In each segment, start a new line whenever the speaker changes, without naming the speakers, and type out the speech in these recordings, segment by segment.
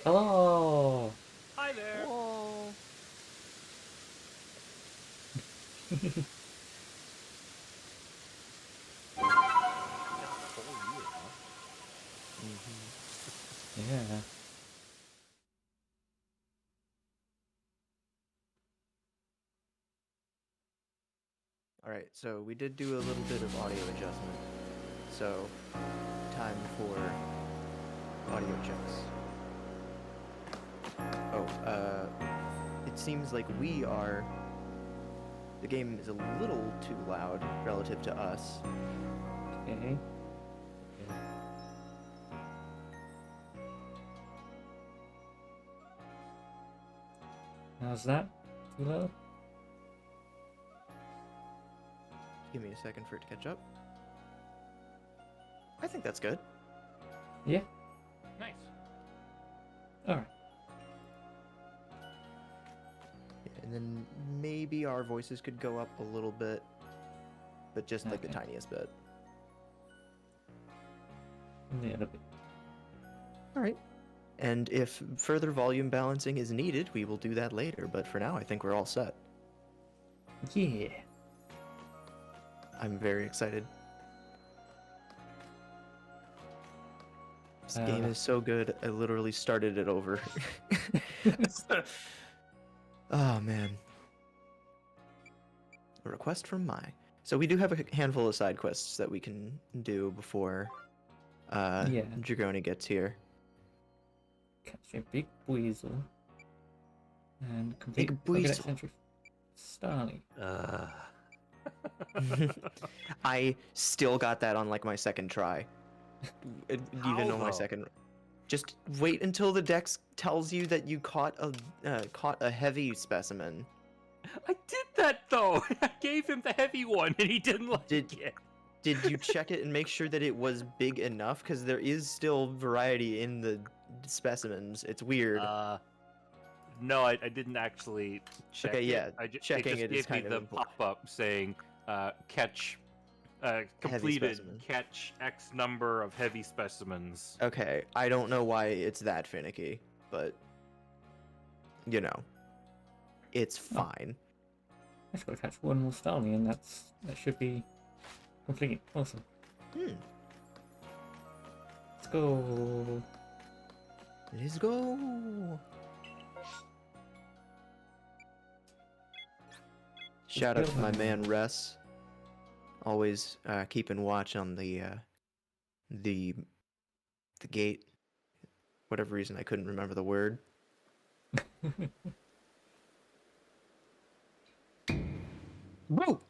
Oh.
Hi there.
Whoa.
Just a whole year, huh?
Mm-hmm.
Yeah.
All right, so we did do a little bit of audio adjustment. So, time for audio checks. Oh, it seems like the game is a little too loud relative to us.
Okay. How's that? Too low?
Give me a second for it to catch up. I think that's good.
Yeah.
Nice.
Alright.
And then maybe our voices could go up a little bit, but just like the
Okay.
tiniest bit.
A little bit.
All right. And if further volume balancing is needed, we will do that later, but for now, I think we're all set.
Yeah.
I'm very excited. This game is so good, I literally started it over. Oh, man. A request from Mai. So we do have a handful of side quests that we can do before
Yeah.
Dragoni gets here.
Catch a big weasel. And complete
Big
Pokédex
weasel.
entry. Starly.
I still got that on like my second try. Even
How,
on my
though?
second. Just wait until the dex tells you that you caught a heavy specimen.
I did that though. I gave him the heavy one, and he didn't like
Did
it.
did you check it and make sure that it was big enough? Because there is still variety in the specimens. It's weird.
No, I didn't actually check
Okay,
it.
yeah,
It
checking
just
it is
gave me
kind of
the
important.
pop-up saying, catch,
Heavy
completed,
specimen.
catch X number of heavy specimens.
Okay, I don't know why it's that finicky, but you know, it's
Oh,
fine.
I just gotta catch one more Starly and that should be complete. Awesome.
Hmm.
Let's go.
Let's go. Shout out to my man Russ, always keeping watch on the the gate. Whatever reason I couldn't remember the word. Woo!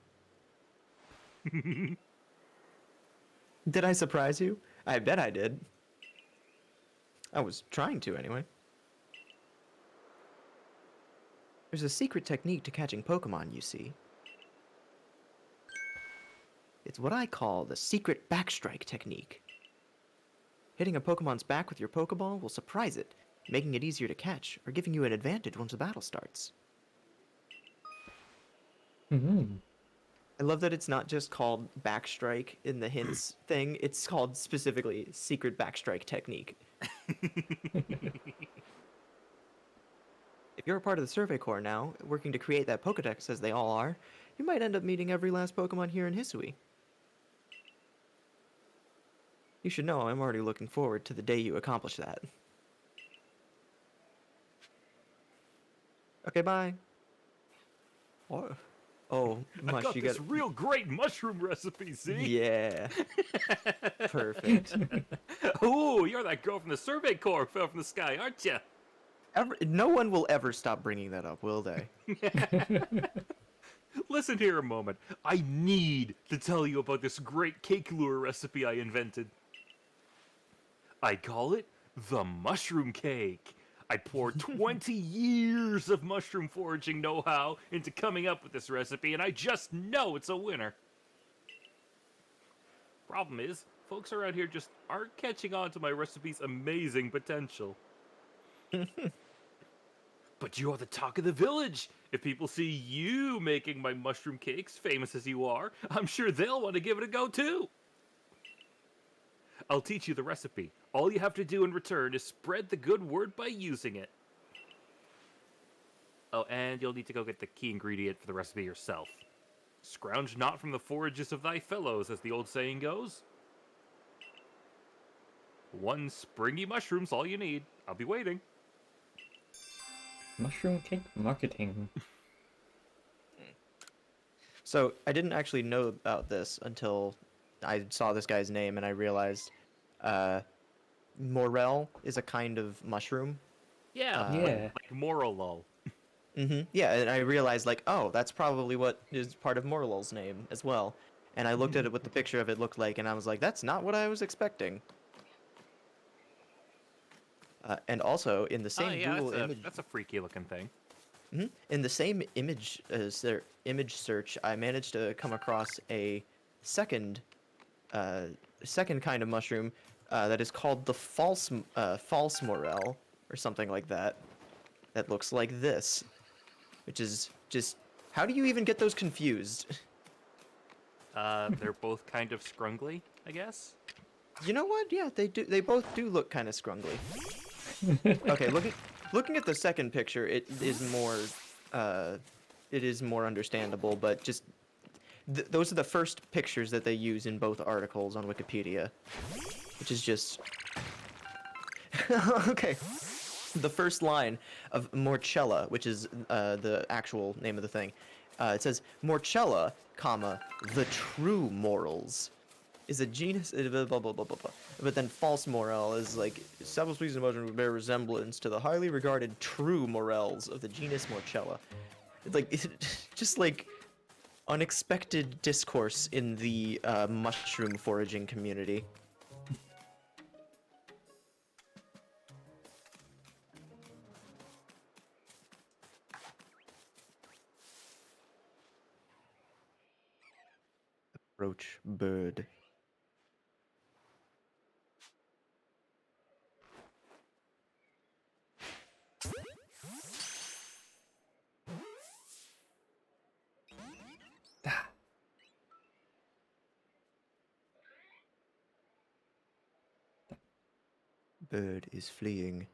Did I surprise you? I bet I did. I was trying to anyway. There's a secret technique to catching Pokemon, you see. It's what I call the secret backstrike technique. Hitting a Pokemon's back with your Pokeball will surprise it, making it easier to catch or giving you an advantage once the battle starts.
Mm-hmm.
I love that it's not just called backstrike in the hints thing, it's called specifically secret backstrike technique. If you're a part of the Survey Corps now, working to create that Pokedex as they all are, you might end up meeting every last Pokemon here in Hisui. You should know I'm already looking forward to the day you accomplish that. Okay, bye. Oh, oh
I
Mush,
got
you got...
this real great mushroom recipe, see?
Yeah, perfect.
Ooh, you're that girl from the Survey Corps fell from the sky, aren't you?
No one will ever stop bringing that up, will they?
Listen here a moment. I need to tell you about this great cake lure recipe I invented. I call it the mushroom cake. I poured 20 years of mushroom foraging know-how into coming up with this recipe, and I just know it's a winner. Problem is, folks around here just aren't catching on to my recipe's amazing potential. But you're the talk of the village. If people see you making my mushroom cakes, famous as you are, I'm sure they'll want to give it a go too. I'll teach you the recipe. All you have to do in return is spread the good word by using it. Oh, and you'll need to go get the key ingredient for the recipe yourself. Scrounge not from the forages of thy fellows, as the old saying goes. One springy mushroom's all you need. I'll be waiting.
Mushroom cake marketing.
So I didn't actually know about this until I saw this guy's name and I realized morel is a kind of mushroom.
Yeah,
Yeah.
like moral lull.
Yeah, and I realized like, oh, that's probably what is part of Morlul's name as well. And I looked at it what the picture of it looked like, and I was like, that's not what I was expecting. And also in the same Google image,
that's a freaky looking thing.
in the same image search, I managed to come across a second second kind of mushroom that is called the false morel or something like that. That looks like this, which is just how do you even get those confused?
They're both kind of scrungly, I guess.
You know what? Yeah, they do. They both do look kind of scrungly. Okay, looking at the second picture, it is more understandable. But just those are the first pictures that they use in both articles on Wikipedia, which is just okay. The first line of Morchella, which is the actual name of the thing, it says Morchella, comma, the true morals, is a genus, blah, blah, blah, blah, blah, blah. But then false morel is like, several species of mushroom bear resemblance to the highly regarded true morels of the genus Morchella. It's like, just like unexpected discourse in the mushroom foraging community. Roach bird. Bird is fleeing.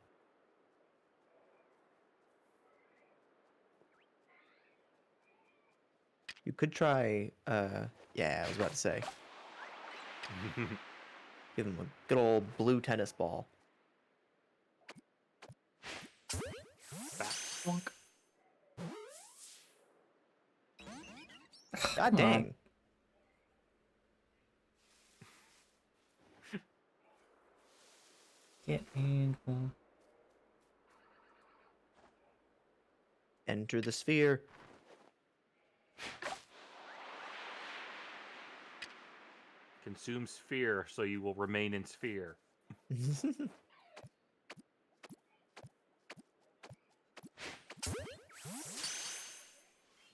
You could try, yeah, I was about to say. Give him a good old blue tennis ball.
Bonk.
God dang.
Get in. Well,
Enter the sphere.
Consume sphere, so you will remain in sphere.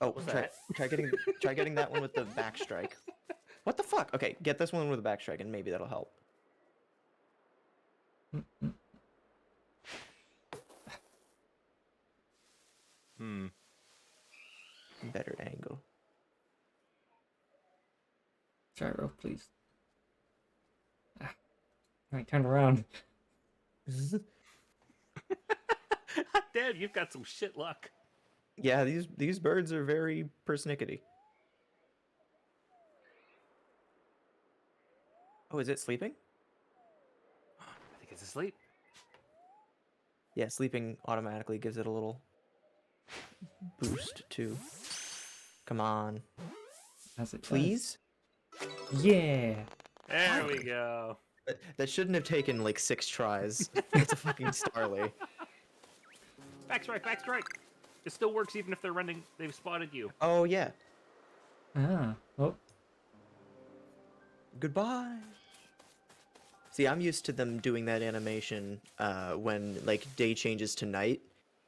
Oh,
was
try,
that?
try getting that one with the backstrike. What the fuck? Okay, get this one with the backstrike and maybe that'll help. Better angle.
gyro, please. Alright, turn around.
Damn, you've got some shit luck.
Yeah, these birds are very persnickety. Oh, is it sleeping?
I think it's asleep.
Yeah, sleeping automatically gives it a little boost too. Come on.
As it does.
Please?
Yeah.
There we go.
That shouldn't have taken like 6 tries. It's a fucking Starly.
Backstrike, backstrike. It still works even if they're running. They've spotted you.
Oh yeah.
Ah. Oh.
Goodbye. See, I'm used to them doing that animation when like day changes to night,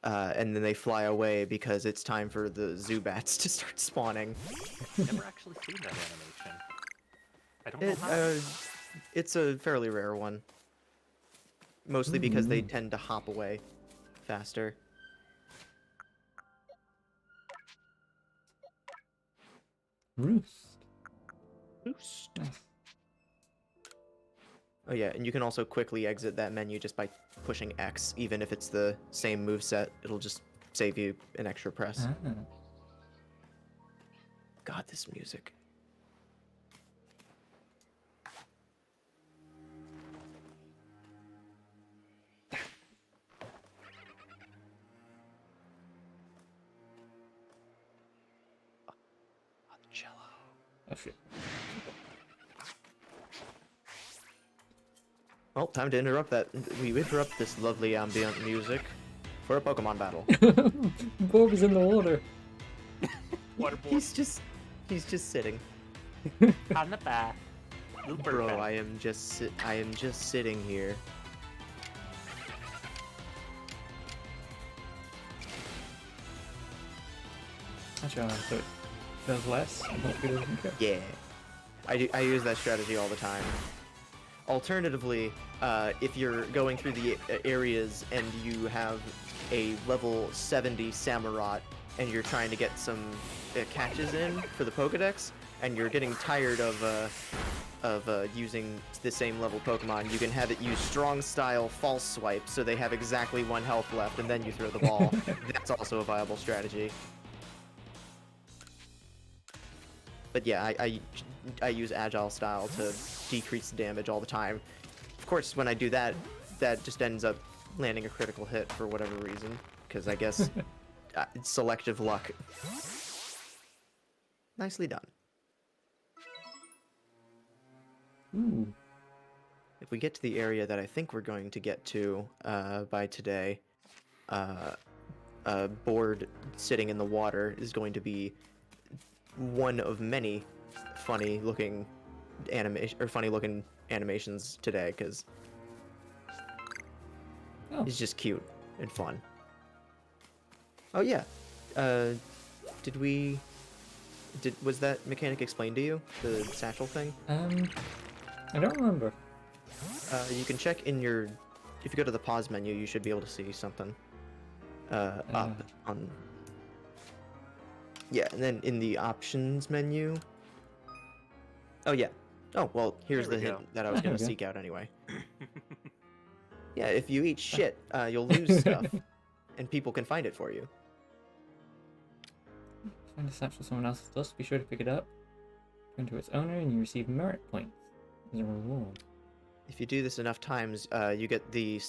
and then they fly away because it's time for the Zubats to start spawning.
Never actually seen that animation. I don't know how.
It's a fairly rare one. Mostly because they tend to hop away faster.
Roost.
Boost.
Nice.
Oh yeah, and you can also quickly exit that menu just by pushing X, even if it's the same moveset. It'll just save you an extra press.
Ah.
God, this music. Oh, the cello.
Oh shit.
Well, time to interrupt that. We interrupt this lovely ambient music for a Pokemon battle.
Borg is in the water.
Waterboard.
He's just sitting.
On the back. Little bird
Bro,
back.
I am just sitting here.
Actually, so it does less. And hopefully doesn't care.
Yeah. I use that strategy all the time. Alternatively, if you're going through the areas and you have a level 70 Samurott and you're trying to get some catches in for the Pokedex, and you're getting tired of using the same level Pokemon, you can have it use Strong Style False Swipe so they have exactly 1 health left, and then you throw the ball. That's also a viable strategy. But yeah, I use Agile Style to decrease damage all the time. Of course, when I do that, that just ends up landing a critical hit for whatever reason, because I guess it's selective luck. Nicely done.
Ooh.
If we get to the area that I think we're going to get to by today, a board sitting in the water is going to be one of many funny looking animations today, because
Oh.
it's just cute and fun. Oh yeah, was that mechanic explained to you, the satchel thing?
I don't remember.
You can check in your, if you go to the pause menu, you should be able to see something up on. Yeah, and then in the options menu. Oh yeah. Oh well, here's
There
the
we
hint
go.
that I was
There
gonna
we go.
seek out anyway. Yeah, if you eat shit, you'll lose stuff, and people can find it for you.
Find a satchel someone else's dust. Be sure to pick it up. Turn to its owner, and you receive merit points as a reward.
If you do this enough times, you get the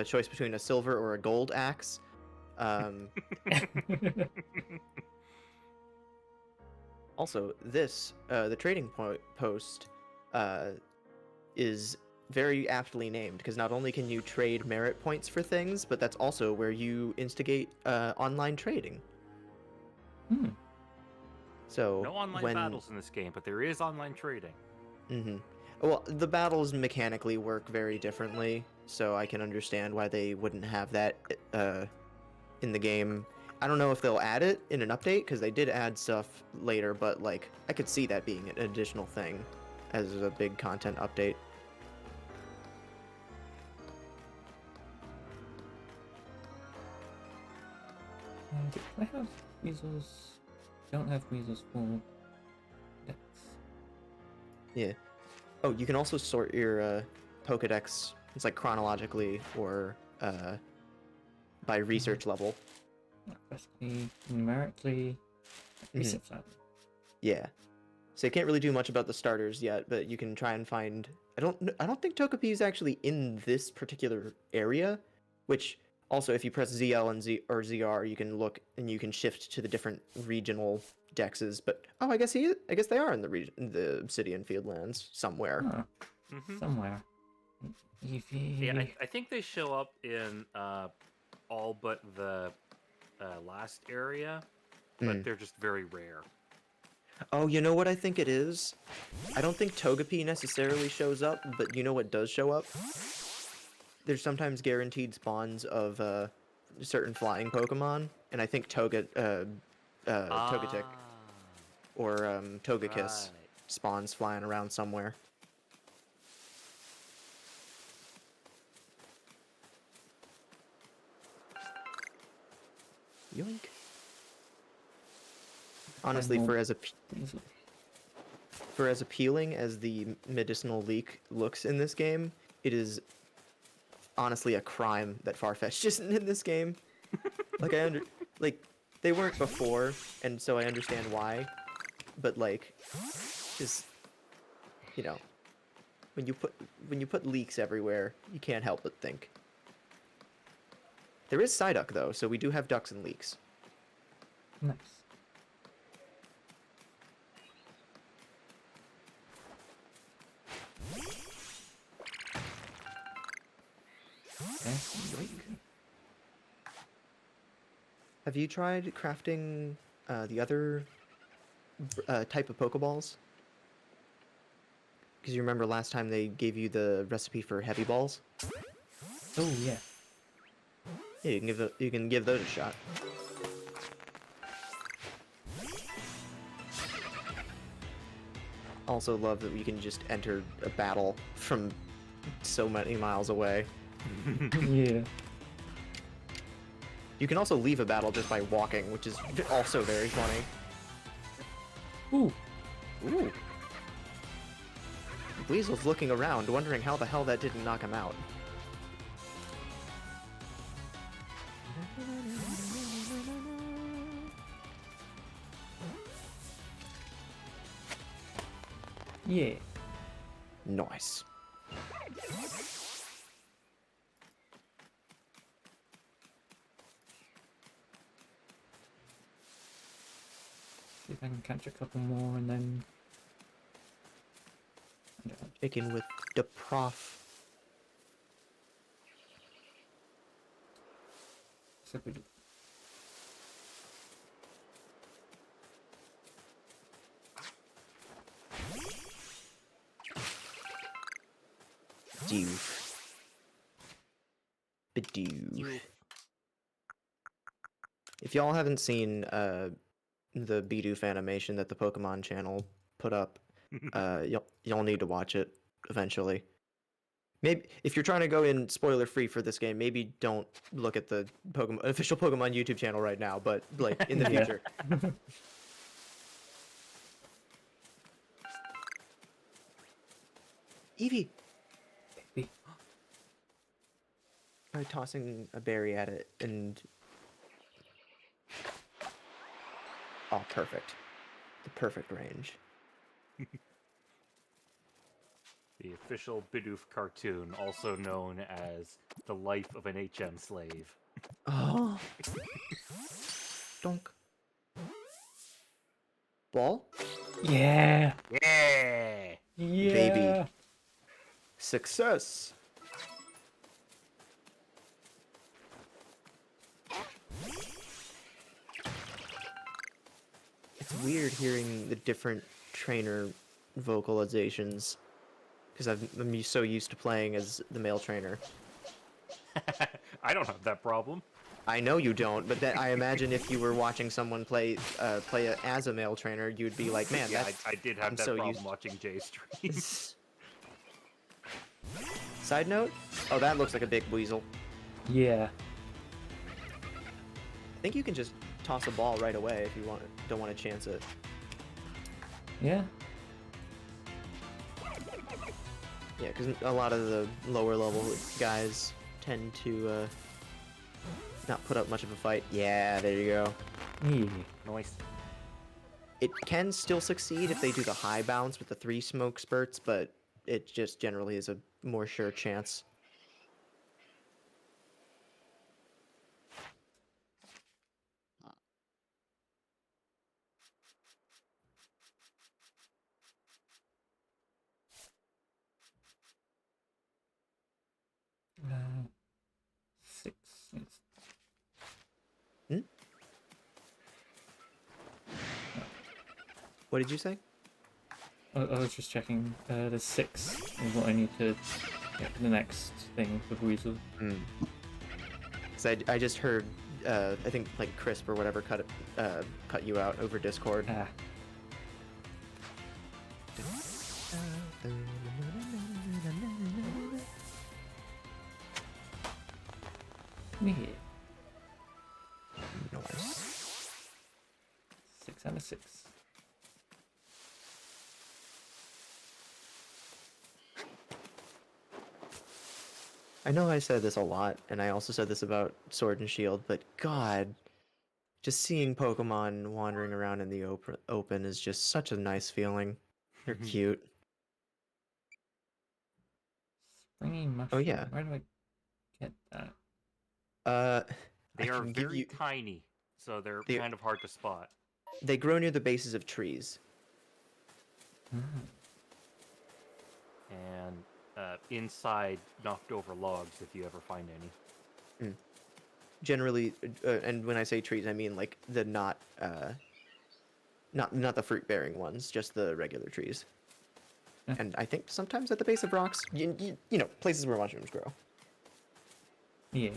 choice between a silver or a gold axe. Also, this, the trading post, is very aptly named, because not only can you trade merit points for things, but that's also where you instigate online trading.
Hmm.
So
No online battles in this game, but there is online trading.
Mm-hmm. Well, the battles mechanically work very differently, so I can understand why they wouldn't have that in the game. I don't know if they'll add it in an update, because they did add stuff later, but like I could see that being an additional thing as a big content update.
Do I have Weasels? Don't have Weasels full decks.
Yeah. Oh, you can also sort your Pokedex. It's like chronologically or by research level.
Alphabetically, numerically, research level.
Yeah. So you can't really do much about the starters yet, but you can try and find. I don't think Togepi is actually in this particular area, which also if you press ZL and ZR, you can look and you can shift to the different regional dexes. But oh, I guess they are in the region, in the Obsidian Fieldlands somewhere.
Huh. Somewhere. Eevee.
Yeah, I think they show up in all but the last area, but they're just very rare.
Oh, you know what I think it is? I don't think Togepi necessarily shows up, but you know what does show up? There's sometimes guaranteed spawns of certain flying Pokemon, and I think Togetic or Togekiss
Right.
spawns flying around somewhere. Yoink. Honestly,
more
for as appealing as the medicinal leak looks in this game, it is honestly a crime that Farfetch'd isn't in this game. Like like they weren't before, and so I understand why. But like, just you know, when you put leeks everywhere, you can't help but think. There is Psyduck though, so we do have ducks and leeks.
Nice. Okay, yoink.
Have you tried crafting the other type of Pokeballs? Because you remember last time they gave you the recipe for heavy balls?
Oh yeah.
Yeah, you can give those a shot. Also love that you can just enter a battle from so many miles away.
Yeah.
You can also leave a battle just by walking, which is also very funny.
Ooh.
Ooh. Weasel's looking around, wondering how the hell that didn't knock him out.
Yeah.
Nice.
See if I can catch a couple more and then.
Chicken with the prof.
Super.
Doof. Bidoof. If y'all haven't seen the Bidoof animation that the Pokemon channel put up, y'all need to watch it eventually. Maybe if you're trying to go in spoiler free for this game, maybe don't look at the official Pokemon YouTube channel right now, but like in the
Yeah.
future. Eevee!
Baby.
Try tossing a berry at it and... Oh, perfect. The perfect range.
The official Bidoof cartoon, also known as The Life of an HM Slave.
Oh! Donk. Ball?
Yeah.
Yeah!
Yeah.
Baby. Success! It's weird hearing the different trainer vocalizations because I'm so used to playing as the male trainer.
I don't have that problem.
I know you don't, but I imagine if you were watching someone play as a male trainer, you'd be like, man,
Yeah,
that's...
I did have
I'm
that
so
problem
used-
watching Jay's stream.
Side note? Oh, that looks like a big weasel.
Yeah.
I think you can just toss a ball right away if you don't want to chance it.
Yeah.
Yeah, because a lot of the lower level guys tend to not put up much of a fight. Yeah, there you go.
Yeah.
Nice.
It can still succeed if they do the high bounce with the 3 smoke spurts, but it just generally is a more sure chance.
Uh, 6. It's...
What did you say?
I was just checking. There's 6 is what I need to get the next thing with Weasel.
Because I just heard, I think like Crisp or whatever cut you out over Discord.
Ah. Me.
Nice.
6 out of 6.
I know I said this a lot, and I also said this about Sword and Shield, but God, just seeing Pokemon wandering around in the open is just such a nice feeling. They're cute.
Springy
Oh
mushroom.
yeah.
Where do I get that?
I
They are
can give
very
you.
tiny, so they're
They
kind of hard to spot.
they grow near the bases of trees.
Mm.
And inside knocked over logs if you ever find any.
Generally, and when I say trees, I mean like the not the fruit bearing ones, just the regular trees.
Yeah.
And I think sometimes at the base of rocks, you know, places where mushrooms grow.
Yeah.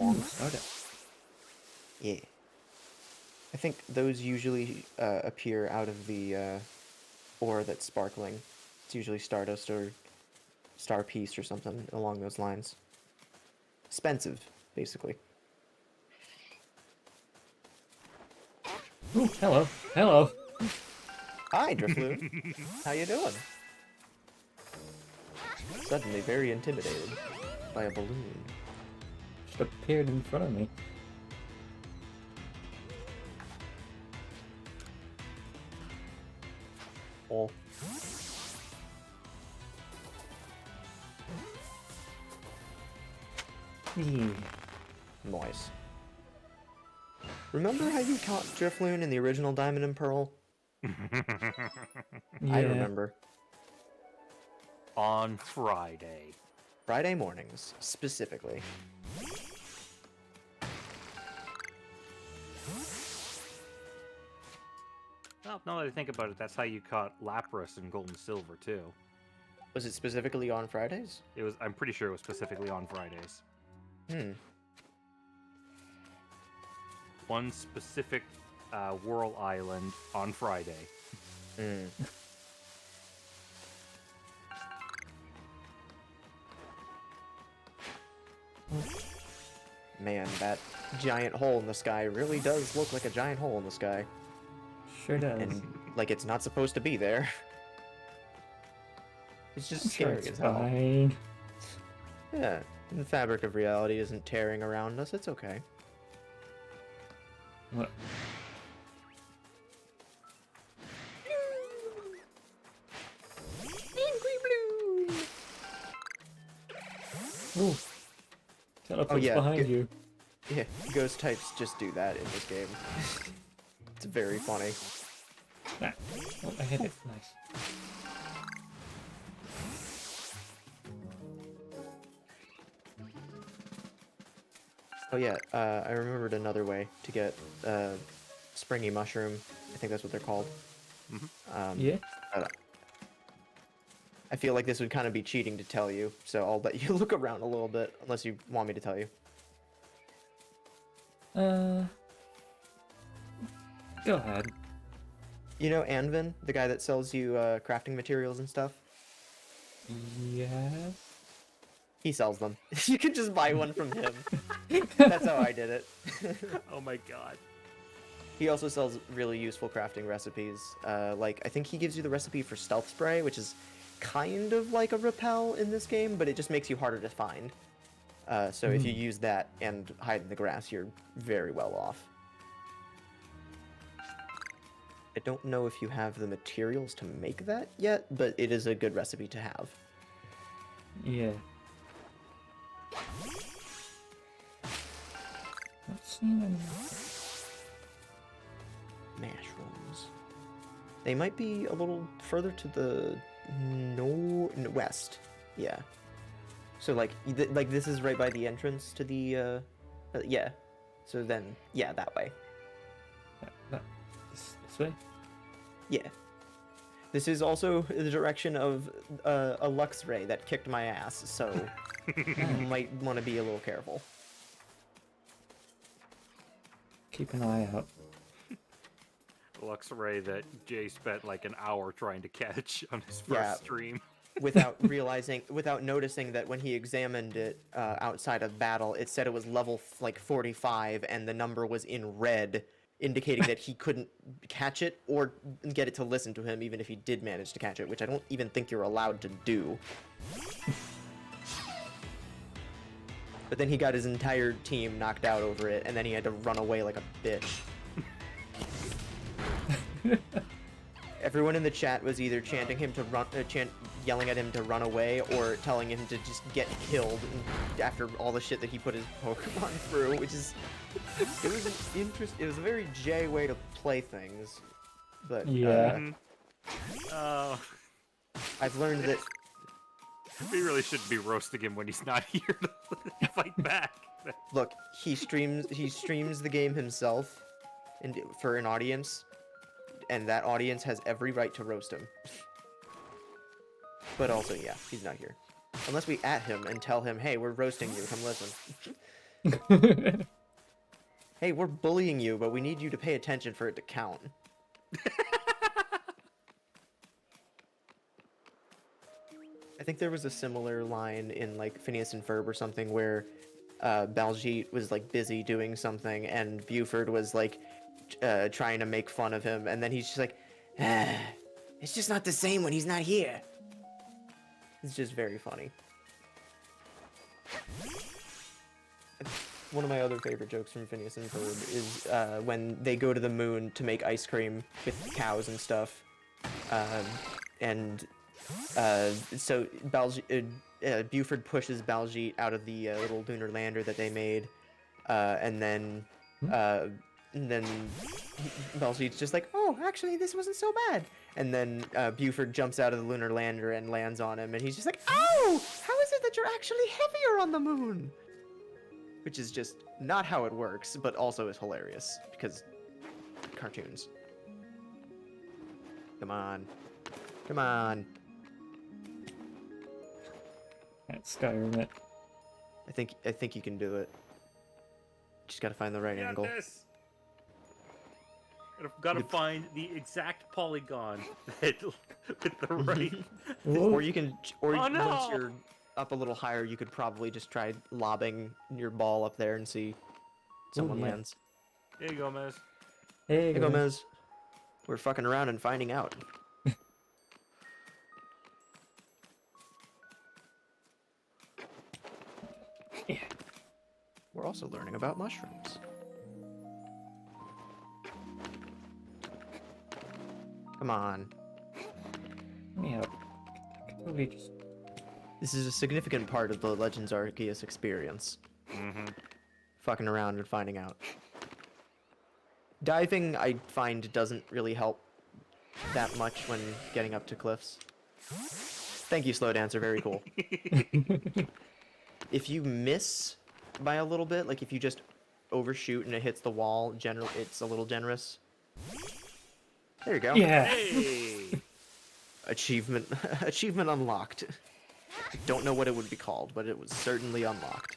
Ooh, soda.
Yeah. I think those usually appear out of the ore that's sparkling. It's usually Stardust or Star Piece or something along those lines. Expensive, basically.
Ooh, hello. Hello.
Hi, Drifloon. How you doing? Suddenly very intimidated by a balloon.
Just appeared in front of me.
Oh.
Yeah.
Nice. Remember how you caught Drifloon in the original Diamond and Pearl? I
Yeah.
remember.
On Friday.
Friday mornings, specifically.
Well, now that I think about it, that's how you caught Lapras in Gold and Silver too.
Was it specifically on Fridays?
It was. I'm pretty sure it was specifically on Fridays.
Hmm.
One specific Whirl Island on Friday.
Hmm. Man, that giant hole in the sky really does look like a giant hole in the sky.
Sure does.
And like it's not supposed to be there. It's just
I'm sure
scary
it's
as hell.
fine.
Yeah, the fabric of reality isn't tearing around us, it's okay.
What? Ooh. Teleport's
yeah,
behind
good.
you.
Yeah, ghost types just do that in this game. It's very funny.
Ah. Oh, I hit it. Nice.
Oh yeah, I remembered another way to get springy mushroom. I think that's what they're called.
Yeah?
I feel like this would kind of be cheating to tell you, so I'll let you look around a little bit, unless you want me to tell you.
Go ahead.
You know Anvin, the guy that sells you crafting materials and stuff?
Yes?
He sells them. You can just buy one from him. That's how I did it.
Oh my god.
He also sells really useful crafting recipes. Like, I think he gives you the recipe for stealth spray, which is kind of like a repel in this game, but it just makes you harder to find. So if you use that and hide in the grass, you're very well off. I don't know if you have the materials to make that yet, but it is a good recipe to have.
Yeah. Not seeing any.
Mushrooms. They might be a little further to the west. Yeah. So like this is right by the entrance to the yeah. So then yeah, that way.
This way?
Yeah. This is also the direction of a Luxray that kicked my ass, so you might want to be a little careful.
Keep an eye out.
Luxray that Jay spent like an hour trying to catch on his first stream.
Without noticing that when he examined it outside of battle, it said it was level like 45 and the number was in red indicating that he couldn't catch it or get it to listen to him, even if he did manage to catch it, which I don't even think you're allowed to do. But then he got his entire team knocked out over it, and then he had to run away like a bitch. Everyone in the chat was either chanting him to run, yelling at him to run away, or telling him to just get killed after all the shit that he put his Pokemon through, which is, it was an it was a very J way to play things, but
Yeah.
Oh,
I've learned that
we really shouldn't be roasting him when he's not here to fight back.
look, he streams the game himself, and for an audience, and that audience has every right to roast him. But also, yeah, he's not here. Unless we at him and tell him, hey, we're roasting you, come listen. Hey, we're bullying you, but we need you to pay attention for it to count. I think there was a similar line in, like, Phineas and Ferb or something where Baljeet was, like, busy doing something, and Buford was, like, trying to make fun of him, and then he's just like, it's just not the same when he's not here. It's just very funny. One of my other favorite jokes from Phineas and Ferb is when they go to the moon to make ice cream with cows and stuff. So Buford pushes Baljeet out of the little lunar lander that they made, and then Baljeet's just like, oh, actually, this wasn't so bad. And then Buford jumps out of the lunar lander and lands on him, and he's just like, oh, how is it that you're actually heavier on the moon? Which is just not how it works, but also is hilarious, because cartoons. Come on. Come on.
That's Skyrim it.
I think you can do it. Just gotta find the right
Got
angle.
this. I've got to find the exact polygon that, with the right.
Or you can,
Oh, no!
once you're up a little higher, you could probably just try lobbing your ball up there and see someone
yeah.
lands.
There you go, Mez.
Hey,
Hey, Gomez. We're fucking around and finding out.
Yeah.
We're also learning about mushrooms. Come on.
Yeah. We just
This is a significant part of the Legends Arceus experience.
Mm-hmm.
Fucking around and finding out. Diving, I find, doesn't really help that much when getting up to cliffs. Thank you, Slow Dancer. Very cool. If you miss by a little bit, like if you just overshoot and it hits the wall, it's a little generous. There you go.
yeah.
Hey!
Achievement unlocked. Don't know what it would be called, but it was certainly unlocked.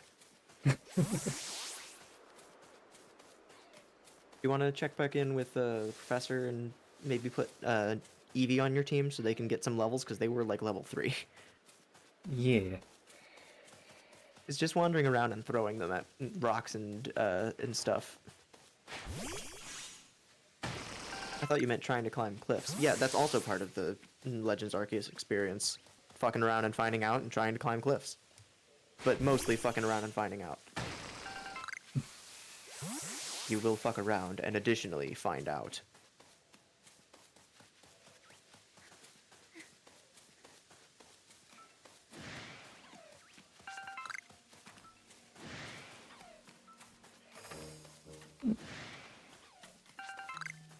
You want to check back in with the professor and maybe put Eevee on your team so they can get some levels, because they were like level 3.
Yeah.
It's just wandering around and throwing them at rocks and stuff. I thought you meant trying to climb cliffs. Yeah, that's also part of the Legends Arceus experience. Fucking around and finding out and trying to climb cliffs. But mostly fucking around and finding out. You will fuck around and additionally find out.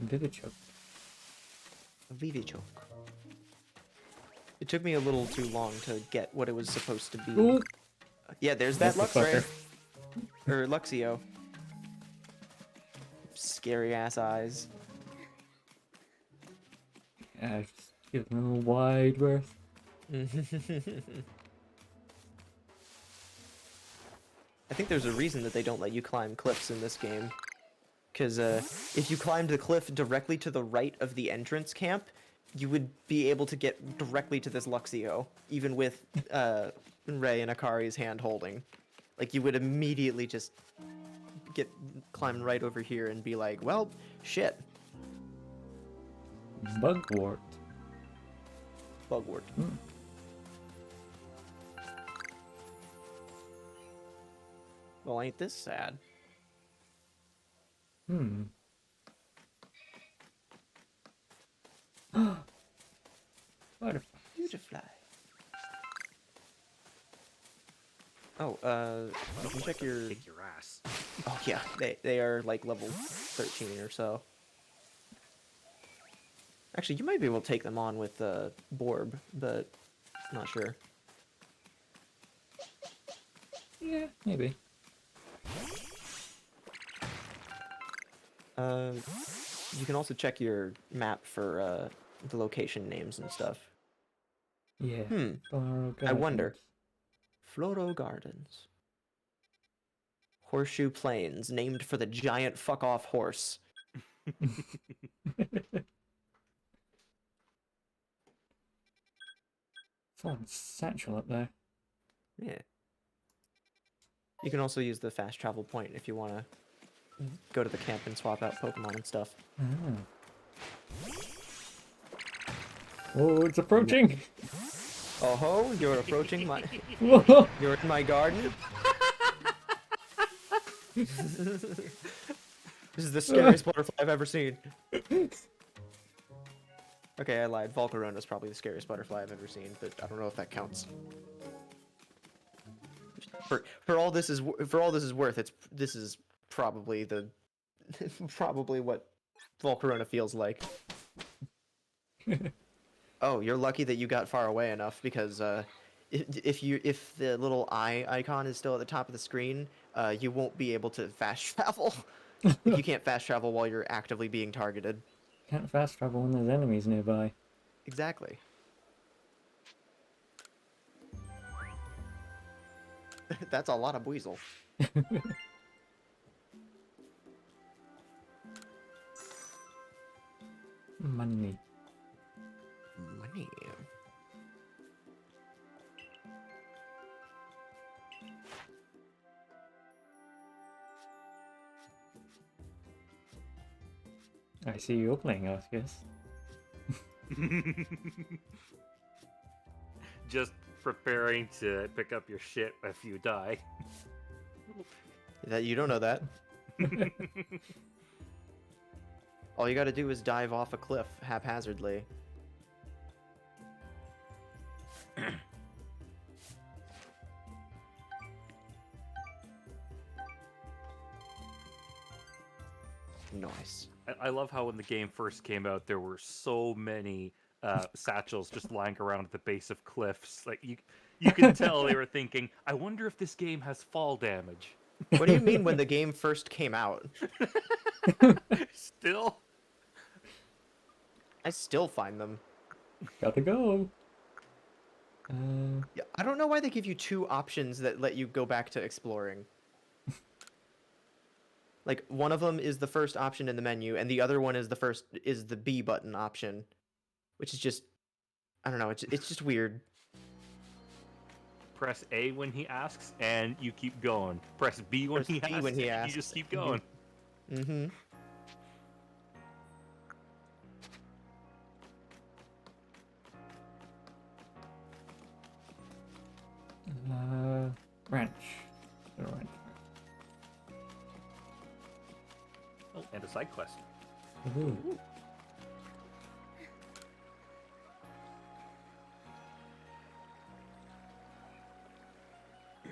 Vivichoke.
Vivichoke. It took me a little too long to get what it was supposed to be.
Ooh.
Yeah, there's that
That's the
Luxray.
fucker.
Or Luxio. Scary ass eyes.
Yeah, just give them a wide berth.
I think there's a reason that they don't let you climb cliffs in this game. Because if you climbed the cliff directly to the right of the entrance camp, you would be able to get directly to this Luxio, even with Rei and Akari's hand holding. Like, you would immediately just climb right over here and be like, well, shit,
Bugwort.
bugwort.
Hmm.
Well, ain't this sad?
Hmm. Butterfly.
Beautifly. Oh, you can check your.
Kick your ass.
Oh yeah, they are like level 13 or so. Actually, you might be able to take them on with Borb, but not sure.
Yeah, maybe.
You can also check your map for the location names and stuff.
Yeah.
Hmm.
Borrow
I wonder.
Gardens.
Floro Gardens. Horseshoe Plains, named for the giant fuck-off horse.
Someone's satchel up there.
Yeah. You can also use the fast travel point if you want to go to the camp and swap out Pokemon and stuff.
Ah. Oh, it's approaching!
Oh ho, you're approaching my...
Whoa!
You're in my garden? This is the scariest butterfly I've ever seen. Okay, I lied. Volcarona is probably the scariest butterfly I've ever seen, but I don't know if that counts. For all this is worth, this is probably the probably what Volcarona feels like. Oh, you're lucky that you got far away enough because if the little eye icon is still at the top of the screen, you won't be able to fast travel. Like you can't fast travel while you're actively being targeted.
Can't fast travel when there's enemies nearby.
Exactly. That's a lot of Weasel.
Money.
Money.
I see you're playing Arceus.
Just preparing to pick up your shit if you die.
That you don't know that. All you gotta do is dive off a cliff haphazardly. Nice.
I love how when the game first came out, there were so many satchels just lying around at the base of cliffs. Like you can tell they were thinking, I wonder if this game has fall damage.
What do you mean when the game first came out?
Still?
I still find them.
Gotta go.
Yeah, I don't know why they give you two options that let you go back to exploring. Like one of them is the first option in the menu, and the other one is the B button option, which is just, I don't know. It's just weird.
Press A when he asks, and you keep going. Press B when
Press
he
B
asks,
when he
and you
asks.
just keep going.
Mm-hmm.
Ranch. Go to ranch.
Oh, and a side quest.
Ooh.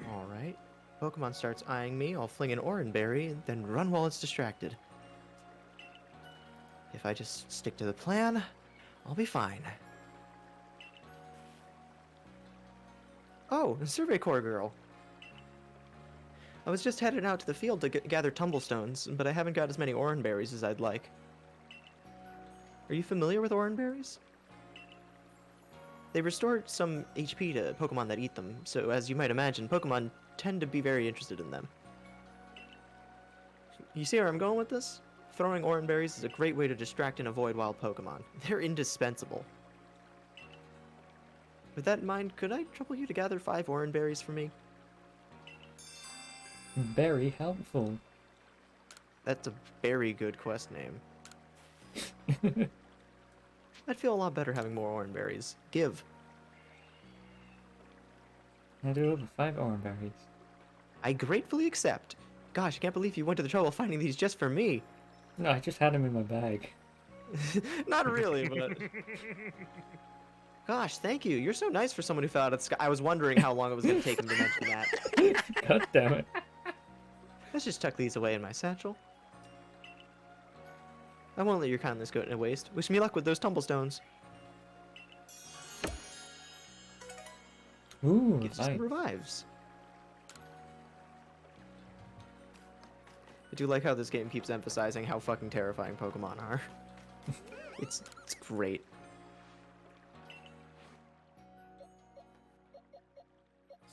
Alright. Pokemon starts eyeing me, I'll fling an Oranberry, then run while it's distracted. If I just stick to the plan, I'll be fine. Oh, Survey Corps girl. I was just headed out to the field to gather tumblestones, but I haven't got as many Oranberries as I'd like. Are you familiar with Oranberries? They restore some HP to Pokemon that eat them, so as you might imagine, Pokemon tend to be very interested in them. You see where I'm going with this? Throwing Oranberries is a great way to distract and avoid wild Pokemon. They're indispensable. With that in mind, could I trouble you to gather 5 Oranberries for me?
Very helpful.
That's a very good quest name. I'd feel a lot better having more orange berries. Give.
I do over 5 orange berries.
I gratefully accept. Gosh, I can't believe you went to the trouble of finding these just for me.
No, I just had them in my bag.
Not really, but... Gosh, thank you. You're so nice for someone who fell out of the sky. I was wondering how long it was going to take him to mention that.
God damn it.
Let's just tuck these away in my satchel. I won't let your kindness go to waste. Wish me luck with those tumblestones.
Ooh,
Gives you some
nice.
revives. I do like how this game keeps emphasizing how fucking terrifying Pokemon are. It's great.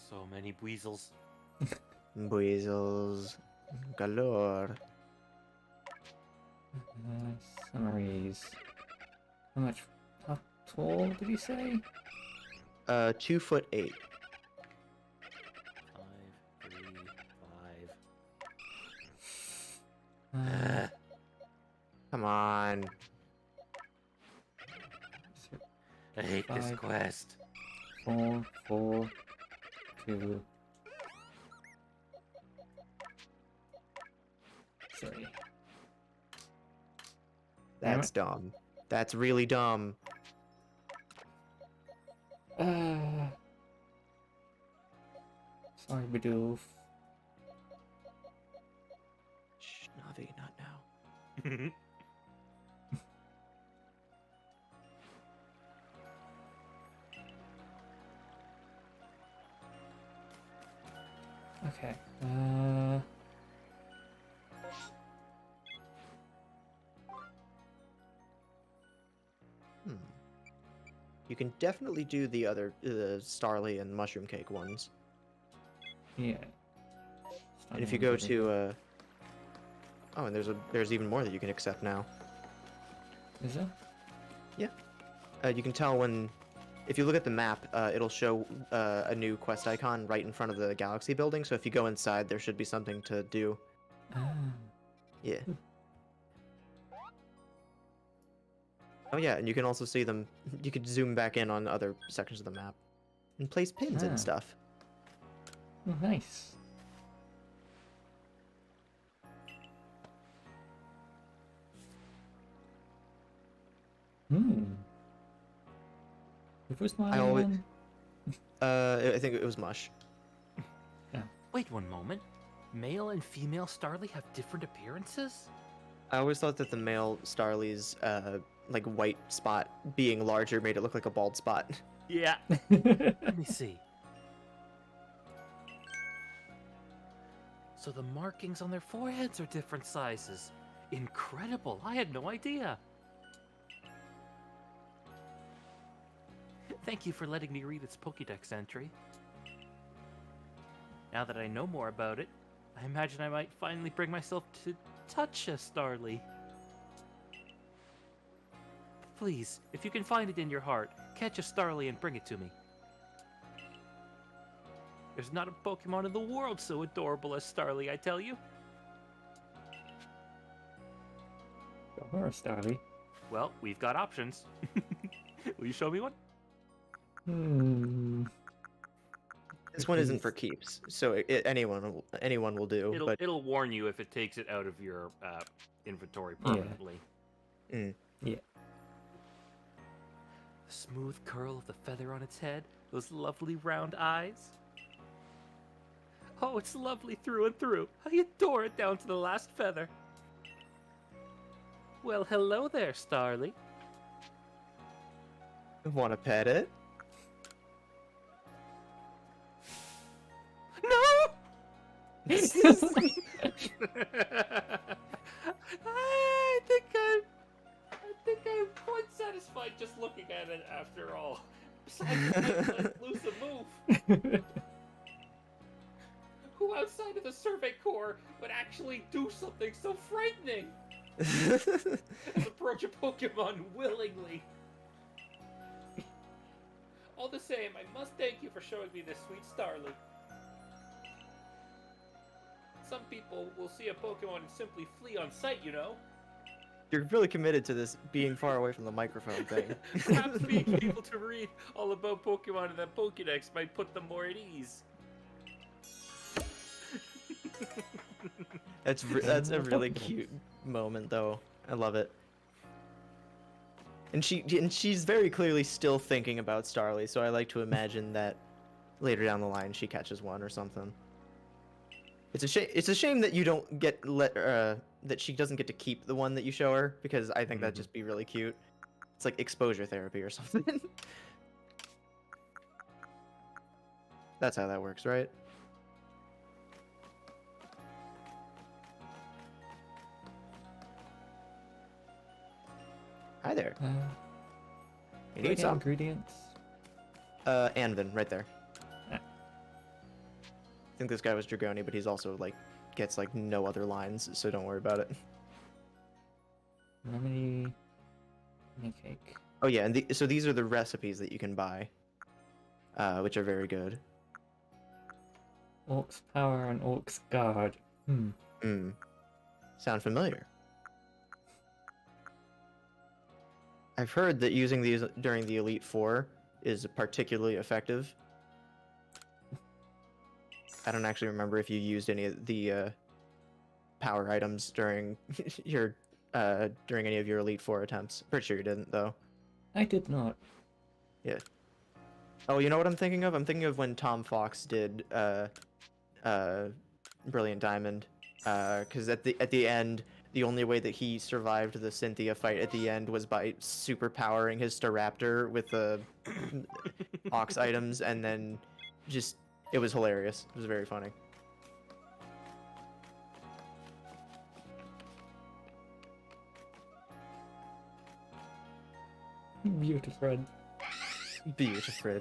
So many weasels.
Weasels galore.
Summaries. How much? How tall did he say?
2'8".
5, 3, 5.
Come on.
I hate this
5,
quest.
4, 4, 2, 3.
That's dumb. That's really dumb.
Sorry, Bidoof.
Shh, Navi, not now.
Okay.
You can definitely do the other, Starly and Mushroom Cake ones.
Yeah.
And if you go to, oh, and there's even more that you can accept now.
Is there?
You can tell when, if you look at the map, it'll show a new quest icon right in front of the Galaxy building. So if you go inside, there should be something to do.
Ah.
Yeah. Oh yeah, and you can also see them. You could zoom back in on other sections of the map and place pins
Ah.
and stuff.
Oh, nice. If was my
I always-
one?
I think it was Mush.
Wait one moment. Male and female Starly have different appearances?
I always thought that the male Starly's like white spot being larger made it look like a bald spot.
Yeah. Let me see. So the markings on their foreheads are different sizes. Incredible. I had no idea. Thank you for letting me read its Pokédex entry. Now that I know more about it, I imagine I might finally bring myself to touch a Starly. Please, if you can find it in your heart, catch a Starly and bring it to me. There's not a Pokemon in the world so adorable as Starly, I tell you.
Or a Starly.
Well, we've got options. Will you show me one?
This one isn't for keeps, so anyone will do. But
It'll warn you if it takes it out of your inventory permanently.
Mm.
Yeah.
The smooth curl of the feather on its head, those lovely round eyes. Oh, it's lovely through and through. I adore it down to the last feather. Well, hello there, Starly.
want to pet it?
No! I think I'm quite satisfied just looking at it after all. Besides, let loose a move. Who outside of the Survey Corps would actually do something so frightening as approach a Pokemon willingly? All the same, I must thank you for showing me this sweet Starly. some people will see a Pokemon and simply flee on sight, you know?
You're really committed to this being far away from the microphone thing.
Perhaps being able to read all about Pokemon in that Pokédex might put them more at ease.
That's a really cute moment, though. I love it. And she's very clearly still thinking about Starly, so I like to imagine that later down the line she catches one or something. It's a shame. It's a shame that you don't that she doesn't get to keep the one that you show her, because I think that'd just be really cute. It's like exposure therapy or something. That's how that works, right? Hi there. You
Do I
need
get
some?
ingredients?
Anvin, right there.
Ah.
I think this guy was Dragoni, but he's also like gets like no other lines, so don't worry about it.
Remedy cake.
Oh yeah, and so these are the recipes that you can buy, which are very good.
Orc's power and Orc's guard.
Sound familiar? I've heard that using these during the Elite Four is particularly effective. I don't actually remember if you used any of the power items during your during any of your Elite Four attempts. Pretty sure you didn't, though.
I did not.
Yeah. Oh, you know what I'm thinking of? I'm thinking of when Tom Fox did Brilliant Diamond, because at the end, the only way that he survived the Cynthia fight at the end was by superpowering his Staraptor with the Ox items, and then just it was hilarious. It was very funny.
Beautiful.
Beautiful.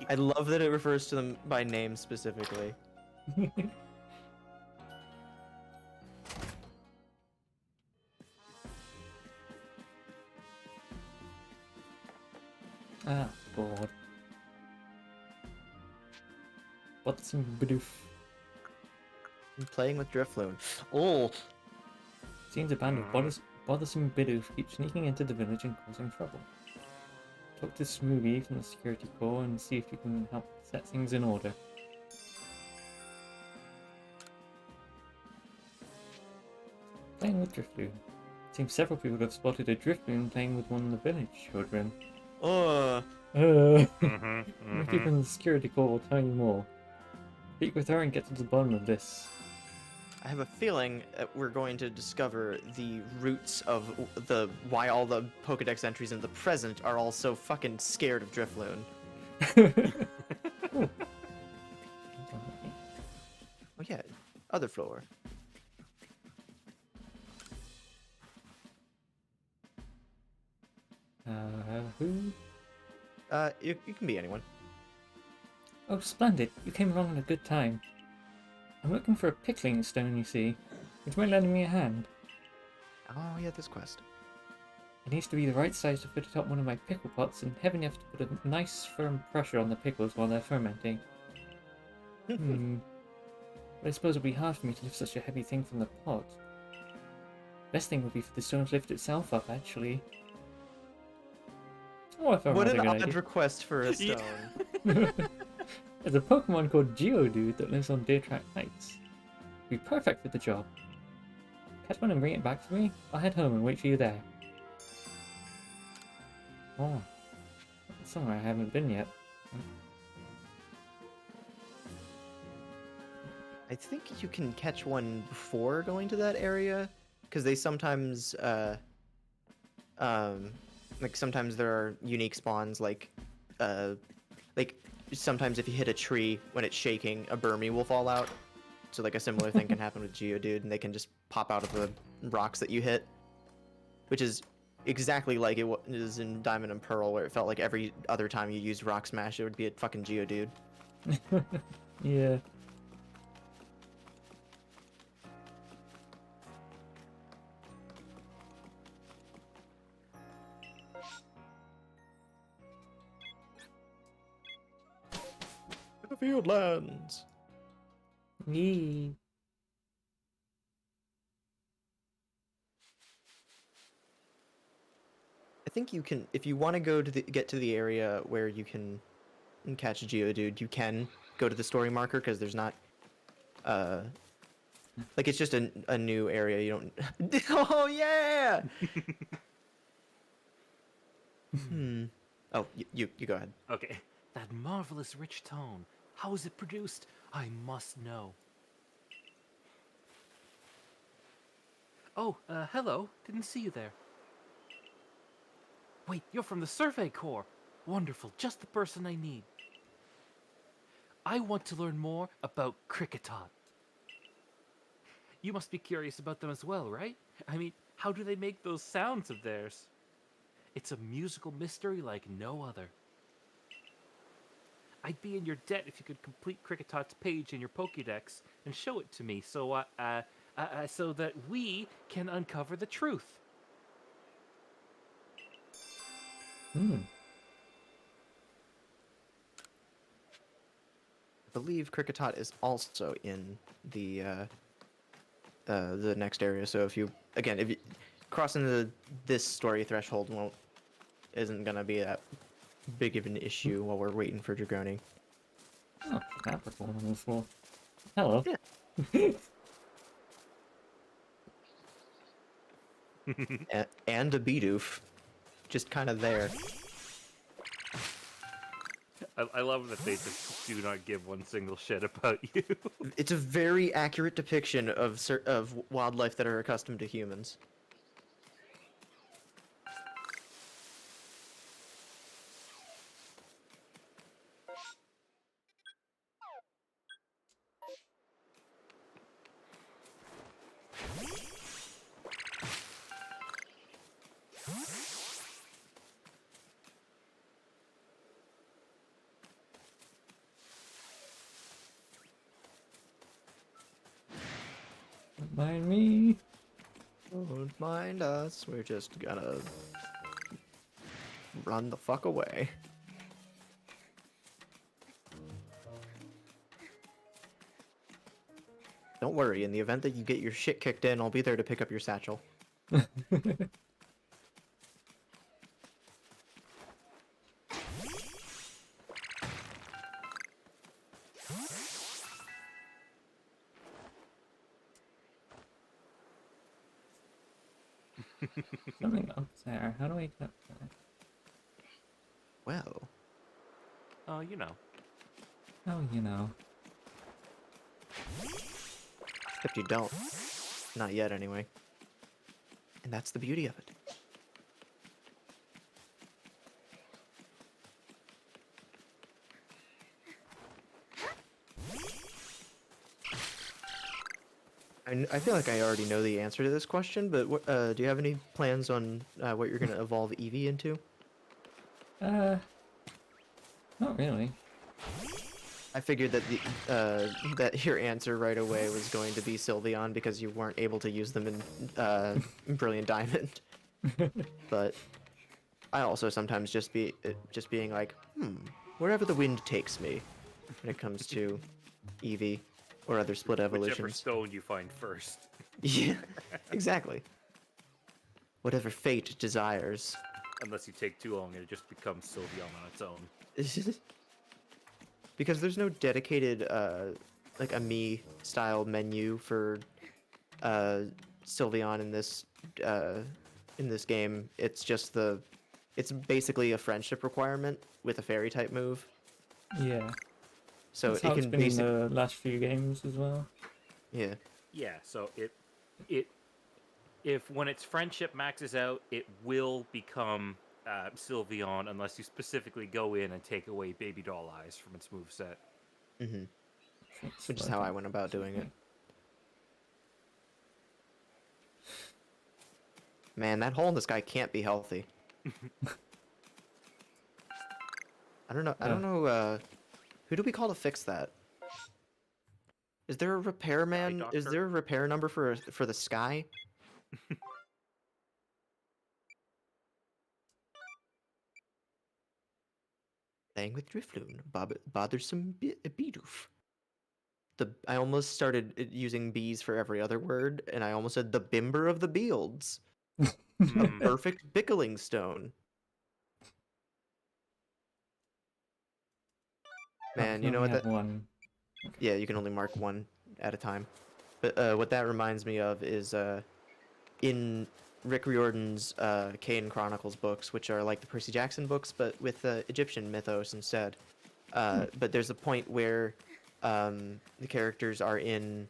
I love that it refers to them by name specifically.
Ah, bored. What's some bidoof?
I'm playing with Drifloon. Oh,
Seems a band of bothersome bidoof keeps sneaking into the village and causing trouble. Talk to Smoothie from the security corps and see if you can help set things in order. Playing with Drifloon. Seems several people have spotted a Drifloon playing with one of the village children. Maybe the security corps will tell you more. Speak with her and get to the bottom of this.
I have a feeling that we're going to discover the roots of why all the Pokedex entries in the present are all so fucking scared of Drifloon.
Ooh.
Oh yeah, other floor.
Who?
You can be anyone.
Oh, splendid. You came along in a good time. I'm looking for a pickling stone, you see. Would you mind lending me a hand?
Oh yeah, this quest.
It needs to be the right size to fit atop one of my pickle pots and heavy enough to put a nice firm pressure on the pickles while they're fermenting. But I suppose it would be hard for me to lift such a heavy thing from the pot. Best thing would be for the stone to lift itself up, actually. Oh, I found
What
a
an
good
odd
idea.
request for a stone.
There's a Pokemon called Geodude that lives on Deertrack Heights. Be perfect for the job. Catch one and bring it back for me. I'll head home and wait for you there. Oh, somewhere I haven't been yet.
I think you can catch one before going to that area, because they sometimes, like sometimes there are unique spawns, like sometimes if you hit a tree when it's shaking, a Burmy will fall out. So like a similar thing can happen with Geodude, and they can just pop out of the rocks that you hit, which is exactly like it is in Diamond and Pearl, where it felt like every other time you used Rock Smash, it would be a fucking Geodude.
Yeah.
The Fieldlands.
Yee.
think you can, if you want to go to get to the area where you can catch a Geodude, you can go to the story marker because there's not, like it's just a new area. You don't. Oh yeah. Hmm. Oh, you go ahead.
Okay. That marvelous rich tone. How is it produced? I must know. Oh, hello. Didn't see you there. Wait, you're from the Survey Corps. Wonderful, just the person I need. I want to learn more about Cricketot. You must be curious about them as well, right? I mean, how do they make those sounds of theirs? It's a musical mystery like no other. I'd be in your debt if you could complete Cricketot's page in your Pokédex and show it to me so that we can uncover the truth.
Hmm.
I believe Cricketot is also in the next area. So if you crossing this story threshold isn't gonna be that big of an issue while we're waiting for Dragoni.
Oh, Capricorn on the floor. Hello.
Yeah. And a Bidoof, just kind of there.
I love that they just do not give one single shit about you.
It's a very accurate depiction of wildlife that are accustomed to humans.
Don't mind me.
Don't mind us, we're just gonna run the fuck away. Don't worry, in the event that you get your shit kicked in, I'll be there to pick up your satchel.
Something up there. How do I get up there?
Well,
You know.
Oh, you know.
except you don't. Not yet, anyway. And that's the beauty of it. I feel like I already know the answer to this question, but do you have any plans on what you're going to evolve Eevee into?
Not really.
I figured that that your answer right away was going to be Sylveon because you weren't able to use them in Brilliant Diamond. But I also sometimes just being like, wherever the wind takes me, when it comes to Eevee or other split
Whichever
evolutions.
stone you find first.
Yeah, exactly. Whatever fate desires.
Unless you take too long and it just becomes Sylveon on its own.
Because there's no dedicated like a me style menu for Sylveon in this game. It's basically a friendship requirement with a fairy type move.
Yeah.
So
That's
it
how it's
can
been in
basically
the last few games as well.
yeah.
Yeah, so if when its friendship maxes out, it will become Sylveon unless you specifically go in and take away Baby Doll Eyes from its moveset.
Mm-hmm.
It's
Which is how I went about doing it. Man, that hole in the sky can't be healthy. I don't know. I don't know. Who do we call to fix that? Is there a repairman? Is
Doctor?
there a repair number for the sky? Playing with Drifloon, bothersome Bidoof. I almost started using bees for every other word, and I almost said the Bimber of the Beelds. A
Hmm.
perfect bickling stone.
Oh,
Man,
you
you know
only
what
have
that?
one.
Yeah, you can only mark one at a time. But what that reminds me of is in Rick Riordan's Kane Chronicles books, which are like the Percy Jackson books, but with Egyptian mythos instead. But there's a point where the characters are in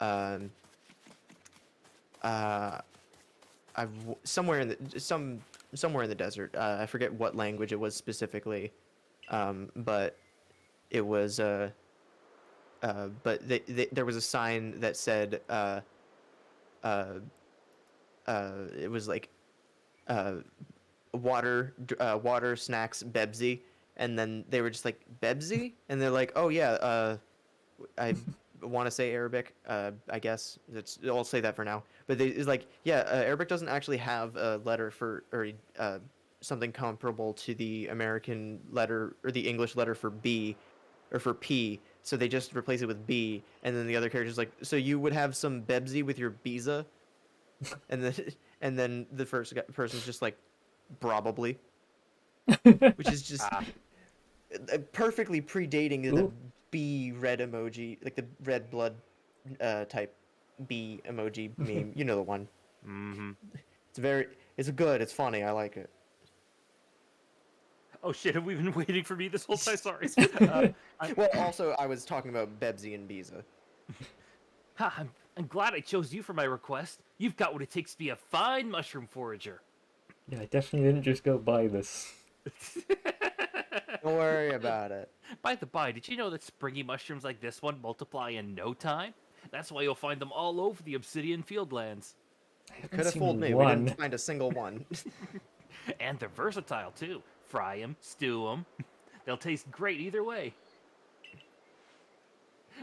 um, uh, somewhere in the somewhere in the desert. I forget what language it was specifically, but it was there was a sign that said uh, it was like uh, water, snacks, Bebsy, and then they were just like Bebsy, and they're like, oh yeah, I want to say Arabic. I guess I'll say that for now. But it's like, yeah, Arabic doesn't actually have a letter for or something comparable to the American letter or the English letter for B or for P. So they just replace it with B, and then the other character's like, so you would have some Bebsy with your Biza, and then and then the person's just like, probably, which is just
Ah,
perfectly predating the
Ooh.
B red emoji, like the red blood type B emoji meme. You know the one.
mm-hmm.
It's good. It's funny. I like it.
Oh shit, have we been waiting for me this whole time? Sorry. I,
Well, also I was talking about Bebsy and Biza.
ha, I'm glad I chose you for my request. You've got what it takes to be a fine mushroom forager.
Yeah, I definitely didn't just go buy this.
Don't worry about it.
By the by, did you know that springy mushrooms like this one multiply in no time? That's why you'll find them all over the obsidian fieldlands.
I
You
haven't
could have fooled
seen
me. We didn't
one.
find a single one.
And they're versatile too. Fry them, stew them. They'll taste great either way.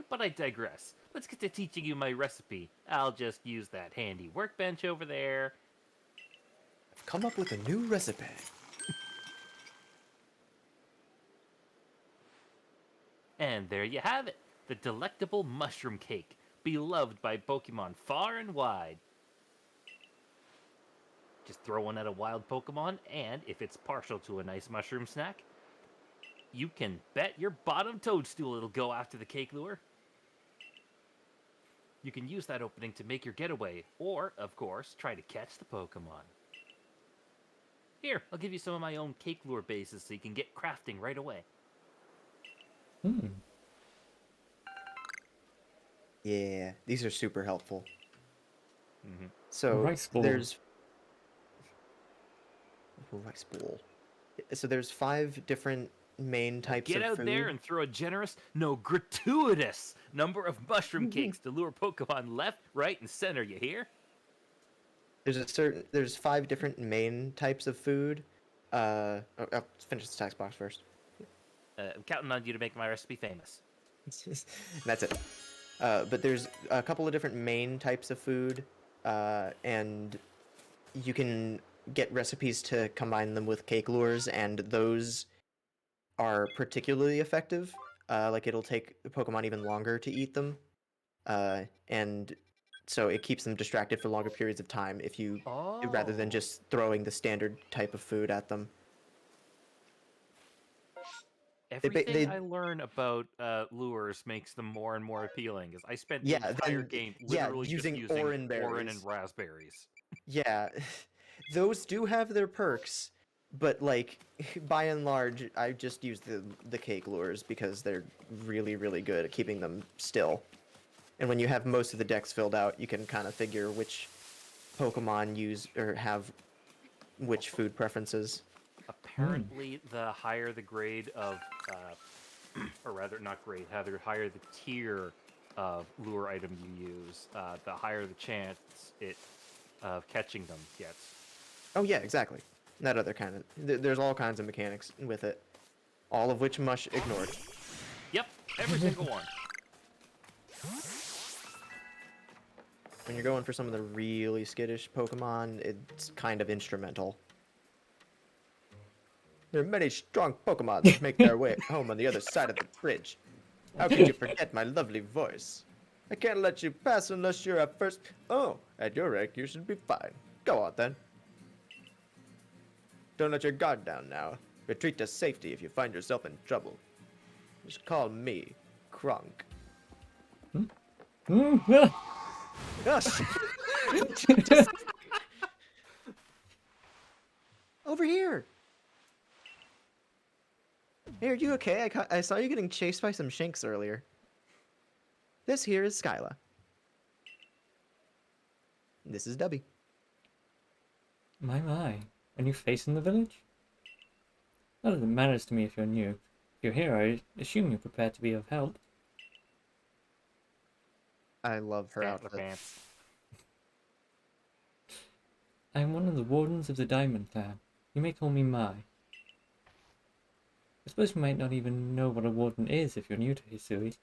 But I digress. Let's get to teaching you my recipe. I'll just use that handy workbench over there.
I've come up with a new recipe.
And there you have it. The delectable mushroom cake. Beloved by Pokemon far and wide. Just throw one at a wild Pokemon, and if it's partial to a nice mushroom snack, you can bet your bottom toadstool it'll go after the cake lure. You can use that opening to make your getaway, or, of course, try to catch the Pokemon. Here, I'll give you some of my own cake lure bases so you can get crafting right away.
Hmm.
Yeah, these are super helpful.
Mm-hmm.
So
Rice ball.
there's rice bowl. So there's 5 different main
Now
types
get
of
out there
food.
and throw a generous, no, gratuitous number of mushroom cakes to lure Pokemon left, right, and center, you hear?
There's 5 different main types of food. I'll finish the text box first.
I'm counting on you to make my recipe famous.
That's it. But there's a couple of different main types of food, and you can get recipes to combine them with cake lures, and those are particularly effective. Like it'll take the Pokemon even longer to eat them, and so it keeps them distracted for longer periods of time if you rather than
Oh.
just throwing the standard type of food at them.
Everything
They
I learn about lures makes them more and more appealing. As I spent the
yeah,
entire
then
game
yeah,
literally just
using
using
Oran
Orin and
berries.
raspberries.
Yeah, those do have their perks, but like by and large, I just use the cake lures because they're really good at keeping them still. And when you have most of the decks filled out, you can kind of figure which Pokemon use or have which
Also,
food preferences.
Hmm.
apparently, the higher the grade of, or rather, not grade, rather higher the tier of lure item you use, the higher the chance it of catching them gets.
Oh yeah, exactly. That other kind of there's all kinds of mechanics with it, all of which Mush ignored.
Yep, every single one.
When you're going for some of the really skittish Pokemon, it's kind of instrumental. There are many strong Pokemon that make their way home on the other side of the bridge. How could you forget my lovely voice? I can't let you pass unless you're at first. Oh, at your rank, you should be fine. Go on then. Don't let your guard down now. Retreat to safety if you find yourself in trouble. Just call me Crunk.
Mm,
Yes. Just- Over here. Hey, are you okay? I saw you getting chased by some shinks earlier. This here is Skyla. This is Debbie.
my. A new face in the village? Not that it matters to me if you're new. If you're here, I assume you're prepared to be of help.
I love her
Stand the
outfit.
pants.
I am one of the wardens of the Diamond Clan. You may call me Mai. I suppose you might not even know what a warden is if you're new to Hisui.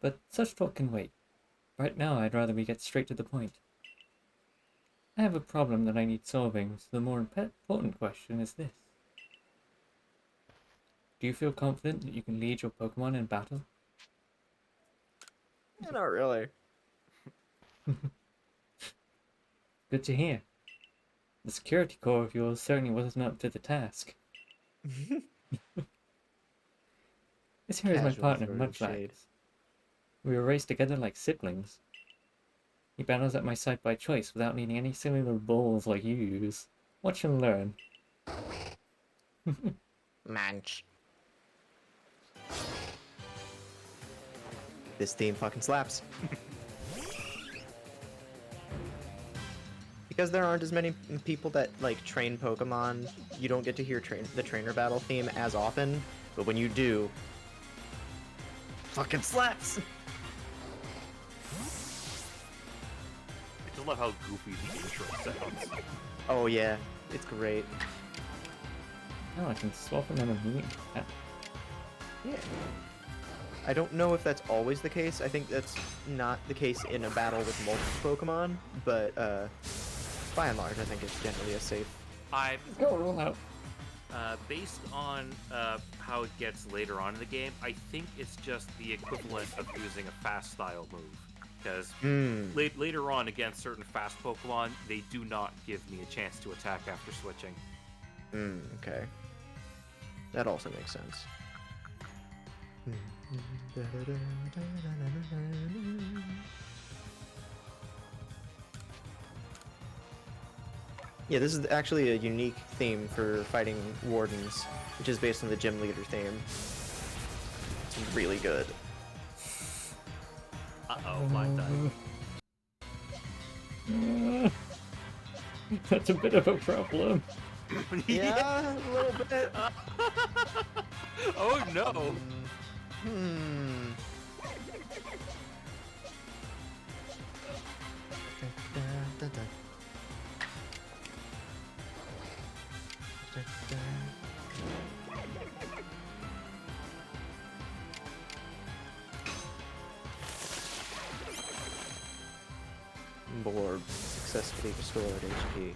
But such talk can wait. Right now, I'd rather we get straight to the point. I have a problem that I need solving, so the more important question is this. Do you feel confident that you can lead your Pokemon in battle?
Yeah, not really.
Good to hear. The security corps of yours certainly wasn't up to the task. This here is my
Casual
partner,
throwing
Mudflag.
shade.
We were raised together like siblings. He battles at my side by choice without needing any cellular balls like you use. Watch and learn.
Manch. This theme fucking slaps. Because there aren't as many people that like train Pokemon, you don't get to hear the trainer battle theme as often, but when you do, fucking slaps.
I just love how goofy the intro sounds.
Oh yeah, it's great.
Oh, I can swap another movie.
Yeah. I don't know if that's always the case. I think that's not the case in a battle with multiple Pokemon, but by and large, I think it's generally a safe.
I
Go roll out.
based on how it gets later on in the game, I think it's just the equivalent of using a fast style move. Because later on against certain fast Pokemon, they do not give me a chance to attack after switching.
Okay. That also makes sense. Yeah, this is actually a unique theme for fighting wardens, which is based on the gym leader theme. It's really good.
Uh-oh, flying dive.
That's a bit of a problem.
Yeah, a little bit.
Oh no!
Hmm. Board successfully restored HP.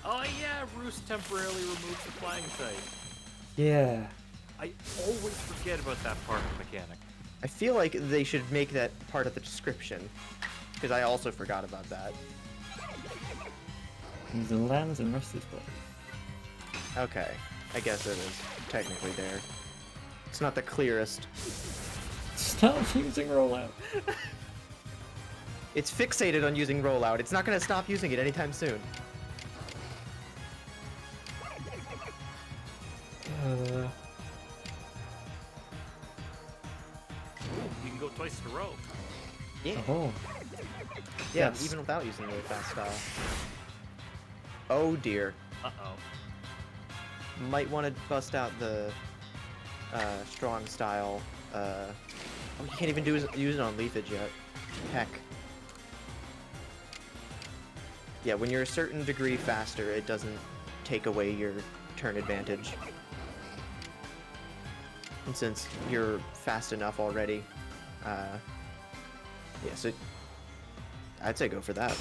Oh yeah, Roost temporarily removes the flying type.
Yeah.
I always forget about that part of the mechanic.
I feel like they should make that part of the description, because I also forgot about that.
Use the lands and rest this place.
Okay, I guess it is technically there. It's not the clearest.
Stop using rollout.
It's fixated on using rollout. It's not going to stop using it anytime soon.
You can go twice in a row.
Yeah.
Oh.
Yeah,
Yes.
even without using the fast style. Oh dear.
Uh-oh.
Might want to bust out the strong style. Oh, you can't even use it on leafage yet. Heck. Yeah, when you're a certain degree faster, it doesn't take away your turn advantage. And since you're fast enough already, yeah, so I'd say go for that.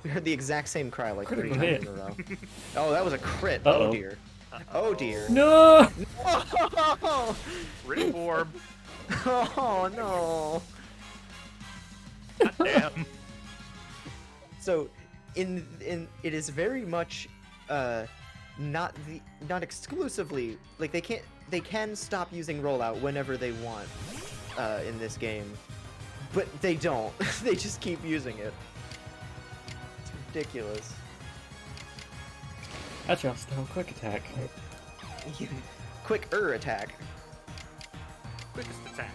We heard the exact same cry like 3
Critical
times
hit.
in a row. Oh, that was a crit.
Uh-oh.
Oh dear. Oh dear.
No!
Oh,
Rip orb.
oh no. So, in it is very much, not exclusively, like they can stop using rollout whenever they want, in this game, but they don't. They just keep using it. It's ridiculous.
Agile style quick attack.
Quick attack.
Quickest attack.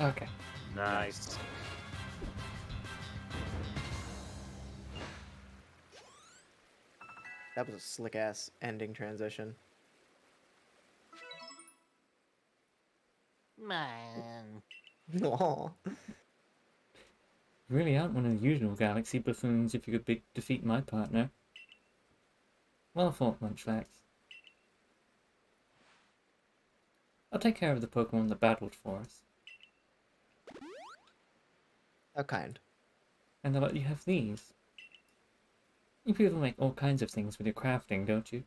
Okay.
Nice.
That was a slick ass ending transition.
Man.
Aw.
You really aren't one of the usual galaxy buffoons if you could defeat my partner. Well fought, Munchlax. I'll take care of the Pokemon that battled for us.
How kind.
And I'll let you have these. You people make all kinds of things with your crafting, don't you?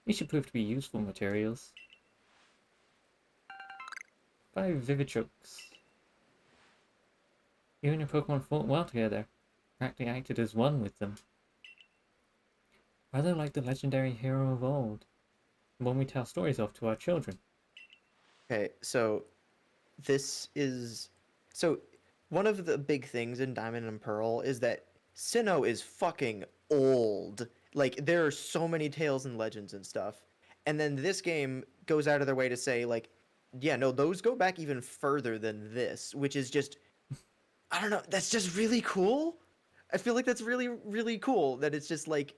These should prove to be useful materials. 5 Vivitrux. You and your Pokemon fought well together. Practically acted as one with them. Rather like the legendary hero of old. The one we tell stories of to our children.
Okay, so this is so one of the big things in Diamond and Pearl is that Sinnoh is fucking old. Like there are so many tales and legends and stuff. And then this game goes out of their way to say like, yeah, no, those go back even further than this, which is just I don't know, that's just really cool. I feel like that's really really cool that it's just like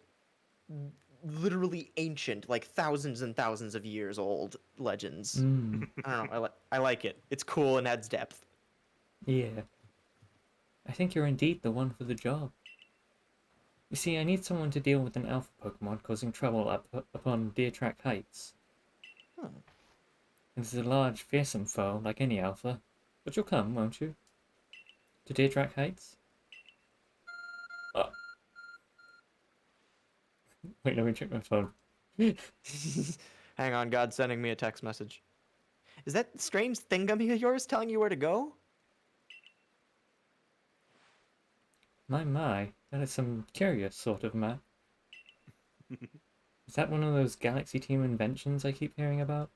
literally ancient, like thousands and thousands of years old legends. I don't know. I like it. It's cool and adds depth.
Yeah. I think you're indeed the one for the job. You see, I need someone to deal with an alpha Pokemon causing trouble upon Deertrack Heights.
Huh.
This is a large, fearsome foe, like any alpha. But you'll come, won't you? To Deertrack Heights? Oh. Wait, let me check my phone.
Hang on, God's sending me a text message. Is that strange thingamy of yours telling you where to go?
My, that is some curious sort of map. Is that one of those Galaxy Team inventions I keep hearing about?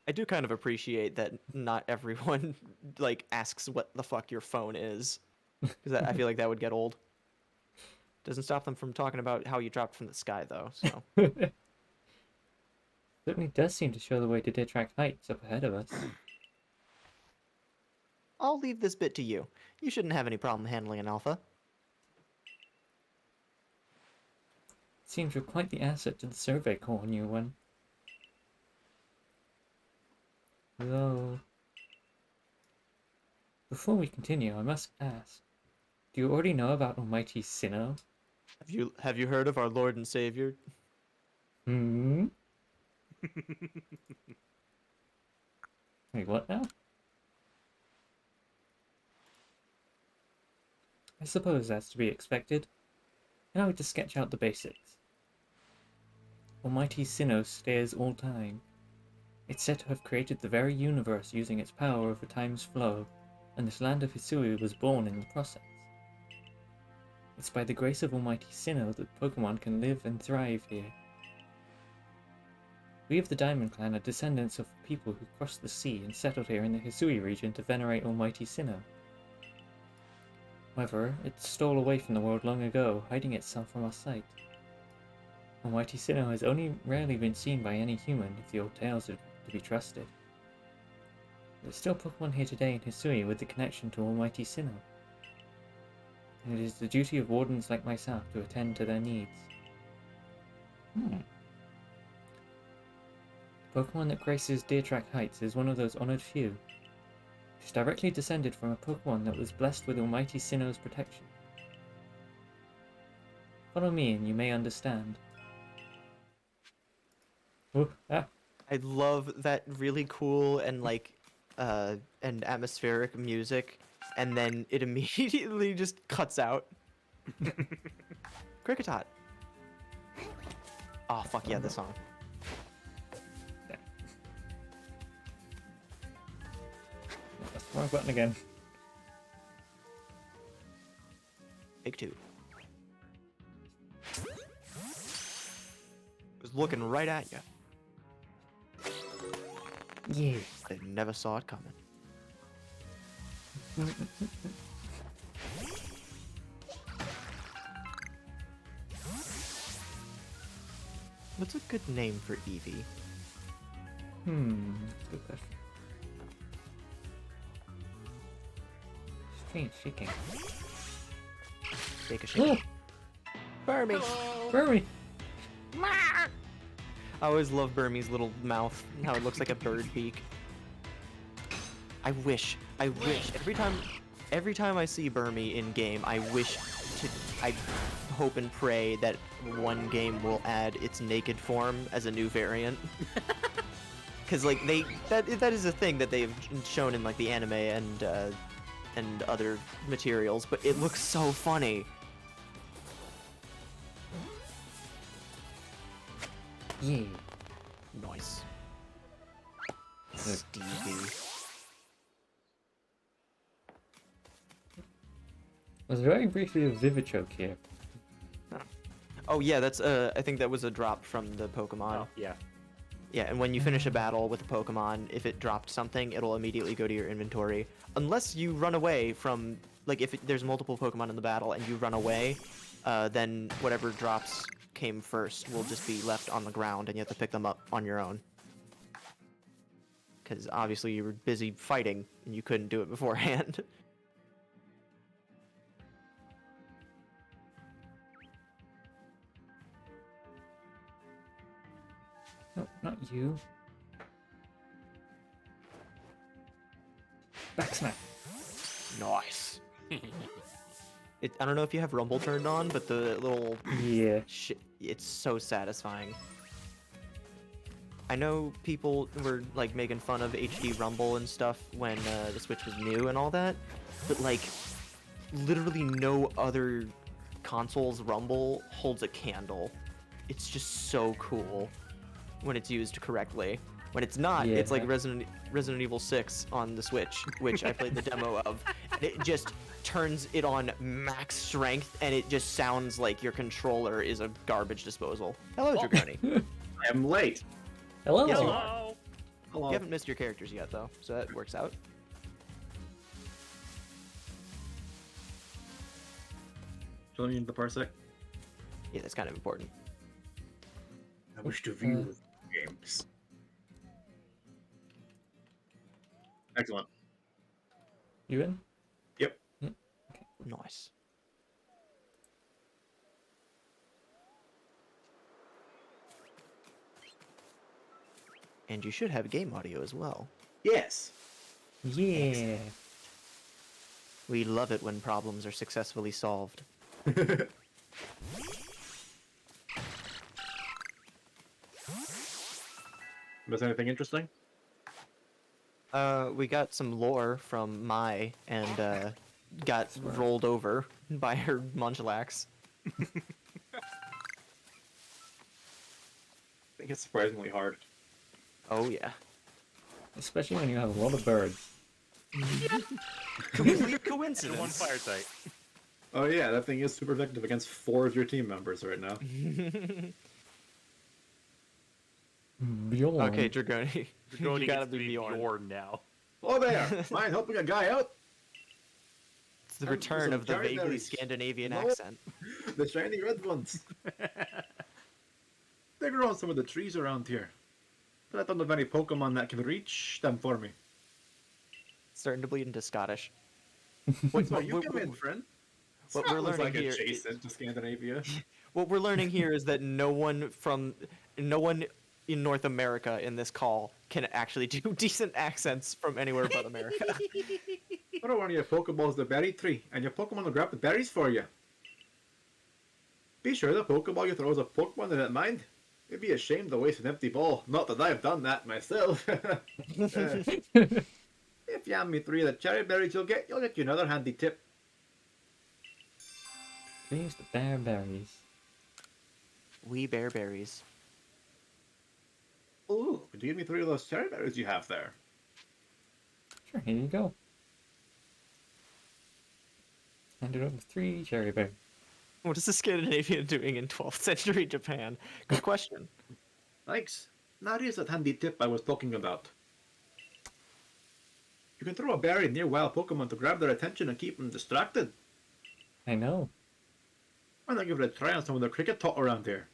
I do kind of appreciate that not everyone like asks what the fuck your phone is, because I feel like that would get old. Doesn't stop them from talking about how you dropped from the sky, though. So
Certainly does seem to show the way to Deertrack Heights up ahead of us.
I'll leave this bit to you. You shouldn't have any problem handling an alpha.
Seems you're quite the asset to the Survey Corps, new one. Though, before we continue, I must ask, do you already know about Almighty Sinnoh?
Have you heard of our Lord and Savior?
Hmm? Wait, what now? I suppose that's to be expected. Now to sketch out the basics. Almighty Sinnoh stares all time. It's said to have created the very universe using its power over time's flow, and this land of Hisui was born in the process. It's by the grace of Almighty Sinnoh that Pokemon can live and thrive here. We of the Diamond Clan are descendants of people who crossed the sea and settled here in the Hisui region to venerate Almighty Sinnoh. However, it stole away from the world long ago, hiding itself from our sight. Almighty Sinnoh has only rarely been seen by any human, if the old tales are to be trusted. There's still Pokemon here today in Hisui with the connection to Almighty Sinnoh, and it is the duty of wardens like myself to attend to their needs. The Pokemon that graces Deertrack Heights is one of those honored few. She's directly descended from a Pokemon that was blessed with Almighty Sinnoh's protection. Follow me and you may understand. Oh, ah.
I love that really cool and like and atmospheric music, and then it immediately just cuts out. Cricketot. Oh fuck yeah, this song.
Wrong button again.
Take two. Was looking right at you.
Yeah.
I never saw it coming. What's a good name for Eevee?
That's a good question. Strange shaking.
Shake a shake. Burmy!
Furry!
I always love Burmy's little mouth, how it looks like a bird beak. I wish, every time I see Burmy in game, I hope and pray that one game will add its naked form as a new variant. Cause like that is a thing that they've shown in like the anime and other materials, but it looks so funny.
Yeah.
Nice.
Good.
Stevie.
There's very briefly a Vivichoke here.
Oh yeah, that's I think that was a drop from the Pokemon.
Oh, yeah.
Yeah, and when you finish a battle with a Pokemon, if it dropped something, it'll immediately go to your inventory. Unless you run away from, like, there's multiple Pokemon in the battle and you run away, then whatever drops came first will just be left on the ground and you have to pick them up on your own. Because obviously you were busy fighting and you couldn't do it beforehand.
No, not you. Back smack.
Nice. I don't know if you have Rumble turned on, but the little
Yeah.
it's so satisfying. I know people were like making fun of HD Rumble and stuff when the Switch was new and all that, but like literally no other console's Rumble holds a candle. It's just so cool when it's used correctly. When it's not, it's like
Yeah.
Resident Evil 6 on the Switch, which I played the demo of. And it just turns it on max strength, and it just sounds like your controller is a garbage disposal. Hello, Dragoni.
I am late.
Hello.
Yes, you are.
Hello.
Hello.
You haven't missed your characters yet, though, so that works out.
Filling in the parsec.
Yeah, that's kind of important.
I wish to view the games. Excellent.
You in?
Yep.
Nice. And you should have game audio as well.
Yes.
Yeah.
We love it when problems are successfully solved.
Was anything interesting?
We got some lore from Mai and got rolled over by her Munchlax.
I think it's surprisingly hard.
Oh yeah.
Especially when you have a lot of birds.
Complete
And
coincidence.
one fire type.
Oh yeah, that thing is super effective against 4 of your team members right now.
Bjorn.
Okay, Dragoni.
Dragoni
You gotta
gets to
be
be
Bjorn.
Bjorn now.
Oh there! Mind helping a guy out?
It's the
Time for
return
some
of the
cherry
vaguely
berries.
Scandinavian
No.
accent.
The shiny red ones. They grow on some of the trees around here. But I don't have any Pokemon that can reach them for me.
Starting to bleed into Scottish.
So you come in, friend.
what
Scott
we're
looks
learning
like
here
adjacent to Scandinavia.
What we're learning here is that no one in North America in this call can actually do decent accents from anywhere but America.
Throw one of your Pokeballs the berry tree, and your Pokemon will grab the berries for you. Be sure the Pokeball you throw is a Pokemon that doesn't mind. It'd be a shame to waste an empty ball. Not that I've done that myself. If you hand me 3 of the cherry berries you'll get you another handy tip.
Dreams the bear berries.
We bear berries.
Ooh, could you give me 3 of those cherry berries you have there?
Sure, here you go. Handed over 3 cherry berries.
What is the Scandinavian doing in 12th century Japan? Good question.
Thanks. Now here's that handy tip I was talking about. You can throw a berry near wild Pokemon to grab their attention and keep them distracted.
I know.
Why not give it a try on some of the cricket talk around here?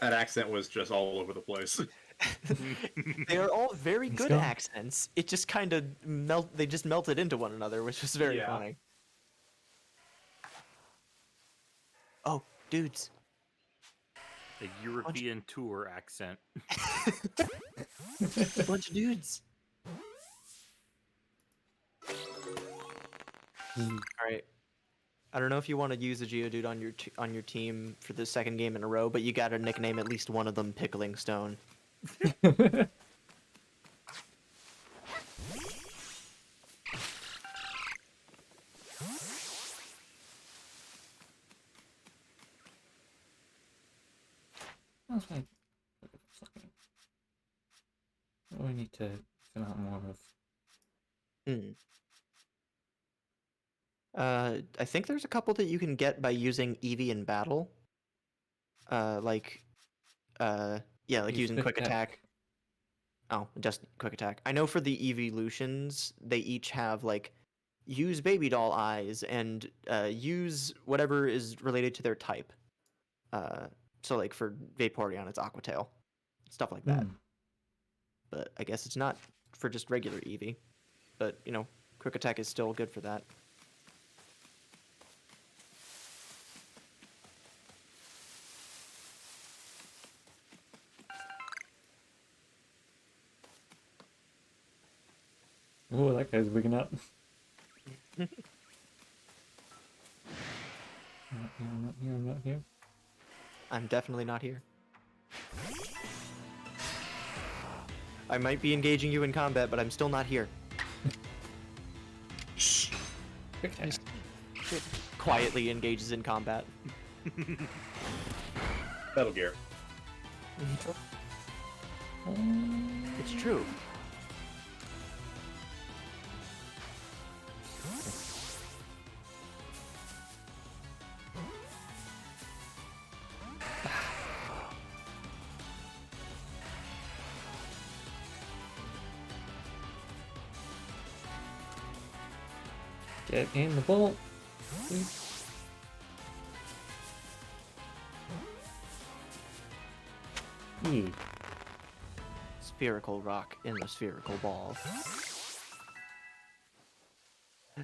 That accent was just all over the place.
They are all very
Let's
good
go.
accents. It just kind of they just melted into one another, which was very
Yeah.
funny. Oh, dudes.
The European tour accent.
Bunch of dudes.
Mm.
All right. I don't know if you want to use a Geodude on your team for the second game in a row, but you got to nickname at least one of them Pickling Stone.
That's fine. What do we need to fill out more of?
Hmm. I think there's a couple that you can get by using Eevee in battle. Yeah, like
Use
using quick attack. Oh, just quick attack. I know for the evolutions, they each have like use baby doll eyes and use whatever is related to their type. So like for Vaporeon, it's Aqua Tail, stuff like that.
Hmm.
But I guess it's not for just regular Eevee. But you know, quick attack is still good for that.
Oh, that guy's wigging up. Not here, I'm not here, I'm not here.
I'm definitely not here. I might be engaging you in combat, but I'm still not here.
Quick attack.
Quietly engages in combat.
Metal Gear.
It's true.
Get in the ball. Please. Yeah.
Spherical rock in the spherical ball.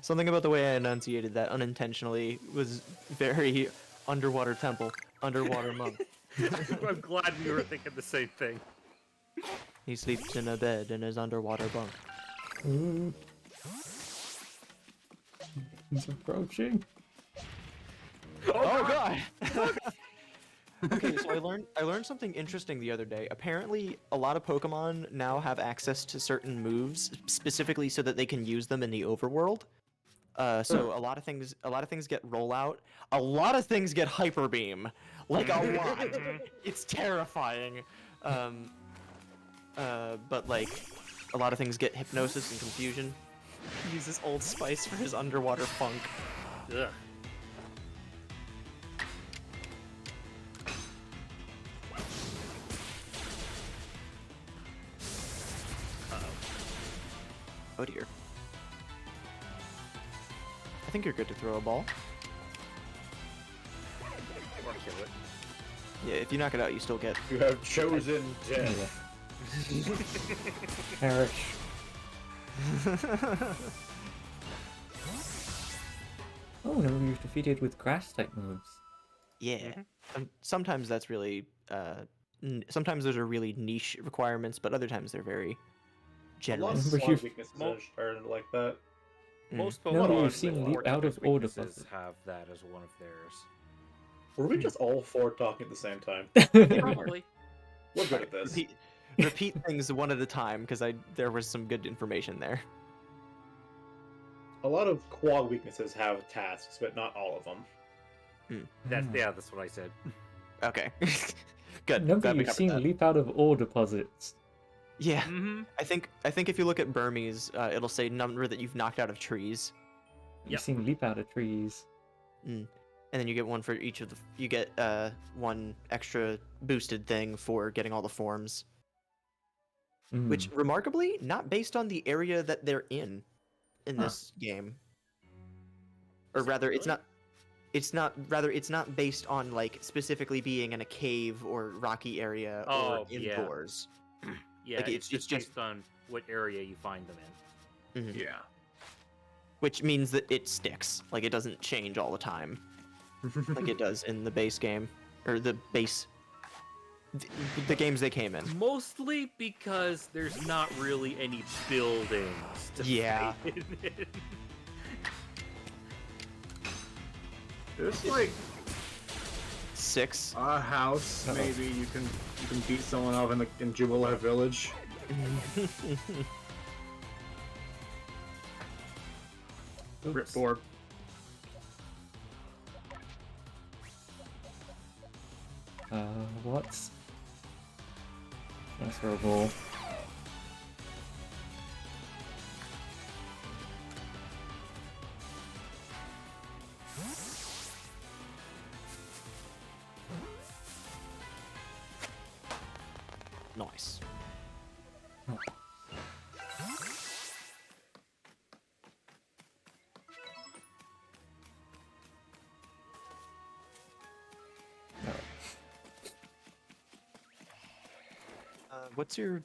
Something about the way I enunciated that unintentionally was very underwater temple, underwater monk.
I'm glad we were thinking the same thing.
He sleeps in a bed in his underwater bunk.
Ooh. He's approaching.
Oh god! Okay, so I learned something interesting the other day. Apparently, a lot of Pokemon now have access to certain moves specifically so that they can use them in the overworld. So a lot of things get rollout. A lot of things get hyper beam. Like a lot. It's terrifying. But like a lot of things get hypnosis and confusion. He uses Old Spice for his underwater funk.
Ugh.
Oh dear. I think you're good to throw a ball.
Or kill it.
Yeah, if you knock it out, you still get.
You have chosen death.
Perish. Oh, no, we were defeated with grass type moves.
Yeah. Sometimes that's really. Sometimes those are really niche requirements, but other times they're very
A lot of
generous.
Remember
slot
you-
weaknesses are like that.
Most
No,
Pokemon
but we've
with
seen
more
leap out of
types
order
weaknesses
buffet.
have that as one of theirs.
Were we just all four talking at the same time?
Probably.
We're good at this.
Repeat things one at a time because there was some good information there.
A lot of quad weaknesses have tasks, but not all of them.
That's what I said.
Okay. Good.
Remember
Glad we
you've
covered
seen
that.
leap out of ore deposits.
Yeah.
Mm-hmm.
I think if you look at Burmese, it'll say number that you've knocked out of trees.
You
Yep.
seem leap out of trees.
Mm. And then you get one for each of the. You get one extra boosted thing for getting all the forms, which
Mm.
remarkably not based on the area that they're in
Huh.
this game, or
Is it
rather, it's
really?
not. It's not. Rather, it's not based on like specifically being in a cave or rocky area or
Oh, yeah.
indoors.
Yeah,
Like,
it's
it's
just
just-
based on what area you find them in.
Mhm.
Yeah.
Which means that it sticks. Like it doesn't change all the time, like it does in the base game or the base. The games they came in.
Mostly because there's not really any buildings to
Yeah.
fight in it.
There's like
6.
a house
Uh-oh.
maybe you can beat someone up in Jubilee Village.
Oops.
Ripboard.
What's transferable?
Nice. What's your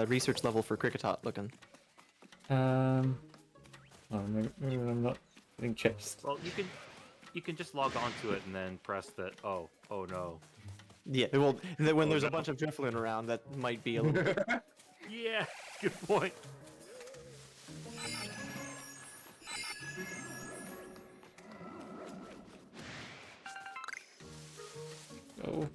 research level for Cricketot looking?
Oh, maybe I'm not getting chips.
Well, you can just log on to it and then press that. Oh no.
Yeah, well, when
Oh,
there's a
no.
bunch of Drifloon around, that might be a little bit.
Yeah, good point.
Oh.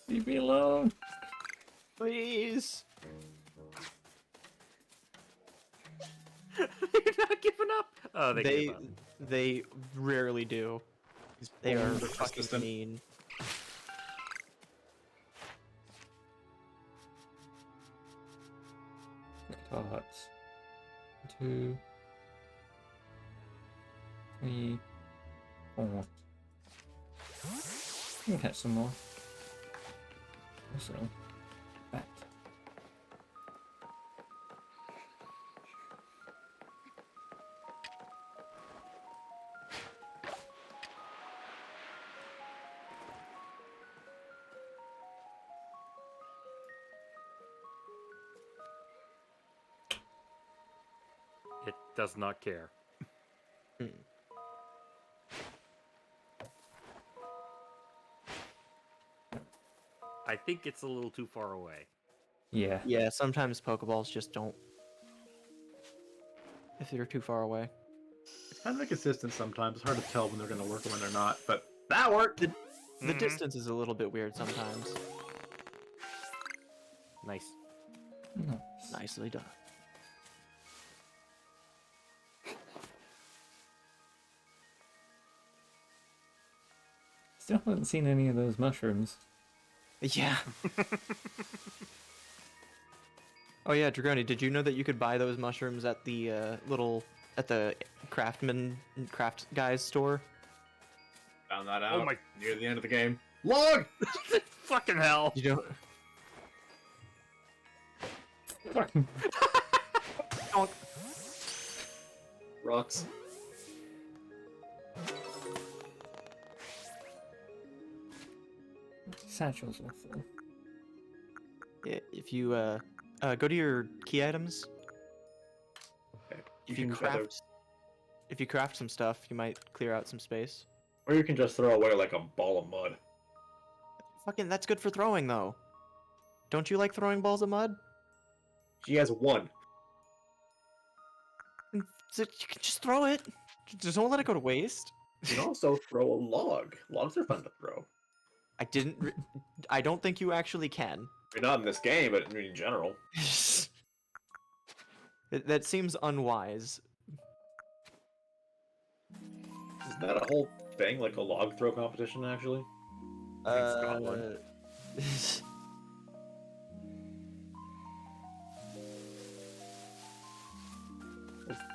Leave me alone.
Please.
You're not giving up. Oh, they gave up.
They rarely do.
He's
They are
bold,
fucking
persistent.
mean.
Tots. 2, 3, 4. You can catch some more. Also, bat.
It does not care.
Hmm.
I think it's a little too far away.
Yeah.
Yeah, sometimes Pokeballs just don't. If they're too far away.
It's kind of inconsistent sometimes. It's hard to tell when they're going to work and when they're not. But that worked.
The
Mhm.
distance is a little bit weird sometimes.
Nice.
Nice.
Nicely done.
Still haven't seen any of those mushrooms.
Yeah. Oh yeah, Dragoni, did you know that you could buy those mushrooms at the at the craft guys store?
Found that out.
Oh my-
Near the end of the game. Log!
Fucking hell.
You don't.
Fucking
Rocks.
satchels are full.
If you go to your key items,
Okay.
if you
can
craft, if you craft some stuff, you might clear out some space.
Or you can just throw away like a ball of mud.
Fucking, that's good for throwing though. Don't you like throwing balls of mud?
She has one.
So you can just throw it. Just don't let it go to waste.
You can also throw a log. Logs are fun to throw.
I didn't. I don't think you actually can.
I mean, not in this game, but in general.
That seems unwise.
Isn't that a whole thing, like a log throw competition, actually?
In Scotland.
There's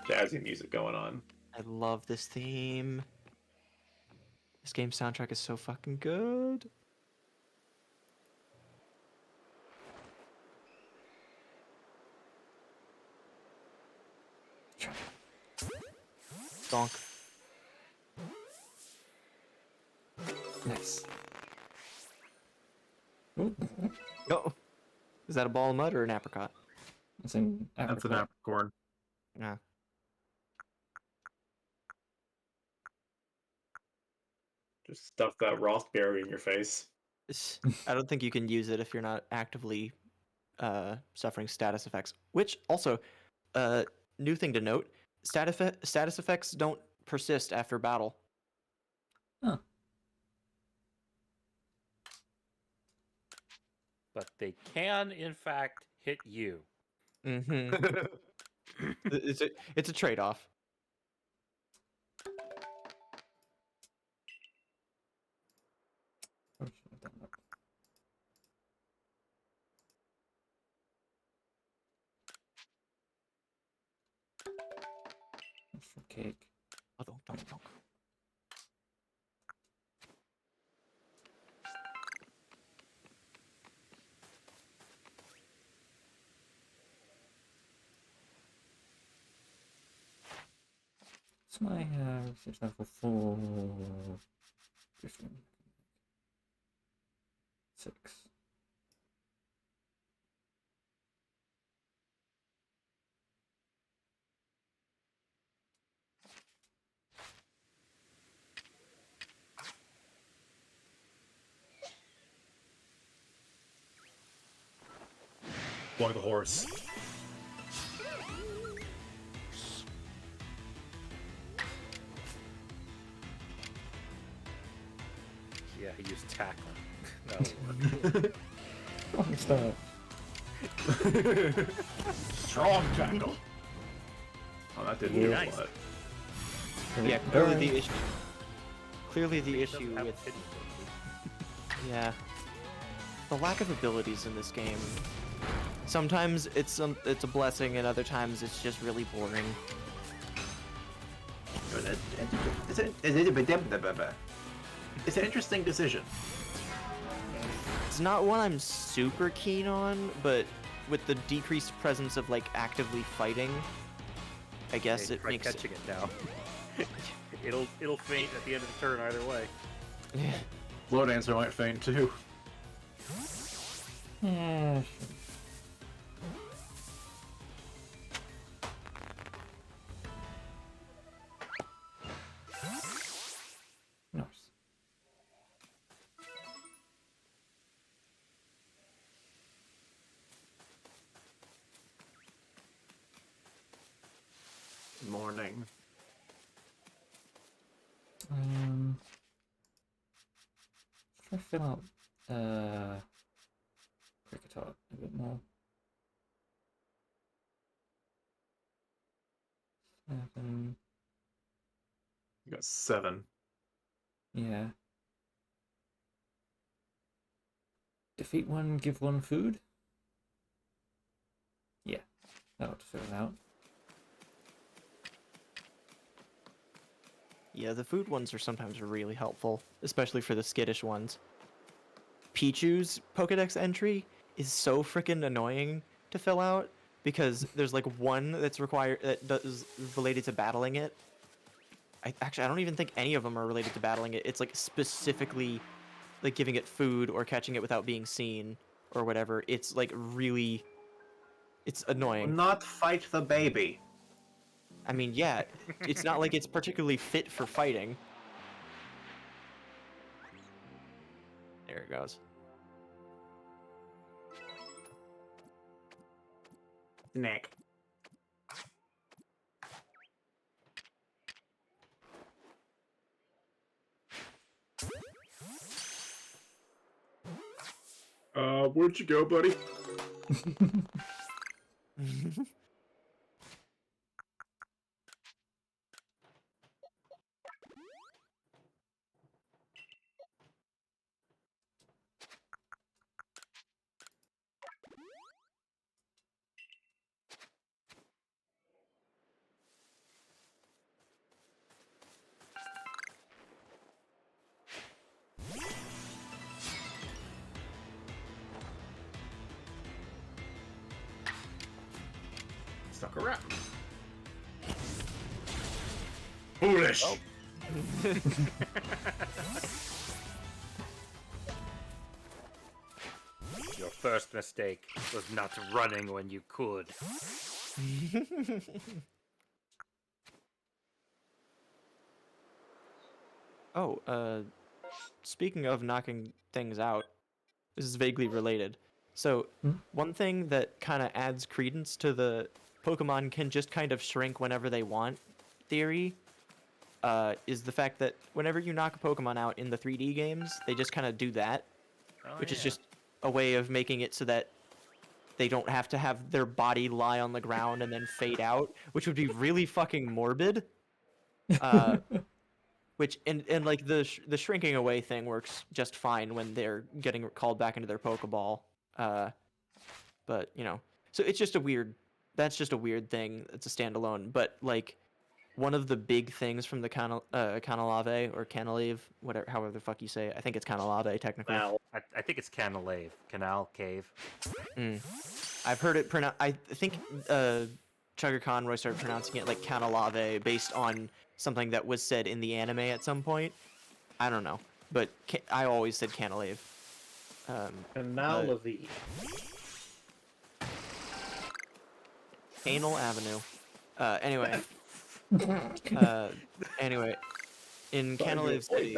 jazzy music going on.
I love this theme. This game's soundtrack is so fucking good. Donk.
Nice. Ooh,
Oh, is that a ball of mud or an apricot?
that's an
That's an
apricot.
apricorn.
Yeah.
Just stuff that raspberry in your face.
I don't think you can use it if you're not actively suffering status effects. Which also, new thing to note: status effects don't persist after battle.
Huh.
But they can, in fact, hit you.
Mm-hmm. It's a trade-off.
Oh, should have done that. Mushroom cake.
Oh, don't.
What's my research level for? Different. 6.
Boy the horse.
Yeah, he used tackle. That'll work.
Oh, stuff.
Strong tackle. Oh, that didn't do
Nice.
a lot.
Yeah, clearly the issue. Clearly the issue
Have
with
hidden ability.
the lack of abilities in this game. Sometimes it's a blessing, and other times it's just really boring.
It's an interesting decision.
It's not one I'm super keen on, but with the decreased presence of like actively fighting, I guess
Hey,
it
try
makes
catching it now. it'll faint at the end of the turn either way.
Blow dancer might faint too.
Yeah, sure. Nice.
Morning.
Try to fill out Cricketot a bit more. 7.
You got 7.
Yeah. Defeat one, give one food? Yeah, that ought to fill it out.
Yeah, the food ones are sometimes really helpful, especially for the skittish ones. Pichu's Pokedex entry is so freaking annoying to fill out because there's like one that's required that is related to battling it. I don't even think any of them are related to battling it. It's like specifically like giving it food or catching it without being seen or whatever. It's like really, it's annoying.
Not fight the baby.
I mean, yeah, it's not like it's particularly fit for fighting. There it goes.
Nick. Where'd you go, buddy? stuck around. Foolish!
Oh.
Your first mistake was not running when you could.
Oh, speaking of knocking things out, this is vaguely related. So,
Hmm?
one thing that kind of adds credence to the Pokemon can just kind of shrink whenever they want theory, is the fact that whenever you knock a Pokemon out in the 3D games, they just kind of do that,
Oh,
which is
yeah.
just a way of making it so that they don't have to have their body lie on the ground and then fade out, which would be really fucking morbid. Uh, which and like the shrinking away thing works just fine when they're getting called back into their Pokeball. Uh, but you know, so it's just a weird. That's just a weird thing. It's a standalone. But like one of the big things from the Canalave or Canalave, whatever, however the fuck you say it. I think it's Canalave technically.
Now,
I think it's Canalave. Canal Cave.
Mm. I've heard it pronounced. I think Chugger Conroy started pronouncing it like Canalave based on something that was said in the anime at some point. I don't know, but I always said Canalave.
Canal Levy.
Anal Avenue. Anyway. Anyway, in Canalave City.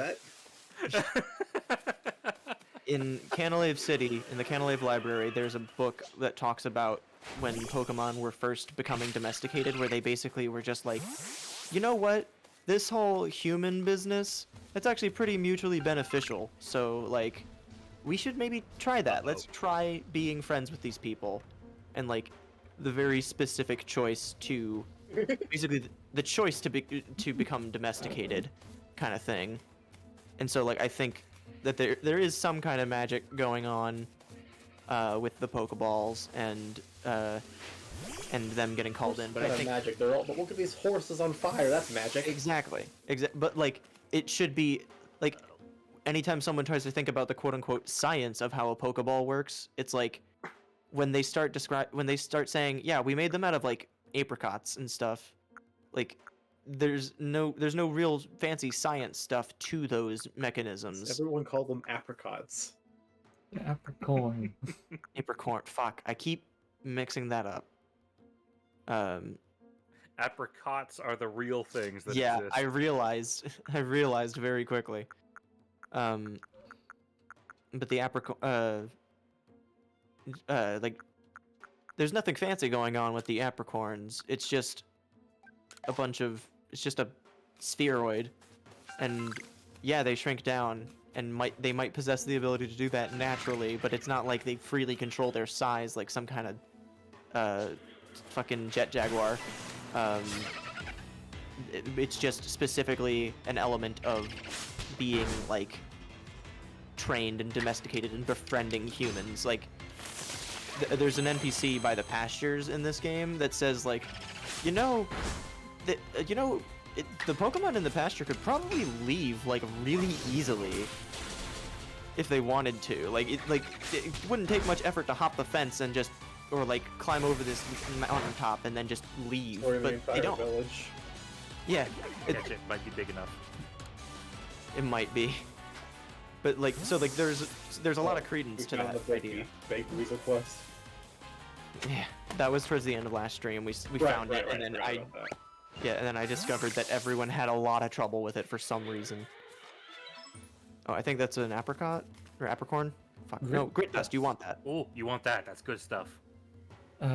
In Canalave City, in the Canalave Library, there's a book that talks about when Pokemon were first becoming domesticated, where they basically were just like, you know what? This whole human business, that's actually pretty mutually beneficial. So, like, we should maybe try that. Let's try being friends with these people. And, like, the very specific choice to, basically, the choice to become domesticated kind of thing. And so, like, I think that there is some kind of magic going on with the Pokeballs and them getting called in. But I think
magic. They're all. But look at these horses on fire. That's magic.
exactly. But like, it should be like, anytime someone tries to think about the quote unquote science of how a Pokeball works, it's like when they start saying, yeah, we made them out of like apricots and stuff. Like, there's no real fancy science stuff to those mechanisms.
Everyone called them apricots.
Capricorn.
Apricorn. Fuck, I keep mixing that up.
Apricots are the real things that
Yeah,
exist.
I realized very quickly. But the apricot, like, there's nothing fancy going on with the apricorns. It's just a spheroid, and yeah, they shrink down, and they might possess the ability to do that naturally, but it's not like they freely control their size like some kind of fucking jet jaguar. It's just specifically an element of being like trained and domesticated and befriending humans. Like, there's an NPC by the pastures in this game that says like, the Pokemon in the pasture could probably leave like really easily if they wanted to. Like it wouldn't take much effort to hop the fence and just, or like climb over this mountaintop and then just leave.
Or the
But
entire
they don't.
village.
Yeah,
Gadget might be big enough.
it might be. But like, so like, there's a lot of credence to
found
that
the
idea.
Big Weasel quest.
Yeah, that was towards the end of last stream. We found it, and then I discovered that everyone had a lot of trouble with it for some reason. Oh, I think that's an apricot or apricorn. Fuck. No, grit dust. You want that?
Oh, you want that? That's good stuff.
What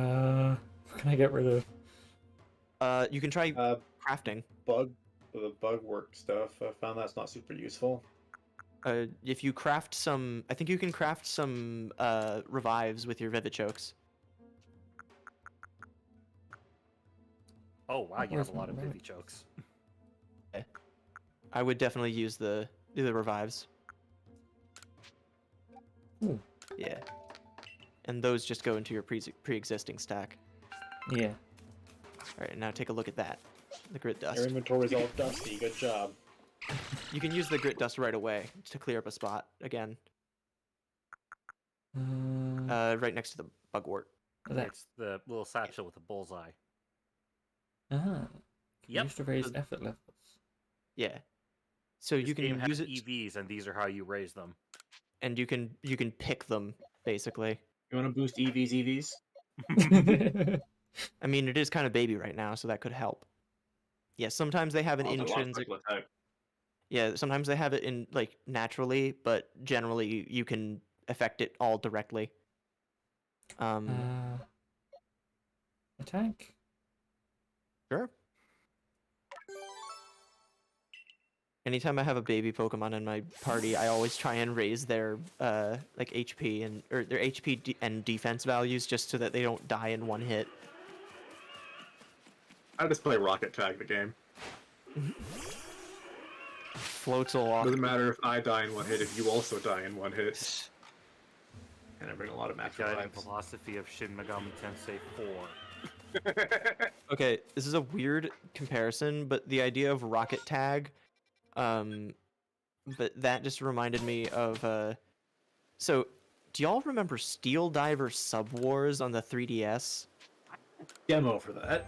can I get rid of?
You can try crafting.
The bug work stuff. I found that's not super useful.
If you craft some, I think you can craft some revives with your Vivichokes.
Oh wow, you
Where's
have a lot of
my
Vivi chokes.
I would definitely use the revives.
Ooh.
Yeah. And those just go into your pre-existing stack.
Yeah.
Alright, now take a look at that. The grit
Your
dust.
inventory's all dusty. Good job.
You can use the grit dust right away to clear up a spot again. Right next to the bugwort.
That.
It's the little satchel with a bullseye.
Ah,
Yep.
used to raise
So-
effort levels.
Yeah. So
This
you
game
can
has
use it,
EVs, and these are how you raise them.
and you can pick them basically.
You want to boost EVs?
I mean, it is kind of baby right now, so that could help. Yeah, sometimes they have an
Oh, that's a lot of
intrinsic.
cycle attack.
Yeah, sometimes they have it in like naturally, but generally you can affect it all directly.
uh, attack.
Sure. Anytime I have a baby Pokemon in my party, I always try and raise their like HP and or their and defense values just so that they don't die in one hit.
I just play Rocket Tag the game.
Floats along.
Doesn't matter if I die in one hit, if you also die in one hit. And I bring a lot of
The
match
guiding
vibes.
philosophy of Shin Megami Tensei 4.
Okay, this is a weird comparison, but the idea of rocket tag, but that just reminded me of so do y'all remember Steel Diver Sub Wars on the 3DS?
Demo for that.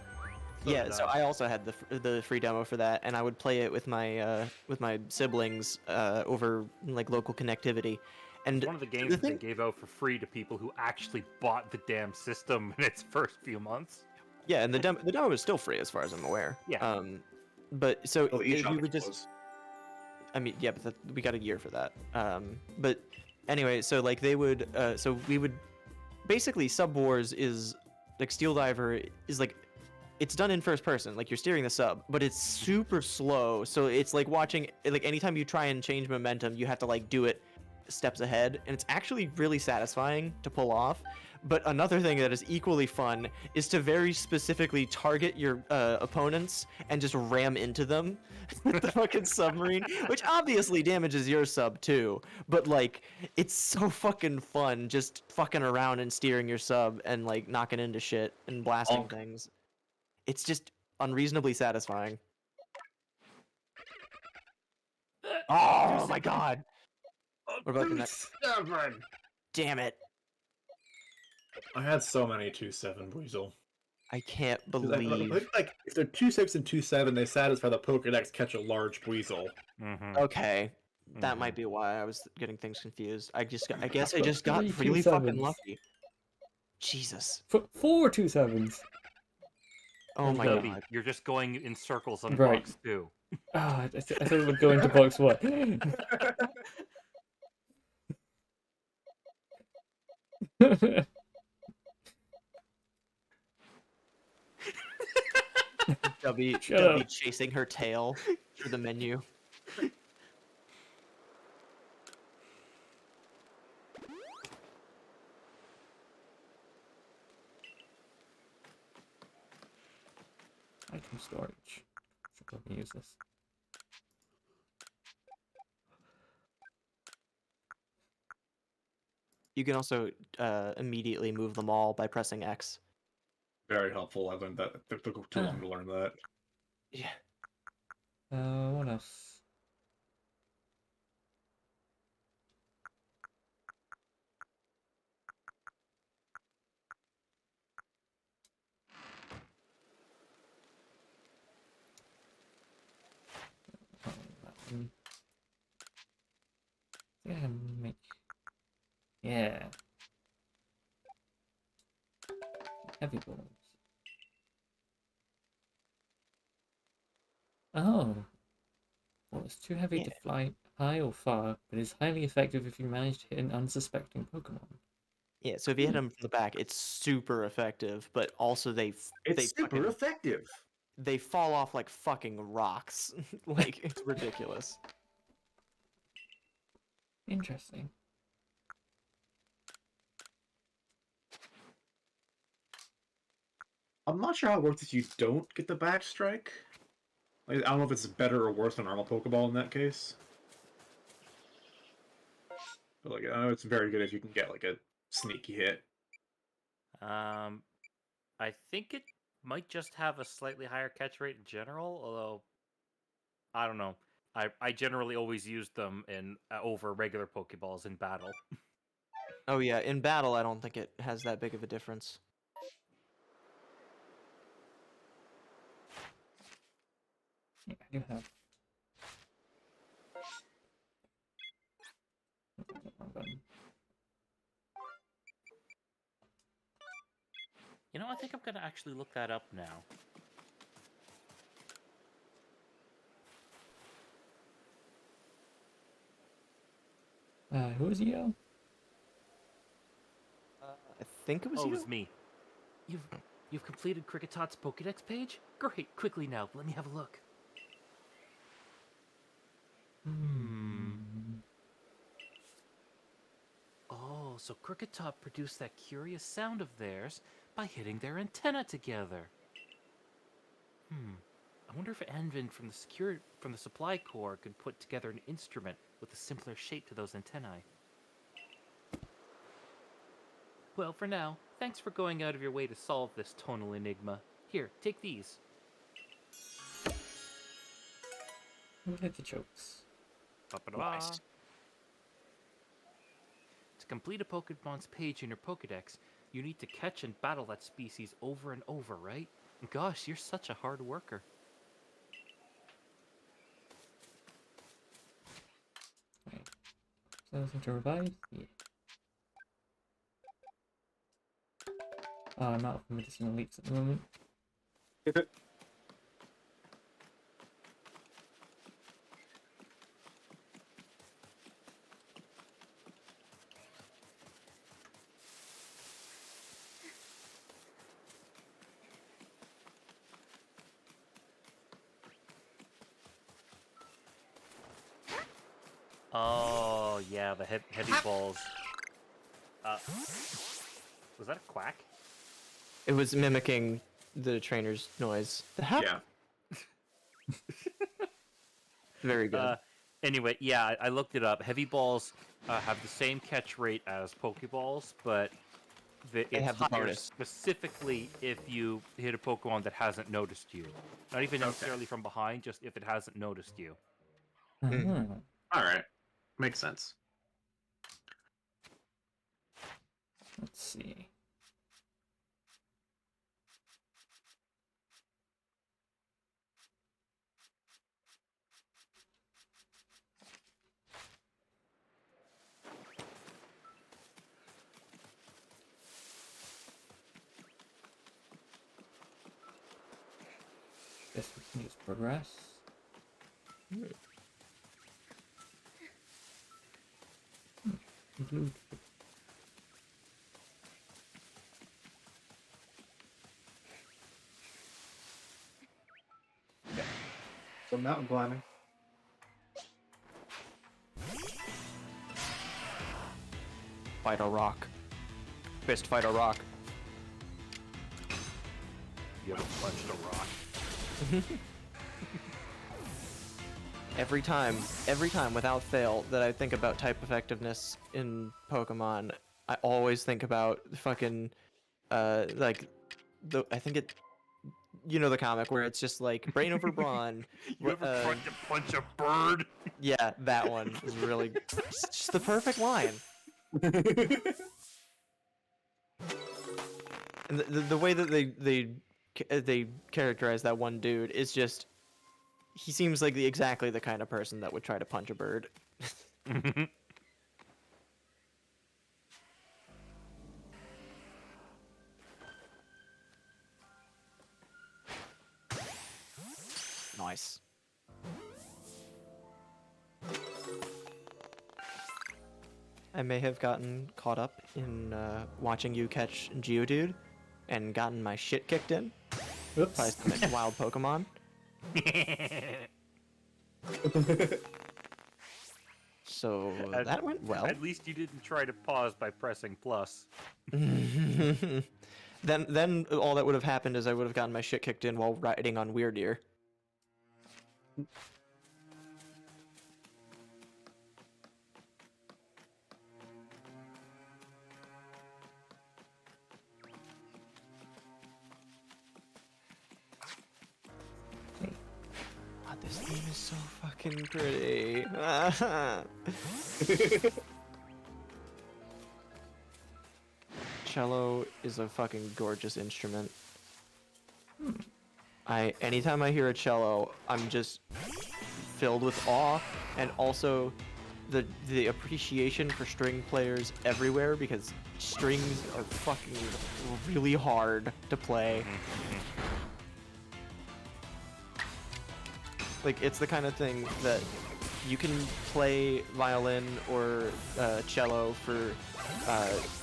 Yeah, so I also had the free demo for that, and I would play it with my siblings over like local connectivity, and
It's one of the games
the
that they
thing,
gave out for free to people who actually bought the damn system in its first few months.
yeah, and the demo is still free as far as I'm aware.
Yeah.
But so
Oh, the eShop
we would just,
was.
I mean, yeah, but we got a year for that. But anyway, so like they would, so we would basically Sub Wars is like Steel Diver is like it's done in first person, like you're steering the sub, but it's super slow. So it's like watching, like anytime you try and change momentum, you have to like do it steps ahead, and it's actually really satisfying to pull off. But another thing that is equally fun is to very specifically target your opponents and just ram into them with the fucking submarine, which obviously damages your sub too. But like, it's so fucking fun just fucking around and steering your sub and like knocking into shit and blasting
Bonk.
things. It's just unreasonably satisfying. Oh my god! What about the next?
7!
Damn it!
I had so many 2-7 Weasel.
I can't
'Cause I
believe.
think, like, if they're 2-6 and 2-7, they satisfy the Pokedex catch a large Weasel.
Mm-hmm.
Okay, that might
Mhm.
be why I was getting things confused. I guess I just got
Three
really fucking
2-7s.
lucky. Jesus.
4 2-7s.
Oh my
Wait.
god.
You're just going in circles on
Right.
box 2.
Ah, I thought it would go into box one. Shut
W
up.
chasing her tail through the menu.
Item storage. Should probably use this.
You can also immediately move them all by pressing X.
Very helpful. I learned that. It took too long to learn that.
Yeah.
What else? Oh, that one. Yeah, make. Yeah. Heavy balls. Oh. Well, it's too heavy to
Yeah.
fly high or far, but is highly effective if you manage to hit an unsuspecting Pokemon.
Yeah, so if you hit them from the back, it's super effective, but also they
It's super
fucking
effective.
they fall off like fucking rocks. Like it's ridiculous.
Interesting.
I'm not sure how it works if you don't get the back strike. Like, I don't know if it's better or worse than normal Pokeball in that case. But like, I know it's very good if you can get like a sneaky hit.
I think it might just have a slightly higher catch rate in general, although I don't know. I generally always use them in over regular Pokeballs in battle.
Oh yeah, in battle I don't think it has that big of a difference.
Yeah, I do have. Wrong button.
You know, I think I'm gonna actually look that up now.
Who is Yo?
I think it was
Oh, it
you.
was me. You've completed Cricketot's Pokédex page? Great, quickly now, let me have a look. Oh, so Cricketot produced that curious sound of theirs by hitting their antenna together. I wonder if Anvin from the supply corps could put together an instrument with a simpler shape to those antennae. Well, for now, thanks for going out of your way to solve this tonal enigma. Here, take these.
Who hit the chokes?
Ba-ba-da-ba.
Nice.
To complete a Pokemon's page in your Pokedex, you need to catch and battle that species over and over, right? Gosh, you're such a hard worker.
Right. So I to revive? Yeah. I'm out of medicinal leaks at the moment.
Oh, yeah, the heavy balls. Was that a quack?
It was mimicking the trainer's noise. The hell?
Yeah.
Very good.
Anyway, yeah, I looked it up. Heavy balls have the same catch rate as Pokeballs, but it's
have the
higher
bonus.
specifically if you hit a Pokemon that hasn't noticed you. Not even necessarily from behind, just if it hasn't noticed you.
Mm.
Ah,
All right. Makes sense.
let's see. Guess we can just progress. Blue.
So mountain climbing.
Fight a rock. Fist fight a rock.
You ever punched a rock?
Every time without fail that I think about type effectiveness in Pokemon, I always think about fucking like I think it, you know, the comic where it's just like brain over brawn.
You ever tried to punch a bird?
Yeah, that one is really it's just the perfect line. And the way that they characterize that one dude is just, he seems like exactly the kind of person that would try to punch a bird. Nice. I may have gotten caught up in watching you catch Geodude and gotten my shit kicked in
Oops.
by some wild Pokemon. So that went well.
At least you didn't try to pause by pressing plus.
Then all that would have happened is I would have gotten my shit kicked in while riding on Weirdeer. God, this game is so fucking pretty. Cello is a fucking gorgeous instrument. Anytime I hear a cello, I'm just filled with awe, and also the appreciation for string players everywhere, because strings are fucking really hard to play. Like, it's the kind of thing that you can play violin or cello for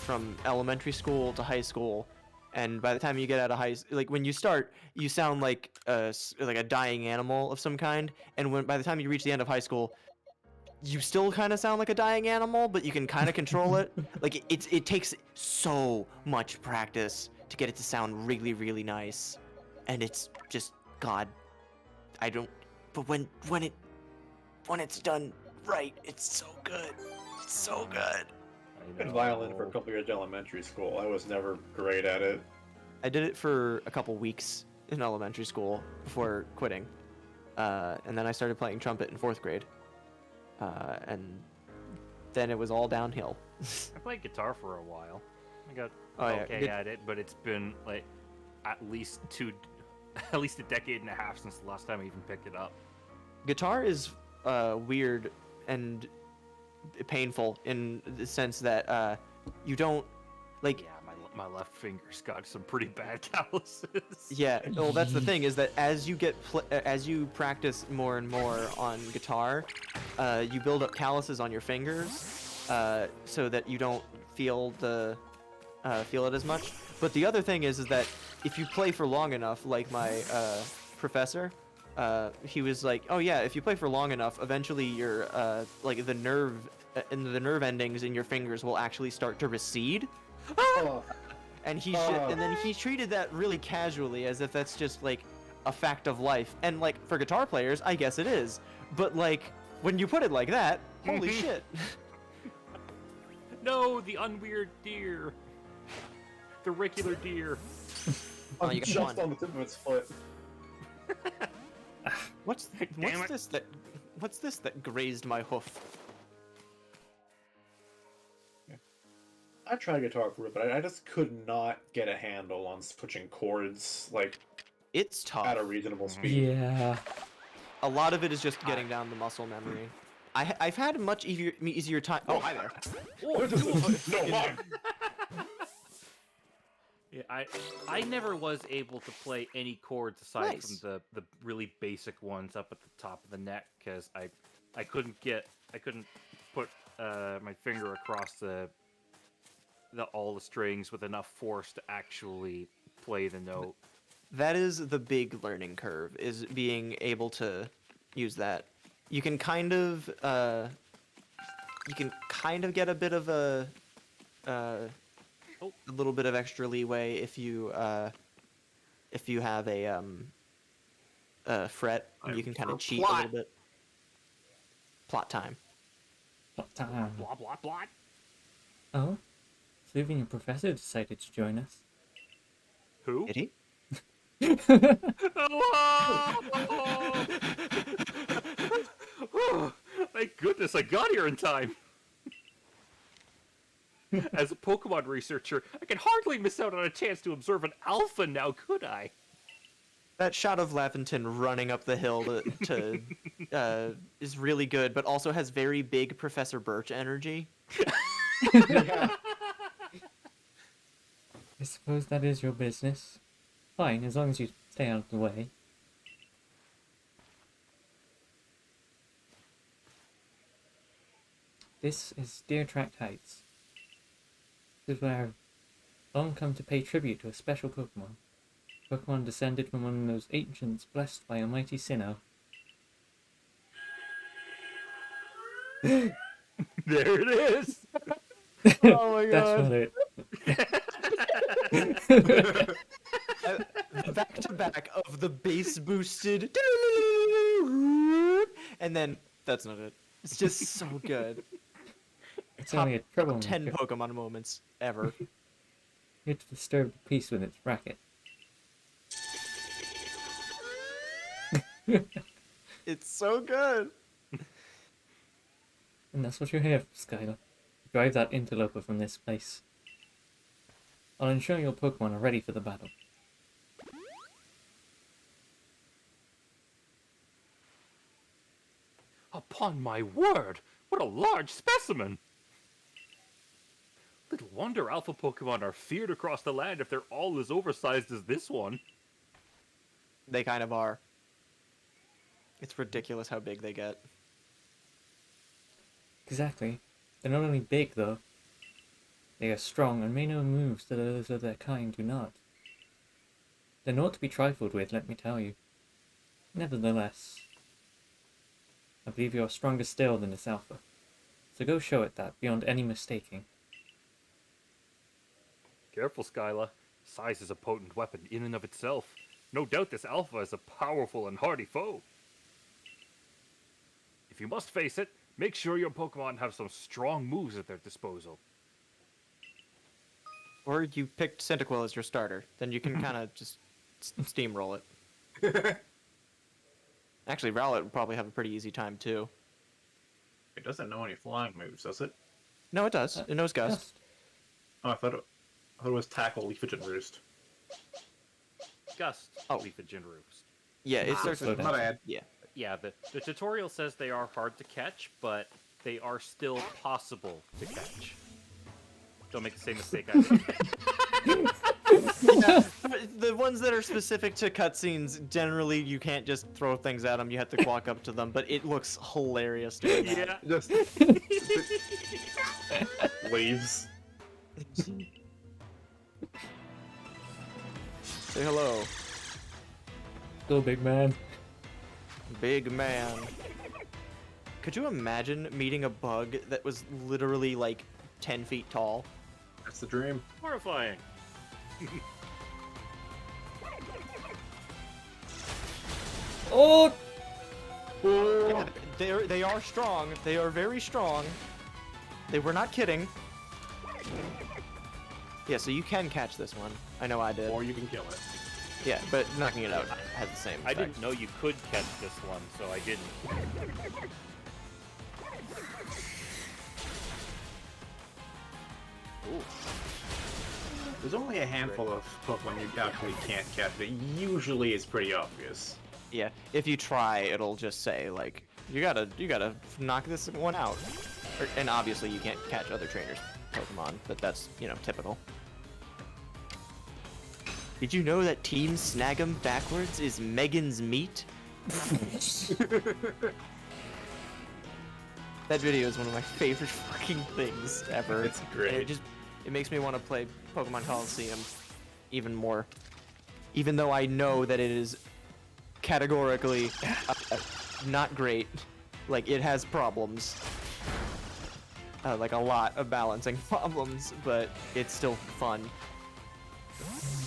from elementary school to high school, and by the time you get out of like when you start, you sound like like a dying animal of some kind, and by the time you reach the end of high school, you still kind of sound like a dying animal, but you can kind of control it. Like it takes so much practice to get it to sound really, really nice, and it's just God. I don't. But when it's done right, it's so good. It's so good.
I've been violin for a couple years in elementary school. I was never great at it.
I did it for a couple weeks in elementary school before quitting, and then I started playing trumpet in 4th grade, and then it was all downhill.
I played guitar for a while. I got
Oh, yeah,
okay at it, but it's been like at least a decade and a half since the last time I even picked it up.
Guitar is weird and painful in the sense that you don't like.
Yeah, my left finger's got some pretty bad calluses.
Yeah, well, that's the thing, is that as you practice more and more on guitar, you build up calluses on your fingers, so that you don't feel it as much. But the other thing is that if you play for long enough, like my professor, he was like, oh yeah, if you play for long enough, eventually your like the nerve endings in your fingers will actually start to recede.
Oh,
And and then he treated that really casually, as if that's just like a fact of life. And like for guitar players, I guess it is. But like when you put it like that, holy shit.
No, the unweird deer. The regular deer.
Oh, you got
just
one.
on the tip of its foot.
What's
Damn it.
this that grazed my hoof?
I tried guitar for it, but I just could not get a handle on switching chords like
It's tough.
at a reasonable speed.
Yeah.
A lot of it is just getting down the muscle memory. I've had a much easier time. Oh, hi there.
No, mine.
Yeah, I never was able to play any chords aside
Nice.
from the really basic ones up at the top of the neck, because I couldn't put my finger across all the strings with enough force to actually play the note.
That is the big learning curve, is being able to use that. You can kind of get a bit of a little bit of extra leeway if you have a fret. You can kind of cheat a little bit. Plot time.
What time?
Blah blah blah.
Oh? So even your professor decided to join us.
Who?
Did he?
Oh, thank goodness I got here in time. As a Pokemon researcher, I can hardly miss out on a chance to observe an alpha now, could I?
That shot of Laventon running up the hill is really good, but also has very big Professor Birch energy.
Yeah.
I suppose that is your business. Fine, as long as you stay out of the way. This is Deer Tract Heights. This is where I've long come to pay tribute to a special Pokemon. Pokemon descended from one of those ancients blessed by Almighty Sinnoh.
There it is.
Oh my
That's not it.
Back to back of the bass boosted, and then that's not it. It's just so good.
It's only a trouble
10 Pokemon moments ever.
Here to disturb the peace with its racket.
It's so good.
And that's what you're here for, Skylar. Drive that interloper from this place. I'll ensure your Pokemon are ready for the battle.
Upon my word, what a large specimen! Little wonder alpha Pokemon are feared across the land if they're all as oversized as this one.
They kind of are. It's ridiculous how big they get.
Exactly. They're not only big, though. They are strong and may know moves that others of their kind do not. They're not to be trifled with, let me tell you. Nevertheless, I believe you are stronger still than this alpha. So go show it that, beyond any mistaking.
Careful, Skyla. Size is a potent weapon in and of itself. No doubt this alpha is a powerful and hardy foe. If you must face it, make sure your Pokemon have some strong moves at their disposal.
Or you picked Cyndaquil as your starter. Then you can kind of just steamroll it. Actually, Rowlet would probably have a pretty easy time, too.
It doesn't know any flying moves, does it?
No, it does. It knows Gust.
Just
Oh, I thought it was Tackle, Leafage, and Roost.
Gust,
Oh.
Leafage, and Roost.
Yeah, it starts
slow
with...
down.
My bad.
Yeah.
Yeah, the tutorial says they are hard to catch, but they are still possible to catch. Don't make the same mistake I did.
The ones that are specific to cutscenes, generally you can't just throw things at them. You have to walk up to them, but it looks hilarious doing that.
Yeah.
Just leaves.
Say hello,
go, big man.
big man. Could you imagine meeting a bug that was literally like 10 feet tall?
That's the dream.
Horrifying.
Oh!
Yeah, they are strong. They are very strong. They were not kidding. Yeah, so you can catch this one. I know I did.
Or you can kill it.
Yeah, but knocking it out has the same
I
effect.
didn't know you could catch this one, so I didn't. Ooh.
There's only a handful of Pokemon you actually can't catch, but usually it's pretty obvious.
Yeah, if you try, it'll just say like, you gotta knock this one out. And obviously you can't catch other trainers' Pokemon, but that's, you know, typical. Did you know that Team Snag'em backwards is Megan's meat? That video is one of my favorite fucking things ever.
It's
And
great.
it makes me want to play Pokemon Coliseum even more. Even though I know that it is categorically not great. Like, it has problems. Like a lot of balancing problems, but it's still fun.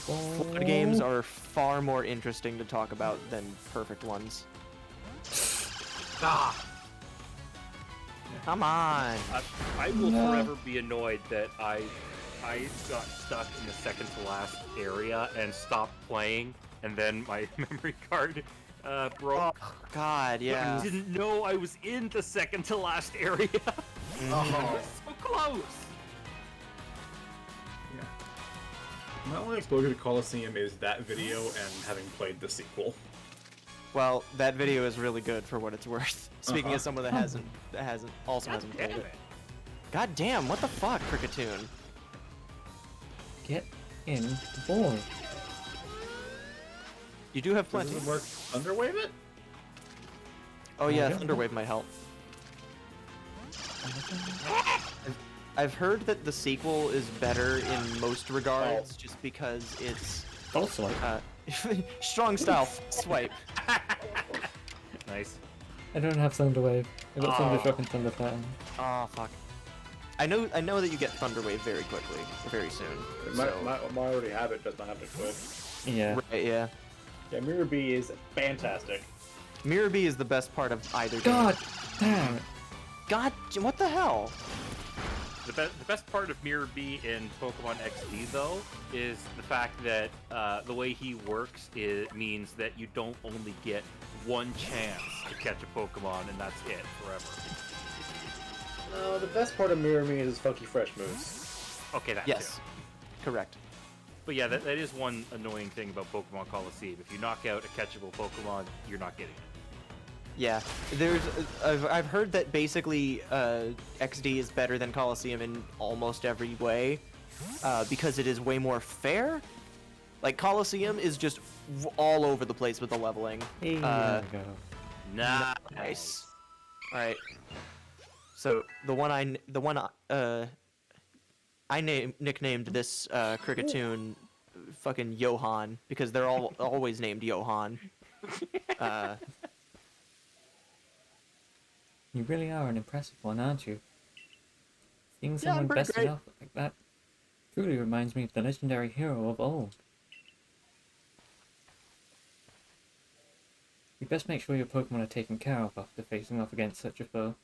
Flawed games are far more interesting to talk about than perfect ones.
Ah!
Come on!
I will
No.
forever be annoyed that I got stuck in the second to last area and stopped playing, and then my memory card broke.
Oh, God,
But
yeah.
I didn't know I was in the second to last area. I
Oh.
was so close.
My only exposure to Coliseum is that video and having played the sequel.
Well, that video is really good for what it's worth. Speaking
Uh-huh.
as someone that hasn't
God
hasn't
damn
played
it.
it. God damn, what the fuck, Cricketune?
Get in the ball.
You do have plenty.
Doesn't work Thunderwave it?
Oh yeah,
yeah.
Thunderwave might help. I've heard that the sequel is better in most regards, just because it's
Also,
strong style swipe.
Nice.
I don't have Thunderwave. I got Thunder
Oh.
Shock and Thunder Pattern.
Oh fuck. I know that you get Thunderwave very quickly, very soon.
My,
so-
I already have it, does not have to quit.
Yeah.
Right, yeah.
Yeah, Mirror B is fantastic.
Mirror B is the best part of either game.
God damn it.
God, what the hell?
The best part of Mirror B in Pokemon XD, though, is the fact that the way he works means that you don't only get one chance to catch a Pokemon, and that's it forever.
No, the best part of Mirror Me is his funky fresh moves.
Okay, that
Yes,
too.
correct.
But yeah, that is one annoying thing about Pokemon Coliseum. If you knock out a catchable Pokemon, you're not getting it.
Yeah, there's. I've heard that basically XD is better than Coliseum in almost every way, because it is way more fair. Like Coliseum is just all over the place with the leveling.
Hey, there we go.
Nice. All right. So I nicknamed this Cricketoon fucking Johan because they're all always named Johan. Uh,
You really are an impressive one, aren't you? Seeing
Yeah, I'm
someone
pretty
bested
great.
up like that truly reminds me of the legendary hero of old. You best make sure your Pokemon are taken care of after facing off against such a foe.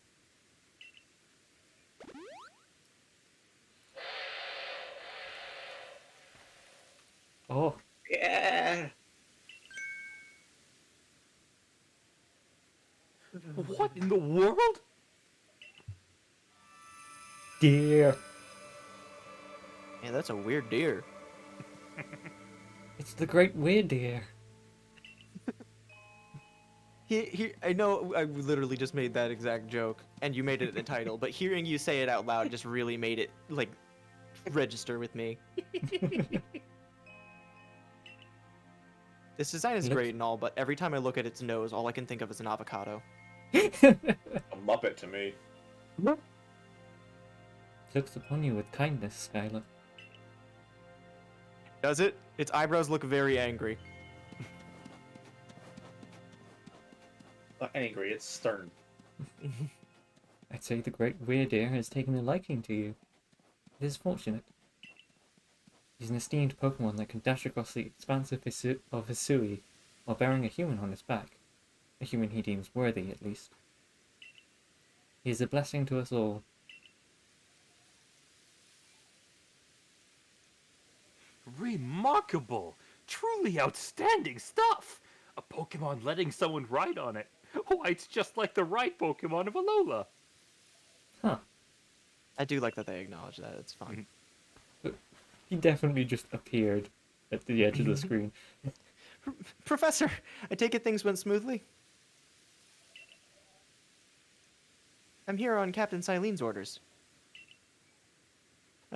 Oh,
Yeah.
What in the world?
dear!
Man, that's a weird deer.
It's the Great Weird Deer.
I know I literally just made that exact joke, and you made it the title, but hearing you say it out loud just really made it, like, register with me. This design is
Looks-
great and all, but every time I look at its nose, all I can think of is an avocado.
A Muppet to me.
Looks upon you with kindness, Skylar.
Does it? Its eyebrows look very angry.
Not angry, it's stern.
I'd say the Great Weird Deer has taken a liking to you. It is fortunate. He's an esteemed Pokemon that can dash across the expanse of Hisui while bearing a human on his back. A human he deems worthy, at least. He is a blessing to us all.
Remarkable! Truly outstanding stuff! A Pokemon letting someone ride on it. Why, it's just like the ride Pokemon of Alola.
Huh.
I do like that they acknowledge that, it's fun.
He definitely just appeared at the edge of the screen.
Professor, I take it things went smoothly? I'm here on Captain Silene's orders.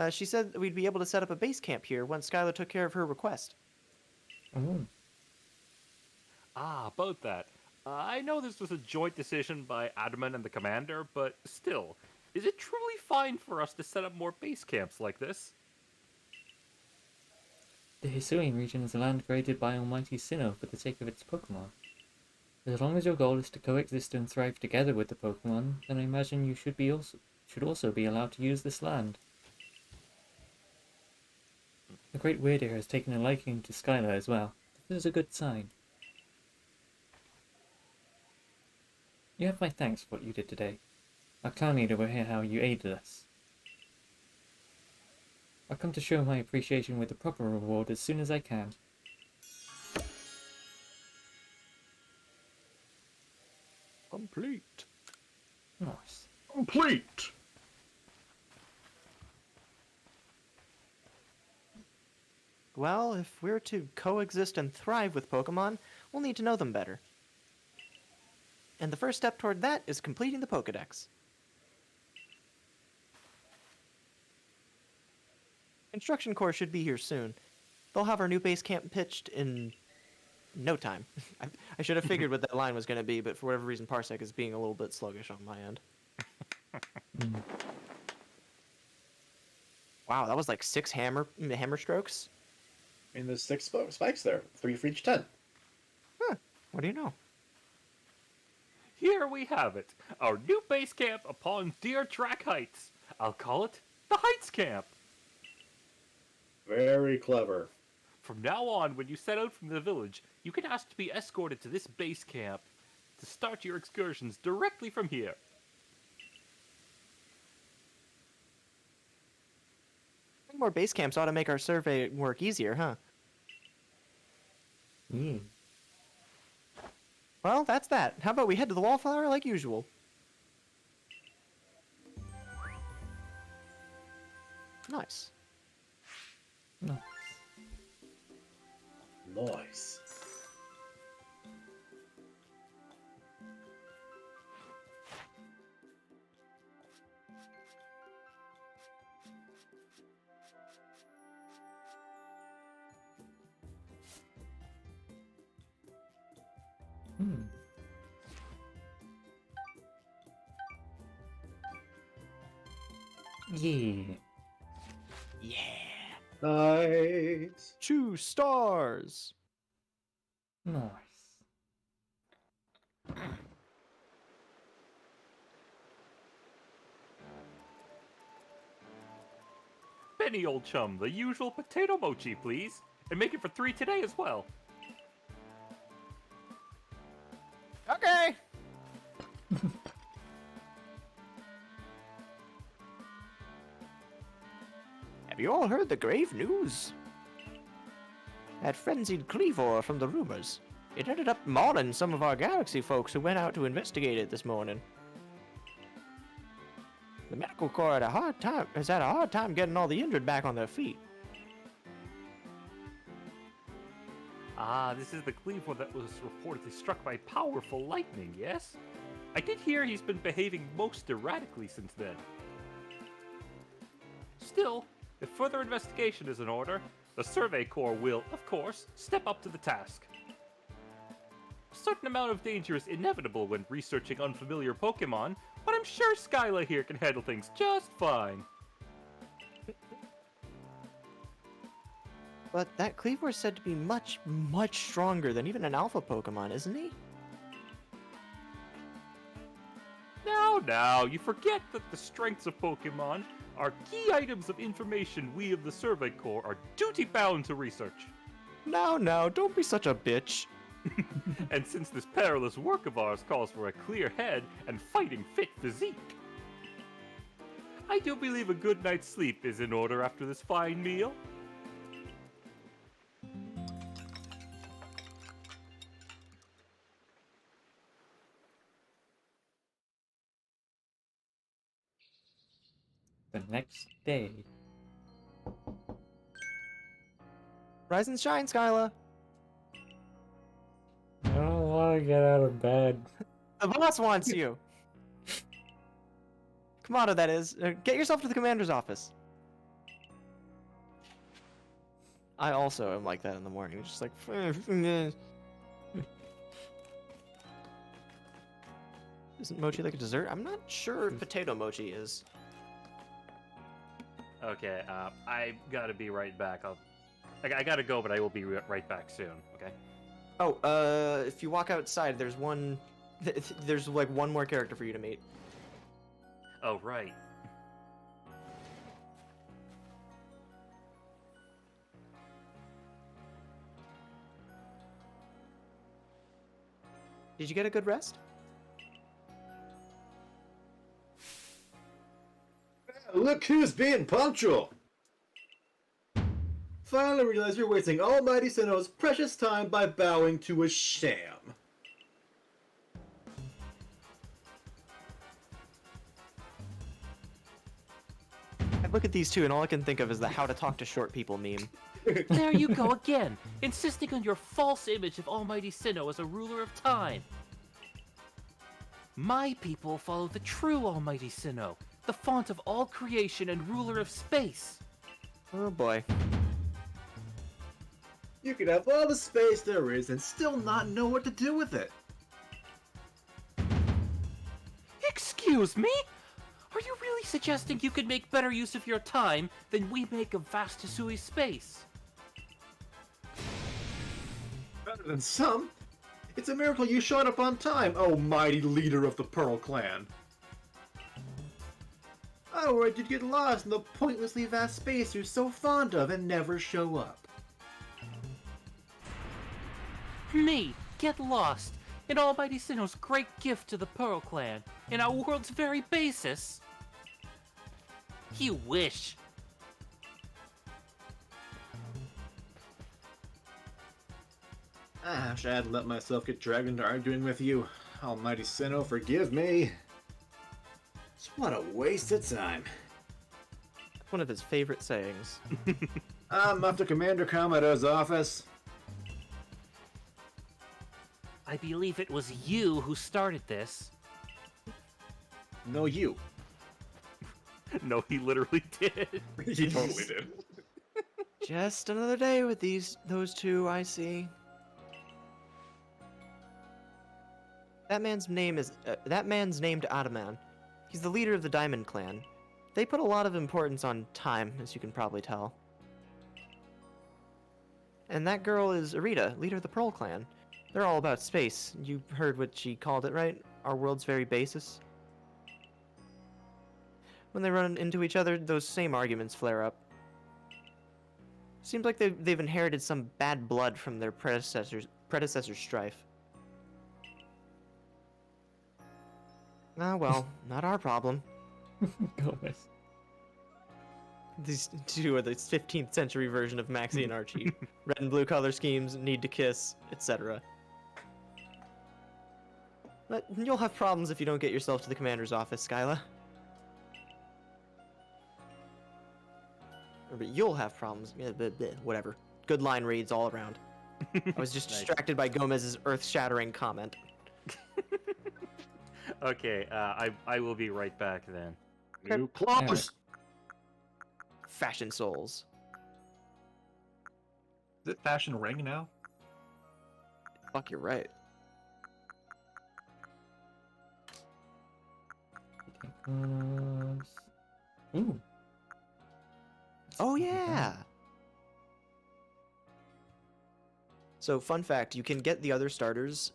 She said that we'd be able to set up a base camp here once Skylar took care of her request.
Oh,
Ah, about that. I know this was a joint decision by Adamant and the Commander, but still, is it truly fine for us to set up more base camps like this?
the Hisuian region is a land created by Almighty Sinnoh for the sake of its Pokemon. As long as your goal is to coexist and thrive together with the Pokemon, then I imagine you should also be allowed to use this land. The Great Weird Deer has taken a liking to Skylar as well. This is a good sign. You have my thanks for what you did today. Our clan leader will hear how you aided us. I'll come to show my appreciation with the proper reward as soon as I can.
Complete.
Nice.
Complete!
Well, if we're to coexist and thrive with Pokemon, we'll need to know them better. And the first step toward that is completing the Pokedex. Construction Corps should be here soon. They'll have our new base camp pitched in no time. I should have figured what that line was going to be, but for whatever reason, Parsec is being a little bit sluggish on my end. Wow, that was like 6 hammer strokes?
I mean, there's 6 spikes there, 3 for each 10.
Huh, what do you know?
Here we have it, our new base camp upon Deer Track Heights. I'll call it the Heights Camp.
Very clever.
From now on, when you set out from the village, you can ask to be escorted to this base camp to start your excursions directly from here.
More base camps ought to make our survey work easier, huh?
Yeah.
Well, that's that. How about we head to the Wallflower like usual? Nice.
Nice.
Nice.
Hmm. Yeah.
Yeah.
Nice.
2 stars.
Nice.
Benny, old chum, the usual potato mochi, please. And make it for 3 today as well.
Okay. Have you all heard the grave news? That frenzied Cleavor from the rumors. It ended up mauling some of our galaxy folks who went out to investigate it this morning. The medical corps has had a hard time getting all the injured back on their feet.
Ah, this is the Cleaver that was reportedly struck by powerful lightning, yes? I did hear he's been behaving most erratically since then. Still, if further investigation is in order, the Survey Corps will, of course, step up to the task. A certain amount of danger is inevitable when researching unfamiliar Pokemon, but I'm sure Skyla here can handle things just fine.
But that Cleavor is said to be much, much stronger than even an alpha Pokemon, isn't he?
Now, you forget that the strengths of Pokemon are key items of information we of the Survey Corps are duty-bound to research.
Now, don't be such a bitch.
And since this perilous work of ours calls for a clear head and fighting fit physique, I do believe a good night's sleep is in order after this fine meal.
The next day.
Rise and shine, Skyla.
I don't want to get out of bed.
The boss wants you. Kamado, that is. Get yourself to the commander's office. I also am like that in the morning. Just like. Isn't mochi like a dessert? I'm not sure if potato mochi is.
Okay, I gotta be right back. I gotta go, but I will be right back soon, okay?
Oh, if you walk outside, there's one. There's like one more character for you to meet.
Oh, right.
Did you get a good rest?
Look who's being punctual! Finally realize you're wasting Almighty Sinnoh's precious time by bowing to a sham.
I look at these two, and all I can think of is the "how to talk to short people" meme.
There you go again, insisting on your false image of Almighty Sinnoh as a ruler of time. My people follow the true Almighty Sinnoh, the font of all creation and ruler of space.
Oh boy.
You could have all the space there is and still not know what to do with it.
Excuse me? Are you really suggesting you could make better use of your time than we make of vast Hisui space?
Better than some. It's a miracle you showed up on time, oh mighty leader of the Pearl Clan. I worried you'd get lost in the pointlessly vast space you're so fond of and never show up.
Me, get lost in Almighty Sinnoh's great gift to the Pearl Clan, in our world's very basis? You wish.
I wish I hadn't let myself get dragged into arguing with you. Almighty Sinnoh, forgive me. What a waste of time.
One of his favorite sayings.
I'm off to Commander Kamada's office.
I believe it was you who started this.
No, you.
No, he literally did.
He totally did.
Just another day with those two, I see. That man's named Adaman. He's the leader of the Diamond Clan. They put a lot of importance on time, as you can probably tell. And that girl is Arita, leader of the Pearl Clan. They're all about space. You heard what she called it, right? Our world's very basis. When they run into each other, those same arguments flare up. Seems like they've inherited some bad blood from their predecessor's strife. Ah, well, not our problem.
Gomez.
These two are the 15th century version of Maxie and Archie. Red and blue color schemes, need to kiss, etc. But you'll have problems if you don't get yourself to the commander's office, Skyla. But you'll have problems. Whatever. Good line reads all around. I was just
Nice.
distracted by Gomez's earth-shattering comment.
Okay, I will be right back then.
New clothes!
Fashion souls.
Is it fashion ring now?
Fuck, you're right.
Ooh.
Oh yeah. So fun fact, you can get the other starters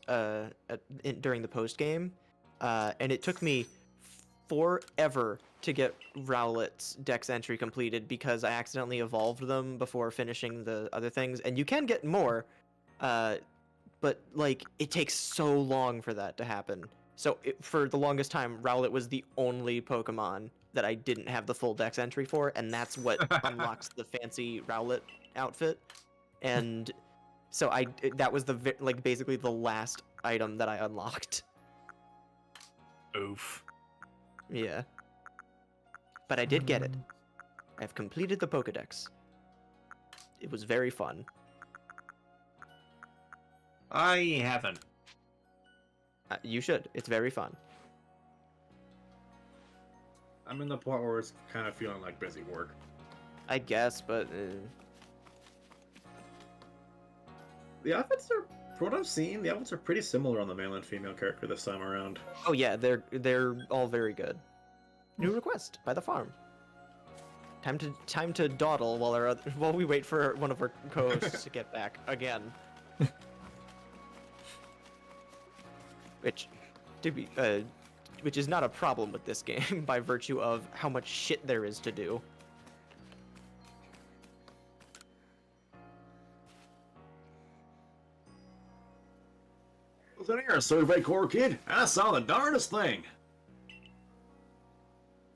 during the post game, and it took me forever to get Rowlet's Dex entry completed because I accidentally evolved them before finishing the other things. And you can get more, but like it takes so long for that to happen. So for the longest time, Rowlet was the only Pokemon that I didn't have the full Dex entry for, and that's what unlocks the fancy Rowlet outfit. And so that was basically the last item that I unlocked.
Oof.
Yeah. But I did get it. I've completed the Pokedex. It was very fun.
I haven't.
You should. It's very fun.
I'm in the part where it's kind of feeling like busy work.
I guess, but
The outfits are, from what I've seen, the outfits are pretty similar on the male and female character this time around.
oh yeah, they're all very good. New request by the farm. Time to dawdle while we wait for one of our co-hosts to get back again. Which is not a problem with this game by virtue of how much shit there is to do.
Listen here, Survey Corps kid. I saw the darndest thing.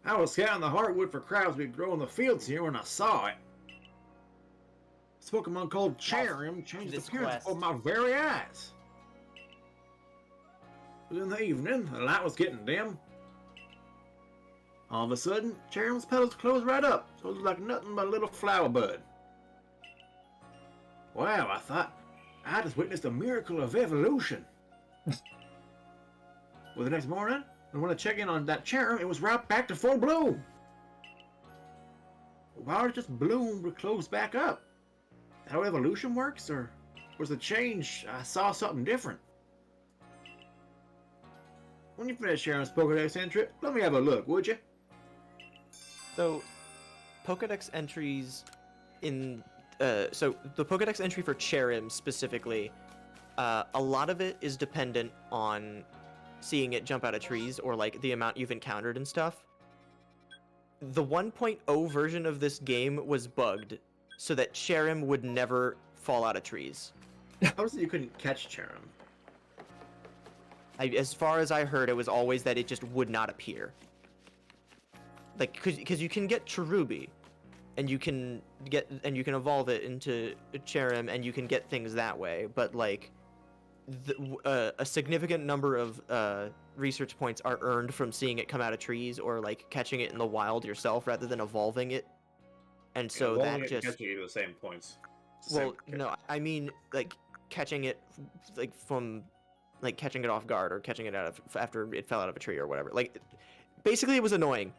I was scouting the hardwood for crabs we'd grow in the fields here when I saw it. This Pokemon called Cherrim changed
this
appearance
quest.
before my very eyes. It was in the evening, the light was getting dim. All of a sudden, Cherrim's petals closed right up, so it was like nothing but a little flower bud. Wow, I thought, I just witnessed a miracle of evolution. Well, the next morning, I went to check in on that Cherrim, it was right back to full bloom. Why did it just bloom to close back up? How evolution works, or was the change I saw something different? When you finish sharing this Pokedex entry, let me have a look, would you?
So, Pokedex entries in so the Pokedex entry for Cherrim specifically, a lot of it is dependent on seeing it jump out of trees or like the amount you've encountered and stuff. The 1.0 version of this game was bugged so that Cherrim would never fall out of trees.
How was it you couldn't catch Cherrim?
As far as I heard, it was always that it just would not appear. Like, because you can get Cherubi, and you can evolve it into Cherrim, and you can get things that way. But like, a significant number of research points are earned from seeing it come out of trees or like catching it in the wild yourself rather than evolving it. And so that just
gets you to the same points.
well, no, I mean like catching it like from. Like catching it off guard or catching it out of after it fell out of a tree or whatever. Like, basically, it was annoying.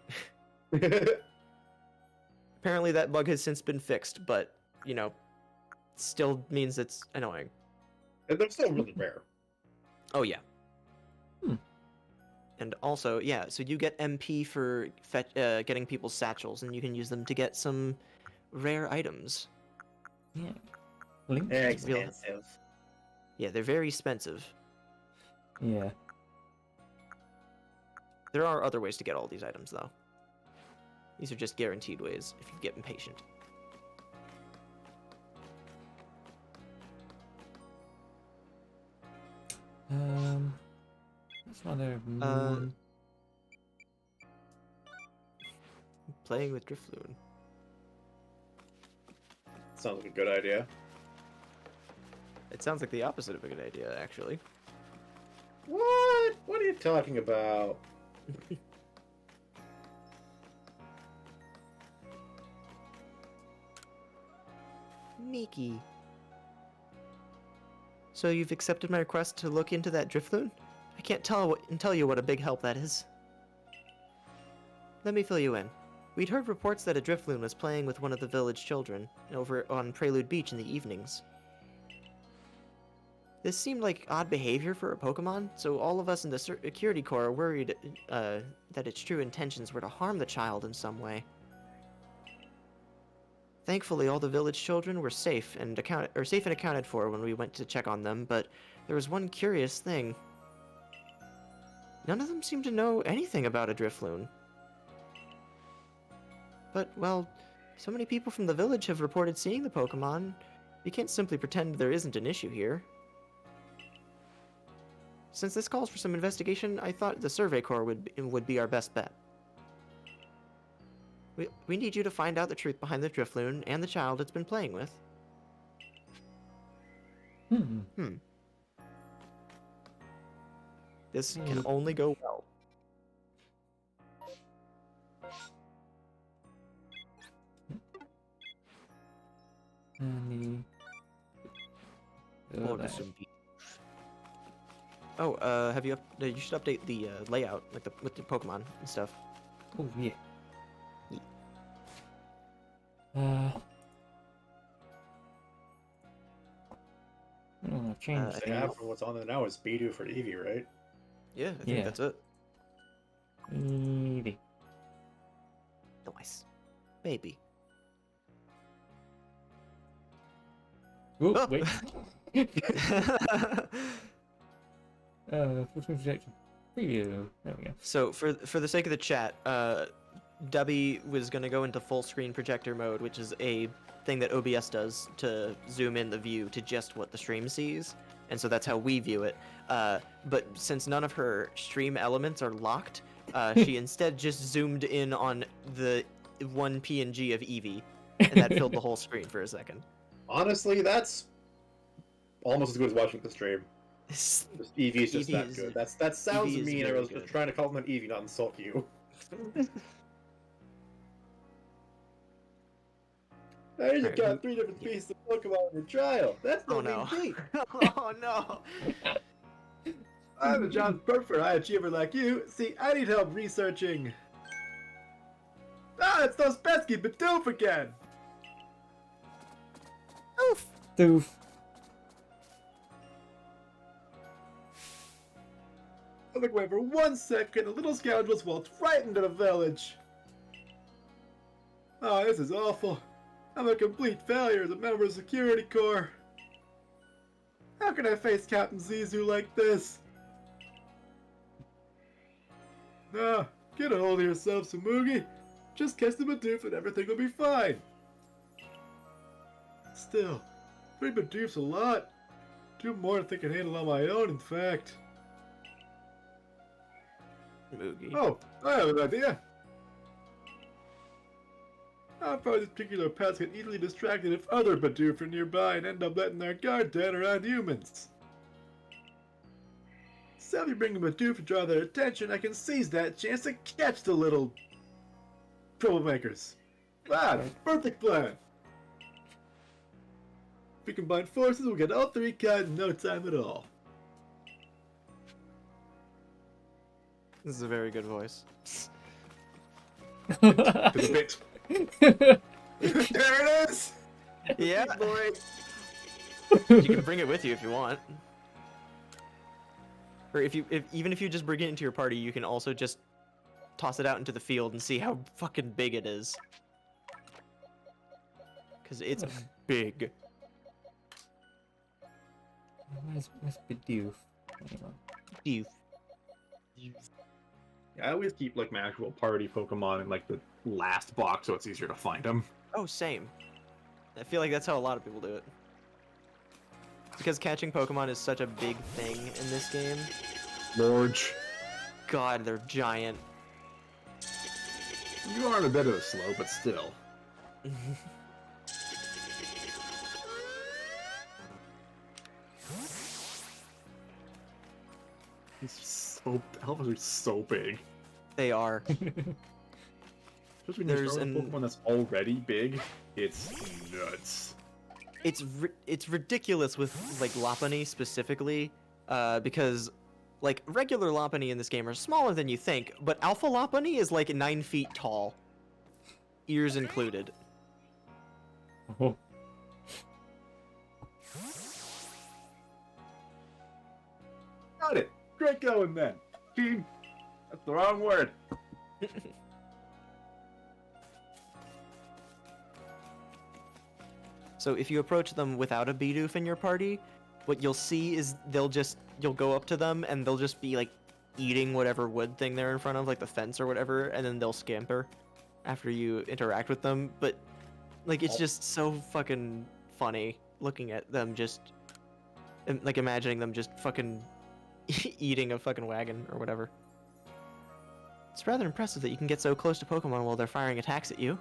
Apparently, that bug has since been fixed, but you know, still means it's annoying.
And they're still really rare.
Oh yeah.
Hmm.
And also, yeah, so you get MP for getting people's satchels, and you can use them to get some rare items.
Yeah. Link.
Expensive.
Yeah, they're very expensive.
Yeah.
There are other ways to get all these items, though. These are just guaranteed ways if you get impatient.
That's another.
Playing with Drifloon.
Sounds like a good idea.
It sounds like the opposite of a good idea, actually.
What? What are you talking about?
Miki. So you've accepted my request to look into that Drifloon? I can't tell you what a big help that is. Let me fill you in. We'd heard reports that a Drifloon was playing with one of the village children over on Prelude Beach in the evenings. This seemed like odd behavior for a Pokemon, so all of us in the security corps are worried that its true intentions were to harm the child in some way. Thankfully, all the village children were safe and accounted for when we went to check on them, but there was one curious thing. None of them seemed to know anything about a Drifloon. But, well, so many people from the village have reported seeing the Pokemon, we can't simply pretend there isn't an issue here. Since this calls for some investigation, I thought the Survey Corps would be our best bet. We need you to find out the truth behind the Drifloon and the child it's been playing with. This can only go well.
And
have you? You should update the layout, like with the Pokemon and stuff.
Oh yeah. I've changed.
Yeah, from what's on there now is Bidoof for Eevee, right?
Yeah, I think that's it.
Eevee.
Nice. Maybe.
Oh, wait. Full screen projection. Preview. There we go.
So for the sake of the chat, Dubby was gonna go into full screen projector mode, which is a thing that OBS does to zoom in the view to just what the stream sees, and so that's how we view it. But since none of her stream elements are locked, she instead just zoomed in on the one PNG of Eevee, and that filled the whole screen for a second.
Honestly, that's almost as good as watching the stream. Eevee's just that good. That sounds
Eevee is
mean. I
very
was
good.
just trying to call them Eevee, not insult you. Hey, you got 3 different species of Pokemon in your trial. That's no mean feat.
Oh no!
I'm a John Perfect high achiever like you. See, I need help researching. Ah, it's those pesky Bidoof again.
Oof!
Doof.
I look away for 1 second, the little scoundrels waltzed right into the village. Oh, this is awful. I'm a complete failure as a member of the security corps. How can I face Captain Zizu like this? Nah, get a hold of yourself, Samugi. Just catch the Bidoof and everything will be fine. Still, 3 Bidoof's a lot. 2 more than I can handle on my own, in fact.
Moogie.
Oh, I have an idea. I thought these particular pets get easily distracted if other Bidoof are nearby and end up letting their guard down around humans. So if you bring a Bidoof to draw their attention, I can seize that chance to catch the little troublemakers. Ah, perfect plan. If we combine forces, we'll get all 3 caught in no time at all.
This is a very good voice.
To the bit. There it is!
Yeah.
Boy.
You can bring it with you if you want. Or even if you just bring it into your party, you can also just toss it out into the field and see how fucking big it is. Because it's big.
Where's Bidoof? Hang on.
Doof.
Yeah, I always keep like my actual party Pokemon in like the last box so it's easier to find them.
Oh, same. I feel like that's how a lot of people do it. Because catching Pokemon is such a big thing in this game.
Large.
God, they're giant.
You are on a bit of a slow, but still. Alphas are so big.
They are.
Just when
There's
you start with a Pokemon that's already big, it's nuts.
It's ridiculous with like Lopunny specifically, because like regular Lopunny in this game are smaller than you think, but Alpha Lopunny is like 9 feet tall, ears included.
Oh.
Got it. Great going then. Team. That's the wrong word.
So if you approach them without a Bidoof in your party, what you'll see is you'll go up to them and they'll just be like eating whatever wood thing they're in front of, like the fence or whatever, and then they'll scamper after you interact with them. But like it's just so fucking funny looking at them just like imagining them just fucking eating a fucking wagon or whatever. It's rather impressive that you can get so close to Pokemon while they're firing attacks at you.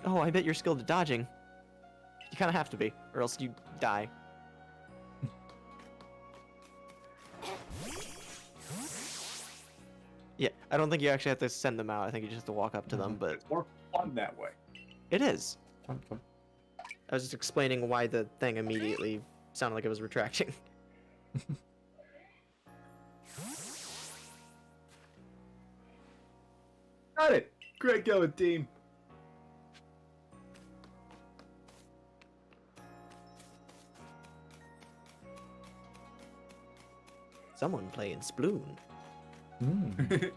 Oh, I bet you're skilled at dodging. You kind of have to be, or else you die. Yeah, I don't think you actually have to send them out. I think you just have to walk up to them, but
It's more fun that way.
it is.
Fun, fun.
I was just explaining why the thing immediately sounded like it was retracting.
Got it. Great going, team.
Someone playing Sploon.
Mm.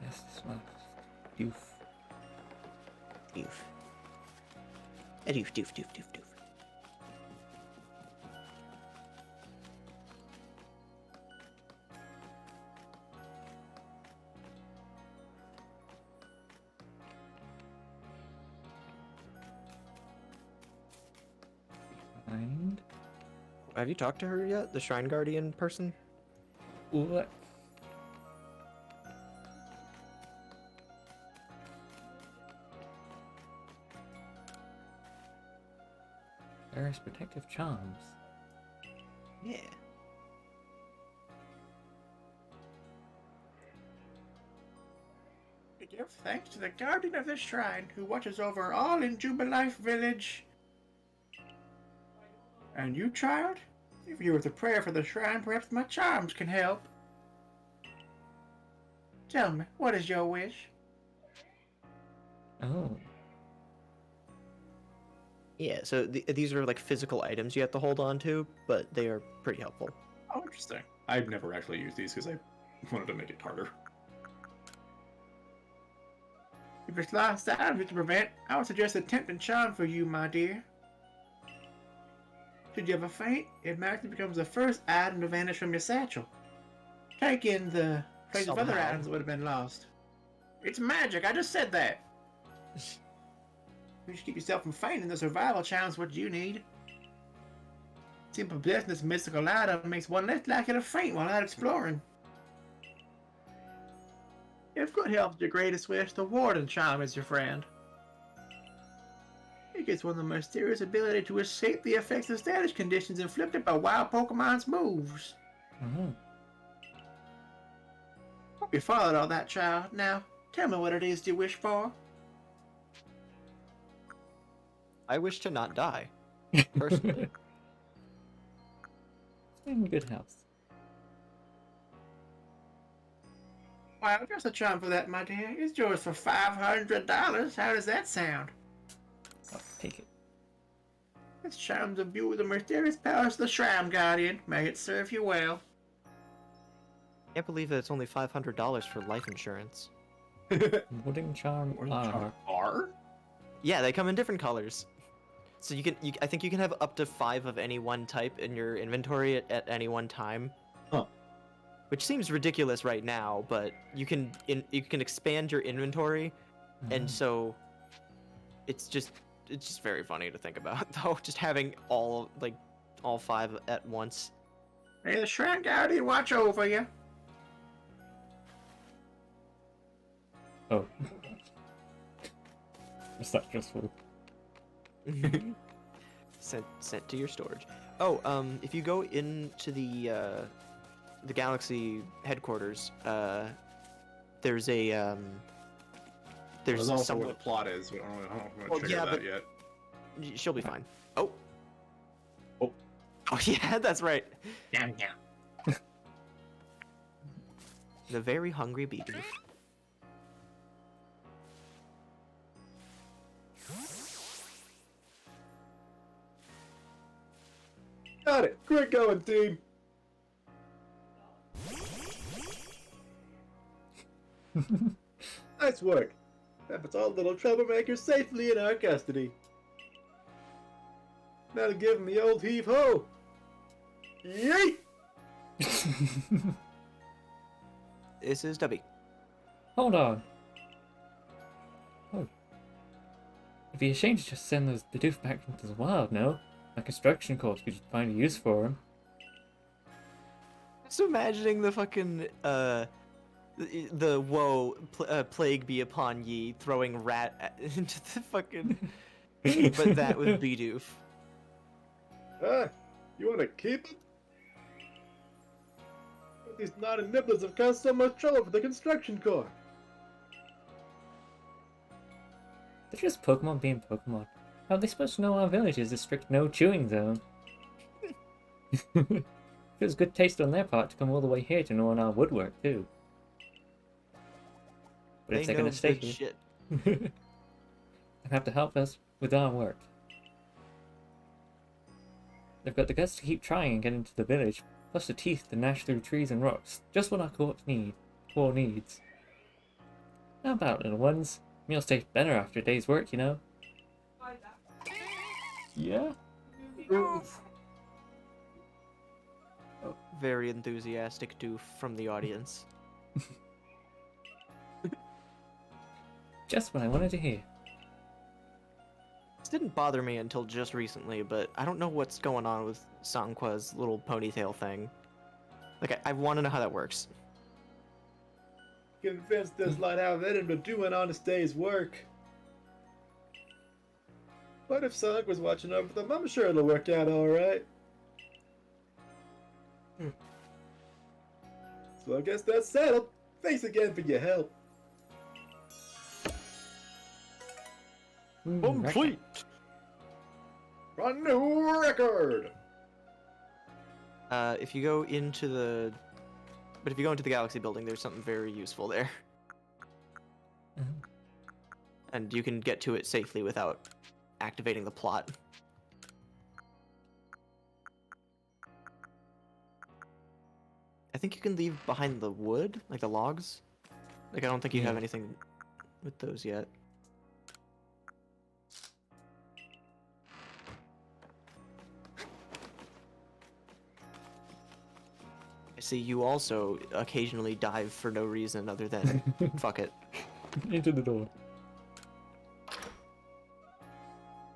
Yes, this one. Doof.
Doof. A doof, doof, doof, doof, doof.
And
Have you talked to her yet? The Shrine Guardian person?
what? Various protective charms.
Yeah.
We give thanks to the guardian of the shrine, who watches over all in Jubilife Village. And you, child? If you were to pray for the shrine, perhaps my charms can help. Tell me, what is your wish?
Oh.
Yeah, so these are like physical items you have to hold on to, but they are pretty helpful.
Oh, interesting. I've never actually used these because I wanted to make it harder.
If it's lost items to prevent, I would suggest a tempting charm for you, my dear. Should you ever faint, it magically becomes the first item to vanish from your satchel, taking the place of other
Somehow.
items that would have been lost. It's magic, I just said that. You should keep yourself from fainting. The survival challenge is what you need. Simple possessing this mystical item makes one less likely to faint while out exploring. If good health is your greatest wish, the Warden Charm is your friend. It gives one the mysterious ability to escape the effects of status conditions inflicted by wild Pokemon's moves.
Oh.
Hope you followed all that, child. Now, tell me what it is you wish for.
I wish to not die, personally.
Stay in good health.
Well, just a charm for that, my dear. It's yours for $500. How does that sound?
I'll take it.
It's time to view the mysterious powers of the Shram Guardian. May it serve you well.
Can't believe that it's only $500 for life insurance.
Wooden charm R.
R?
Yeah, they come in different colors. So I think you can have up to 5 of any one type in your inventory at any one time.
Huh.
Which seems ridiculous right now, but you can expand your inventory, and so it's just very funny to think about though, just having all 5 at once.
May the Shram Guardian watch over you.
Oh. Is that just full?
sent to your storage. Oh, if you go into the Galaxy headquarters, there's a
There's also
someone.
where the plot is. I don't know if I'm
Well,
gonna trigger
yeah,
that
but-
yet.
She'll be fine. Oh.
Oh.
Oh yeah, that's right.
Yum, yum.
The very hungry beaver.
Got it. Great going, team. Nice work. That puts all the little troublemakers safely in our custody. Now to give them the old heave ho. Yeet!
This is Dubby.
Hold on. Oh. It'd be a shame to just send the doof back into the wild, no? My construction corps could find a use for him.
Just imagining the fucking the woe plague be upon ye throwing rat into the fucking but that with Bidoof.
Ah, you want to keep it? These naughty nibblers have caused so much trouble for the construction corps.
They're just Pokemon being Pokemon. How are they supposed to know our village is a strict no chewing zone? Feels good taste on their part to come all the way here to know on our woodwork too. But if they're
know
gonna stay
good
here,
shit.
they have to help us with our work. They've got the guts to keep trying and get into the village, plus the teeth to gnash through trees and rocks. Just what our corps needs. How about little ones? Meals taste better after a day's work, you know. Yeah.
Very enthusiastic doof from the audience.
Just what I wanted to hear.
This didn't bother me until just recently, but I don't know what's going on with Sanqua's little ponytail thing. Like, I want to know how that works.
Convinced this lot have anything to do an honest day's work. What if Sonic was watching over them? I'm sure it'll work out alright. So I guess that's settled. Thanks again for your help.
Complete.
A new record!
If you go into the Galaxy building, there's something very useful there. And you can get to it safely without activating the plot. I think you can leave behind the wood, like the logs. Like, I don't think you have anything with those yet. I see you also occasionally dive for no reason other than fuck it.
Into the door.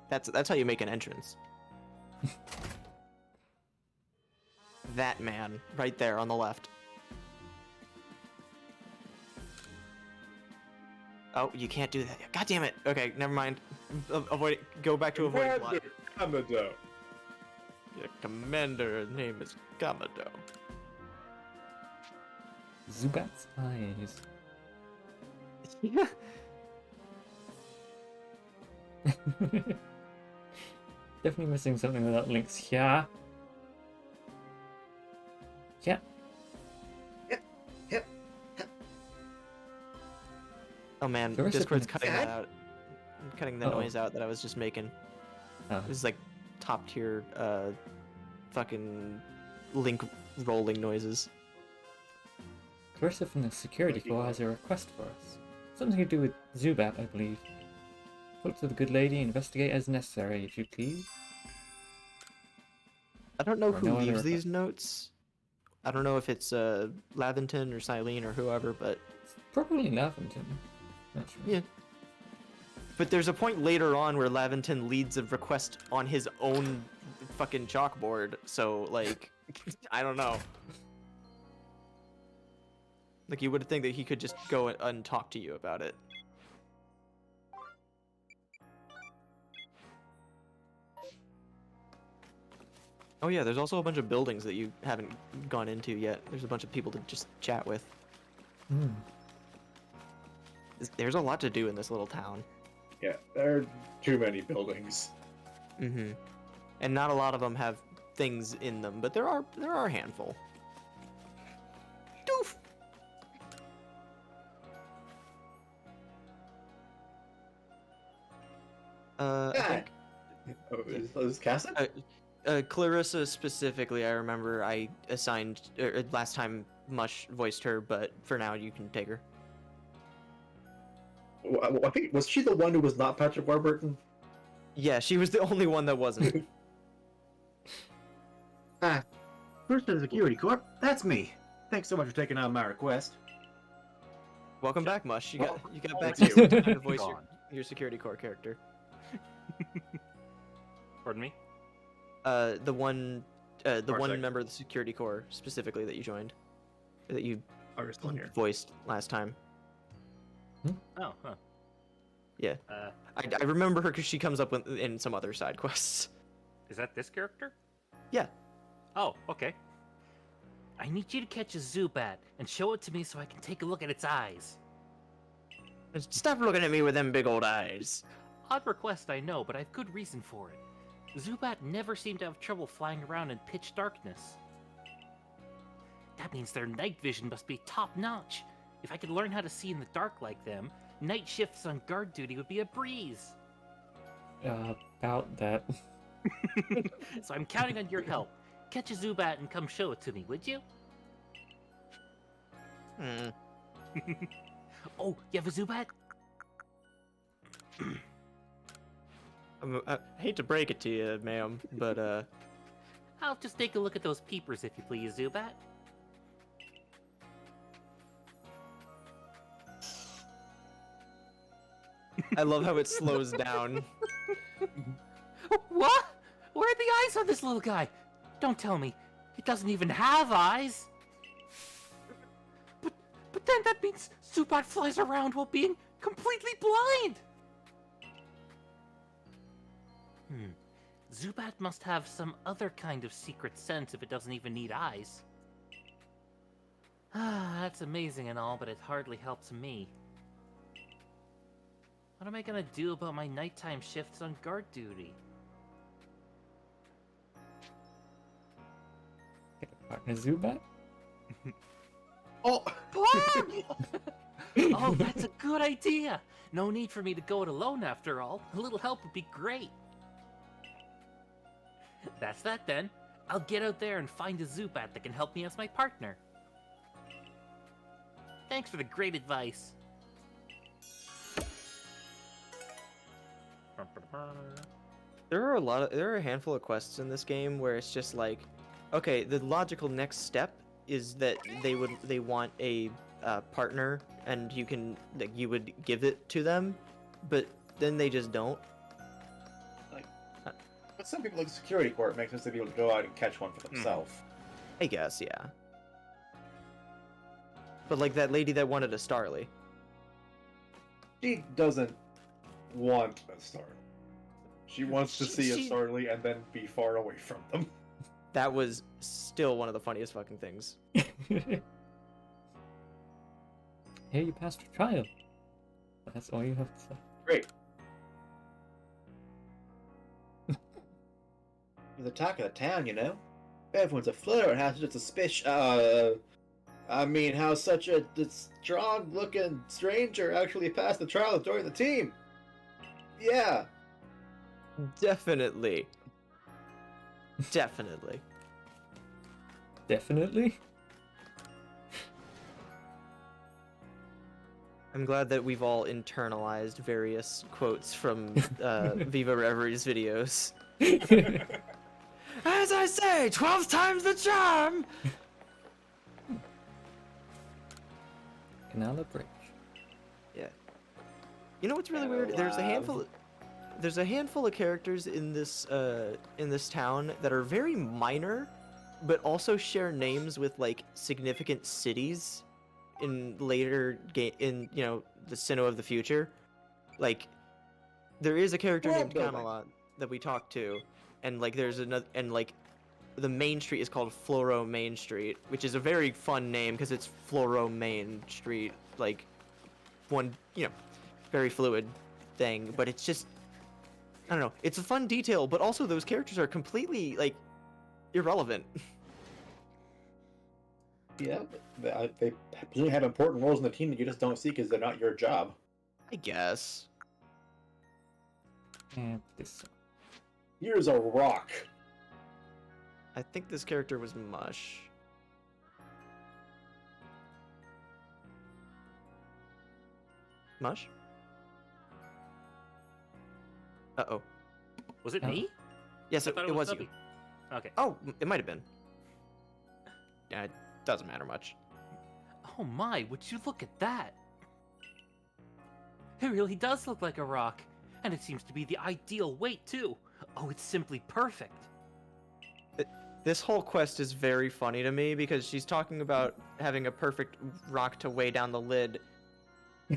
That's how you make an entrance. That man, right there on the left. Oh, you can't do that. God damn it. Okay, never mind. Avoid it. Go back to avoid plot.
Amado.
Your commander name is Kamado.
Zubat's eyes.
Yeah.
Definitely missing something without links here. Yeah.
Oh man,
The rest of
Discord's
them-
cutting that out. Cutting the
Uh-oh.
noise out that I was just making.
Oh.
It was like top tier fucking link rolling noises.
Clarissa from the security corps has a request for us. Something to do with Zubat, I believe. Talk to the good lady, investigate as necessary, if you please.
I don't know
Or
who
no other
leaves these
request.
notes. I don't know if it's Laventon or Silene or whoever, but
Probably Laventon. Not sure.
yeah. But there's a point later on where Laventon leads a request on his own fucking chalkboard, so like, I don't know. Like you would think that he could just go and talk to you about it. Oh yeah, there's also a bunch of buildings that you haven't gone into yet. There's a bunch of people to just chat with.
Hmm.
There's a lot to do in this little town.
Yeah, there are too many buildings.
Mm-hmm. And not a lot of them have things in them, but there are a handful. Doof. I think
Oh, is this Cassid?
Clarissa specifically, I remember I assigned last time Mush voiced her, but for now you can take her.
I think, was she the one who was not Patrick Warburton?
Yeah, she was the only one that wasn't.
First to the Security Corp, that's me. Thanks so much for taking on my request.
Welcome back, Mush. You got back
thank
to
you.
time to voice
Gone.
your security core character.
Pardon me?
The one
Parsec.
member of the security corps specifically that you joined, that you
Oh, you're still in here.
voiced last time.
Oh, huh.
Yeah.
Uh,
I remember her because she comes up in some other side quests.
is that this character?
Yeah.
Oh, okay. I need you to catch a Zubat and show it to me so I can take a look at its eyes.
Stop looking at me with them big old eyes.
Odd request, I know, but I've good reason for it. Zubat never seemed to have trouble flying around in pitch darkness. That means their night vision must be top-notch. If I could learn how to see in the dark like them, night shifts on guard duty would be a breeze.
About that.
So I'm counting on your help. Catch a Zubat and come show it to me, would you?
Hmm.
Oh, you have a Zubat?
I hate to break it to you, ma'am, but
I'll just take a look at those peepers if you please, Zubat.
I love how it slows down.
What? Where are the eyes on this little guy? Don't tell me. It doesn't even have eyes. But then that means Zubat flies around while being completely blind. Zubat must have some other kind of secret sense if it doesn't even need eyes. Ah, that's amazing and all, but it hardly helps me. What am I gonna do about my nighttime shifts on guard duty?
Get a partner Zubat?
Oh!
Oh, that's a good idea! No need for me to go it alone after all. A little help would be great. That's that then. I'll get out there and find a Zubat that can help me as my partner. Thanks for the great advice.
There are a handful of quests in this game where it's just like, okay, the logical next step is that they want a partner, and you would give it to them, but then they just don't.
But some people like Security Corp makes sense to be able to go out and catch one for themselves.
I guess, yeah. But like that lady that wanted a Starly.
She doesn't want a Starly. She wants to see a
She-
Starly and then be far away from them.
That was still one of the funniest fucking things.
Here you passed your trial. That's all you have to say.
Great. The talk of the town, you know? Everyone's aflutter and has such a suspicion. I mean, how such a strong-looking stranger actually passed the trial to join the team. Yeah.
Definitely. Definitely.
Definitely.
I'm glad that we've all internalized various quotes from Viva Reverie's videos. As I say, 12 times the charm!
Canala Bridge.
Yeah. You know what's really weird? There's a handful of characters in this town that are very minor, but also share names with like significant cities in later in the Sinnoh of the future. Like there is a character
World
named
building.
Camelot that we talked to, and like there's another, and like the main street is called Floro Main Street, which is a very fun name because it's Floro Main Street, like one very fluid thing, but it's just, I don't know, it's a fun detail, but also those characters are completely like irrelevant.
Yeah, but they presumably have important roles in the team that you just don't see because they're not your job.
I guess.
And this.
Here's a rock.
I think this character was Mush. Mush? Uh-oh.
Was it
Oh.
me?
Yes,
I
it,
thought
it was
Stubby.
you.
Okay.
Oh, it might have been. Yeah, it doesn't matter much.
Oh my, would you look at that? It really does look like a rock. And it seems to be the ideal weight, too. Oh, it's simply perfect.
This whole quest is very funny to me because she's talking about having a perfect rock to weigh down the lid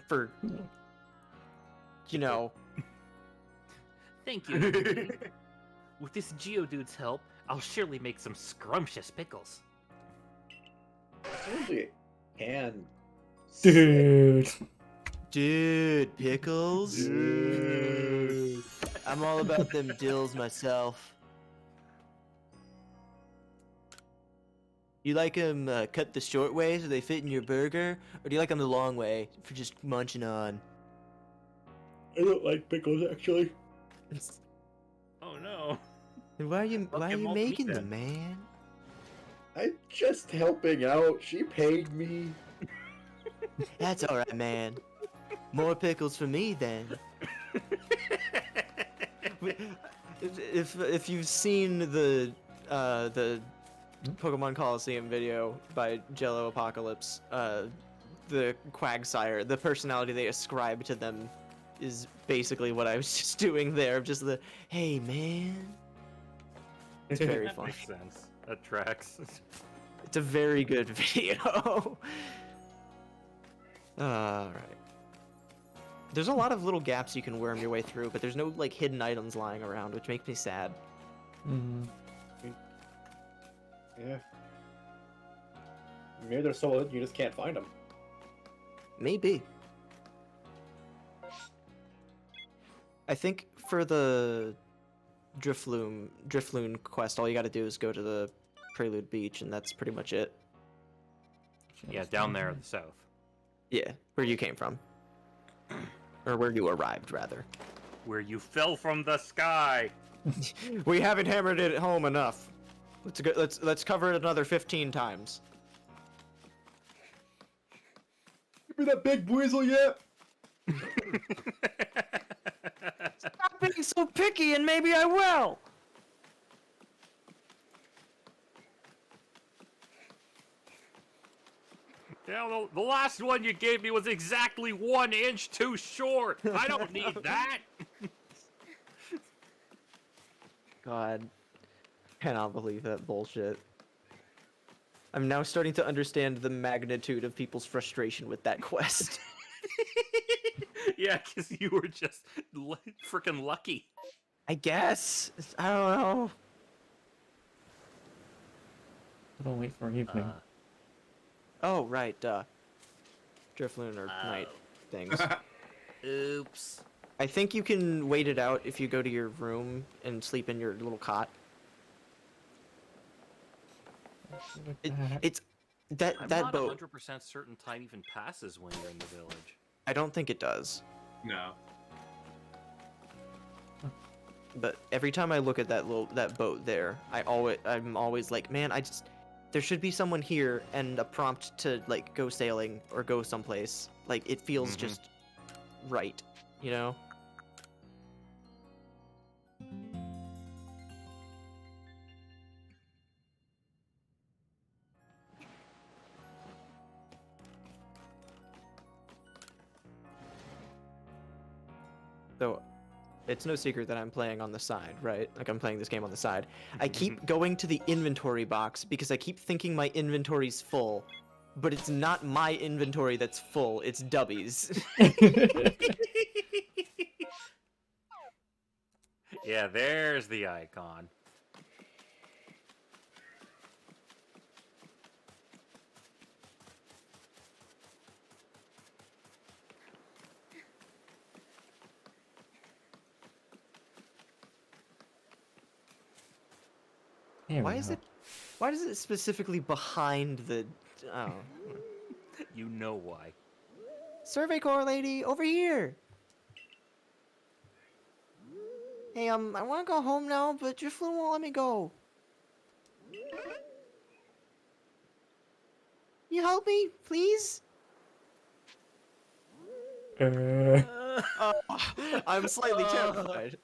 for,
Thank you. With this Geodude's help, I'll surely make some scrumptious pickles.
Absolutely. And
Dude.
Dude, pickles? I'm all about them dills myself. You like them cut the short way so they fit in your burger? Or do you like them the long way for just munching on?
I don't like pickles, actually.
Oh no.
And why are you
Okay, well,
making
meat
them, man?
I'm just helping out. She paid me.
That's alright, man. More pickles for me, then. If you've seen the Pokemon Coliseum video by Jello Apocalypse, the Quagsire, the personality they ascribe to them is basically what I was just doing there. Just the, hey man. It's very
That
funny.
makes sense. That tracks.
It's a very good video. Alright. There's a lot of little gaps you can worm your way through, but there's no like hidden items lying around, which makes me sad.
Mm.
Yeah. Maybe they're so lit, you just can't find them.
Maybe. I think for the Drifloon quest, all you gotta do is go to the Prelude Beach, and that's pretty much it.
Yeah, down there at the south.
Yeah, where you came from. Or where you arrived, rather.
Where you fell from the sky.
We haven't hammered it home enough. Let's cover it another 15 times.
Give me that big weasel yet?
Stop being so picky, and maybe I will.
Yeah, the last one you gave me was exactly 1 inch too short. I don't need that.
God, cannot believe that bullshit. I'm now starting to understand the magnitude of people's frustration with that quest.
Yeah, because you were just freaking lucky.
I guess. I don't know.
Don't wait for evening.
Oh, right, Drifloon or night things.
Oops.
I think you can wait it out if you go to your room and sleep in your little cot. It's that
I'm
that
not
boat.
100% certain time even passes when you're in the village.
I don't think it does.
No.
But every time I look at that boat there, I'm always like, man, there should be someone here and a prompt to like go sailing or go someplace. Like it feels
Mhm.
just right, you know? So it's no secret that I'm playing on the side, right? Like I'm playing this game on the side. I keep going to the inventory box because I keep thinking my inventory's full, but it's not my inventory that's full, it's Dubby's.
Yeah, there's the icon.
Here
Why
we
is
are.
it why is it specifically behind the oh.
You know why.
Survey Corps lady, over here. Hey, I want to go home now, but Drifloon won't let me go. You help me, please? Oh, I'm slightly terrified.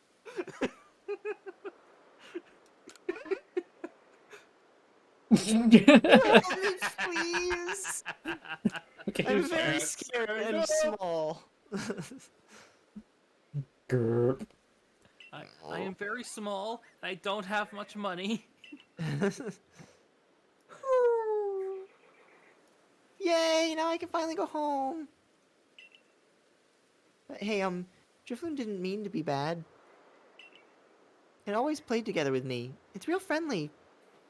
Help me, please.
Okay.
I'm very
Yes,
scared
I
and
know.
small.
Grr.
I am very small. I don't have much money.
Yay, now I can finally go home. Hey, Drifloon didn't mean to be bad. It always played together with me. It's real friendly.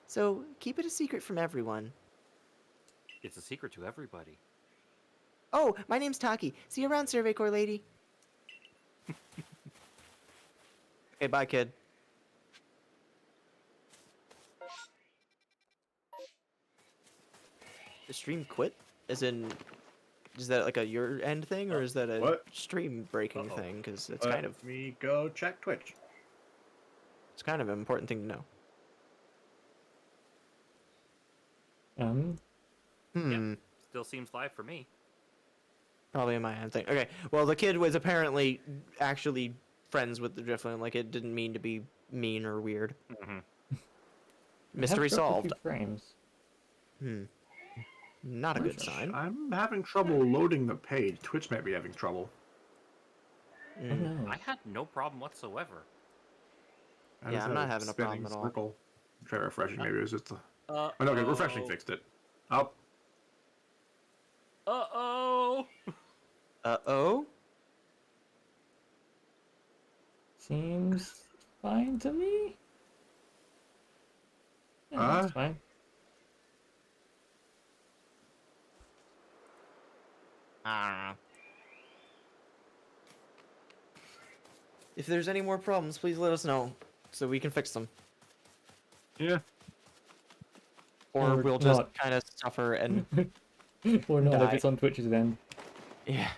So, keep it a secret from everyone.
It's a secret to everybody.
Oh, my name's Taki. See you around, Survey Corps lady. Okay, bye, kid. The stream quit? As in, is that like a your end thing, or is that a
What?
stream breaking
Uh-oh.
thing? Because it's
Let
kind of
me go check Twitch.
an important thing to know. Hmm.
Still seems live for me.
Probably a my end thing. Okay. Well, the kid was apparently actually friends with the Drifloon. Like it didn't mean to be mean or weird.
Mm-hmm.
I have
Mystery
dropped a
solved.
few frames.
Hmm. Not a good sign.
I'm having trouble loading the page. Twitch might be having trouble.
Oh
Hmm.
no.
I had no problem whatsoever.
I
Yeah,
just
I'm
had
not
a
having a
spinning
problem at all.
circle. Try refreshing. Maybe it was just a.
Uh
Oh no, okay, refreshing fixed it. Up.
Uh-oh!
Uh-oh?
Seems fine to me. Yeah, that's fine.
I don't know. If there's any more problems, please let us know so we can fix them.
Yeah.
Or
Or
we'll just
not.
kind of suffer and
Or not if
Die.
it's on Twitch's end.
yeah.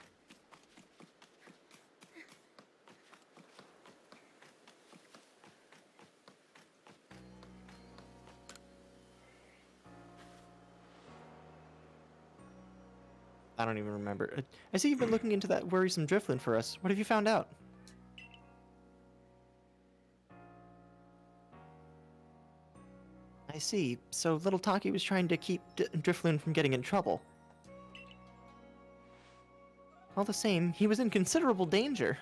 I don't even remember. I see you've been looking into that worrisome Drifloon for us. What have you found out? I see. So little Taki was trying to keep Drifloon from getting in trouble. All the same, he was in considerable danger.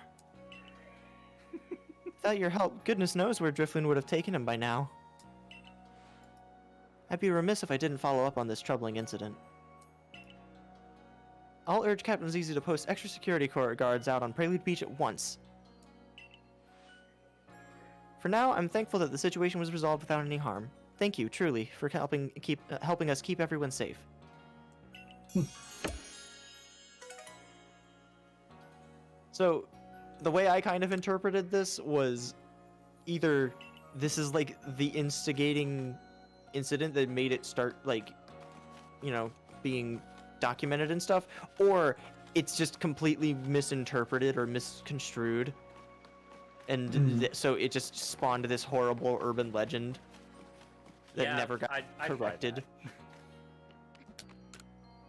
Without your help, goodness knows where Drifloon would have taken him by now. I'd be remiss if I didn't follow up on this troubling incident. I'll urge Captain Zizi to post extra security guards out on Prelude Beach at once. For now, I'm thankful that the situation was resolved without any harm. Thank you, truly, for helping us keep everyone safe. So, the way I kind of interpreted this was either this is like the instigating incident that made it start like, you know, being documented and stuff, or it's just completely misinterpreted or misconstrued. And so it just spawned this horrible urban legend that
Yeah,
never got
I'd buy
corrected.
that.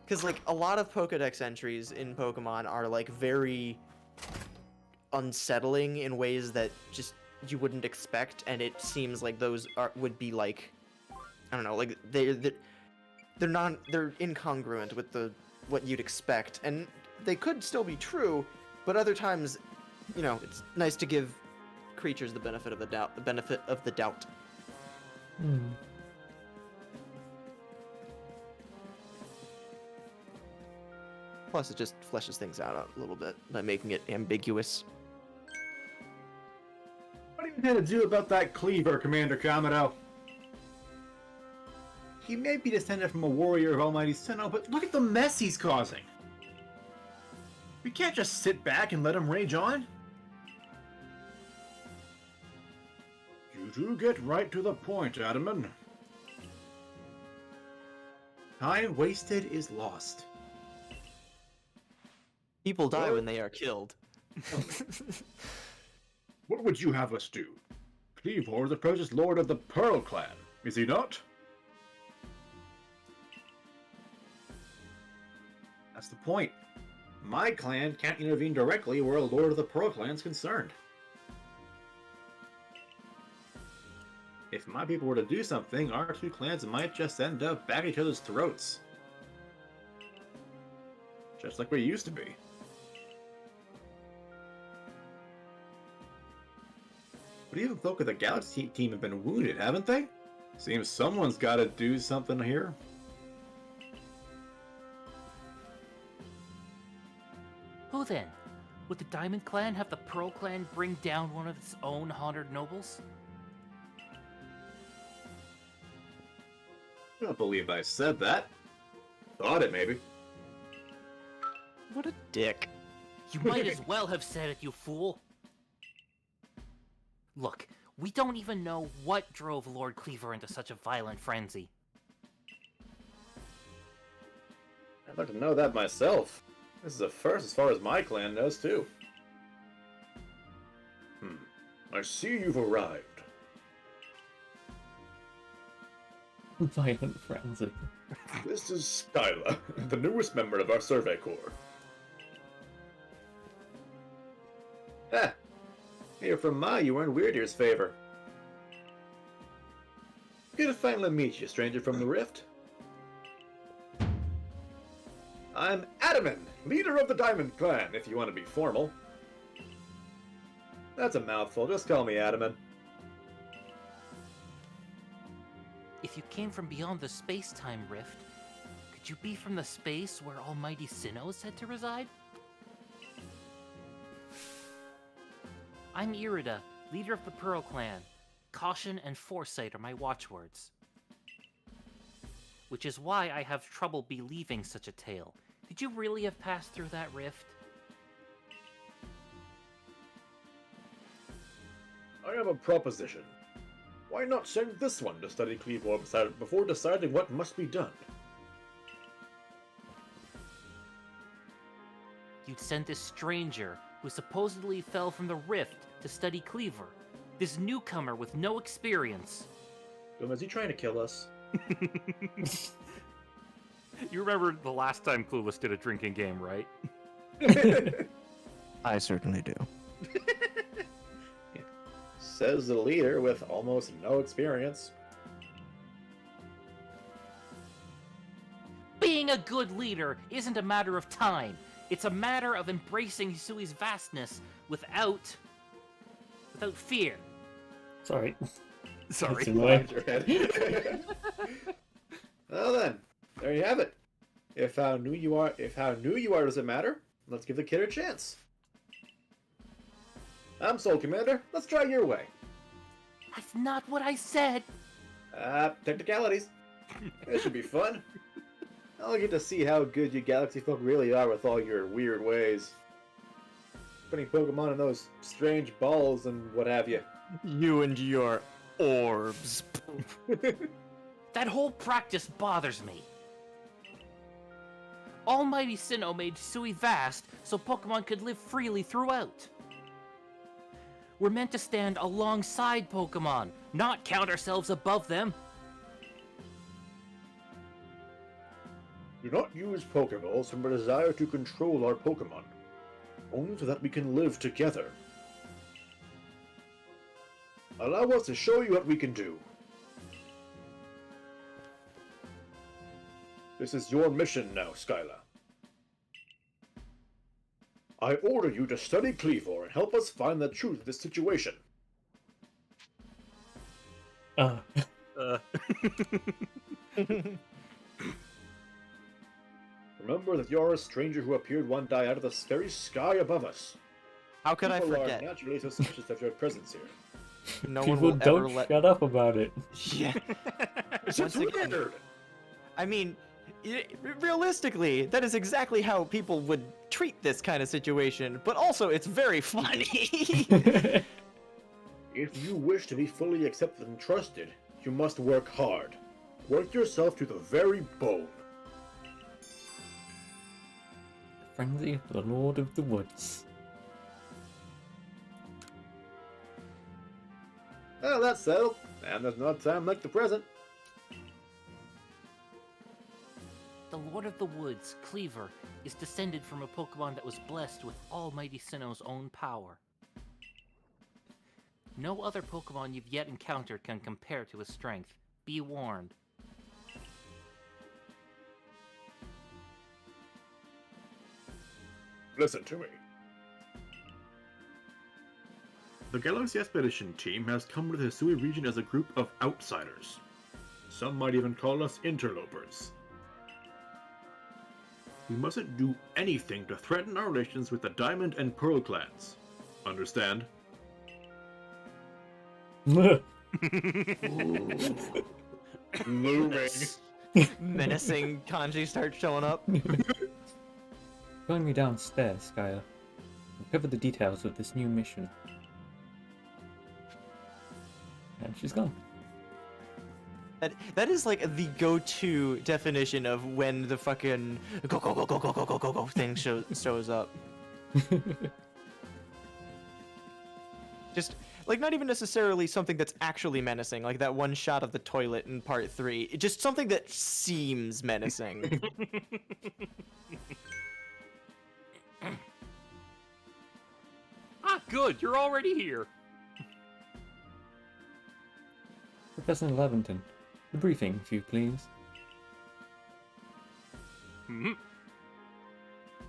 Because like a lot of Pokedex entries in Pokemon are like very unsettling in ways that just you wouldn't expect, and it seems like those would be like, I don't know, like they're incongruent with what you'd expect, and they could still be true, but other times, you know, it's nice to give creatures the benefit of the doubt.
Hmm.
Plus, it just fleshes things out a little bit by making it ambiguous.
What do you intend to do about that cleaver, Commander Kamado? He may be descended from a warrior of Almighty Sinnoh, but look at the mess he's causing. We can't just sit back and let him rage on. You do get right to the point, Adaman. Time wasted is lost.
People die
What?
when they are killed.
What would you have us do? Cleavor the precious lord of the Pearl Clan, is he not? That's the point. My clan can't intervene directly where a lord of the Pearl Clan's concerned. If my people were to do something, our two clans might just end up back at each other's throats. Just like we used to be. But even folk of the Galaxy team have been wounded, haven't they? Seems someone's gotta do something here.
Who then? Would the Diamond Clan have the Pearl Clan bring down one of its own honored nobles?
I don't believe I said that. Thought it, maybe.
What a dick.
You might as well have said it, you fool. Look, we don't even know what drove Lord Cleaver into such a violent frenzy.
I'd like to know that myself. This is a first as far as my clan knows, too. I see you've arrived.
Violent frenzy.
This is Skyla, the newest member of our Survey Corps. Ah, here from you earned Weirdeer's favor. Good to finally meet you, stranger from the Rift. I'm Adaman, leader of the Diamond Clan, if you want to be formal. That's a mouthful, just call me Adaman.
If you came from beyond the space-time rift, could you be from the space where Almighty Sinnoh is said to reside? I'm Irida, leader of the Pearl Clan. Caution and foresight are my watchwords. Which is why I have trouble believing such a tale. Did you really have passed through that rift?
I have a proposition. Why not send this one to study Cleavor before deciding what must be done?
You'd send this stranger, who supposedly fell from the rift, to study Cleaver. This newcomer with no experience.
Is he trying to kill us?
You remember the last time Clueless did a drinking game, right?
I certainly do.
Says the leader with almost no experience.
Being a good leader isn't a matter of time. It's a matter of embracing Hisui's vastness without fear.
Sorry.
Sorry.
That's annoying.
Your head. Well then, there you have it. If how new you are doesn't matter, let's give the kid a chance. I'm Soul Commander. Let's try your way.
That's not what I said.
Technicalities. It should be fun. I'll get to see how good you Galaxy folk really are with all your weird ways. Putting Pokemon in those strange balls and what have you.
You and your orbs.
That whole practice bothers me. Almighty Sinnoh made Hisui vast so Pokemon could live freely throughout. We're meant to stand alongside Pokemon, not count ourselves above them.
Do not use Pokeballs from a desire to control our Pokemon, only so that we can live together. Allow us to show you what we can do. This is your mission now, Skyla. I order you to study Cleavor and help us find the truth of this situation.
Uh,
Remember that you're a stranger who appeared one day out of the very sky above us.
How could I
People
forget?
are naturally suspicious of your presence here.
No one
People
will
don't
ever let.
shut up about it.
Yeah.
It's
Once again,
weird.
I mean, realistically, that is exactly how people would treat this kind of situation. But also, it's very funny.
If you wish to be fully accepted and trusted, you must work hard. Work yourself to the very bone.
Frenzy of the Lord of the Woods.
Well, that's settled. And there's no time like the present.
The Lord of the Woods, Cleavor, is descended from a Pokemon that was blessed with Almighty Sinnoh's own power. No other Pokemon you've yet encountered can compare to his strength. Be warned.
Listen to me.
The Galaxy Expedition team has come to the Hisui region as a group of outsiders. Some might even call us interlopers. We mustn't do anything to threaten our relations with the Diamond and Pearl clans. Understand?
Looming.
Menacing kanji start showing up.
Join me downstairs, Skya. We'll cover the details of this new mission. And she's gone.
That is like the go-to definition of when the fucking go thing shows up. Just like not even necessarily something that's actually menacing, like that one shot of the toilet in part 3. Just something that seems menacing.
ah, good, you're already here.
Professor Leventon, the briefing, if you please.
Hmm.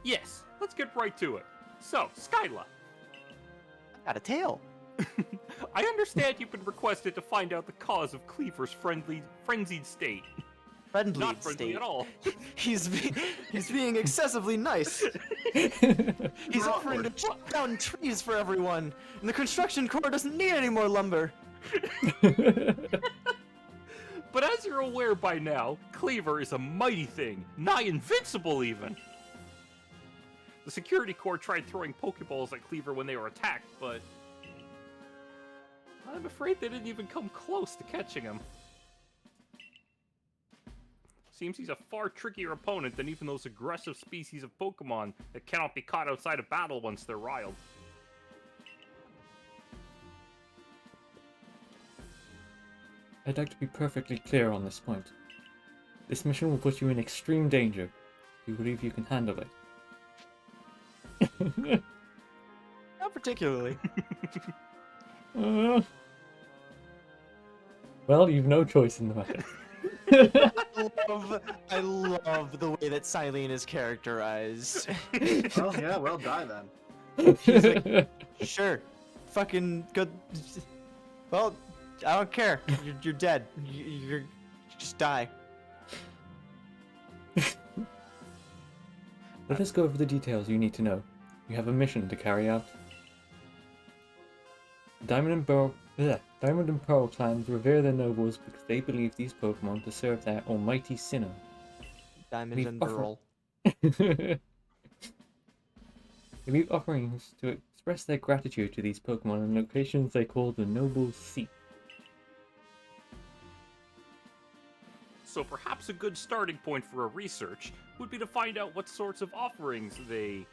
Yes, let's get right to it. So, Skyla,
Got a tail.
I understand you've been requested to find out the cause of Cleaver's frenzied state.
Friendly
Not friendly
state.
at all.
He's being excessively nice. He's offering to chop down trees for everyone, and the construction corps doesn't need any more lumber.
But as you're aware by now, Cleaver is a mighty thing, nigh invincible even. The security corps tried throwing Pokeballs at Cleaver when they were attacked, but I'm afraid they didn't even come close to catching him. Seems he's a far trickier opponent than even those aggressive species of Pokemon that cannot be caught outside of battle once they're riled.
I'd like to be perfectly clear on this point. This mission will put you in extreme danger. Do you believe you can handle it?
Not particularly.
Well, you've no choice in the matter.
I love the way that Silene is characterized.
Well, yeah, well, die then.
He's like, sure, fucking good. Well, I don't care. You're dead. You're just die.
Let us go over the details you need to know. You have a mission to carry out. Diamond and Pearl clans revere their nobles because they believe these Pokemon to serve their almighty Sinnoh.
Diamond
We've
and
offered-
Burl.
They leave offerings to express their gratitude to these Pokemon in locations they call the Noble Seat.
So perhaps a good starting point for a research would be to find out what sorts of offerings they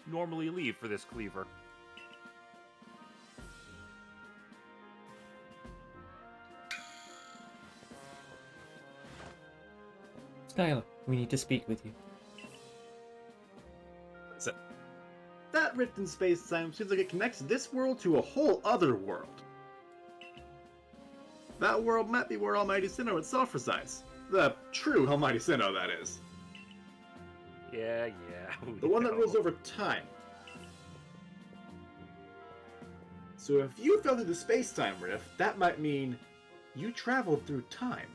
normally leave for this Cleaver.
Skylar, we need to speak with you.
So, that rift in space-time seems like it connects this world to a whole other world. That world might be where Almighty Sinnoh itself resides. The true Almighty Sinnoh, that is.
Yeah.
The one that
know.
rules over time. So if you fell through the space-time rift, that might mean you traveled through time.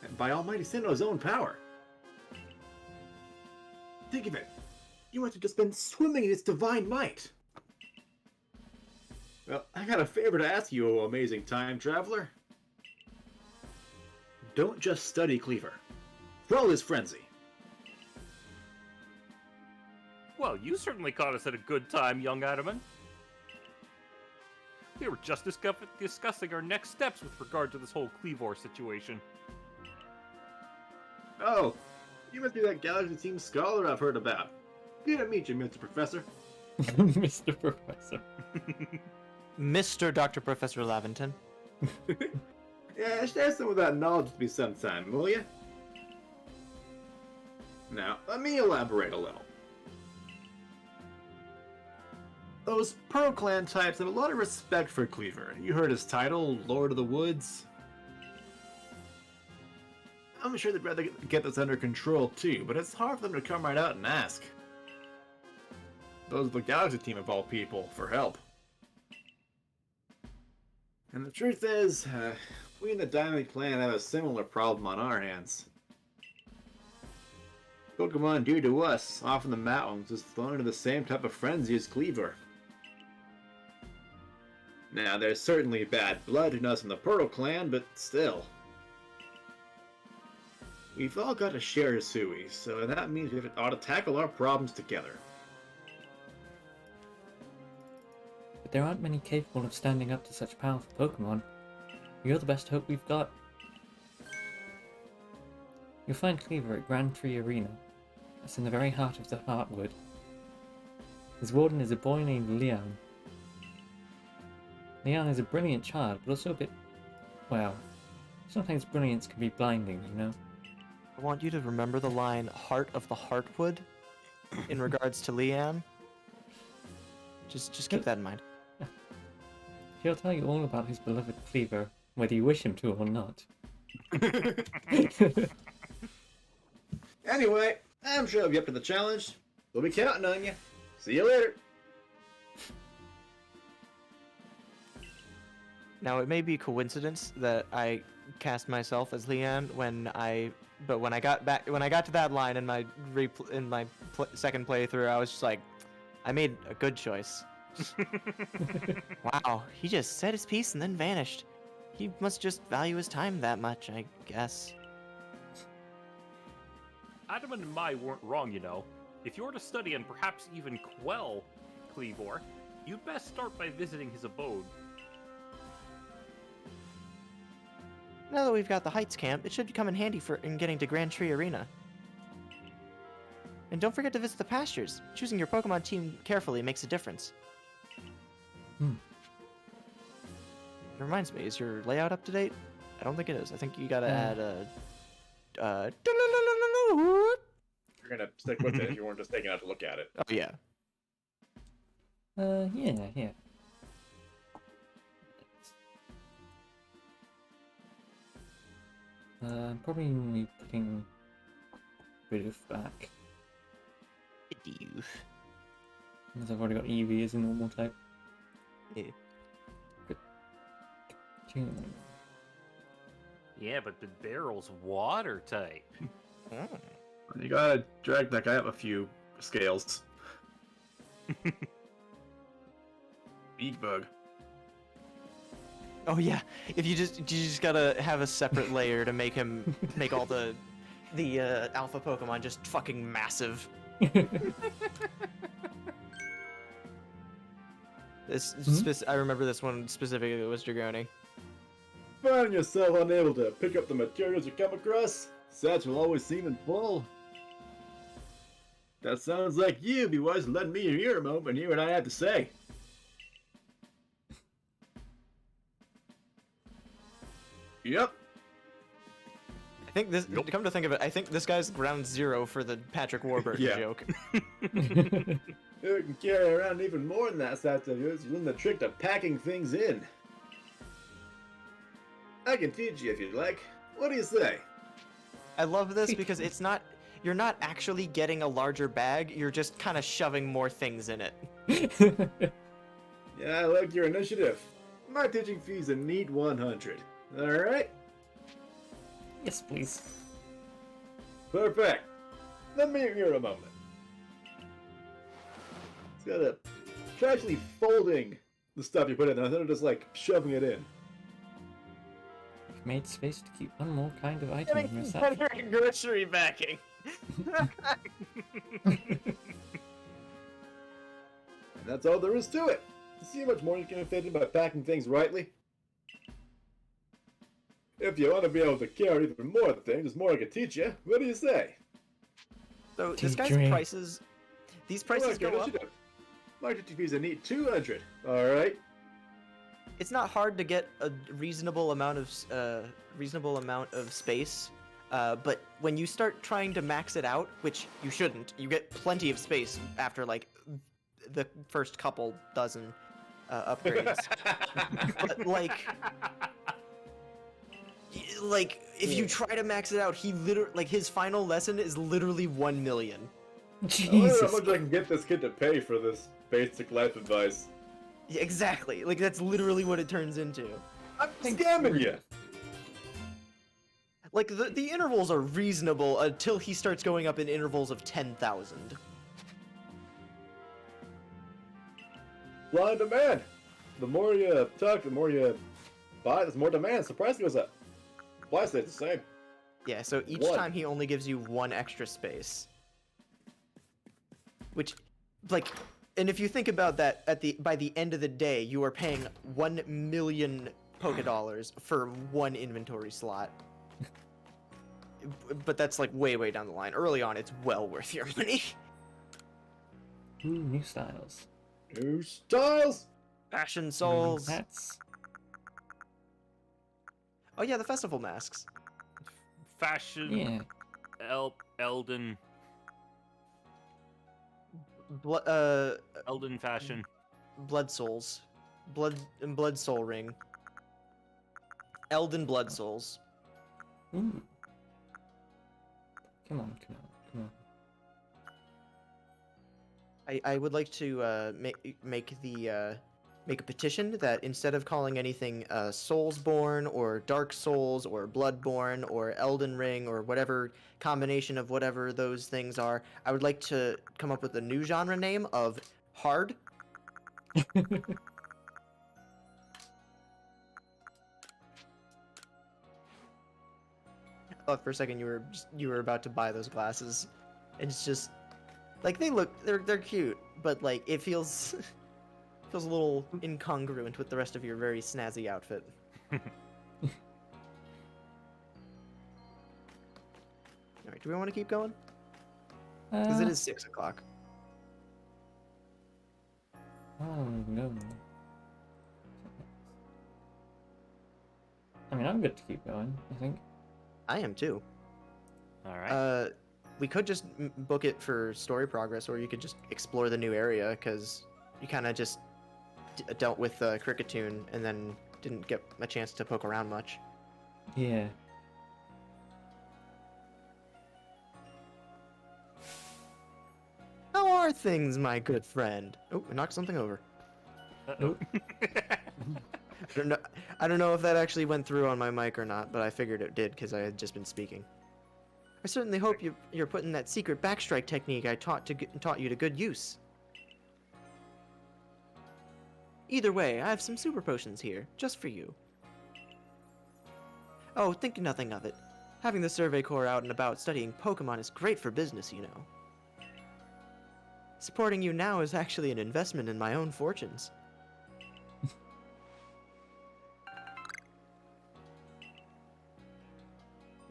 And by Almighty Sinnoh's own power. Think of it. You must have just been swimming in its divine might. Well, I got a favor to ask you, O amazing time traveler. Don't just study Cleaver. For all his frenzy.
Well, you certainly caught us at a good time, young Adaman. We were just discussing our next steps with regard to this whole Cleavor situation.
Oh, you must be that Galaxy Team scholar I've heard about. Good to meet you, Mr. Professor.
Mr. Professor.
Mr. Dr. Professor Laventon.
Yeah, share some of that knowledge with me sometime, will you? Now, let me elaborate a little. Those Pearl Clan types have a lot of respect for Cleaver. You heard his title, Lord of the Woods. I'm sure they'd rather get this under control too, but it's hard for them to come right out and ask. Those are the Galaxy Team of all people, for help. And the truth is, we in the Diamond Clan have a similar problem on our hands. Pokemon dear to us, off in the mountains, is thrown into the same type of frenzy as Cleaver. Now, there's certainly bad blood in us in the Pearl Clan, but still. We've all got to share Hisui, so that means we ought to tackle our problems together.
But there aren't many capable of standing up to such powerful Pokemon. You're the best hope we've got. You'll find Cleaver at Grand Tree Arena. That's in the very heart of the Heartwood. His warden is a boy named Leon. Leon is a brilliant child, but also a bit... well, sometimes brilliance can be blinding, you know?
I want you to remember the line, Heart of the Heartwood, in regards to Leanne. Just keep that in mind.
He'll tell you all about his beloved Cleaver, whether you wish him to or not.
Anyway, I'm sure I'll be up to the challenge. We'll be counting on you. See you later.
Now, it may be a coincidence that I cast myself as Leanne when I got to that line in my second playthrough, I was just like, I made a good choice. Wow, he just said his piece and then vanished. He must just value his time that much, I guess.
Adaman and Mai weren't wrong, you know. If you're to study and perhaps even quell Cleavor, you'd best start by visiting his abode.
Now that we've got the Heights camp, it should come in handy in getting to Grand Tree Arena. And don't forget to visit the pastures. Choosing your Pokemon team carefully makes a difference. It reminds me, is your layout up to date? I don't think it is. I think you gotta add a...
You're gonna stick with it if you weren't just taking out to look at it.
Oh, yeah.
Yeah. I'm probably gonna be putting Bidoof back.
Bidoof.
Because I've already got Eevee as a normal type.
Yeah.
Yeah, but the barrel's water type.
You gotta drag that guy up a few scales. Beak bug.
Oh yeah, if you just gotta have a separate layer to make all the alpha Pokemon just fucking massive. I remember this one specifically was Dragoni.
Finding yourself unable to pick up the materials you come across? Sets will always seem in full. That sounds like you. Be wise to lend me your ear a moment and hear what I have to say. Yep.
I think this.
Yup.
Come to think of it, I think this guy's ground zero for the Patrick Warburton
Yeah.
joke.
You can carry around even more than that stuff of yours. You learn the trick of packing things in. I can teach you if you'd like. What do you say?
I love this because it's not. You're not actually getting a larger bag. You're just kind of shoving more things in it.
Yeah, I like your initiative. My teaching fee's a neat 100. Alright?
Yes, please.
Perfect. Let me hear a moment. It's gotta try actually folding the stuff you put in instead of just like shoving it in.
You've made space to keep one more kind of item in your satchel.
grocery bagging.
And that's all there is to it. See how much more you can fit in by packing things rightly? If you want to be able to carry even more things, there's more I can teach you. What do you say?
So this guy's
Teacher.
prices. These prices go up.
My teaching fee's a neat 200. Alright?
It's not hard to get a reasonable amount of space, but when you start trying to max it out, which you shouldn't, you get plenty of space after like the first couple dozen upgrades. But like if you try to max it out, he literally like his final lesson is literally 1 million.
I wonder
Jesus.
how much I can get this kid to pay for this basic life advice.
Yeah, exactly. Like that's literally what it turns into.
I'm scamming you!
Like the intervals are reasonable until he starts going up in intervals of 10,000.
Supply and demand. The more you talk, the more you buy, there's more demand. So price goes up. Supply stays the same.
Yeah, so each
One.
time he only gives you 1 extra space. Which, like, and if you think about that, by the end of the day, you are paying 1 million Poké Dollars for 1 inventory slot. But that's like way down the line. Early on, it's well worth your money.
Ooh, new styles.
New styles.
Fashion
New
Souls.
hats.
Oh yeah, the festival masks.
Fashion.
Yeah.
Elden. Elden fashion.
Blood Souls. Blood Soul Ring. Elden Blood Souls.
Ooh. Come on.
I would like to make a petition that instead of calling anything Soulsborne or Dark Souls or Bloodborne or Elden Ring or whatever combination of whatever those things are, I would like to come up with a new genre name of Hard. I thought for a second you were about to buy those glasses. It's just like they're cute, but like it feels a little incongruent with the rest of your very snazzy outfit. Alright, do we want to keep going? Because it is 6 o'clock.
Oh no. I mean, I'm good to keep going, I think.
I am too.
All right.
We could just book it for story progress, or you could just explore the new area, because you kind of just dealt with Cricketune and then didn't get a chance to poke around much.
Yeah.
How are things, my good friend? Oh, I knocked something over.
Oh,
I don't know if that actually went through on my mic or not, but I figured it did because I had just been speaking. I certainly hope you're putting that secret backstrike technique I taught you to good use. Either way, I have some super potions here, just for you. Oh, think nothing of it. Having the Survey Corps out and about studying Pokemon is great for business, you know. Supporting you now is actually an investment in my own fortunes.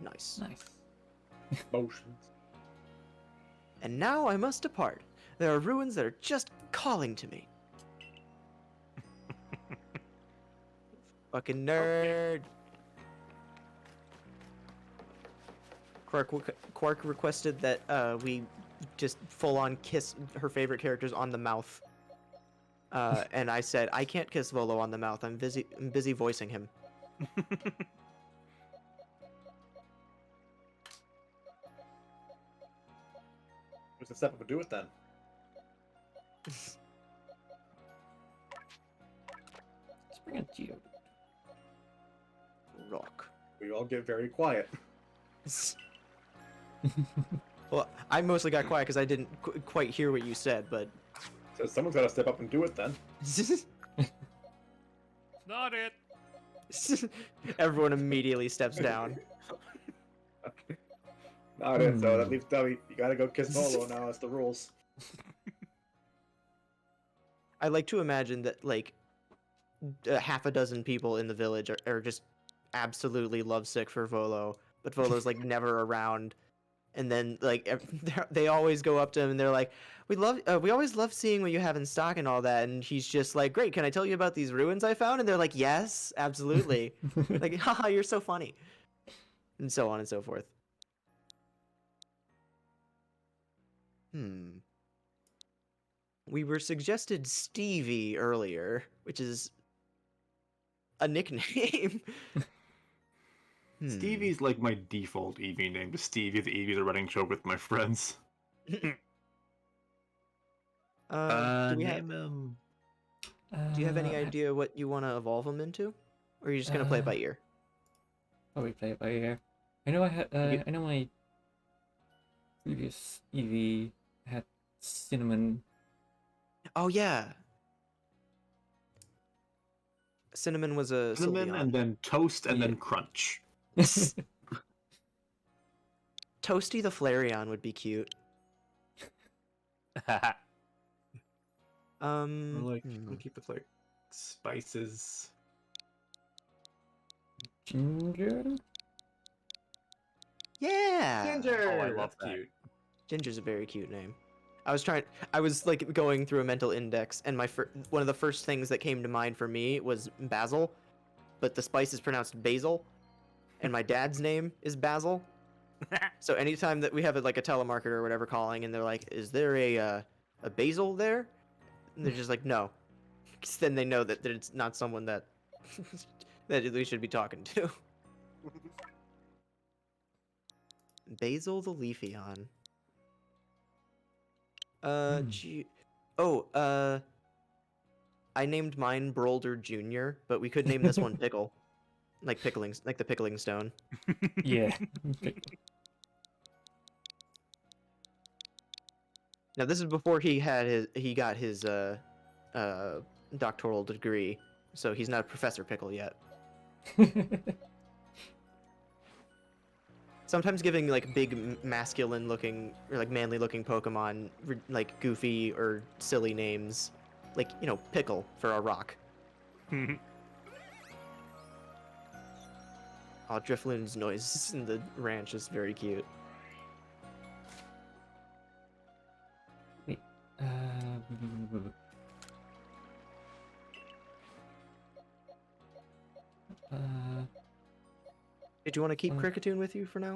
Nice.
nice.
Motions.
And now I must depart. There are ruins that are just calling to me. Fucking nerd. Quark requested that we just full on kiss her favorite characters on the mouth. And I said I can't kiss Volo on the mouth. I'm busy voicing him.
What's the step up to do it then?
Let's bring a Geo.
Rock.
We all get very quiet.
Well, I mostly got quiet because I didn't quite hear what you said, but
So someone's got to step up and do it then.
It's not it.
everyone immediately steps down.
Not it. So that leaves Dubby. You gotta go kiss Volo now. That's the rules.
I like to imagine that like half a dozen people in the village are just absolutely lovesick for Volo, but Volo's like never around. And then like they always go up to him and they're like, we always love seeing what you have in stock and all that. And he's just like, great, can I tell you about these ruins I found? And they're like, yes, absolutely. Like, haha, you're so funny. And so on and so forth. We were suggested Stevie earlier, which is a nickname.
Stevie's like my default Eevee name. Just Stevie. The Eevee's a running joke with my friends.
Do we have?
him.
Do you have any idea what you want to evolve him into, or are you just gonna play it by ear?
Probably play it by ear. I know I had. I know my previous Eevee had cinnamon.
Oh yeah. Cinnamon was a
Cinnamon
Sylveon.
and then toast and
Yeah.
then crunch.
Toasty the Flareon would be cute.
Or like I'll keep it like spices.
Ginger?
Yeah.
Ginger.
Oh, I love
That's
that.
cute.
Ginger's a very cute name. I was like going through a mental index, and one of the first things that came to mind for me was basil, but the spice is pronounced basil, and my dad's name is Basil. So anytime that we have like a telemarketer or whatever calling, and they're like, "Is there a basil there?" And they're just like, "No," 'cause then they know that it's not someone that that we should be talking to. Basil the Leafeon. I named mine Brolder Jr., but we could name this one Pickle. Like the pickling stone.
Yeah.
Now this is before he got his doctoral degree, so he's not a Professor Pickle yet. Sometimes giving like big masculine looking or like manly looking Pokemon like goofy or silly names, like Pickle for a rock. Oh, Drifloon's noise in the ranch is very cute.
Wait.
Did you want to keep Kricketune with you for now,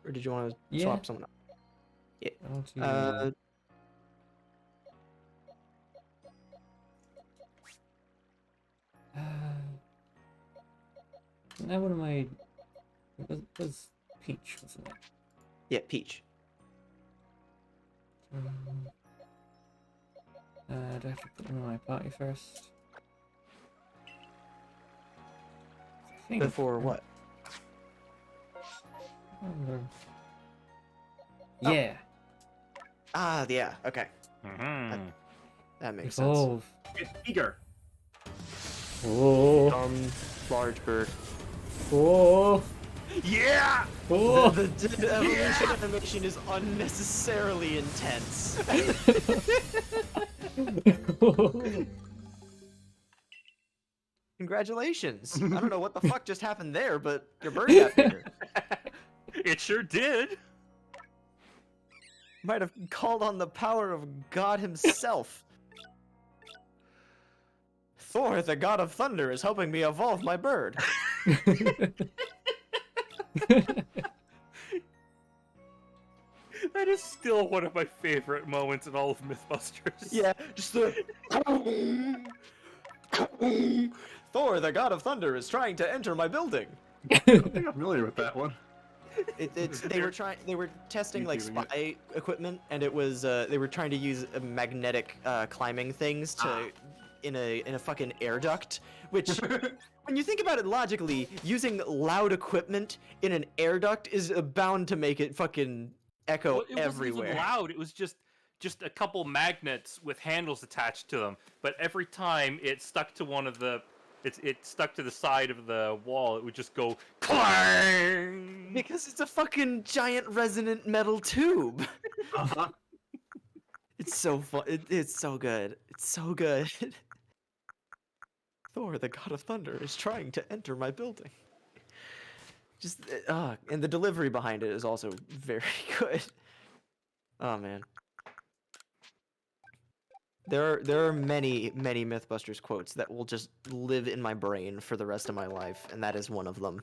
or did you want to
Yeah.
swap someone else?
I want to. Now one of my was Peach, wasn't it?
Yeah, Peach.
Do I have to put them in my party first? I think-
Before what?
I don't remember. Yeah.
Ah, yeah. Okay,
Mhm.
that makes sense.
Evolve.
It's eager.
Oh.
Large bird.
Oh.
Yeah!
Oh.
The evolution animation is unnecessarily intense. Congratulations! I don't know what the fuck just happened there, but your bird got bigger.
It sure did.
Might have called on the power of God himself. Thor, the god of thunder, is helping me evolve my bird.
That is still one of my favorite moments in all of MythBusters.
Yeah, just the. Thor, the god of thunder, is trying to enter my building.
I don't think I'm familiar with that one.
They were testing like
YouTubing it.
spy equipment, and it was they were trying to use magnetic climbing things to in a fucking air duct, which when you think about it logically, using loud equipment in an air duct is bound to make it fucking echo
Well, it wasn't
everywhere.
even loud. It was just a couple magnets with handles attached to them. But every time it stuck to one of the, it stuck to the side of the wall, it would just go clang.
Because it's a fucking giant resonant metal tube.
Uh-huh.
It's so fun. It's so good. It's so good. Thor, the god of thunder, is trying to enter my building. Just, and the delivery behind it is also very good. Oh man. There are many MythBusters quotes that will just live in my brain for the rest of my life, and that is one of them.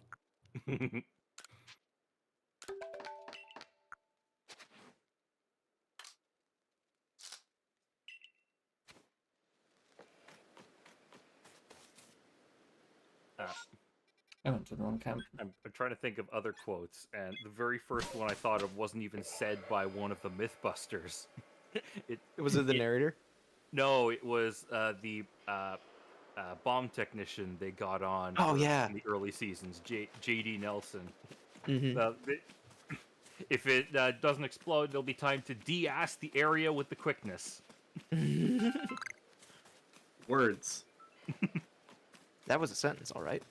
I went to the wrong camp.
I'm trying to think of other quotes, and the very first one I thought of wasn't even said by one of the MythBusters.
Was it the narrator?
No, it was the bomb technician they got on.
Oh, yeah.
In the early seasons, J.D. Nelson.
Mm-hmm.
If it doesn't explode, there'll be time to de-ass the area with the quickness.
Words.
That was a sentence, all right.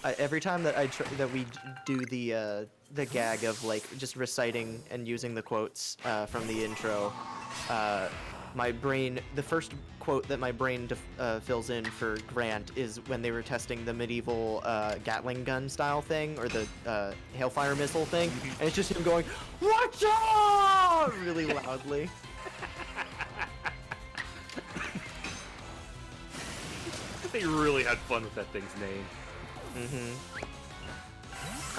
Every time that that we do the gag of like just reciting and using the quotes from the intro, my brain, the first quote that my brain fills in for Grant is when they were testing the medieval Gatling gun style thing, or the hailfire missile thing, and it's just him going, "Watch out!" really loudly.
They really had fun with that thing's name.
Mm-hmm.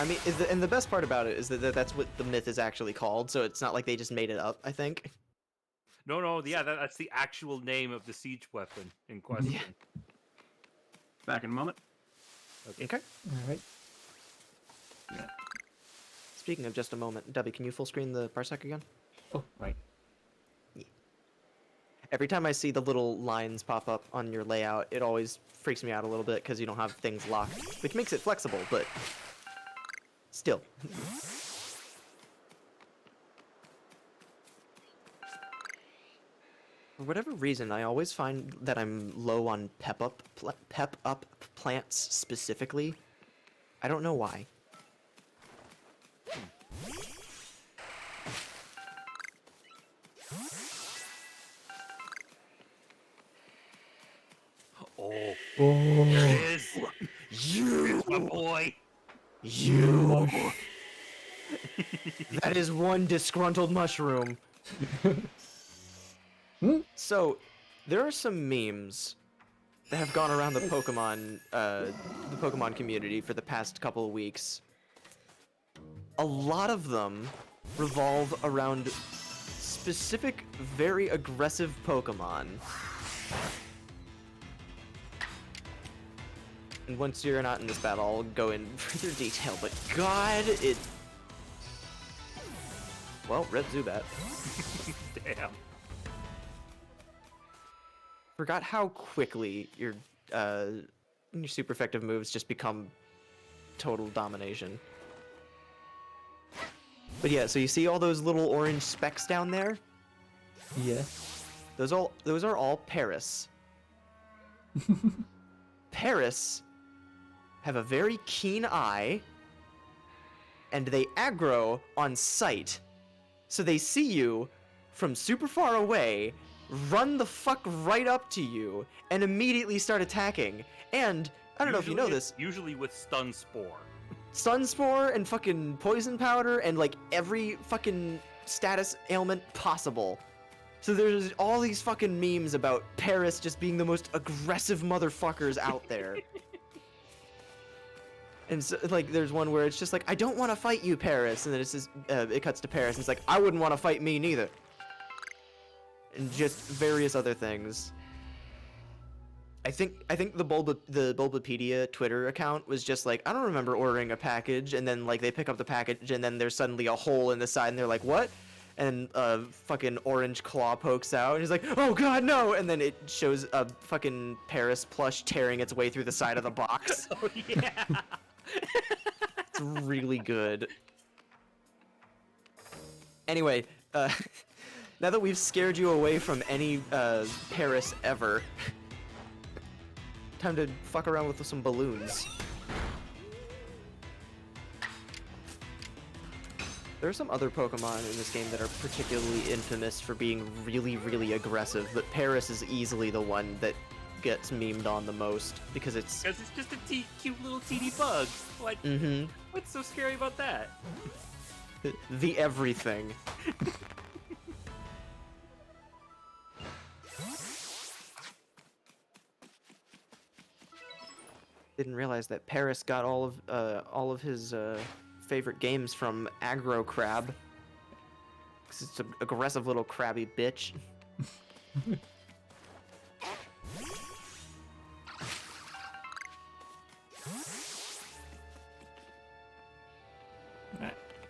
I mean, and the best part about it is that that's what the myth is actually called, so it's not like they just made it up, I think.
No, yeah, that's the actual name of the siege weapon in question.
Yeah.
Back in a moment.
Okay.
Alright.
Speaking of just a moment, Debbie, can you full screen the parsec again?
Oh, right.
Every time I see the little lines pop up on your layout, it always freaks me out a little bit because you don't have things locked, which makes it flexible, but still. For whatever reason, I always find that I'm low on pep up plants specifically. I don't know why.
Oh,
Oh.
there it is.
You,
It's my boy.
you. That is one disgruntled mushroom. So, there are some memes that have gone around the Pokemon community for the past couple of weeks. A lot of them revolve around specific, very aggressive Pokemon. And once you're not in this battle, I'll go in further detail, but God, it... Well, Red Zubat.
Damn.
Forgot how quickly your super effective moves just become total domination. But yeah, so you see all those little orange specks down there?
Yeah.
Those are all Paris. Paris have a very keen eye, and they aggro on sight. So they see you from super far away, run the fuck right up to you, and immediately start attacking. And, I don't know if you know this,
Usually with Stun Spore.
Sunspore and fucking Poison Powder and like every fucking status ailment possible. So there's all these fucking memes about Paris just being the most aggressive motherfuckers out there. And so, like, there's one where it's just like, I don't want to fight you, Paris, and then it's just, it cuts to Paris, and it's like, I wouldn't want to fight me neither. And just various other things. I think the Bulbapedia Twitter account was just like, I don't remember ordering a package, and then like they pick up the package, and then there's suddenly a hole in the side, and they're like, what? And a fucking orange claw pokes out, and he's like, oh god, no! And then it shows a fucking Paris plush tearing its way through the side of the box.
Oh yeah.
It's really good. Anyway, now that we've scared you away from any Paris ever, time to fuck around with some balloons. There are some other Pokemon in this game that are particularly infamous for being really, really aggressive, but Paris is easily the one that gets memed on the most because it's...
Because it's just a cute little teeny bug. Like, what's so scary about that?
the everything. Didn't realize that Paris got all of his favorite games from Aggro Crab. 'Cause it's an aggressive little crabby bitch.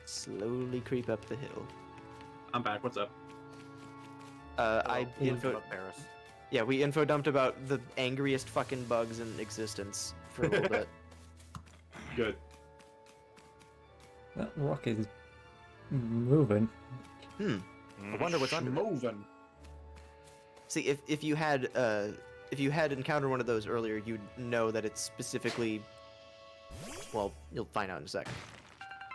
Slowly creep up the hill.
I'm back. What's up?
I info.
About Paris.
Yeah, we info dumped about the angriest fucking bugs in existence for a little bit.
Good.
That rock is moving.
I wonder what's under it.
Moving.
See, if you had encountered one of those earlier, you'd know that it's specifically. Well, you'll find out in a second.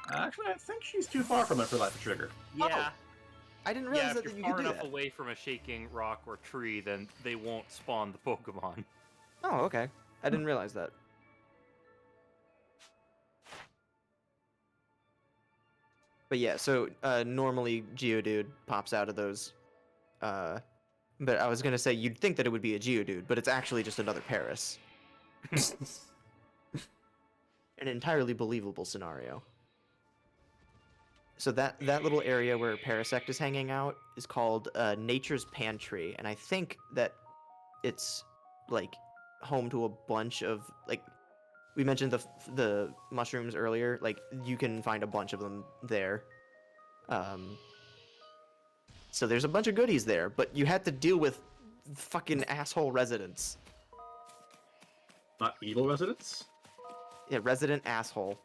Actually, I think she's too far from it for that to trigger.
Yeah.
I didn't
Yeah,
realize
if
that
you're
you
far
could do
enough
that.
away from a shaking rock or tree, then they won't spawn the Pokemon.
Oh, okay. I didn't realize that. But yeah, so normally Geodude pops out of those. But I was gonna say you'd think that it would be a Geodude, but it's actually just another Paris. An entirely believable scenario. So that little area where Parasect is hanging out is called Nature's Pantry, and I think that it's like home to a bunch of like we mentioned the mushrooms earlier. Like you can find a bunch of them there. So there's a bunch of goodies there, but you had to deal with fucking asshole residents.
Not evil residents?
Yeah, resident asshole.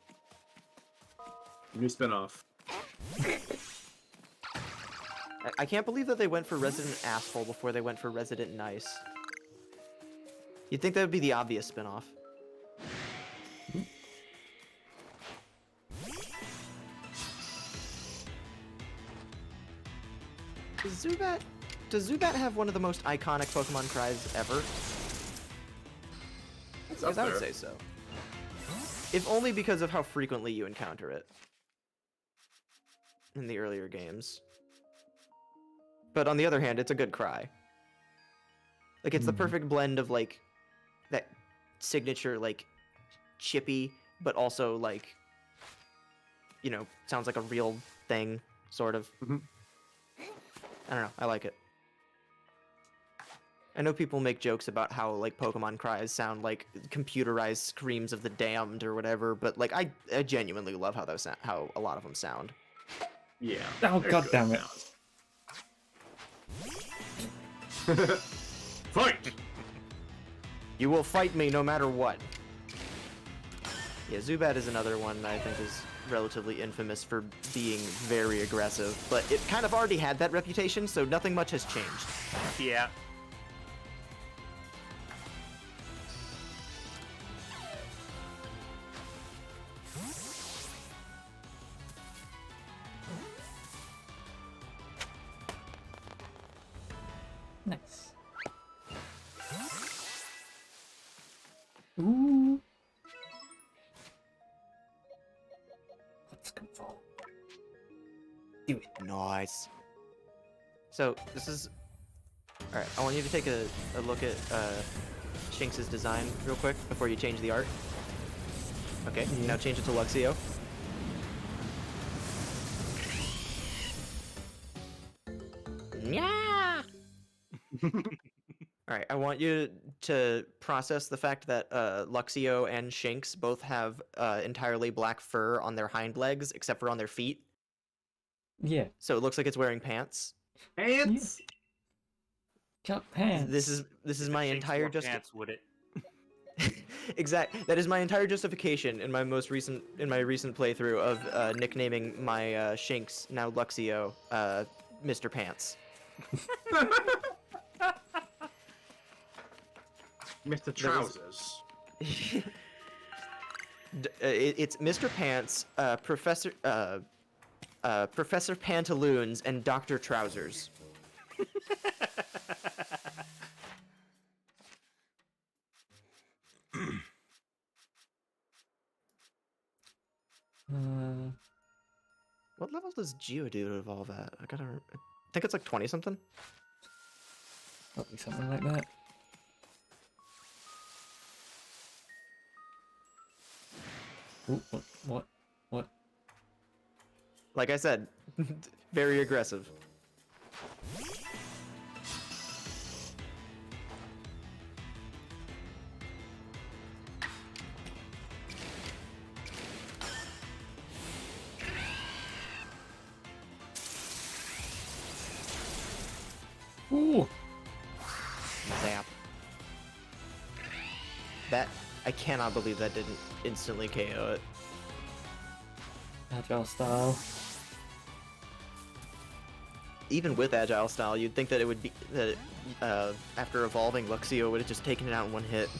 New spinoff.
I can't believe that they went for resident asshole before they went for resident nice. You'd think that would be the obvious spinoff. Does Zubat have one of the most iconic Pokemon cries ever?
It's up
Because I would
there.
say so. If only because of how frequently you encounter it in the earlier games. But on the other hand, it's a good cry. Like, it's the perfect blend of, like, that signature, like, chippy, but also, like, you know, sounds like a real thing, sort of. I don't know, I like it. I know people make jokes about how, like, Pokemon cries sound like computerized screams of the damned or whatever, but, like, I genuinely love how those how a lot of them sound.
Yeah.
Oh,
they're
God
good
damn it.
sounds. Fight!
You will fight me no matter what. Yeah, Zubat is another one that I think is relatively infamous for being very aggressive, but it kind of already had that reputation, so nothing much has changed.
Yeah.
Nice. Ooh. Let's go for. Do it.
Nice. So, this is... Alright, I want you to take a look at Shinx's design real quick before you change the art. Okay, now change it to Luxio. Yeah. All right, I want you to process the fact that Luxio and Shinx both have entirely black fur on their hind legs, except for on their feet.
Yeah.
So it looks like it's wearing pants.
Ants!
Cut pants.
This is
If
my
it
entire
wore pants, would it?
That is my entire justification in my recent playthrough of nicknaming my Shinx, now Luxio, Mr. Pants.
Mr. Trousers.
It's Mr. Pants, Professor Pantaloons, and Dr. Trousers. What level does Geodude evolve at? I think it's like 20 something.
Probably something like that. Ooh, what?
Like I said, very aggressive.
Ooh!
Zap. That, I cannot believe that didn't instantly KO it.
Agile style.
Even with Agile Style, you'd think that it would be, that after evolving, Luxio would have just taken it out in one hit.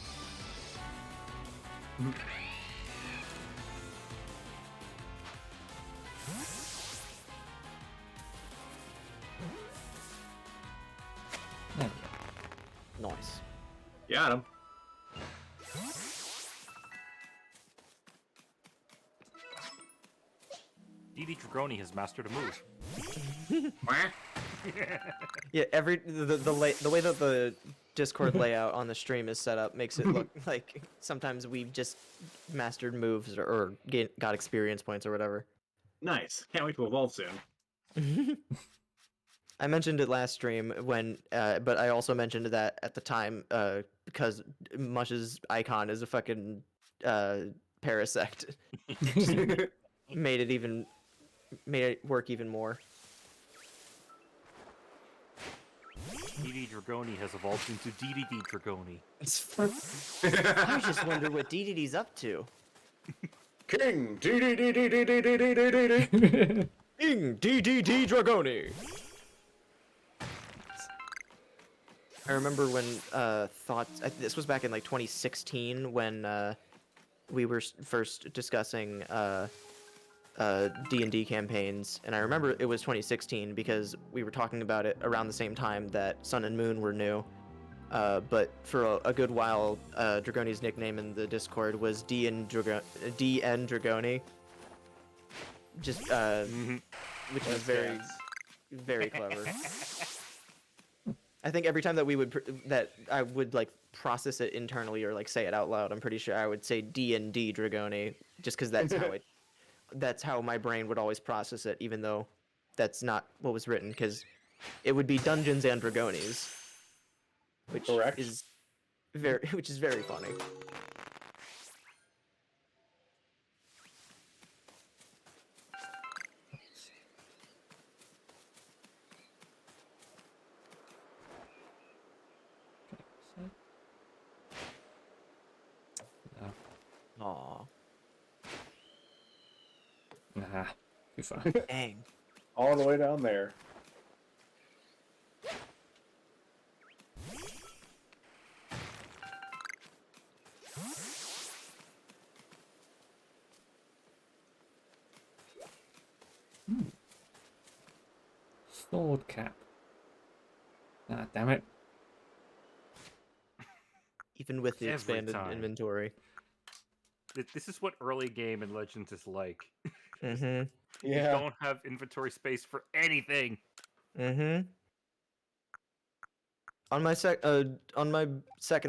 There we
Nice.
Got him.
DD Dragoni has mastered a move.
Yeah, the way that the Discord layout on the stream is set up makes it look like sometimes we've just mastered moves or got experience points or whatever.
Nice. Can't wait to evolve soon.
I mentioned it last stream when, but I also mentioned that at the time because Mush's icon is a fucking parasect. Just made it work even more.
DD Dragoni has evolved into DDD Dragoni.
I just wonder what DDD's up to.
King!
King DDD Dragoni. I remember when this was back in like 2016 when we were first discussing D&D campaigns, and I remember it was 2016 because we were talking about it around the same time that Sun and Moon were new. But for a good while, Dragoni's nickname in the Discord was DN Dragoni. Just which was very, very clever. I think every time that I would like process it internally or like say it out loud, I'm pretty sure I would say D&D Dragoni, just because that's how my brain would always process it, even though that's not what was written, because it would be Dungeons and Dragonies, which
Correct.
is very funny. Aw,
Nah, too far.
dang.
All the way down there.
Sword cap. Ah, damn it.
Even with the
Every
expanded
time.
inventory.
This is what early game in Legends is like.
Mm-hmm.
You don't have inventory space for anything.
Mm-hmm. on my second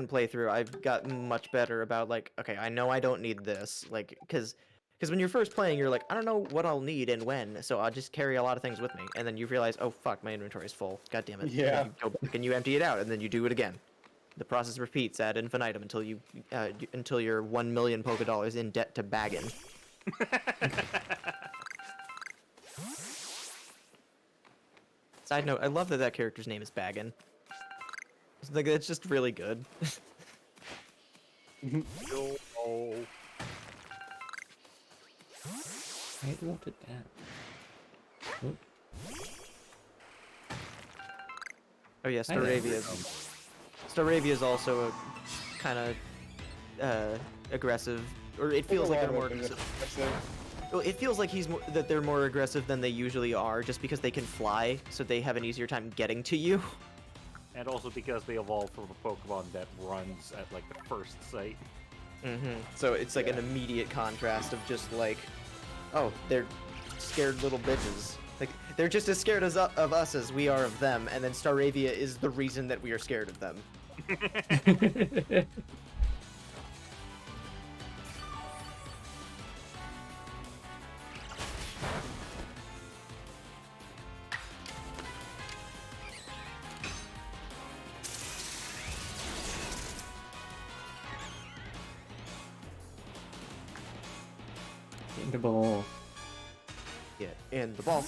playthrough, I've gotten much better about like, okay, I know I don't need this, like, because when you're first playing, you're like, I don't know what I'll need and when, so I'll just carry a lot of things with me, and then you realize, oh fuck, my inventory's full. God damn it. And
Yeah.
then you go back and you empty it out, and then you do it again. The process repeats ad infinitum until you're 1 million polka dollars in debt to Baggin. Side note, I love that character's name is Baggin. Like, it's just really good.
No.
I hate to want it down. Oh,
Oh yeah,
I know.
Staravia is also a kind of aggressive, or it feels like they're more aggressive. Well, it feels like that they're more aggressive than they usually are, just because they can fly, so they have an easier time getting to you.
And also because they evolved from a Pokemon that runs at like the first sight.
So it's like an immediate contrast of just like, oh, they're scared little bitches. Like, they're just as scared of us as we are of them, and then Staravia is the reason that we are scared of them.
in the ball.
Yeah, and the ball.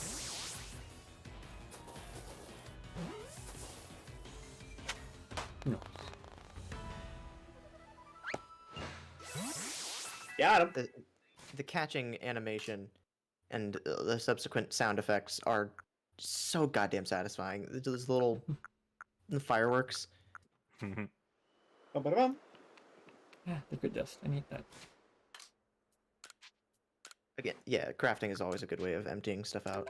No.
Got him.
The catching animation and the subsequent sound effects are so goddamn satisfying. Those little fireworks.
Ba-ba-da-bum.
Ah, the good dust. I need that.
Again, yeah, crafting is always a good way of emptying stuff out.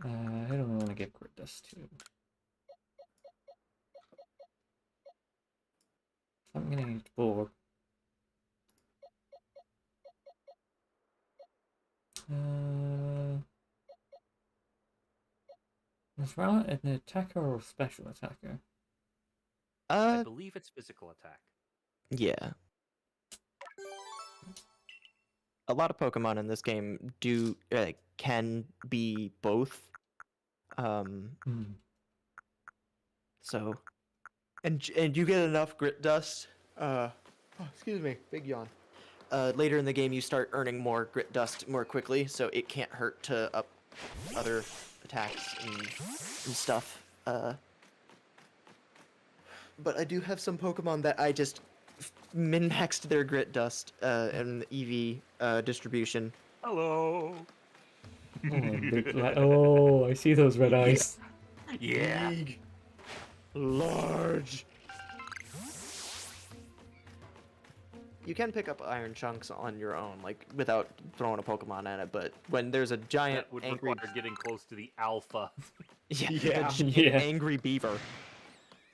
I don't want to get grit dust too. I'm gonna need board. Is Rowlet an attacker or a special attacker?
I believe it's physical attack.
Yeah. A lot of Pokemon in this game can be both. So, and you get enough grit dust. Excuse me, big yawn. Later in the game, you start earning more grit dust more quickly, so it can't hurt to up other attacks and stuff. But I do have some Pokemon that I just min-maxed their grit dust and EV distribution.
Hello.
Oh, I see those red eyes.
Yeah.
Big, large. You can pick up iron chunks on your own, like without throwing a Pokemon at it. But when there's a giant
That would
angry,
require getting close to the alpha.
yeah,
Yeah.
a giant
Yeah.
angry beaver.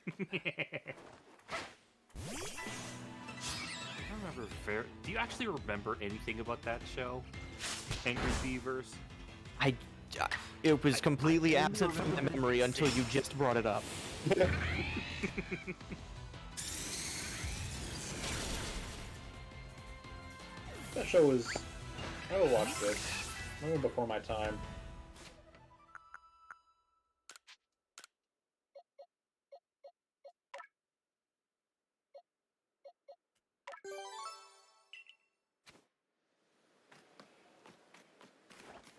I remember Do you actually remember anything about that show? Angry Beavers?
It was completely absent from my memory until you just brought it up.
That show was. I will watch this. Maybe before my time.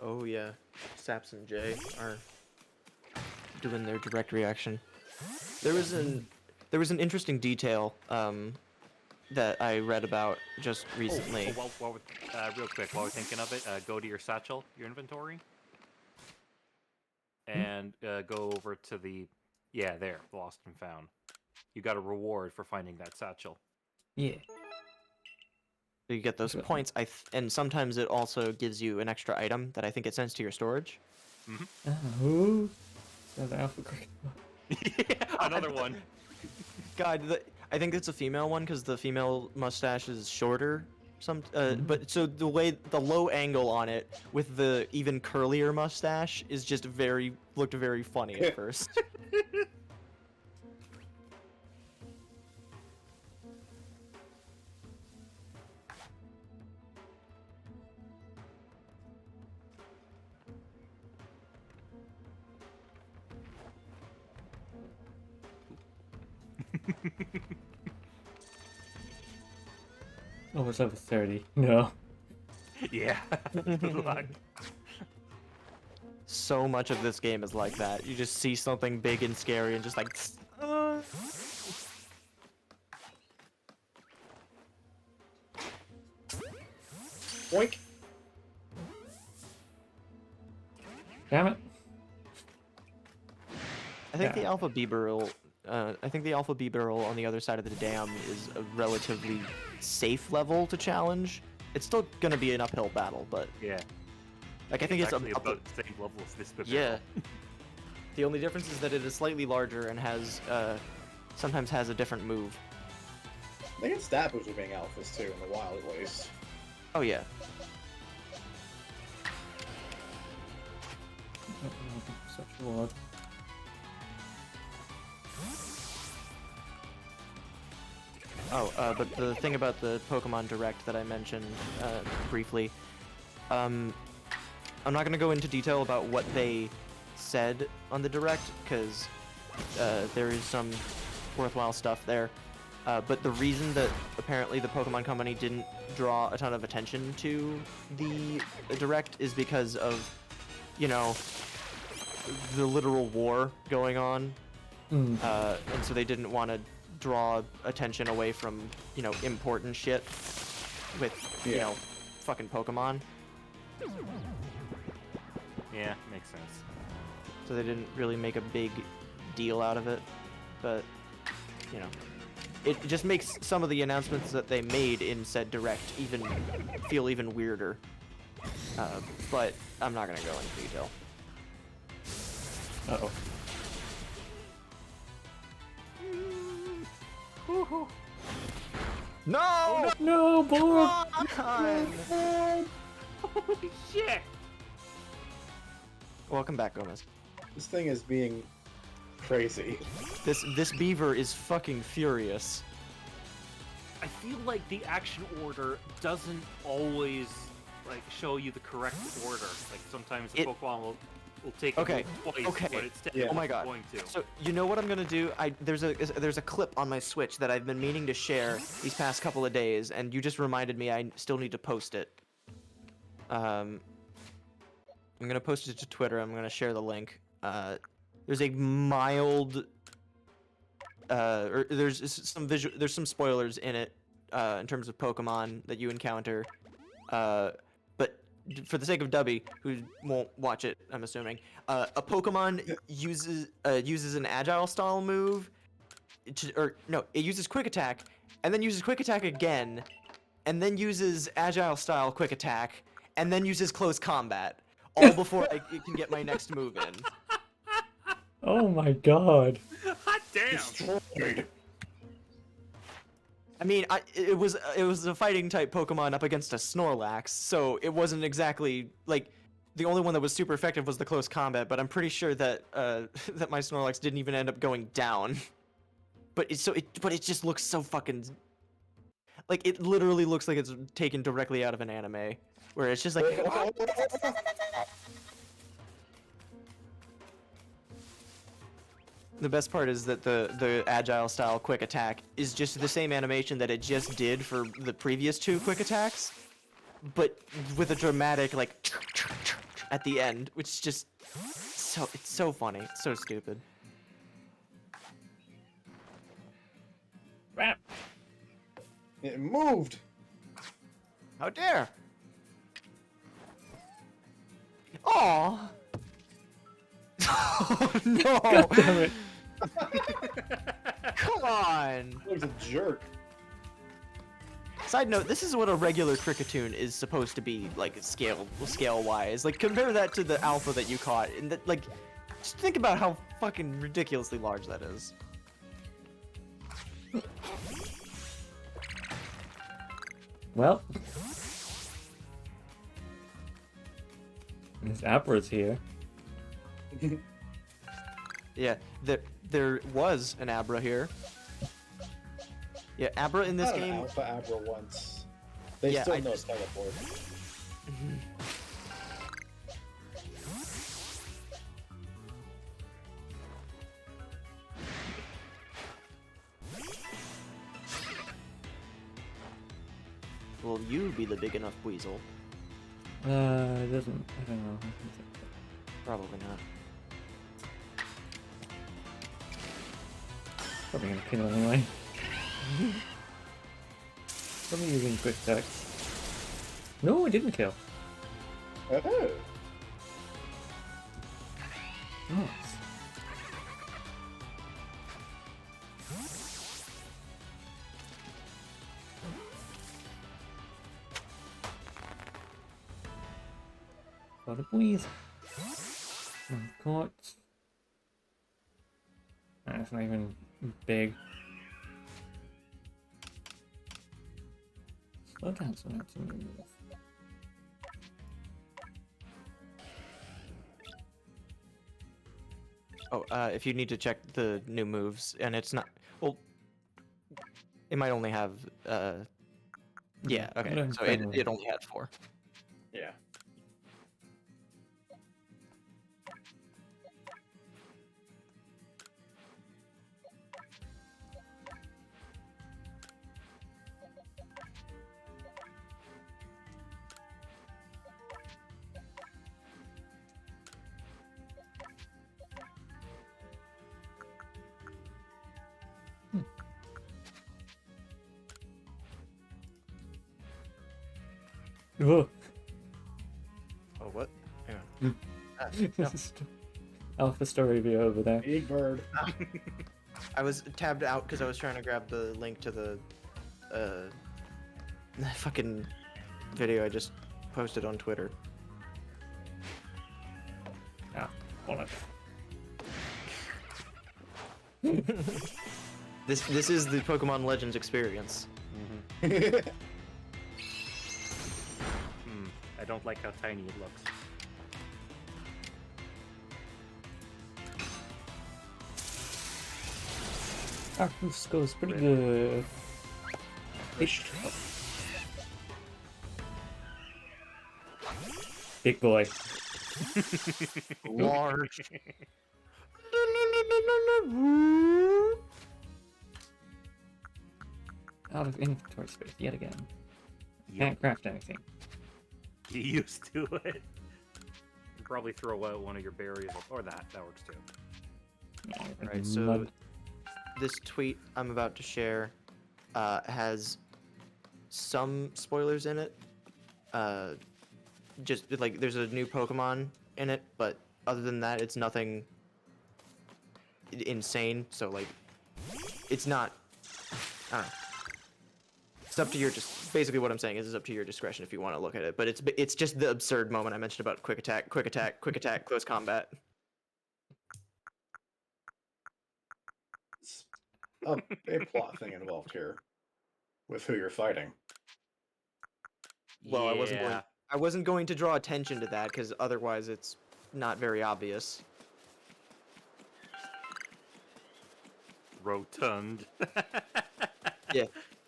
Oh yeah, Saps and Jay are doing their direct reaction. There was an interesting detail that I read about just recently.
Real quick, while we're thinking of it, go to your satchel, your inventory, and go over to the, there, lost and found. You got a reward for finding that satchel.
Yeah.
So you get those
Sure.
points. And sometimes it also gives you an extra item that I think it sends to your storage.
Oh. So the alpha cricket.
Another one.
God, I think it's a female one because the female mustache is shorter, But so the way the low angle on it with the even curlier mustache is just looked very funny at first.
Oh, it's level 30. No.
Yeah. Like,
So much of this game is like that. You just see something big and scary and just like.
Boink.
Damn it.
I think the
Yeah.
Alpha B barrel. I think the Alpha B barrel on the other side of the dam is a relatively safe level to challenge. It's still gonna be an uphill battle, but
yeah.
like I think it's
actually
up.
about the same level as this bit.
Yeah. The only difference is that it is slightly larger and has sometimes has a different move.
They can stab moves with being alphas too in the wild at least.
Oh yeah.
Such a lot.
But the thing about the Pokemon Direct that I mentioned briefly, I'm not going to go into detail about what they said on the Direct, because there is some worthwhile stuff there. But the reason that apparently the Pokemon Company didn't draw a ton of attention to the Direct is because of, you know, the literal war going on. And so they didn't want to draw attention away from, you know, important shit with, you know, fucking Pokemon.
Yeah, makes sense.
So they didn't really make a big deal out of it. But, you know, it just makes some of the announcements that they made in said Direct feel even weirder. But I'm not going to go into detail.
Uh-oh.
No!
No, boy!
Holy shit!
Welcome back, Gomez.
This thing is being crazy.
This beaver is fucking furious.
I feel like the action order doesn't always like show you the correct order. Like sometimes the Pokemon will take
Okay,
a move twice,
okay.
but it's
Yeah.
Oh my god.
going to.
So you know what I'm gonna do? There's a clip on my Switch that I've been meaning to share these past couple of days, and you just reminded me I still need to post it. I'm gonna post it to Twitter. I'm gonna share the link. There's a mild, or there's some spoilers in it, in terms of Pokemon that you encounter. But for the sake of Dubby, who won't watch it, I'm assuming, a Pokemon uses an Agile style move, it uses Quick Attack, and then uses Quick Attack again, and then uses Agile style Quick Attack, and then uses Close Combat, all before I can get my next move in.
Oh my god.
Hot damn!
Destroyed.
I mean, it was a fighting type Pokemon up against a Snorlax, so it wasn't exactly like the only one that was super effective was the Close Combat. But I'm pretty sure that that my Snorlax didn't even end up going down. But it just looks so fucking like it literally looks like it's taken directly out of an anime, where it's just like. The best part is that the Agile style Quick Attack is just the same animation that it just did for the previous two Quick Attacks, but with a dramatic like at the end, which is just it's so funny, it's so stupid.
Crap.
It moved.
How dare! Aww! Oh no!
God damn it.
Come on!
It was a jerk.
Side note, this is what a regular Cricketune is supposed to be, like, scale-wise. Like, compare that to the alpha that you caught, and that, like, just think about how fucking ridiculously large that is.
Well. This Abra's here.
Yeah, there was an Abra here. Yeah, Abra in this
I had an
game.
Alpha Abra once. They
Yeah,
still
I
know
just-
teleport.
Will you be the big enough weasel?
It doesn't. I don't know.
Probably not.
Probably gonna kill him anyway. Probably using quick attack. No, it didn't kill.
Oh.
Nice. Got a breeze. I've got. That's not even big. Slow down so not to move.
Oh, if you need to check the new moves, and it's not. Well, it might only have. Yeah. Okay.
No,
So
fair
it only had 4.
Yeah.
Whoa.
Oh, what? Hang on. No.
Alpha story view over there.
Big bird.
I was tabbed out because I was trying to grab the link to the fucking video I just posted on Twitter.
Ah, hold
This is the Pokemon Legends experience.
I don't like how tiny it looks.
Arceus goes pretty good. Big boy.
Large.
Out of inventory space yet again.
Yep.
Can't craft anything.
You used to it.
You probably throw out one of your berries, or that works too.
Yeah,
Right, so
mud.
this tweet I'm about to share has some spoilers in it. Just like there's a new Pokemon in it, but other than that, it's nothing insane. So like, it's not. I don't know. It's up to your just basically what I'm saying is it's up to your discretion if you want to look at it. But it's just the absurd moment I mentioned about quick attack, close combat.
It's a big plot thing involved here with who you're fighting.
Well,
Yeah.
I wasn't going to draw attention to that because otherwise it's not very obvious.
Rotund.
Yeah,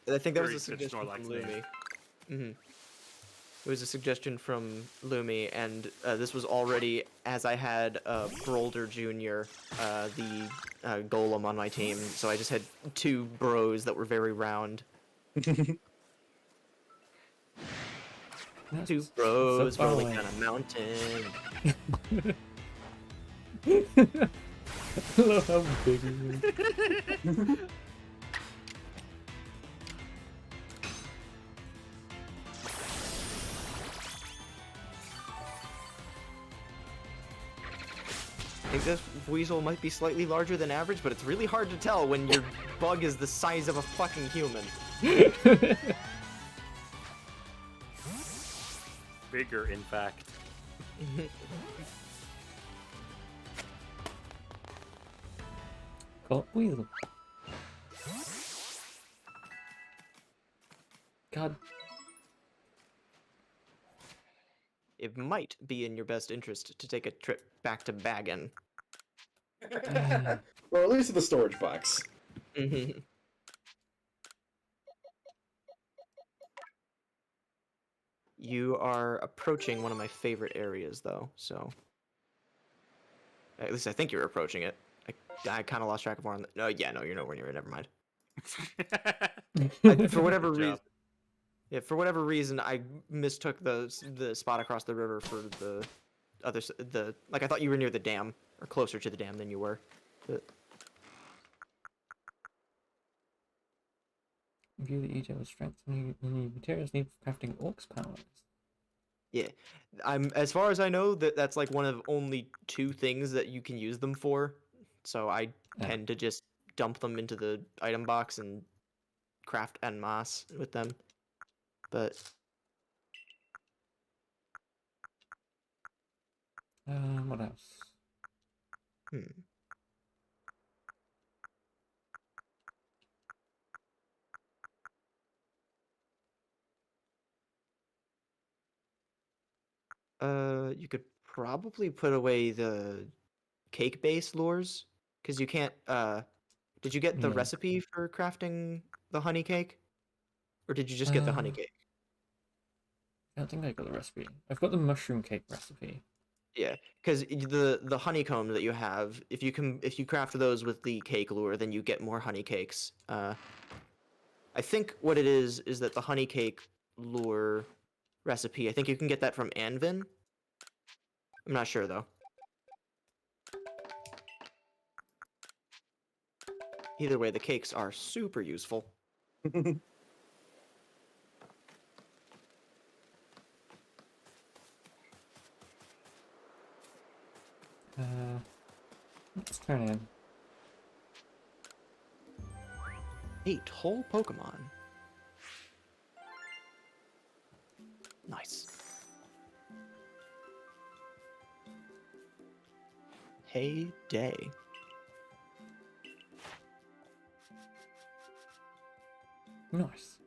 I think that was
Very
a suggestion from
Snorlax name.
Lumi. It was a suggestion from Lumi, and this was already as I had Brolder Jr., the golem on my team, so I just had 2 bros that were very round. 2
That's
bros
so
rolling
fine.
down a mountain.
Look how big it is.
I think this weasel might be slightly larger than average, but it's really hard to tell when your bug is the size of a fucking human.
Bigger, in fact.
Got wheel. God
it might be in your best interest to take a trip back to Baggin.
Or at least in the storage box.
You are approaching one of my favorite areas, though, so... At least I think you're approaching it. I kind of lost track of where on no, yeah, no, you're nowhere near it, never mind. For whatever
Good
reason...
job.
Yeah, for whatever reason, I mistook the spot across the river for the other... Like, I thought you were near the dam, or closer to the dam than you were. But...
View the EJ with strength. Any materials needed for crafting orcs powers.
Yeah, as far as I know, that's like one of only 2 things that you can use them for. So I tend to just dump them into the item box and craft en masse with them. But
What else?
you could probably put away the cake base lures, because you can't. Did you get the
Yeah.
recipe for crafting the honey cake, or did you just get the honey cake?
I don't think I got the recipe. I've got the mushroom cake recipe.
Yeah, because the honeycomb that you have, if you craft those with the cake lure, then you get more honey cakes. I think what it is that the honey cake lure recipe, I think you can get that from Anvin. I'm not sure though. Either way, the cakes are super useful.
Let's turn in.
8 whole Pokemon. Nice. Heyday.
Nice.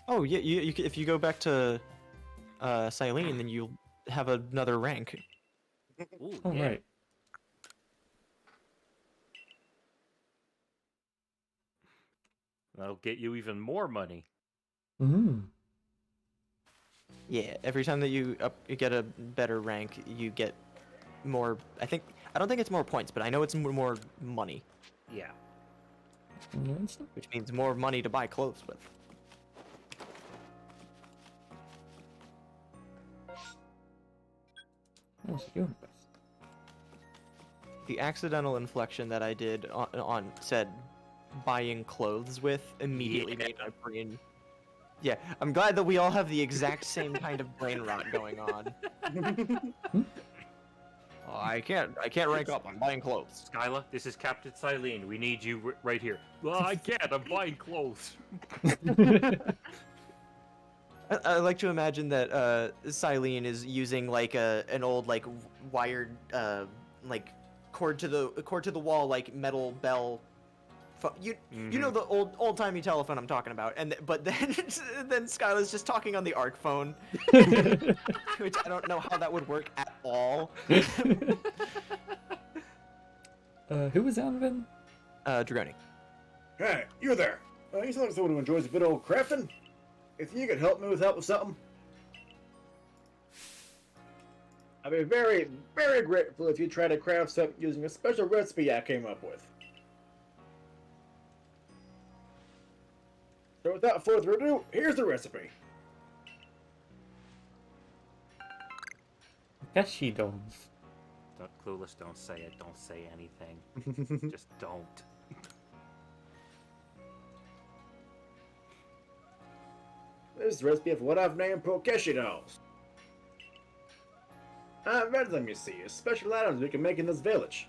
Oh yeah, if you go back to Silene, then you'll have another rank.
Ooh,
Oh,
yeah.
right.
That'll get you even more money.
Mm.
Yeah, every time that you get a better rank, you get more. I don't think it's more points, but I know it's more money,
Yeah.
which means more money to buy clothes with.
What's he doing with this?
The accidental inflection that I did on said buying clothes with immediately made my brain. Yeah, I'm glad that we all have the exact same kind of brain rot going on. Oh, I can't rank up. I'm buying clothes.
Skyla, this is Captain Silene. We need you right here. Well, I can't. I'm buying clothes.
I like to imagine that Silene is using like an old like wired like cord to the wall like metal bell. You know the old timey telephone I'm talking about, but then then Skyla's just talking on the ARC phone, which I don't know how that would work at all.
Who was Anvin?
Dragoni.
Hey, you there. You sound like someone who enjoys a bit of old crafting. If you could help me with something, I'd be very, very grateful if you try to craft something using a special recipe I came up with. So without further ado, here's the recipe.
Guess she does.
Clueless, don't say it. Don't say anything. Just don't.
This is the recipe of what I've named Pokeshi dolls. I invented them, you see, as special items we can make in this village.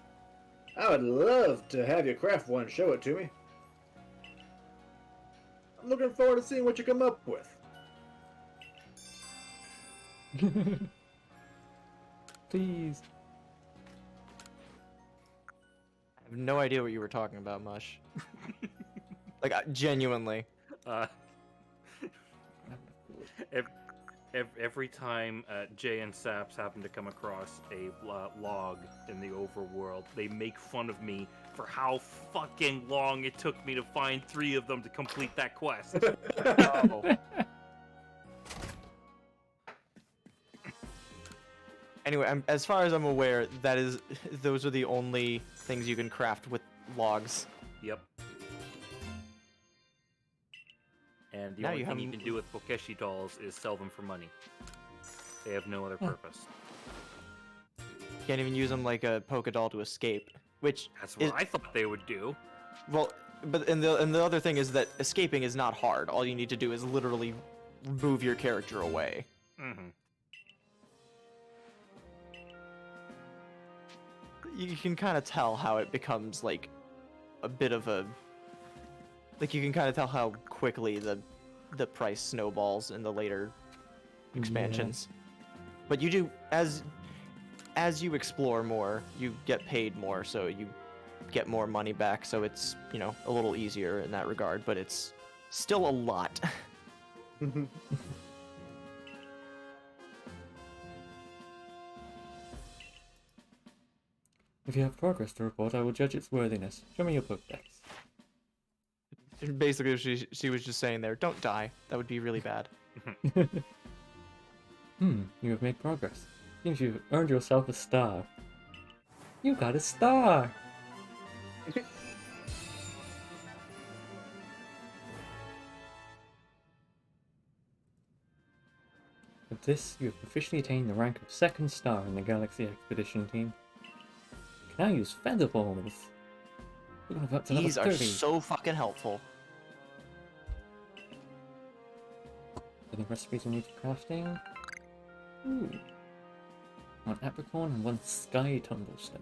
I would love to have you craft one and show it to me. I'm looking forward to seeing what you come up with.
Please.
no idea what you were talking about, Mush. Like, genuinely.
Uh, every time Jay and Saps happen to come across a log in the overworld, they make fun of me for how fucking long it took me to find 3 of them to complete that quest.
Oh. Anyway, as far as I'm aware, those are the only things you can craft with logs.
Yep. And the
Now
only
you
thing
have
you can do with Bokeshi dolls is sell them for money. They have no other
Huh.
purpose.
Can't even use them like a polka doll to escape, which
That's what
is
I thought they would do.
well. But and the other thing is that escaping is not hard. All you need to do is literally move your character away.
Mm-hmm.
You can kind of tell how it becomes like a bit of a like you can kind of tell how quickly the price snowballs in the later expansions. But you do as you explore more, you get paid more, so you get more money back, so it's, you know, a little easier in that regard, but it's still a lot.
If you have progress to report, I will judge its worthiness. Show me your book decks.
Basically, she was just saying there, don't die. That would be really bad.
You have made progress. Seems you've earned yourself a star. You got a star! With this, you have officially attained the rank of 2nd star in the Galaxy Expedition team. You can now use feather balls. We're going up to level
These are
30.
so fucking helpful.
Any recipes we need for crafting? Ooh. 1 apricorn and 1 sky tumblestone.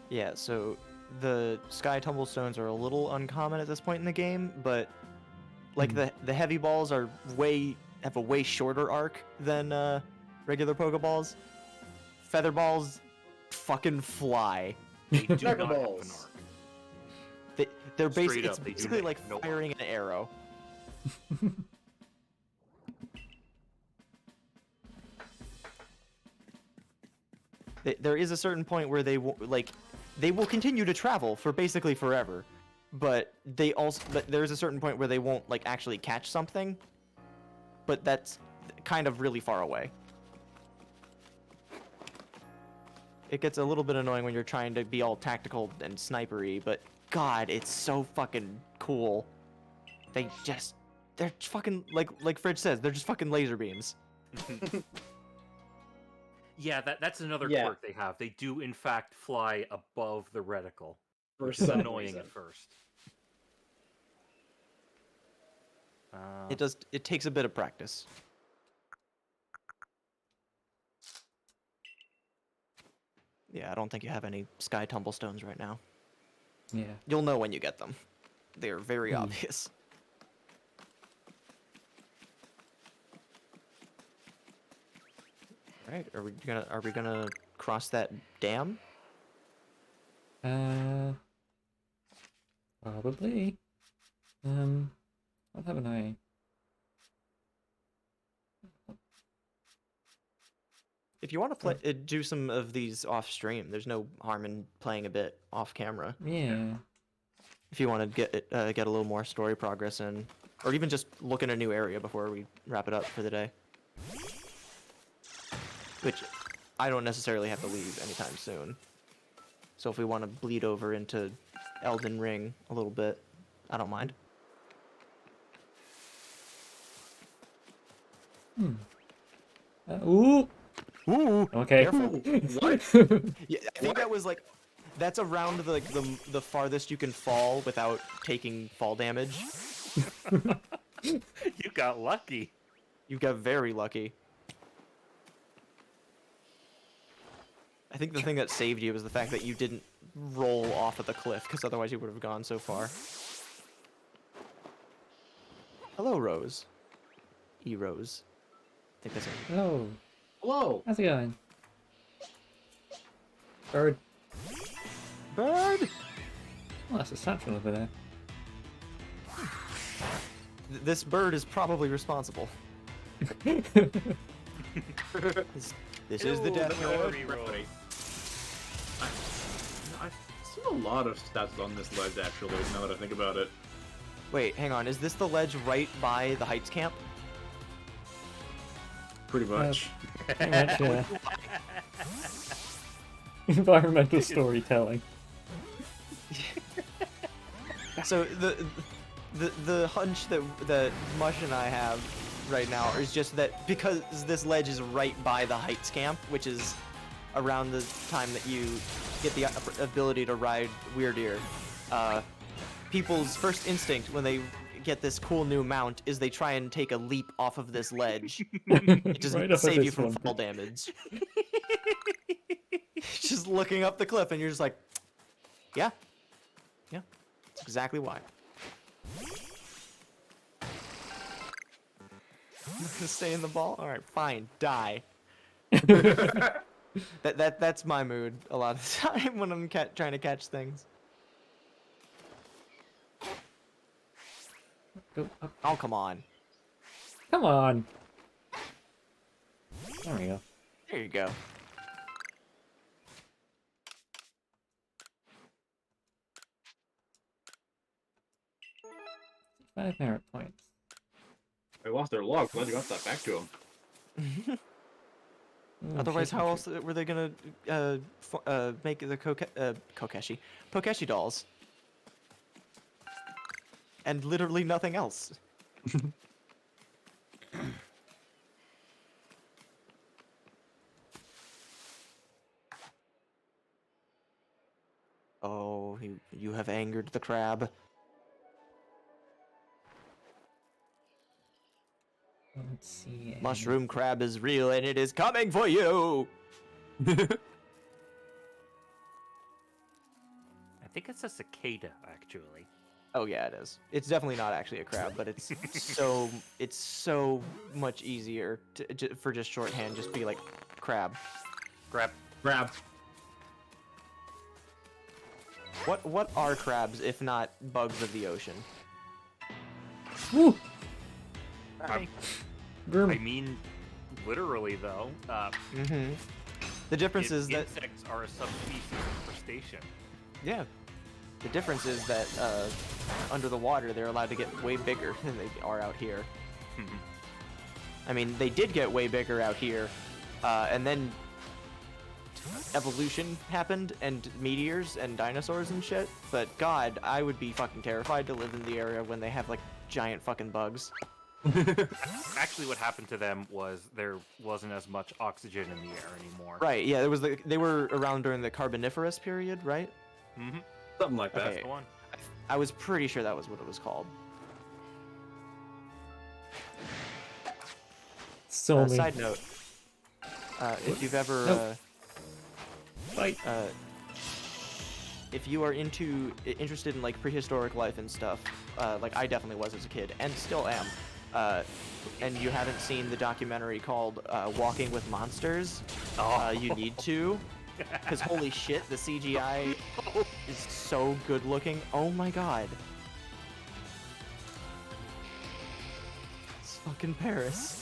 Yeah, so the sky tumblestones are a little uncommon at this point in the game, but like the heavy balls are have a way shorter arc than regular Pokeballs. Feather balls fucking fly.
They do not have an
Knuckleballs.
arc.
They're
Straight
it's
up, they do
basically
make
like
no
firing an arrow. There is a certain point where they will continue to travel for basically forever, but there's a certain point where they won't like actually catch something, but that's kind of really far away. It gets a little bit annoying when you're trying to be all tactical and snipery, but God, it's so fucking cool. They're fucking like Fridge says, they're just fucking laser beams.
Yeah, that's another
Yeah.
quirk they have. They do, in fact, fly above the reticle,
For
which is
some
annoying
reason.
at first.
It takes a bit of practice. Yeah, I don't think you have any sky tumblestones right now.
Yeah.
You'll know when you get them. They're very obvious. Right? Are we gonna cross that dam?
Probably. What haven't I?
If you want to play, do some of these off stream. There's no harm in playing a bit off camera.
Yeah.
If you want to get a little more story progress in, or even just look in a new area before we wrap it up for the day. Which I don't necessarily have to leave anytime soon. So if we want to bleed over into Elden Ring a little bit, I don't mind.
Ooh.
Ooh.
Okay.
Careful.
What?
Yeah, I think that was like, that's around the farthest you can fall without taking fall damage.
You got lucky.
You got very lucky. I think the thing that saved you was the fact that you didn't roll off of the cliff, because otherwise you would have gone so far. Hello, Rose. E-Rose. I think that's it.
Hello.
Hello.
How's it going? Bird.
Bird!
Oh, that's a satchel over there.
This bird is probably responsible. This is the
Ew,
death
the
bird.
memory roll.
I've seen a lot of stats on this ledge, actually, now that I think about it.
Wait, hang on. Is this the ledge right by the Heights camp?
Pretty much.
Pretty much, yeah. Environmental storytelling.
So the hunch that Mush and I have right now is just that because this ledge is right by the Heights camp, which is around the time that you get the ability to ride Weirdeer, people's first instinct when they get this cool new mount is they try and take a leap off of this ledge. It doesn't
Right off of
save you
this
from
one.
fall damage. Just looking up the cliff and you're just like, yeah, that's exactly why. Stay in the ball? Alright, fine, die. That's my mood a lot of the time when I'm trying to catch things.
Go up.
Oh, come on.
Come on. There we go.
There you go.
5 merit points.
They lost their log, glad you got that back to them.
Ooh,
Otherwise,
shit,
how
shit.
else were they gonna make the Pokeshi dolls? And literally nothing else. Oh, you have angered the crab.
Let's see.
Mushroom crab is real and it is coming for you!
I think it's a cicada, actually.
Oh yeah, it is. It's definitely not actually a crab, but it's so much easier for just shorthand, just be like crab.
Grab.
Grab.
What are crabs if not bugs of the ocean?
Woo!
I
Grim.
mean, literally, though.
Mm-hmm. The difference is that
insects are a subspecies of crustacean.
yeah, the difference is that under the water they're allowed to get way bigger than they are out here. I mean, they did get way bigger out here, and then evolution happened, and meteors and dinosaurs and shit. But God, I would be fucking terrified to live in the area when they have like giant fucking bugs.
Actually, what happened to them was there wasn't as much oxygen in the air anymore.
Right? Yeah, they were around during the Carboniferous period, right?
Mm-hmm.
Something like that.
Okay.
That's the one.
I was pretty sure that was what it was called.
So many.
Side note, if you've ever
Nope. Fight.
if you are interested in like prehistoric life and stuff, like I definitely was as a kid and still am, and you haven't seen the documentary called Walking with Monsters, you need to, because holy shit, the CGI is so good looking. Oh my god. It's fucking Paris.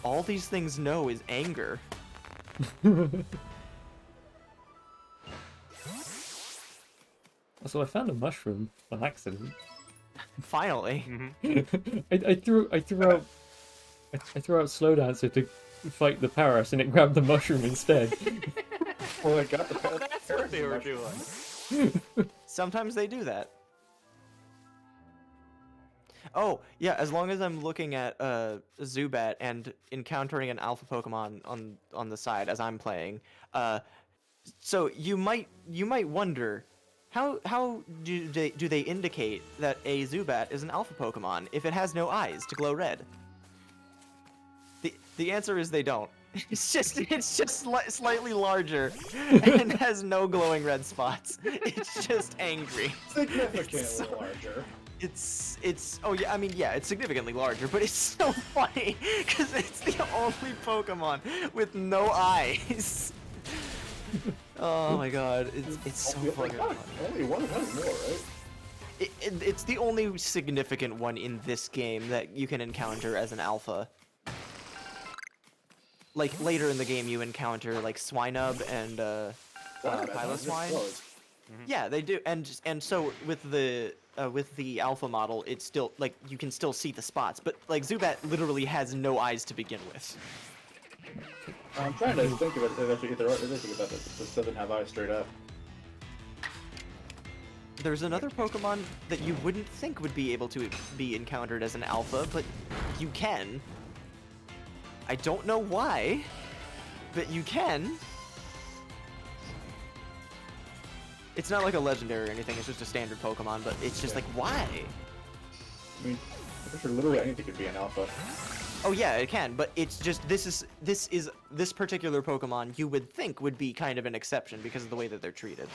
All these things know is anger.
So I found a mushroom on accident.
Finally.
I threw out Slow Dancer to fight the Paris, and it grabbed the mushroom instead.
Oh, I got the
That's what they were doing.
Sometimes they do that. Oh, yeah, as long as I'm looking at Zubat and encountering an alpha Pokemon on the side as I'm playing. So you might wonder how do they indicate that a Zubat is an alpha Pokemon if it has no eyes to glow red? The answer is they don't. It's just slightly larger and has no glowing red spots. It's just angry.
Significantly
So-
larger.
It's oh yeah, I mean yeah, it's significantly larger, but it's so funny because it's the only Pokemon with no eyes. Oh my god, it's so fucking funny.
Only one has more, right?
It's the only significant one in this game that you can encounter as an alpha. Like later in the game, you encounter like Swinub and Piloswine. Yeah, they do, and so with the alpha model, it's still like you can still see the spots, but like Zubat literally has no eyes to begin with.
I'm trying to think of it if it's anything about it. This doesn't have eyes straight up.
There's another Pokemon that you wouldn't think would be able to be encountered as an alpha, but you can. I don't know why, but you can. It's not like a legendary or anything, it's just a standard Pokemon, but it's just like, why?
I mean, I'm pretty sure literally anything could be an alpha.
Oh yeah, it can, but it's just, this particular Pokemon you would think would be kind of an exception because of the way that they're treated.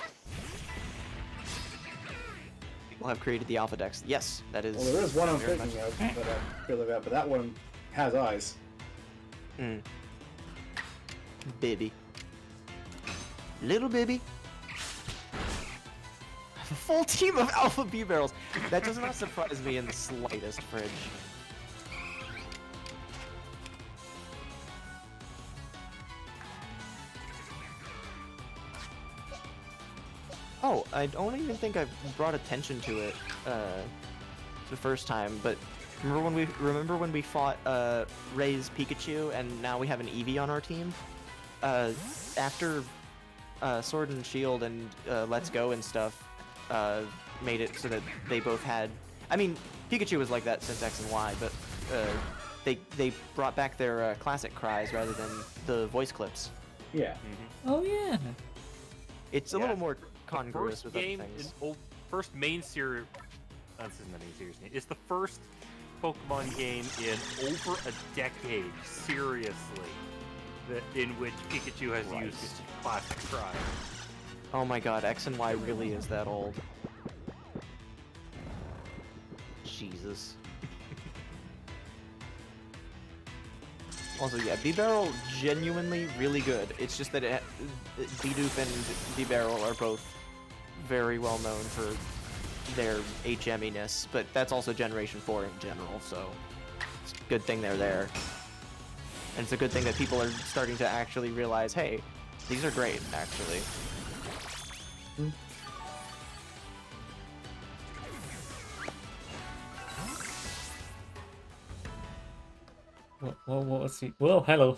People have created the Alpha Dex. Yes, that is...
Well, there is one I'm
very
thinking
much-
of that I feel like that, but that one has eyes.
Baby. Little baby. A full team of Alpha B barrels. That does not surprise me in the slightest, Fridge. Oh, I don't even think I've brought attention to it the first time, but remember when we fought Ray's Pikachu and now we have an Eevee on our team? After Sword and Shield and Let's Go and stuff made it so that they both had... I mean, Pikachu was like that since X and Y, but they brought back their classic cries rather than the voice clips.
Yeah.
Oh yeah.
It's a
Yeah.
little more congruous
First
with other
game,
things.
first main series. This isn't a main series name. It's the first Pokemon game in over a decade, seriously, in which Pikachu has used his classic cry.
Oh my god, X and Y really is that old. Jesus. Also, yeah, B-Barrel genuinely really good. It's just that Bidoof and B-Barrel are both very well known for their HM-iness, but that's also Generation 4 in general, so it's a good thing they're there. And it's a good thing that people are starting to actually realize, hey, these are great, actually.
What was he? Well, hello.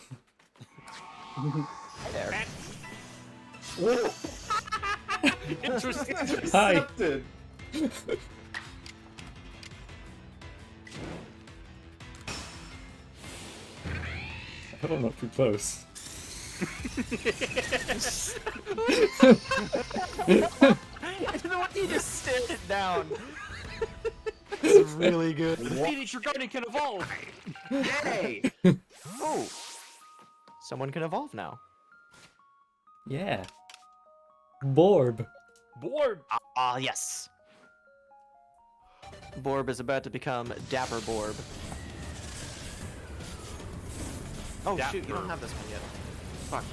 Hi there.
Whoa!
Interesting.
Hi.
Intercepted!
I hope I'm not too close.
The way you just stared it down. It's really good.
Teenage Garden can evolve.
Yay! Oh! Someone can evolve now.
Yeah. Borb.
Borb.
Ah, yes. Borb is about to become Dapper Borb. Oh shoot, you don't
Dapper.
have this one yet. Fuck.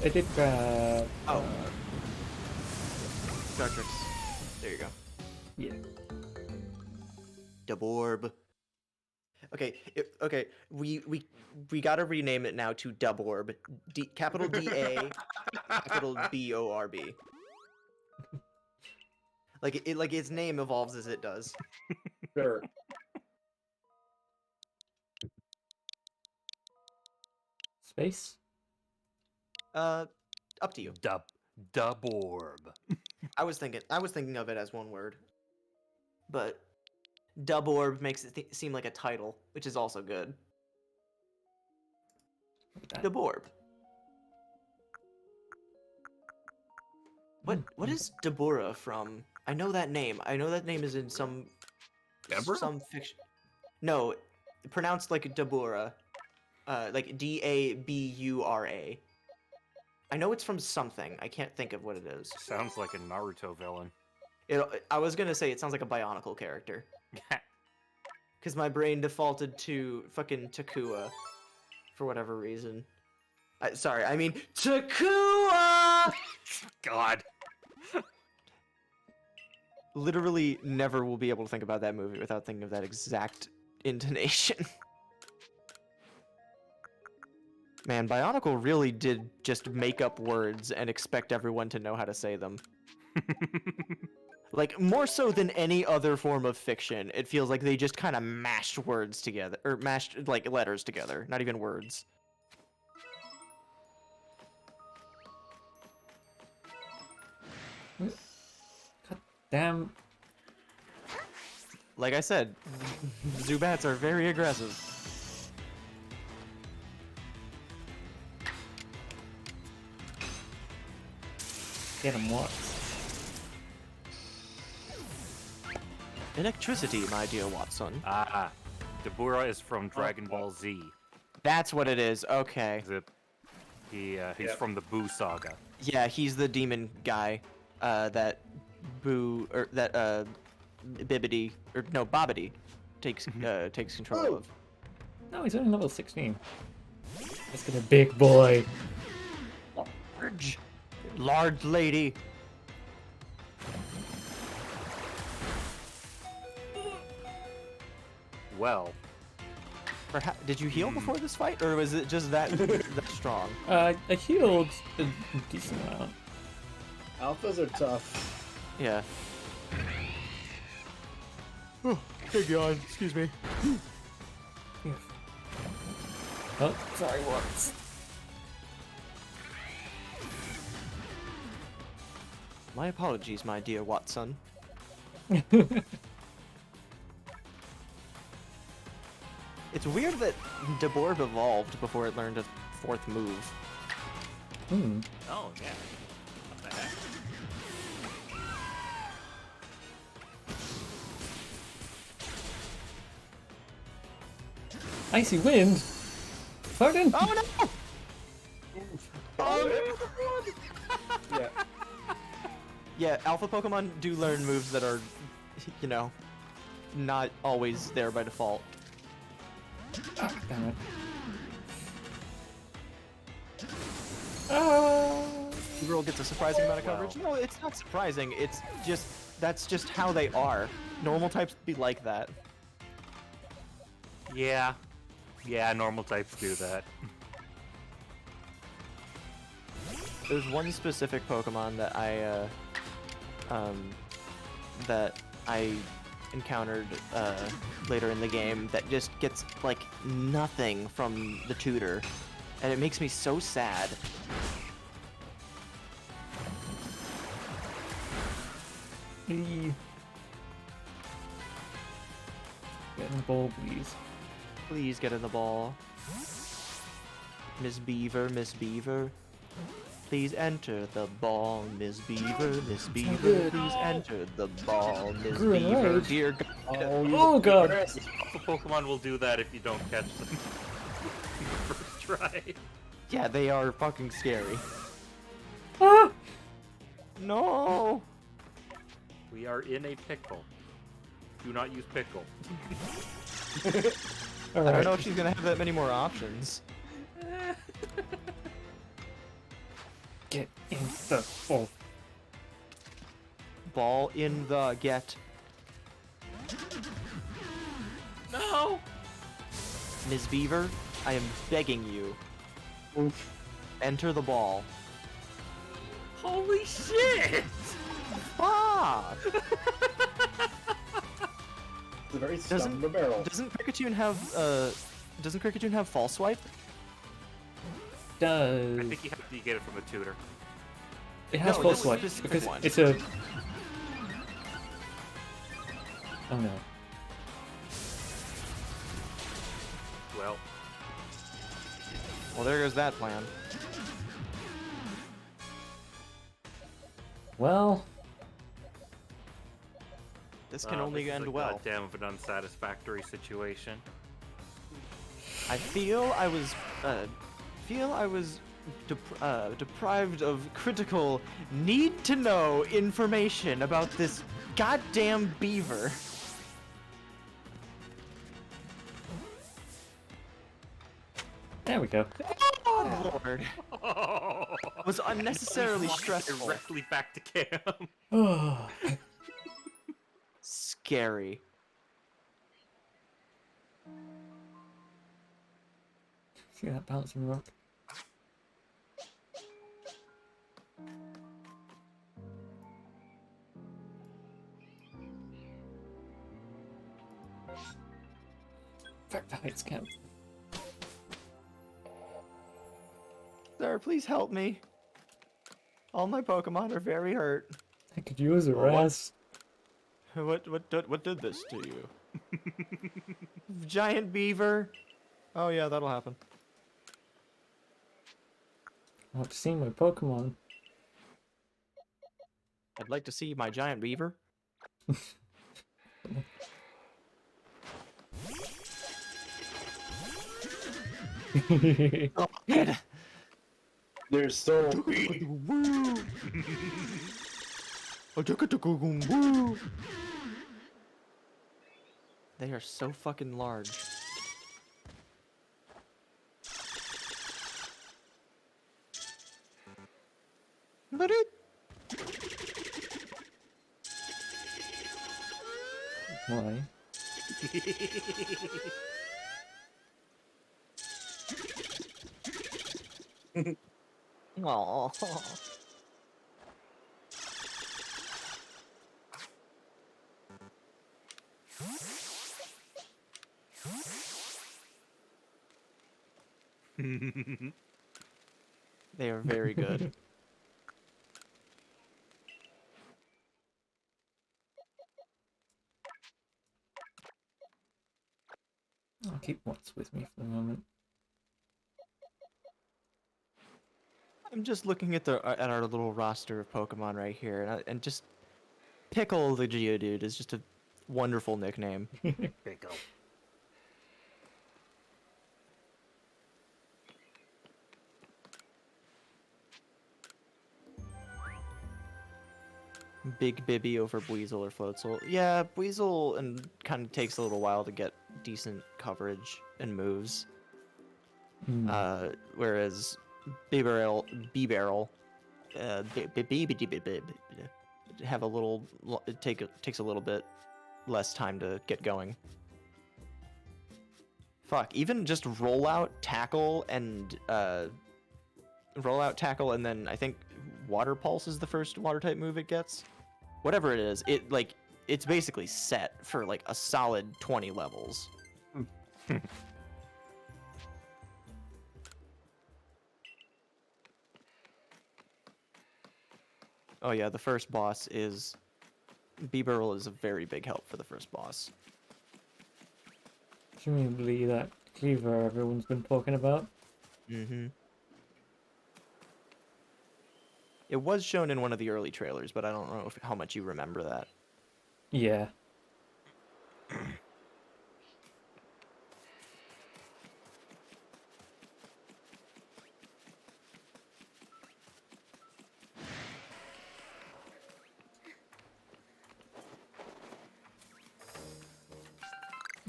I did grab.
Oh. Dartrix. There you go.
Yeah.
Daborb. Okay, okay. We gotta rename it now to Daborb. Capital D-A, capital B-O-R-B. Like its name evolves as it does.
Sure.
Space.
Up to you.
Daborb.
I was thinking of it as one word, but Daborb makes it seem like a title, which is also good. Daborb. What is Dabura from? I know that name. I know that name is in some fiction. No, pronounced like Dabura, like D-A-B-U-R-A. I know it's from something. I can't think of what it is.
Sounds like a Naruto villain.
I was gonna say it sounds like a Bionicle character. Because my brain defaulted to fucking Takua for whatever reason. Sorry, I mean Takua!
God.
Literally never will be able to think about that movie without thinking of that exact intonation. Man, Bionicle really did just make up words and expect everyone to know how to say them. Like, more so than any other form of fiction, it feels like they just kind of mashed words together, or mashed, like, letters together, not even words.
God damn.
Like I said, Zubats are very aggressive.
Get him what?
Electricity, my dear Watson.
Ah, Dabura is from Dragon Ball Z.
That's what it is, okay.
He's from the Boo saga.
Yeah, he's the demon guy, that Bibbidi, or no, Bobbidi takes control of.
No, he's only level 16. Let's get a big boy.
Large lady.
Well,
Did you heal before this fight, or was it just that strong?
I healed a decent amount.
Alphas are tough.
Yeah. Oh, hey God, excuse me.
Oh, sorry, what?
My apologies, my dear Watson. It's weird that Deborb evolved before it learned a fourth move.
Hmm.
Oh, yeah. What the heck?
Icy wind? Pardon?
Oh no!
Yeah.
Yeah, alpha Pokemon do learn moves that are, you know, not always there by default.
Ah, damn it. Ah!
Girl gets a surprising amount of
Wow.
coverage. No, it's not surprising. It's just that's just how they are. Normal types be like that.
yeah. Yeah, normal types do that.
There's one specific Pokemon that I encountered later in the game that just gets like nothing from the tutor, and it makes me so sad.
Get in the ball, please.
Please get in the ball. Miss Beaver, Miss Beaver. Please enter the ball, Miss Beaver, Miss Beaver. Please enter the ball, Miss
Grenade.
Beaver. Dear God.
Oh god!
The Pokemon will do that if you don't catch them. First try.
Yeah, they are fucking scary.
Ah!
No.
We are in a pickle. Do not use pickle.
I don't
Alright.
know if she's gonna have that many more options.
Get in the ball.
Ball in the get.
No!
Ms. Beaver, I am begging you.
Oof.
Enter the ball.
Holy shit!
Fuck!
It's a very
Doesn't-
stubborn barrel.
Doesn't Kricketune have false swipe?
Does
I think you have to get it from a tutor.
it has
No,
full
this is
swipe
a specific
because
one.
it's a. Oh no!
Well,
Well, there goes that plan.
Well,
This can only
this is
end
a
well.
goddamn of an unsatisfactory situation.
I feel I was deprived of critical need to know information about this goddamn beaver.
There we go.
Oh, Lord. Was unnecessarily
Fly
stressful.
directly back to camp.
Oh,
Scary.
see that bouncing rock? Fact heights count.
Sir, please help me. All my Pokemon are very hurt.
I could use a
Well, what?
rest.
What did this to you? Giant beaver. Oh yeah, that'll happen.
I want to see my Pokemon.
I'd like to see my giant beaver. Oh, God.
They're so.
They are so fucking large. But it.
Why?
Aww. They are very good.
I'll keep what's with me for the moment.
I'm just looking at our little roster of Pokemon right here, and just Pickle the Geodude is just a wonderful nickname.
Pickle.
Big Bibby over Buizel or Floatzel. Yeah, Buizel and kind of takes a little while to get decent coverage and moves. Whereas B-Barrel, have a little, it takes a little bit less time to get going. Fuck, even just rollout, tackle, and then I think Water Pulse is the first water type move it gets. Whatever it is, it's basically set for like a solid 20 levels. Oh yeah, the first boss is B-Barrel is a very big help for the first boss.
Presumably that cleaver everyone's been talking about.
Mm-hmm. It was shown in one of the early trailers, but I don't know how much you remember that.
Yeah.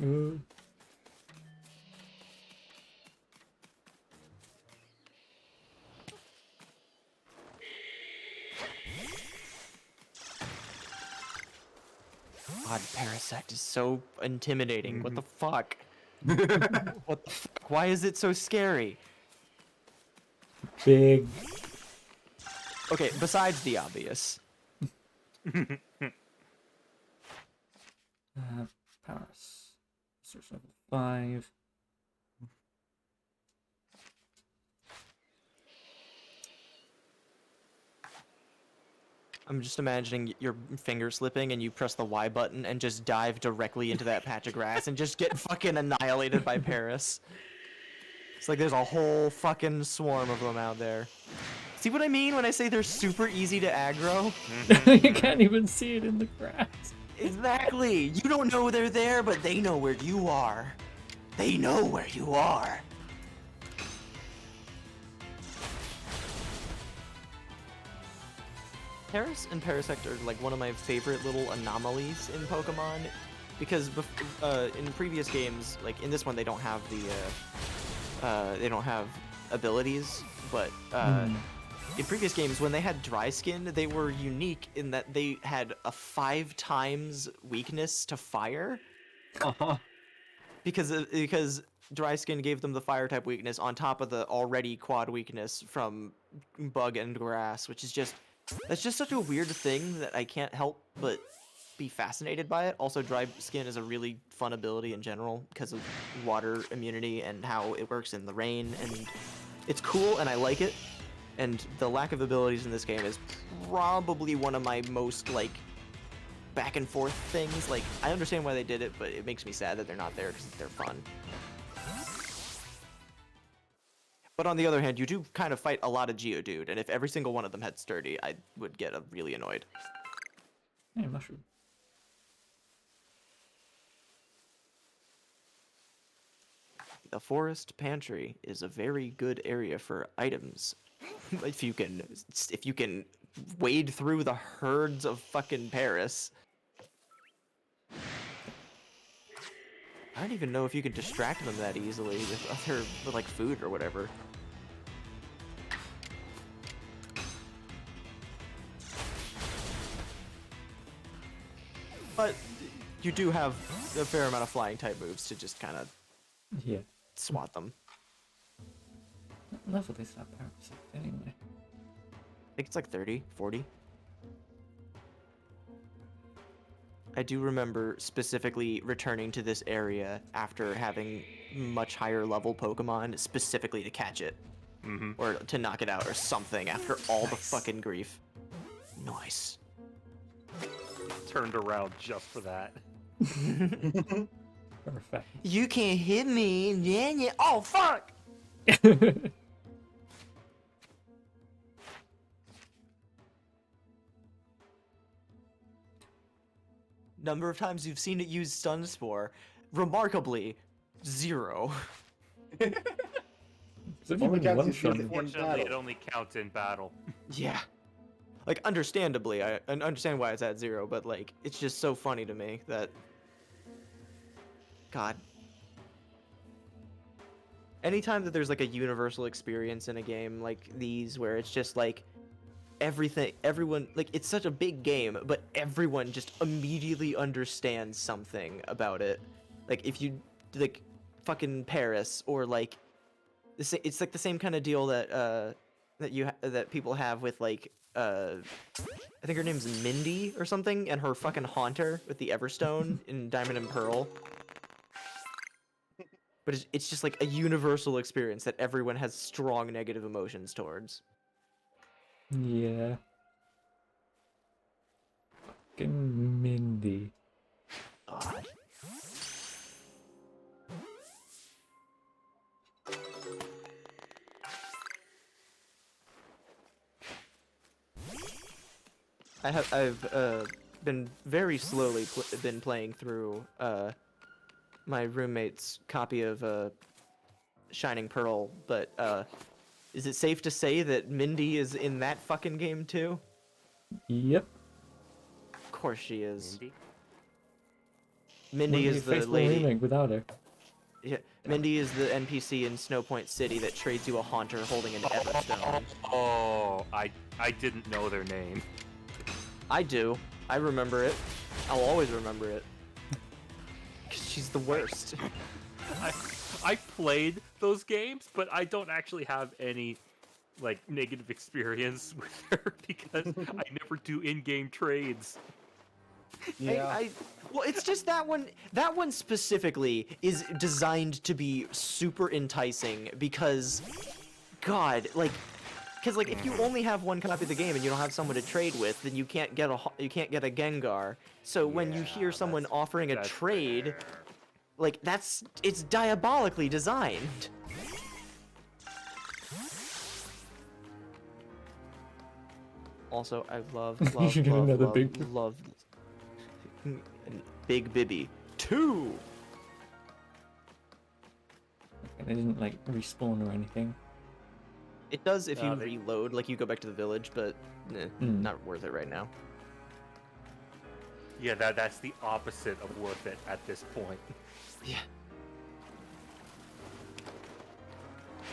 Ooh.
God, Parasect is so intimidating. What the fuck? What the fuck? Why is it so scary?
Big.
Okay, besides the obvious.
Paris. Search level 5.
I'm just imagining your finger slipping and you press the Y button and just dive directly into that patch of grass and just get fucking annihilated by Paris. It's like there's a whole fucking swarm of them out there. See what I mean when I say they're super easy to aggro?
You can't even see it in the grass.
Exactly! You don't know they're there, but they know where you are. They know where you are. Paris and Parasect are like one of my favorite little anomalies in Pokemon, because in previous games, like in this one, they don't have they don't have abilities, but in previous games, when they had dry skin, they were unique in that they had a 5 times weakness to fire. Because dry skin gave them the fire type weakness on top of the already quad weakness from bug and grass, which is that's just such a weird thing that I can't help but be fascinated by it. Also, dry skin is a really fun ability in general because of water immunity and how it works in the rain, and it's cool and I like it. And the lack of abilities in this game is probably one of my most like back and forth things. Like, I understand why they did it, but it makes me sad that they're not there because they're fun. But on the other hand, you do kind of fight a lot of Geodude, and if every single one of them had Sturdy, I would get really annoyed.
Hey, mushroom.
The forest pantry is a very good area for items. if you can wade through the herds of fucking Paris. I don't even know if you can distract them that easily with like food or whatever. But you do have a fair amount of flying type moves to just kind of
Yeah.
swat them.
What level is that parasite anyway?
I think it's like 30, 40. I do remember specifically returning to this area after having much higher level Pokemon, specifically to catch it. Or to knock it out or something after all the fucking grief. Nice.
Turned around just for that.
Perfect.
You can't hit me. Yeah, yeah. Oh, fuck! Number of times you've seen it use Stun Spore, remarkably, 0.
It's only
Only
been
counts
one
if you
shot.
use it.
Unfortunately, it
battle.
only counts in battle.
Yeah. Like, understandably, I understand why it's at 0, but, like, it's just so funny to me that... God. Anytime that there's, like, a universal experience in a game like these, where it's just, like, everyone, like, it's such a big game, but everyone just immediately understands something about it. Like, if you, like, fucking Paris, or, like, it's, like, the same kind of deal that, that people have with, like, I think her name's Mindy or something, and her fucking Haunter with the Everstone in Diamond and Pearl. But it's just like a universal experience that everyone has strong negative emotions towards.
Yeah. Fucking Mindy.
God. I've been very slowly been playing through my roommate's copy of Shining Pearl, but is it safe to say that Mindy is in that fucking game too?
Yep.
Of course she is.
Mindy?
Mindy
Wouldn't be
is
a
the
faithful
lady.
remake without her.
Yeah, Mindy is the NPC in Snowpoint City that trades you a Haunter holding an Everstone.
Oh, I didn't know their name.
I do. I remember it. I'll always remember it. 'Cause she's the worst.
I played those games, but I don't actually have any like negative experience with her because I never do in-game trades.
Yeah.
Well, it's just that one. That one specifically is designed to be super enticing because, God, like, because like if you only have one copy of the game and you don't have someone to trade with, then you can't get a Gengar. So when you hear someone offering a
That's
trade,
fair.
like it's diabolically designed. Also, I love,
You should get another
love Big Bibby 2.
And they didn't like respawn or anything.
It does if you
they-
reload, like you go back to the village, but not worth it right now.
Yeah, that's the opposite of worth it at this point.
Yeah.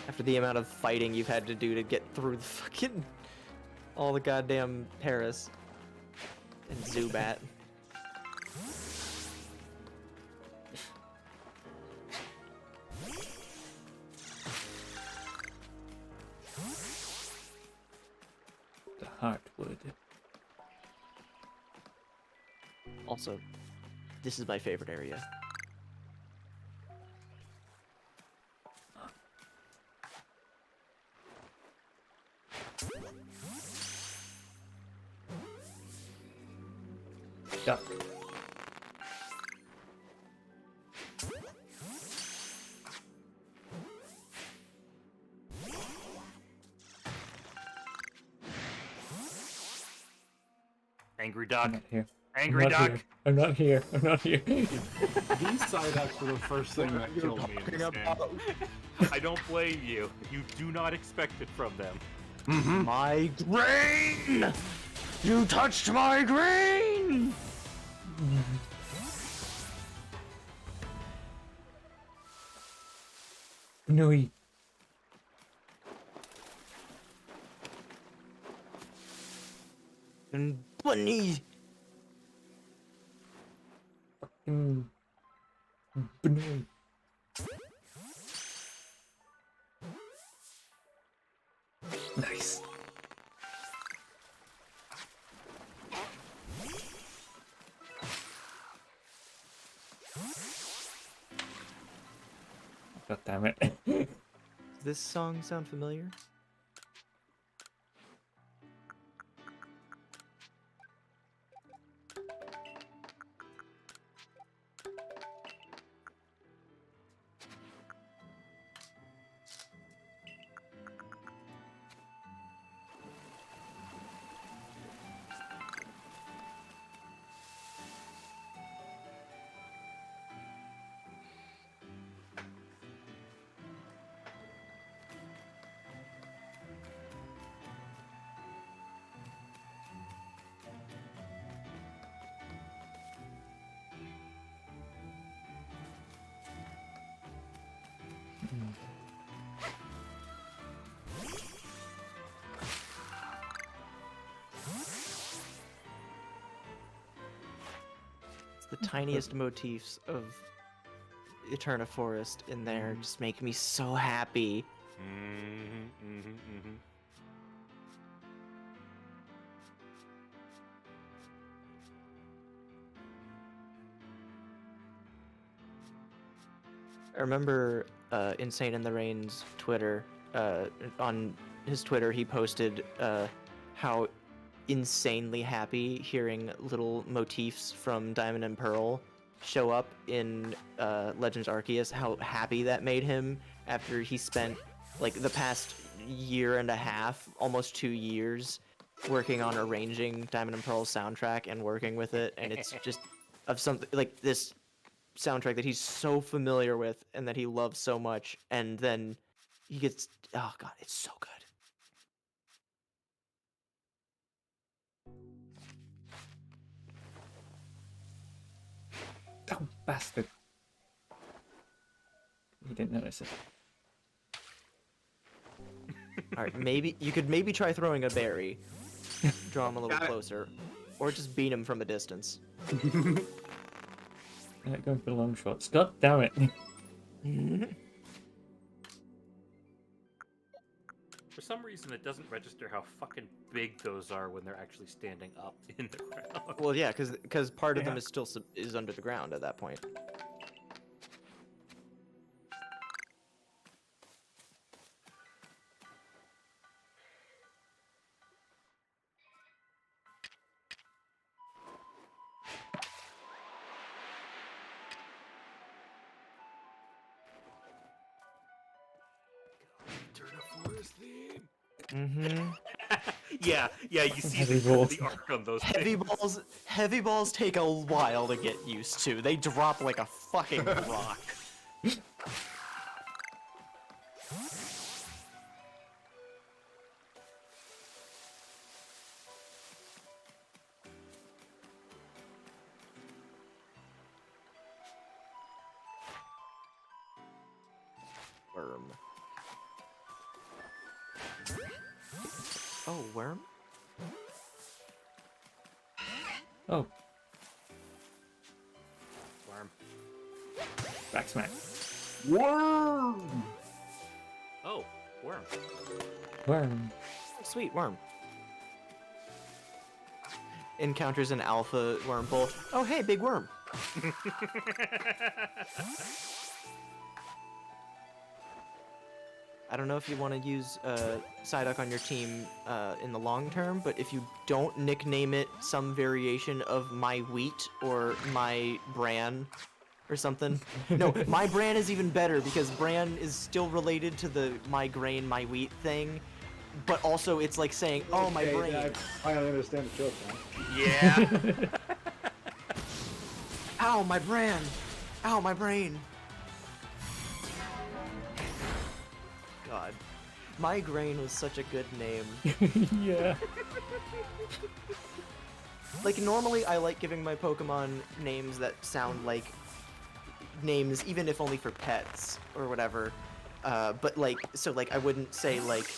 After the amount of fighting you've had to do to get through the fucking all the goddamn Paris and Zubat.
The Heartwood.
Also, this is my favorite area.
Duck.
Angry
I'm
duck.
not here.
Angry
I'm not
duck.
here. I'm not here. I'm not here.
These Psyducks were the first thing that killed me in this game.
I don't blame you. You do not expect it from them.
My grain! You touched my grain!
No.
And bunny!
Mm. Bnooey. Nice. God damn it.
Does this song sound familiar? It's the tiniest motifs of Eterna Forest in there just make me so happy. I remember Insane in the Rain's Twitter. On his Twitter, he posted how insanely happy hearing little motifs from Diamond and Pearl show up in Legends Arceus. How happy that made him after he spent like the past year and a half, almost 2 years, working on arranging Diamond and Pearl's soundtrack and working with it, and it's just of something like this soundtrack that he's so familiar with and that he loves so much, and then he gets, oh god, it's so good.
Oh, bastard. He didn't notice it.
All right, maybe you could maybe try throwing a berry, draw him a little
Got it.
closer, or just beat him from a distance.
Going for long shots. God damn it.
For some reason, it doesn't register how fucking big those are when they're actually standing up in the ground.
Well, yeah, because part of them
Yeah.
is still is under the ground at that point.
Turn a forest theme.
Mm-hmm.
Yeah, you see
Heavy
the,
balls.
the arc on those
Heavy balls take a while to get used to. They drop like a fucking rock. Worm. Oh, worm?
Oh,
Worm.
back smack.
Worm!
Oh, worm.
Worm.
Sweet worm. Encounters an alpha worm bull. Oh, hey, big worm. I don't know if you want to use Psyduck on your team in the long term, but if you don't nickname it some variation of my wheat or my bran or something. No, my bran is even better because bran is still related to the my grain, my wheat thing, but also it's like saying, oh, my
Okay,
brain.
I finally understand the joke now.
Yeah.
Ow, my bran. Ow, my brain. God. Migraine was such a good name.
Yeah.
Like, normally I like giving my Pokemon names that sound like names, even if only for pets or whatever. But, like, so, like, I wouldn't say, like,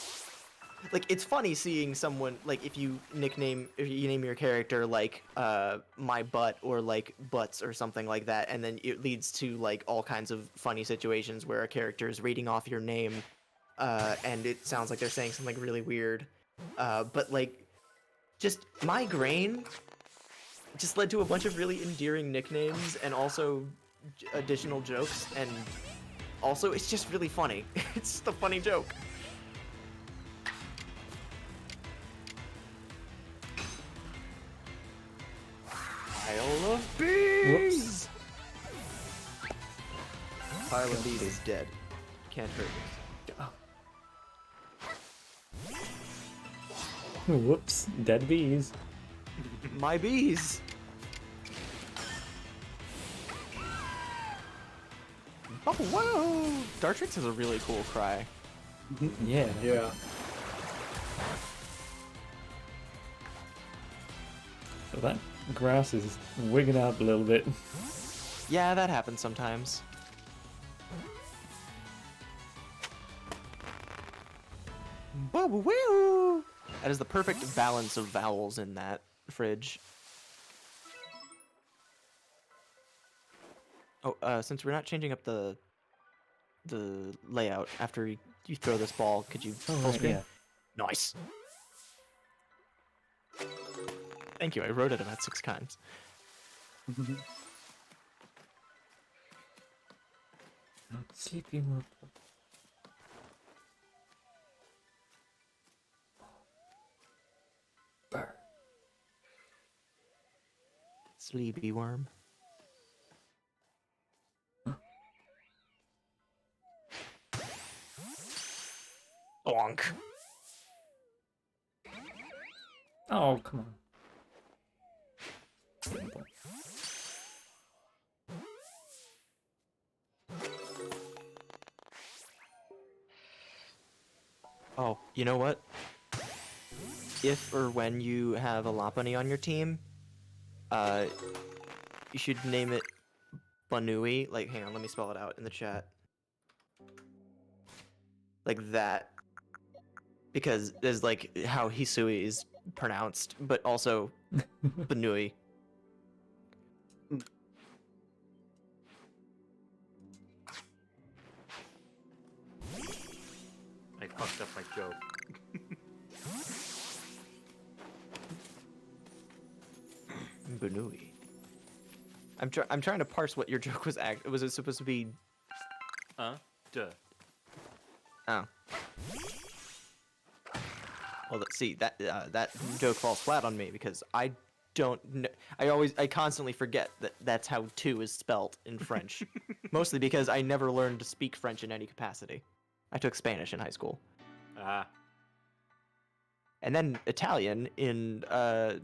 it's funny seeing someone, like, if you name your character, like, my butt or, like, butts or something like that, and then it leads to, like, all kinds of funny situations where a character is reading off your name, and it sounds like they're saying something really weird. But, like, just migraine just led to a bunch of really endearing nicknames and also additional jokes, and also it's just really funny. It's just a funny joke. Pile of bees! Pile of bees is dead. Can't hurt us.
Whoops. Dead bees.
My bees! Oh, whoa! Dartrix has a really cool cry.
Yeah.
Yeah.
So that grass is wigging up a little bit.
Yeah, that happens sometimes. That is the perfect balance of vowels in that fridge. Oh, since we're not changing up the layout after you throw this ball, could you
Oh,
full
right,
screen?
yeah.
Nice. Thank you. I wrote it about 6 times.
Sleepy more. Burr.
Sleepy worm. Bonk.
Oh, come on.
Oh, you know what? If or when you have a Lopunny on your team, you should name it Banui. Like, hang on, let me spell it out in the chat. Like that. Because there's like how Hisui is pronounced, but also Banui.
I fucked up my joke.
Banui. I'm trying to parse what your joke was. Was it supposed to be?
Duh.
Oh. Well, let's see. That joke falls flat on me because I don't know. I constantly forget that that's how two is spelled in French. Mostly because I never learned to speak French in any capacity. I took Spanish in high school.
Ah.
And then Italian in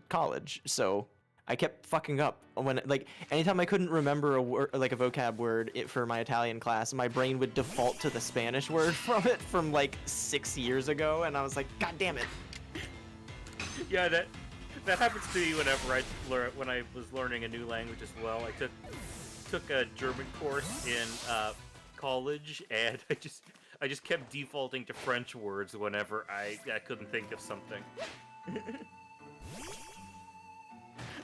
college, so I kept fucking up when, like, anytime I couldn't remember a word, like a vocab word for my Italian class, my brain would default to the Spanish word from it from like 6 years ago, and I was like, God damn it!
Yeah, that happens to me whenever when I was learning a new language as well. I took a German course in college, and
I just kept defaulting to French words whenever I couldn't think of something.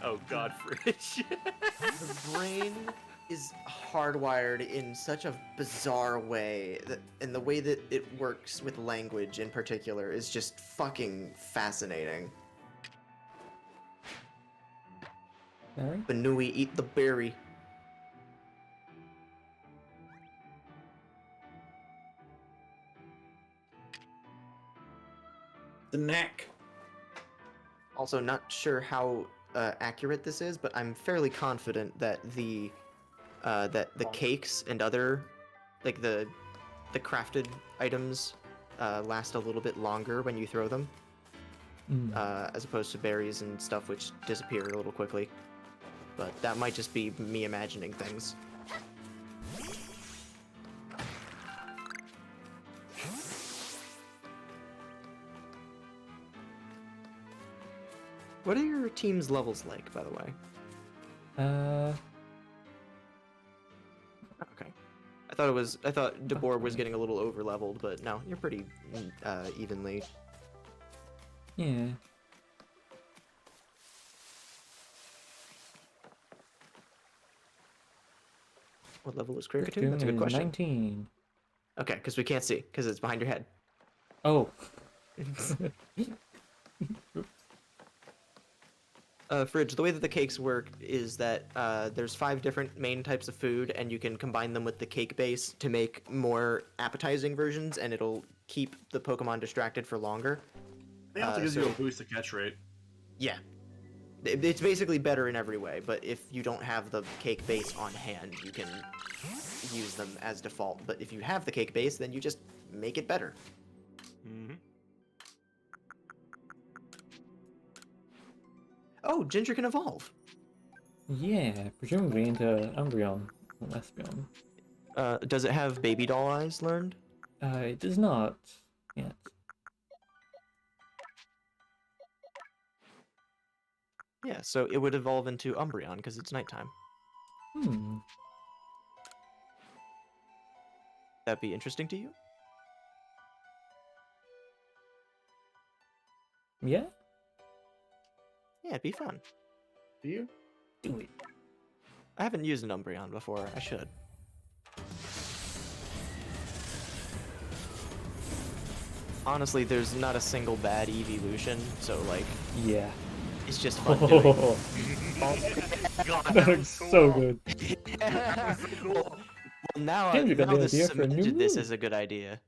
Oh God, Fridge.
The brain is hardwired in such a bizarre way that, and the way that it works with language in particular is just fucking fascinating.
Barry?
Banui, eat the berry.
The neck.
Also, not sure how accurate this is, but I'm fairly confident that the cakes and other, like the crafted items, last a little bit longer when you throw them, as opposed to berries and stuff which disappear a little quickly. But that might just be me imagining things. What are your team's levels like, by the way? Okay. I thought DeBoer was getting a little over leveled, but no, you're pretty evenly.
Yeah.
What level is Cricket?
Raccoon
That's a good
is
question.
19.
Okay, because we can't see, because it's behind your head.
Oh.
Fridge, the way that the cakes work is that there's 5 different main types of food, and you can combine them with the cake base to make more appetizing versions, and it'll keep the Pokemon distracted for longer.
It also gives you a boost to catch rate.
Yeah. It's basically better in every way, but if you don't have the cake base on hand, you can use them as default. But if you have the cake base, then you just make it better.
Mm-hmm.
Oh, Ginger can evolve.
Yeah, presumably into Umbreon or Lesbion.
Does it have baby doll eyes learned?
It does not yet.
Yeah, so it would evolve into Umbreon because it's nighttime. That'd be interesting to you?
Yeah?
Yeah, it'd be fun.
Do you?
Do it.
I haven't used an Umbreon before. I should. Honestly, there's not a single bad evolution, so like,
Yeah.
it's just fun doing.
God,
That looks so good.
Well, now,
Ginger got
now
the
this
idea for a new
cemented this
move.
as a good idea.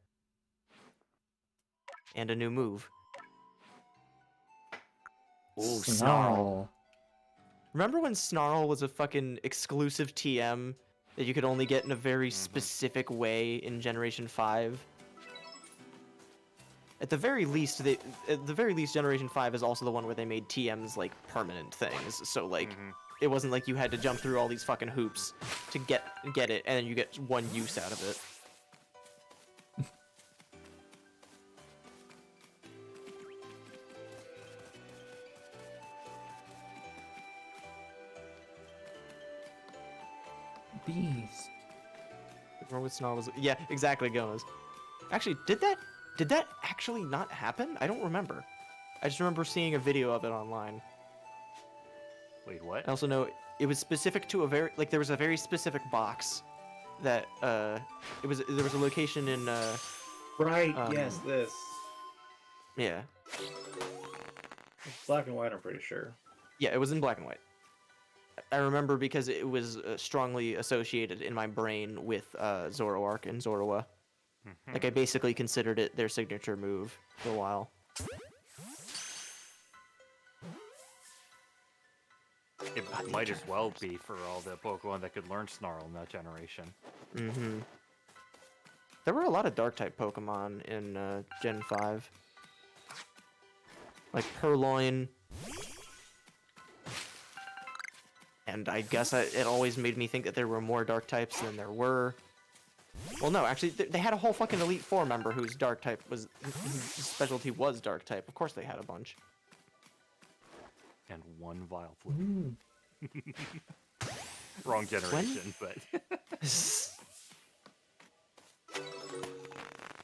And a new move. Ooh, Snarl. Remember when Snarl was a fucking exclusive TM that you could only get in a very specific way in Generation 5? At the very least, Generation 5 is also the one where they made TMs like permanent things. So like, it wasn't like you had to jump through all these fucking hoops to get it, and then you get one use out of it.
Beast.
Remember when Snarl was? Yeah, exactly, Gomez. Actually, did that actually not happen? I don't remember. I just remember seeing a video of it online.
Wait, what?
I also know it was specific to there was a very specific box that there was a location in
Right. Yes. This.
yeah.
It's black and white. I'm pretty sure.
Yeah, it was in black and white. I remember because it was strongly associated in my brain with Zoroark and Zorua. Like, I basically considered it their signature move for a while.
It might as well be for all the Pokemon that could learn Snarl in that generation.
Mm-hmm. There were a lot of Dark-type Pokemon in Gen 5. Like Purloin. And I guess it always made me think that there were more Dark-types than there were. Well, no, actually, they had a whole fucking Elite Four member whose Dark-type was... whose specialty was Dark-type. Of course they had a bunch.
And one Vileplume. Wrong generation, but...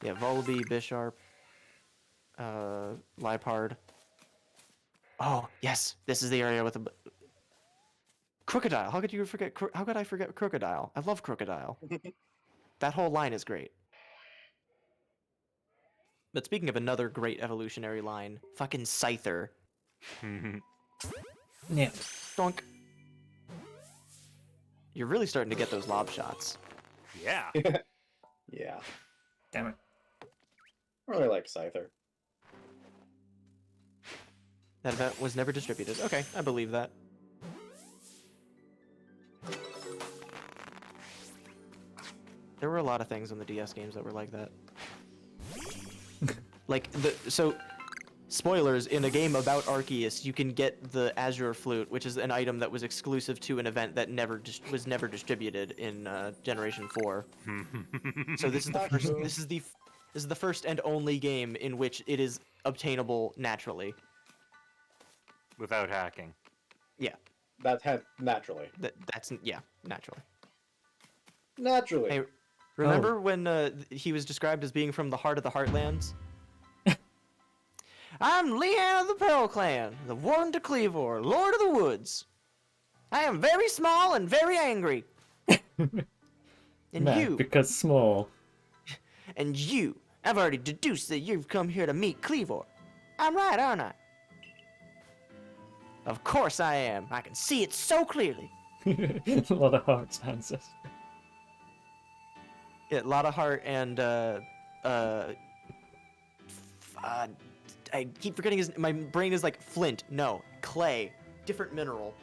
Yeah, Volibee, Bisharp, Liepard. Oh, yes, this is the area with the Crocodile. How could you forget? How could I forget Crocodile? I love Crocodile. That whole line is great. But speaking of another great evolutionary line, fucking Scyther.
Yeah.
Donk. You're really starting to get those lob shots.
Yeah.
Yeah.
Damn it.
I really like Scyther.
That event was never distributed. Okay, I believe that. There were a lot of things on the DS games that were like that. Spoilers, in a game about Arceus, you can get the Azure Flute, which is an item that was exclusive to an event that was never distributed in Generation 4. So this is the first this is the first and only game in which it is obtainable naturally.
Without hacking.
Yeah.
Naturally.
That's naturally.
Naturally.
Hey, remember when he was described as being from the heart of the Heartlands? I'm Leanne of the Pearl Clan, the Warden to Cleavor, Lord of the Woods. I am very small and very angry. And
Man, because small.
I've already deduced that you've come here to meet Cleavor. I'm right, aren't I? Of course I am. I can see it so clearly.
A lot of hearts answers.
Yeah, a lot of heart and I keep forgetting his. My brain is like flint. No, clay, different mineral.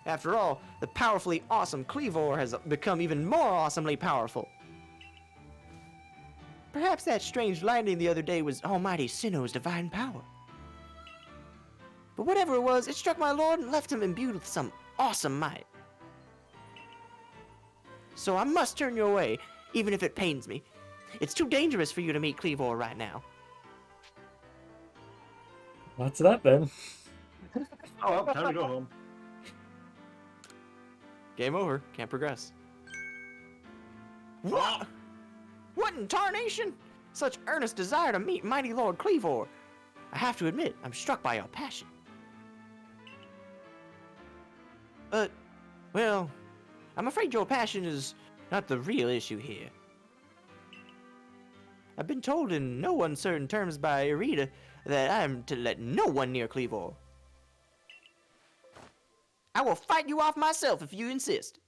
After all, the powerfully awesome Cleavor has become even more awesomely powerful. Perhaps that strange lightning the other day was Almighty Sinnoh's divine power. But whatever it was, it struck my lord and left him imbued with some awesome might. So I must turn you away, even if it pains me. It's too dangerous for you to meet Cleavor right now.
What's that then?
Oh, well, time to go home.
Game over. Can't progress. What? What in tarnation? Such earnest desire to meet mighty Lord Cleavor. I have to admit, I'm struck by your passion. But, well, I'm afraid your passion is not the real issue here. I've been told in no uncertain terms by Irida that I am to let no one near Cleavor. I will fight you off myself if you insist.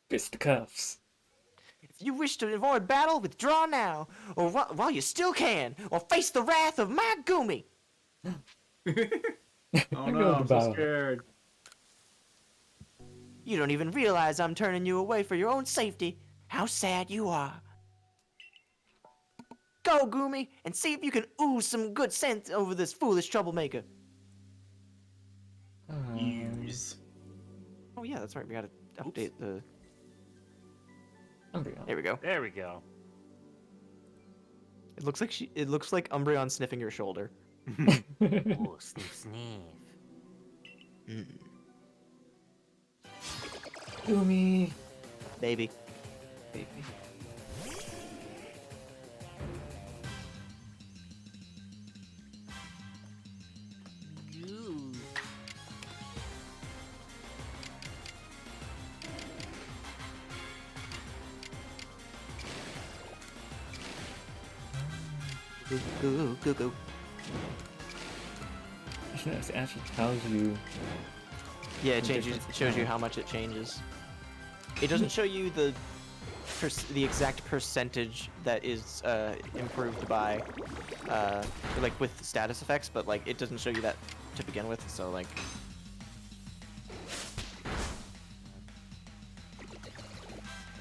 Fisticuffs.
If you wish to avoid battle, withdraw now, or while you still can, or face the wrath of my Gumi.
Oh
I'm
no,
going to
I'm so
battle.
scared.
You don't even realize I'm turning you away for your own safety. How sad you are. Go, Gumi, and see if you can ooze some good sense over this foolish troublemaker.
Use.
Oh yeah, that's right. We gotta update the.
Umbreon.
There we go.
There we go.
It looks like It looks like Umbreon sniffing your shoulder.
Oh, sniff, sniff.
Gumi.
Baby.
Baby.
Ooh.
Go.
It actually tells you.
Yeah, it changes. It shows you how much it changes. It doesn't show you the exact percentage that is improved by like with status effects, but like it doesn't show you that to begin with. So like.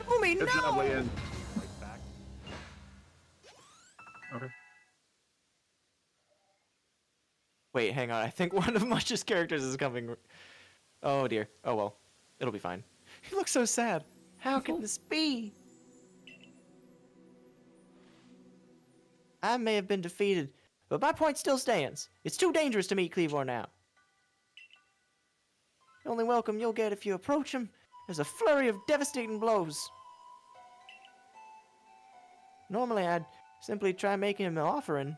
Gumi,
Good job,
no!
Leanne.
Back.
Okay.
Wait, hang on. I think one of Mush's characters is coming. Oh dear. Oh well. It'll be fine. He looks so sad. How can this be? I may have been defeated, but my point still stands. It's too dangerous to meet Cleavor now. The only welcome you'll get if you approach him is a flurry of devastating blows. Normally, I'd simply try making him an offering.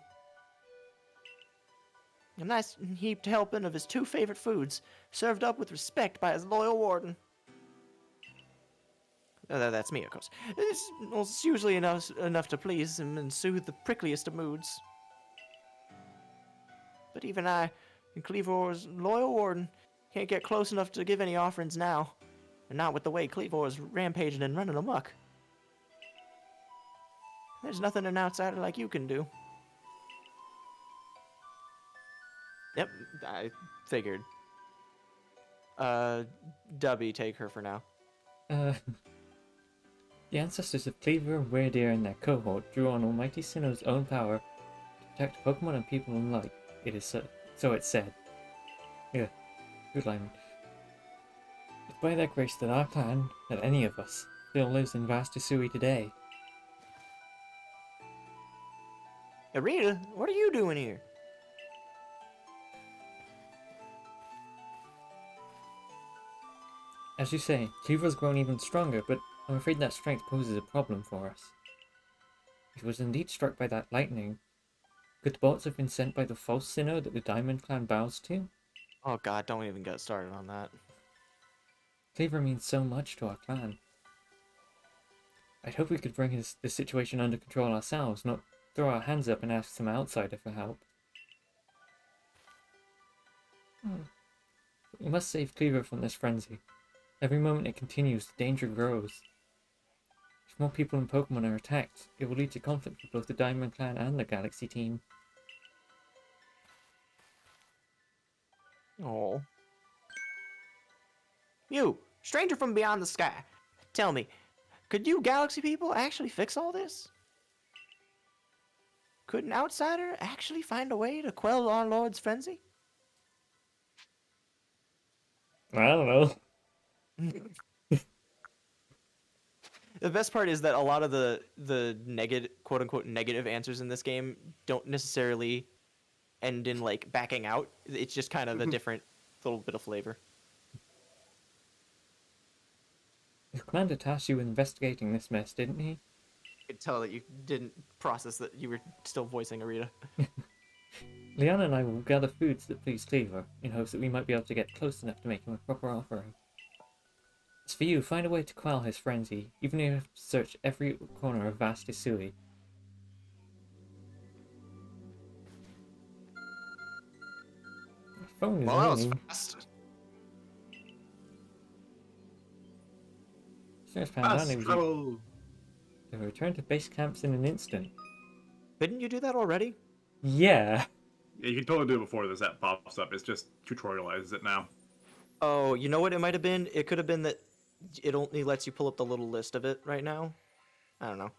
A nice heaped helping of his 2 favorite foods, served up with respect by his loyal warden. That's me, of course. It's usually enough to please him and soothe the prickliest of moods. But even I, Cleavor's loyal warden, can't get close enough to give any offerings now. And not with the way Cleavor is rampaging and running amok. There's nothing an outsider like you can do. Yep, I figured. Dubby, take her for now.
The ancestors of Cleaver, Werdeer, and their cohort drew on Almighty Sinnoh's own power to protect Pokemon and people alike. It is so it's said. Yeah, good line. It's by their grace that our clan, that any of us, still lives in vast Hisui today.
Rita, what are you doing here?
As you say, Cleaver's grown even stronger, but I'm afraid that strength poses a problem for us. If it was indeed struck by that lightning, could the bolts have been sent by the false Sinnoh that the Diamond Clan bows to?
Oh god, don't even get started on that.
Cleaver means so much to our clan. I'd hope we could bring the situation under control ourselves, not throw our hands up and ask some outsider for help. We must save Cleaver from this frenzy. Every moment it continues, the danger grows. If more people and Pokemon are attacked, it will lead to conflict with both the Diamond Clan and the Galaxy team.
Oh. You, stranger from beyond the sky, tell me, could you Galaxy people actually fix all this? Could an outsider actually find a way to quell our Lord's frenzy?
I don't know.
The best part is that a lot of the negative, quote unquote, negative answers in this game don't necessarily end in like backing out. It's just kind of a different little bit of flavor.
The commander tasked you with investigating this mess, didn't he?
I could tell that you didn't process that you were still voicing Arita.
Leanna and I will gather foods that please Cleaver, in hopes that we might be able to get close enough to make him a proper offering. As for you, find a way to quell his frenzy, even if you have to search every corner of vast Hisui. My phone is
Well, that was
ringing.
fast.
Search Pandani
Fast
was
travel.
to return to base camps in an instant.
Didn't you do that already?
Yeah.
Yeah, you can totally do it before this app pops up. It's just tutorializes it now.
Oh, you know what it might have been? It could have been that it only lets you pull up the little list of it right now. I don't know.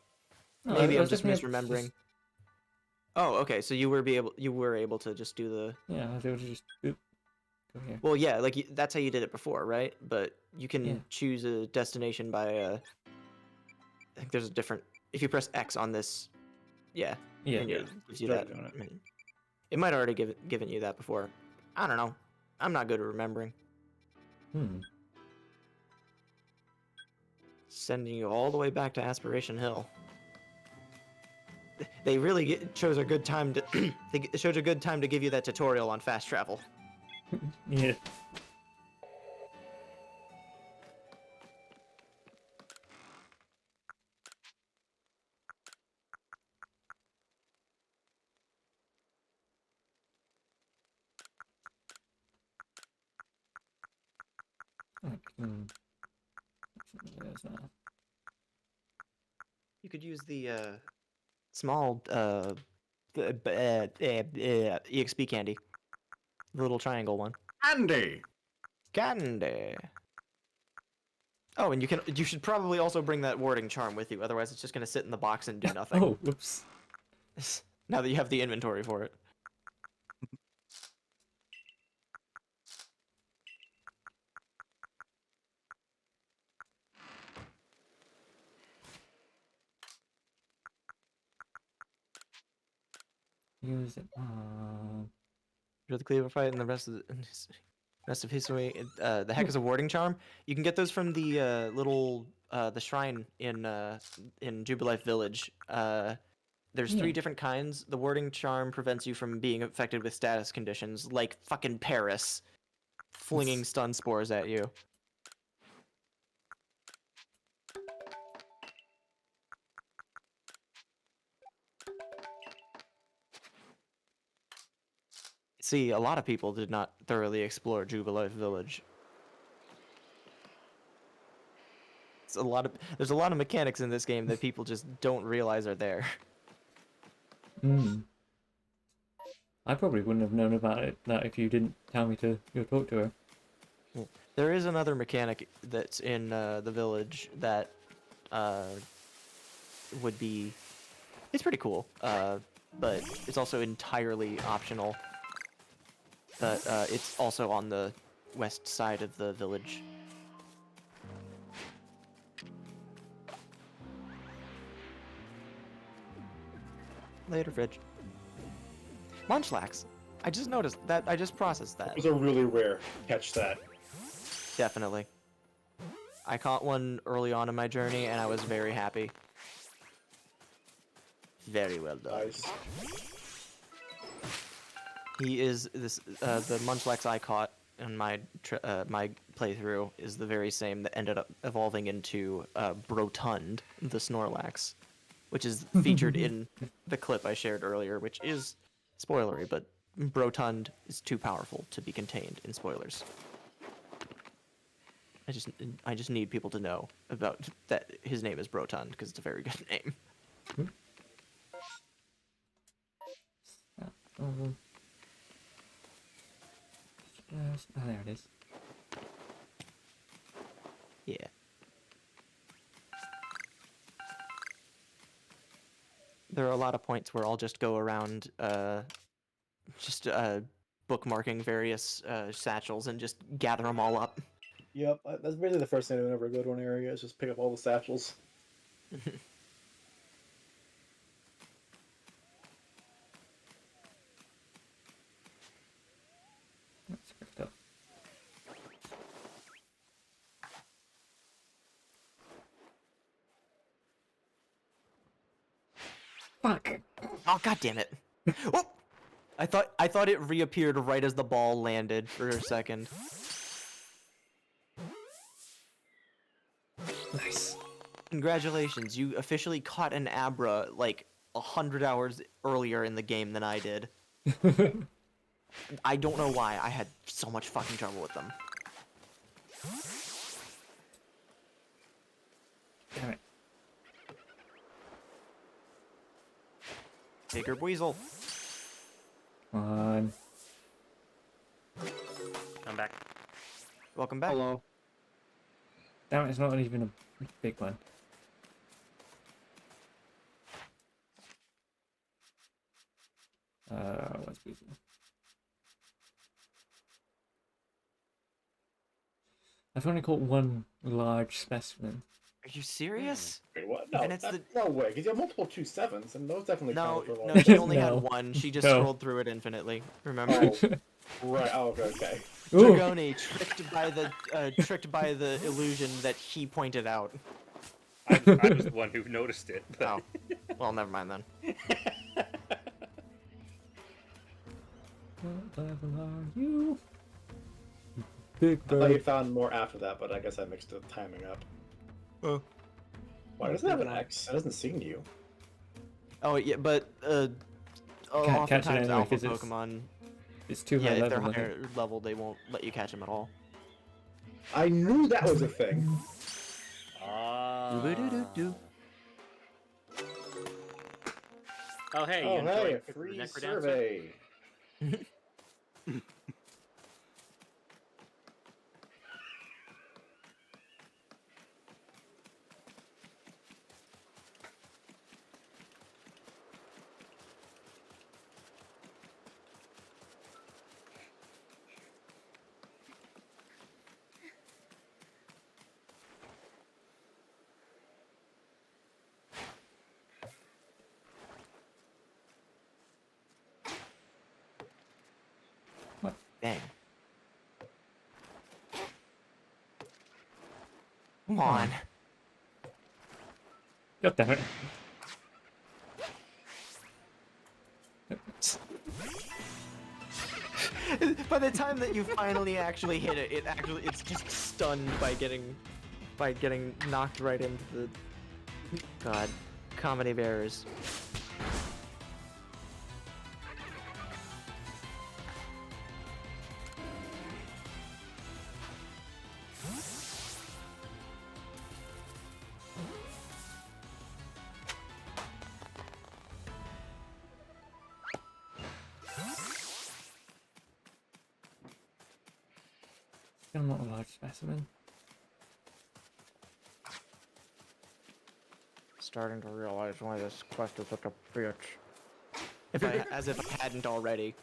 No,
Maybe
I
I'm
was
just
looking at
misremembering. Oh, okay. So you were able to just do the.
Yeah, I was able to just go here.
Well, yeah, like that's how you did it before, right? But you can
Yeah.
choose a destination by. I think there's a different. If you press X on this, yeah,
Yeah.
and
Yeah,
it gives you
started
that.
doing it.
I mean, it might already given you that before. I don't know. I'm not good at remembering. Sending you all the way back to Aspiration Hill. They really chose a good time to. They chose a good time to give you that tutorial on fast travel.
Yeah. There's that.
You could use the small EXP candy, the little triangle one.
Andy!
Candy. Oh, and you should probably also bring that warding charm with you. Otherwise, it's just gonna sit in the box and do nothing.
Oh, whoops.
Now that you have the inventory for it.
Use it.
For the Cleaver fight and the rest of history. The heck is a warding charm. You can get those from the little the shrine in Jubilife Village. There's
Yeah.
3 different kinds. The warding charm prevents you from being affected with status conditions, like fucking Paris, flinging stun spores at you. See, a lot of people did not thoroughly explore Jubilife Village. There's a lot of mechanics in this game that people just don't realize are there.
Hmm. I probably wouldn't have known about that if you didn't tell me to go talk to her.
There is another mechanic that's in the village that would be... It's pretty cool, but it's also entirely optional. But it's also on the west side of the village. Later, Fridge. Munchlax! I just noticed that. I just processed that.
It was a really rare. Catch that.
Definitely. I caught one early on in my journey, and I was very happy. Very well done.
Nice.
He is this. The Munchlax I caught in my my playthrough is the very same that ended up evolving into Brotund, the Snorlax, which is featured in the clip I shared earlier, which is spoilery, but Brotund is too powerful to be contained in spoilers. I just need people to know about that his name is Brotund because it's a very good name.
Oh, there it is.
Yeah. There are a lot of points where I'll just go around bookmarking various satchels and just gather them all up.
Yep, that's basically the first thing I do whenever I go to an area is just pick up all the satchels.
That's picked up. Fuck!
Oh, god damn it. Oh! I thought it reappeared right as the ball landed for a second.
Nice.
Congratulations, you officially caught an Abra like 100 hours earlier in the game than I did. I don't know why I had so much fucking trouble with them.
Damn it.
Bigger Weasel.
Come on.
I'm back.
Welcome back.
Hello.
Damn it, it's not even a big one. What's Weasel? I've only caught one large specimen.
Are you serious?
Wait, what? No,
And it's
no way, because you have multiple 2-7s, and those definitely
No,
count for
no,
one.
she only
No.
had one. She just
No.
scrolled through it infinitely. Remember?
Oh, right. Oh, okay.
Ooh.
Dragoni tricked by the illusion that he pointed out.
I was the one who noticed it. But...
Oh, well, never mind then.
What level are you? Big
I thought you
bird.
found more after that, but I guess I mixed the timing up.
Oh.
Why doesn't it have an X? It doesn't sing you.
Oh yeah, but
Can't catch it
oftentimes
anyway,
alpha
'cause it's
Pokemon,
It's too
yeah,
high
if they're
level. I think.
higher level, they won't let you catch them at all.
I knew that was a thing.
Doo-ba-doo-doo-doo.
Oh, hey, you
Oh, hey,
enjoyed
a
the
free
Necrodancer?
survey.
Dang. Come on.
God damn it.
By the time that you finally actually hit it, it's just stunned by getting knocked right into the God, comedy of errors.
I'm not a large specimen.
Starting to realize why this quest is such a bitch. As if I hadn't already.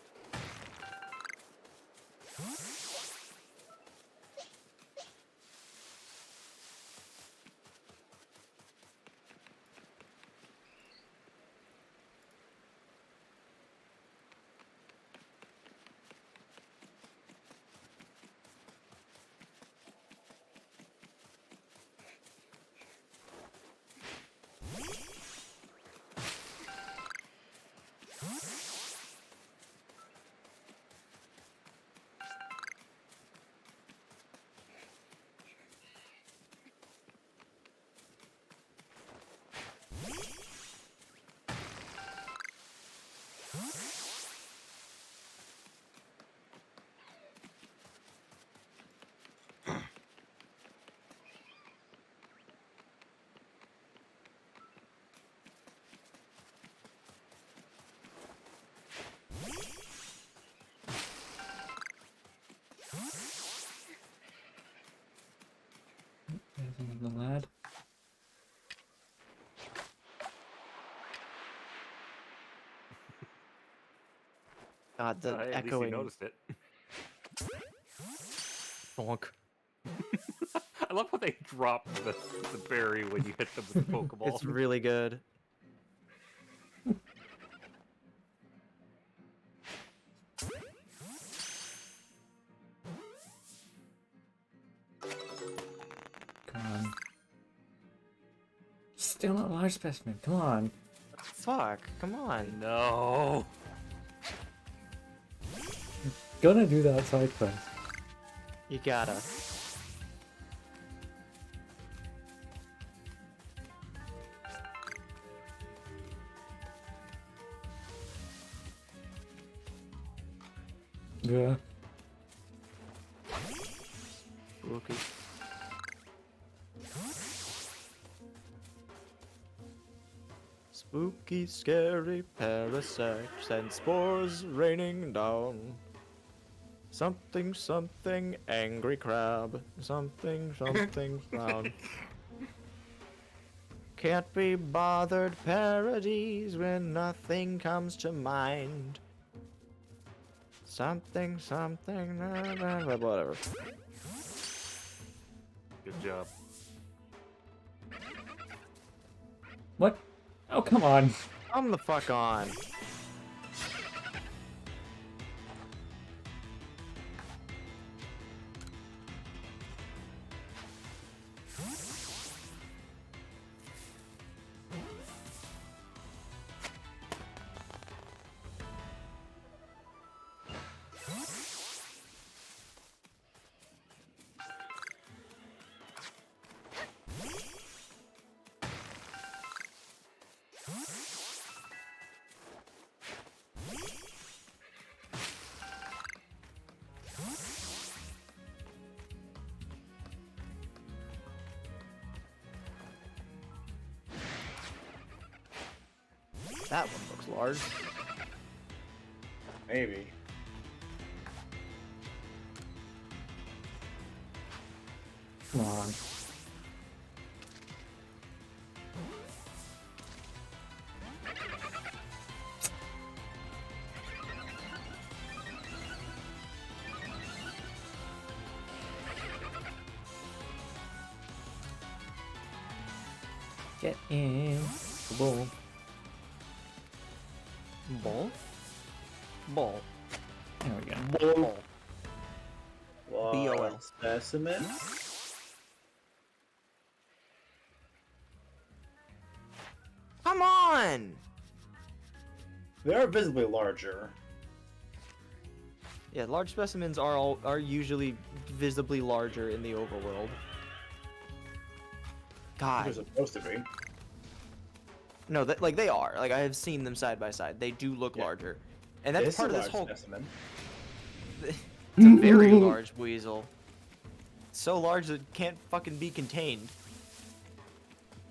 There's another lad.
God, the
Hey, at least you
echoing
noticed it.
bonk.
I love how they drop the berry when you hit them with the Pokeball.
It's really good.
Come on. Still not a large specimen. Come on.
Fuck, come on.
No.
Gonna do that side quest.
You gotta.
Yeah.
Okay. Spooky, scary parasites and spores raining down. Something, something, angry crab. Something, something, frown. Can't be bothered parodies when nothing comes to mind. Something, something, whatever.
Good job.
What? Oh, come on.
Come the fuck on. That one looks large.
Maybe.
Come on. Get in. Boom.
Ball? Ball.
There we go.
Ball.
Large specimen.
Come on!
They are visibly larger.
Yeah, large specimens are usually visibly larger in the overworld. God.
They're supposed to be.
No, like they are. Like I have seen them side by side. They do look
Yeah.
larger. And that's
It's
part
a
of this
large
whole
specimen.
It's a very large weasel. So large that it can't fucking be contained.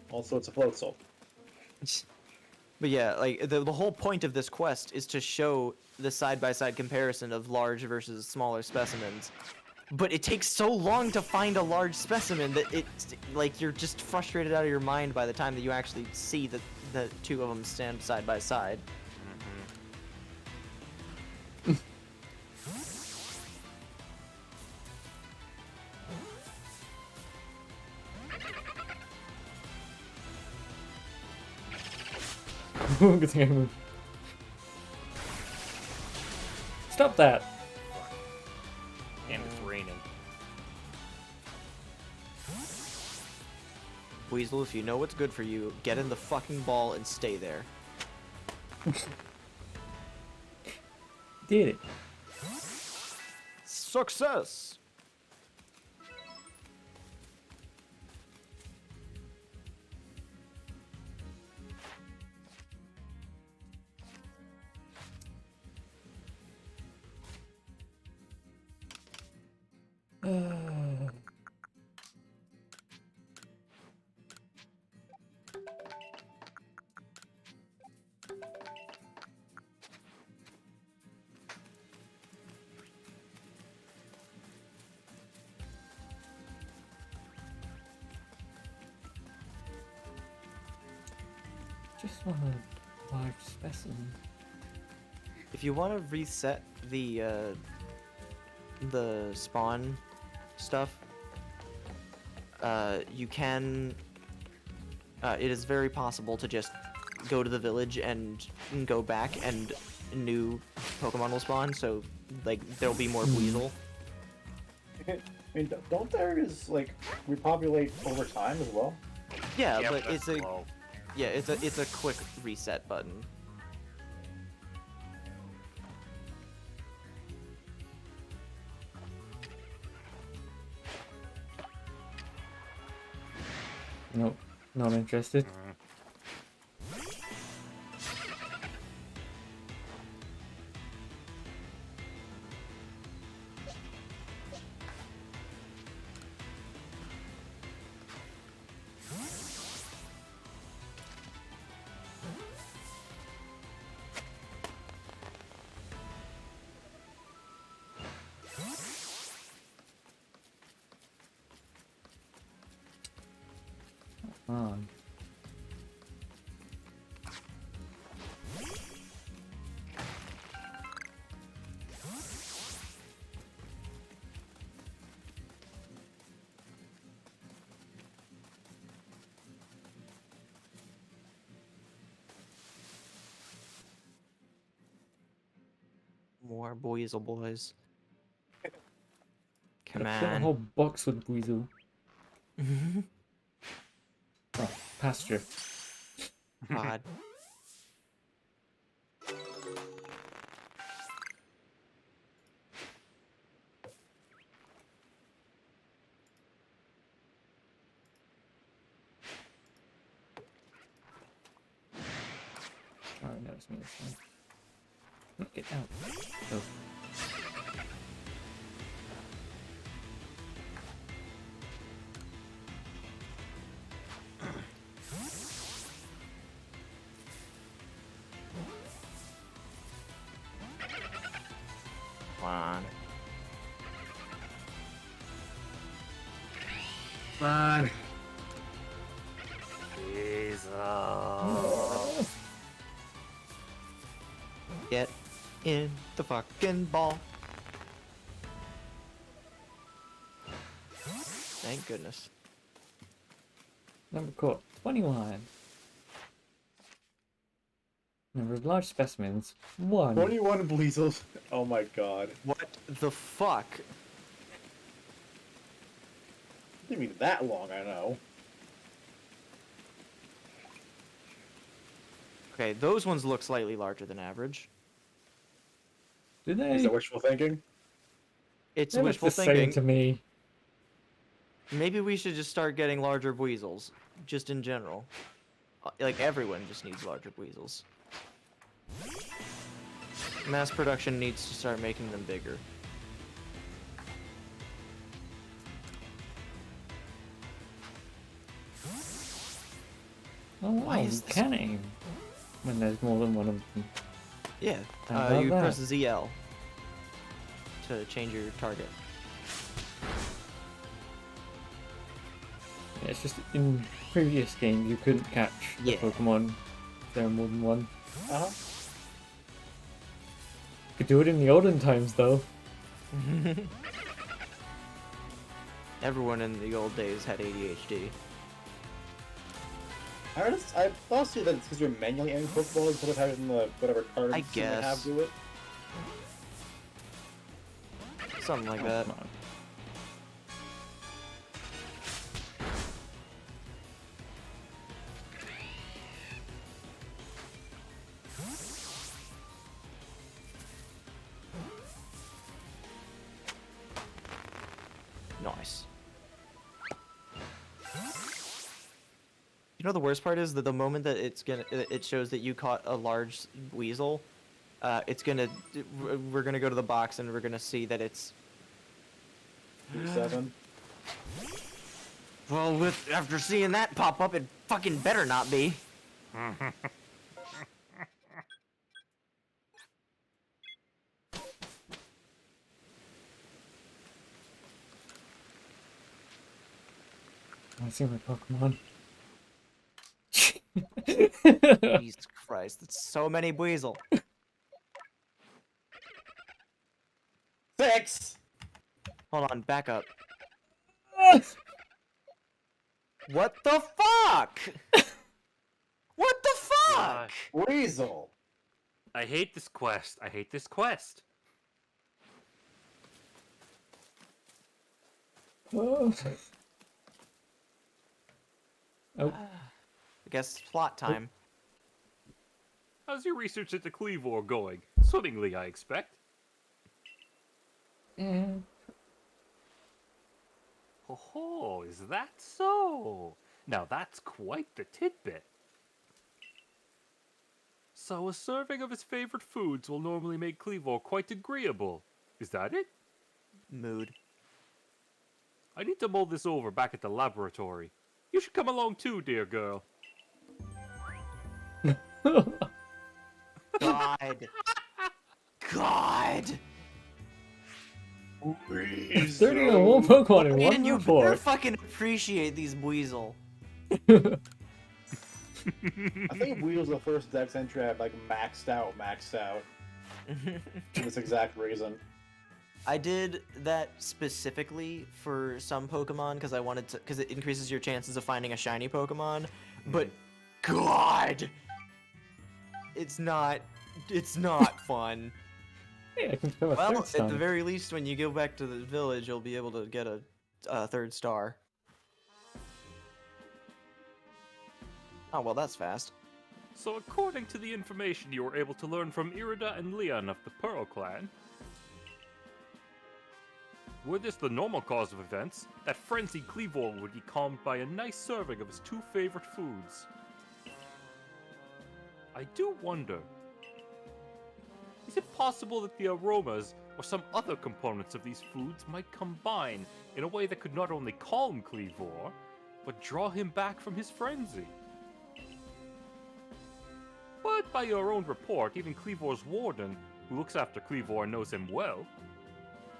Also, it's a float soul.
But yeah, like the whole point of this quest is to show the side-by-side comparison of large versus smaller specimens. But it takes so long to find a large specimen that it's like you're just frustrated out of your mind by the time that you actually see the two of them stand side by side.
Good thing I moved. Stop that!
And it's raining.
Weasel, if you know what's good for you, get in the fucking ball and stay there.
Did it.
Success!
Just want a large specimen.
If you want to reset the spawn stuff, you can. It is very possible to just go to the village and go back, and new Pokemon will spawn. So, like, there'll be more Weasel.
I mean, don't theirs, like, repopulate over time as well?
Yeah,
Yeah,
but
that's
it's a
slow.
it's a quick reset button.
Nope, not interested. On.
More Weasel boys. Come
I've got a
on.
whole box with Weasel. Oh, pasture.
God.
Oh, no, it's me this time. No, get out. Oh.
Come on.
Man.
Jesus.
Get in the fucking ball. Thank goodness.
Number caught 21. Number of large specimens 1.
21 Bleezels. Oh my god.
What the fuck?
Didn't mean that long, I know.
Okay, those ones look slightly larger than average.
Do
Is
they?
that wishful thinking?
It's
They look
wishful
the same
thinking.
to me.
Maybe we should just start getting larger weasels, just in general. Like, everyone just needs larger weasels. Mass production needs to start making them bigger.
Oh wow,
Why
you
is this-
can aim when there's more than one of them.
Yeah,
How about
you
that?
press ZL to change your target.
Yeah, it's just in previous games you couldn't catch the
Yeah.
Pokemon if there were more than one.
Uh-huh.
Could do it in the olden times though.
Everyone in the old days had ADHD.
I also that it's because you're manually aiming Pokeballs instead of having the whatever card
I
you might have
guess.
do it.
Something like
Oh,
that.
come on.
Nice. You know the worst part is that the moment that it shows that you caught a large weasel, we're gonna go to the box and we're gonna see that it's
7.
well after seeing that pop up, it fucking better not be.
I see my Pokemon.
Jesus Christ, that's so many weasel.
6!
Hold on, back up. What the fuck? What the fuck?
Gosh.
Weasel!
I hate this quest. I hate this quest.
Oh. Oh,
I guess plot time.
How's your research into Cleavor going? Swimmingly, I expect.
eh.
Oh, is that so? Now that's quite the tidbit. So a serving of his favorite foods will normally make Cleavor quite agreeable. Is that it?
Mood.
I need to mull this over back at the laboratory. You should come along too, dear girl.
God. God.
There's 30 or more Pokemon in one
And you better
report.
fucking appreciate these weasel.
I think Weasel's the first Dex entry I've like maxed out. For this exact reason.
I did that specifically for some Pokemon because I wanted to, because it increases your chances of finding a shiny Pokemon. But God, it's not fun.
Hey, I can become a
Well,
third
at
son.
the very least, when you go back to the village, you'll be able to get a third star. Oh well, that's fast.
So according to the information you were able to learn from Irida and Leon of the Pearl Clan, were this the normal cause of events, that frenzied Cleavor would be calmed by a nice serving of his two favorite foods. I do wonder, is it possible that the aromas or some other components of these foods might combine in a way that could not only calm Cleavor, but draw him back from his frenzy? But by your own report, even Cleavor's warden, who looks after Cleavor and knows him well,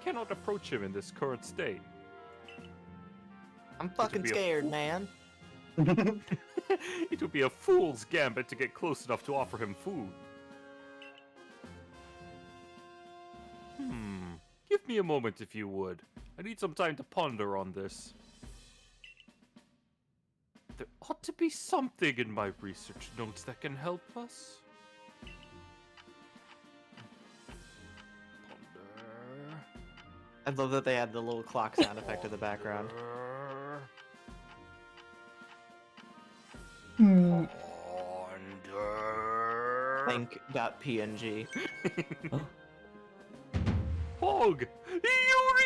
cannot approach him in this current state.
I'm fucking
be a
scared,
fool.
man.
It would be a fool's gambit to get close enough to offer him food. Give me a moment if you would. I need some time to ponder on this. There ought to be something in my research notes that can help us. Ponder.
I love that they had the little clock sound effect in the background.
Hmm.
Ponder.
bank.png.
Hog!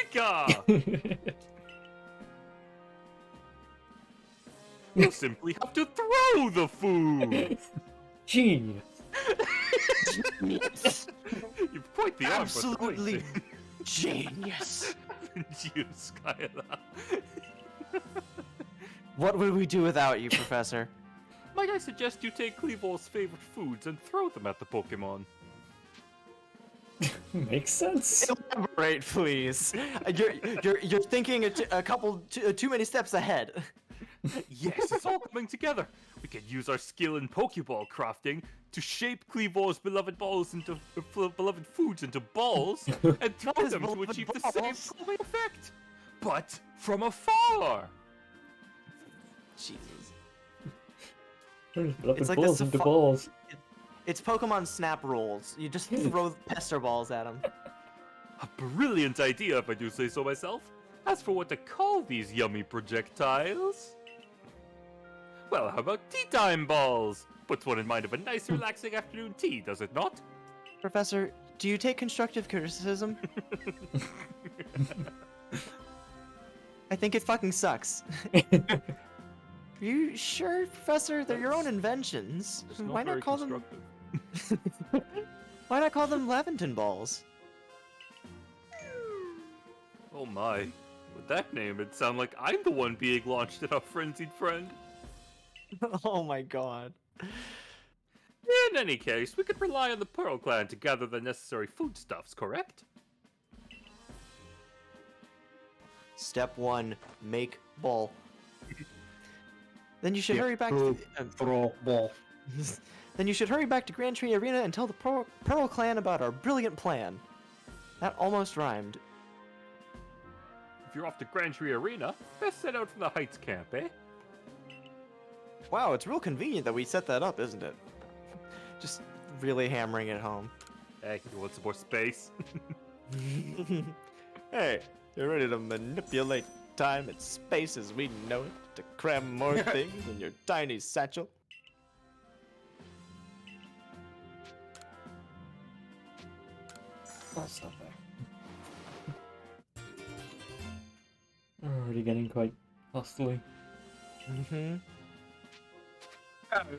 Eureka! You simply have to throw the food!
Genius.
You've quite the arm for
Absolutely
throwing
genius.
things. You, Skyla.
What would we do without you, Professor?
Might I suggest you take Cleavor's favorite foods and throw them at the Pokemon?
Makes sense.
Elaborate, please. You're thinking a couple too many steps ahead.
Yes, it's all coming together. We could use our skill in Pokeball crafting to shape Cleavor's beloved beloved foods into balls and throw
His
them to
beloved
achieve the same
balls?
calming effect, but from afar.
Jesus.
It's
like
like
a
balls into balls.
It's Pokemon Snap Rolls. You just throw pester balls at them.
A brilliant idea, if I do say so myself. As for what to call these yummy projectiles, well, how about tea time balls? Puts one in mind of a nice, relaxing afternoon tea, does it not?
Professor, do you take constructive criticism? I think it fucking sucks. Are you sure, Professor? They're your own inventions.
It's
Why
very
not call them?
constructive.
Why not call them Leventon balls?
Oh my. With that name, it'd sound like I'm the one being launched at our frenzied friend.
Oh my god.
In any case, we could rely on the Pearl Clan to gather the necessary foodstuffs, correct?
Step 1, make ball. Then you should hurry back to
Throw ball.
Then you should hurry back to Grand Tree Arena and tell the Pearl Clan about our brilliant plan. That almost rhymed.
If you're off to Grand Tree Arena, best set out from the Heights camp, eh?
Wow, it's real convenient that we set that up, isn't it? Just really hammering it home.
Hey, you want some more space?
Hey, you're ready to manipulate time and space as we know it to cram more things in your tiny satchel?
Oh, stop there. Already getting quite hostile.
Mm-hmm.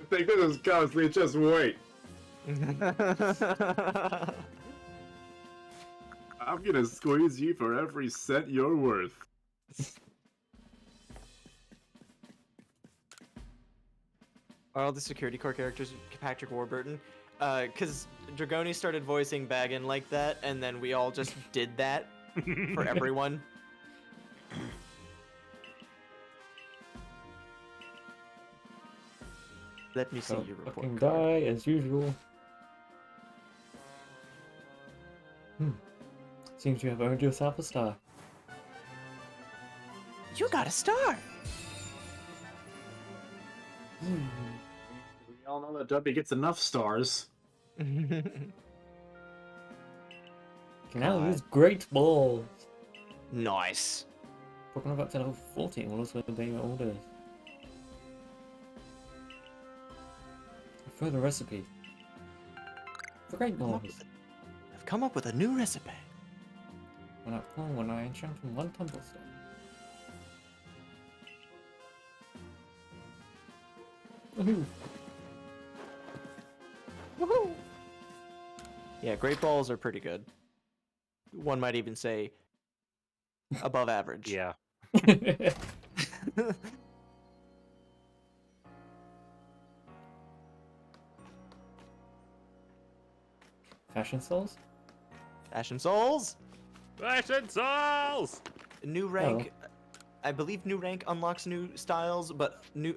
Think this is costly, just wait. I'm gonna squeeze you for every cent you're worth.
Are all the security core characters Patrick Warburton? Because Dragoni started voicing Baggin like that, and then we all just did that for everyone. Let me see
So,
your
fucking
report card.
die as usual. Seems you have earned yourself a star.
You got a star!
We all know that W gets enough stars.
Can now
God.
use great balls.
Nice.
Pokemon up to level 14 will also obey your orders. A further recipe. For great balls.
I've come up with a new recipe.
When I enchant from one tumble stone. Woohoo!
Woohoo! Yeah, great balls are pretty good. One might even say above average.
Yeah.
Fashion Souls?
Ashen Souls!
Fashion Souls!
New rank. I believe new rank unlocks new styles, but new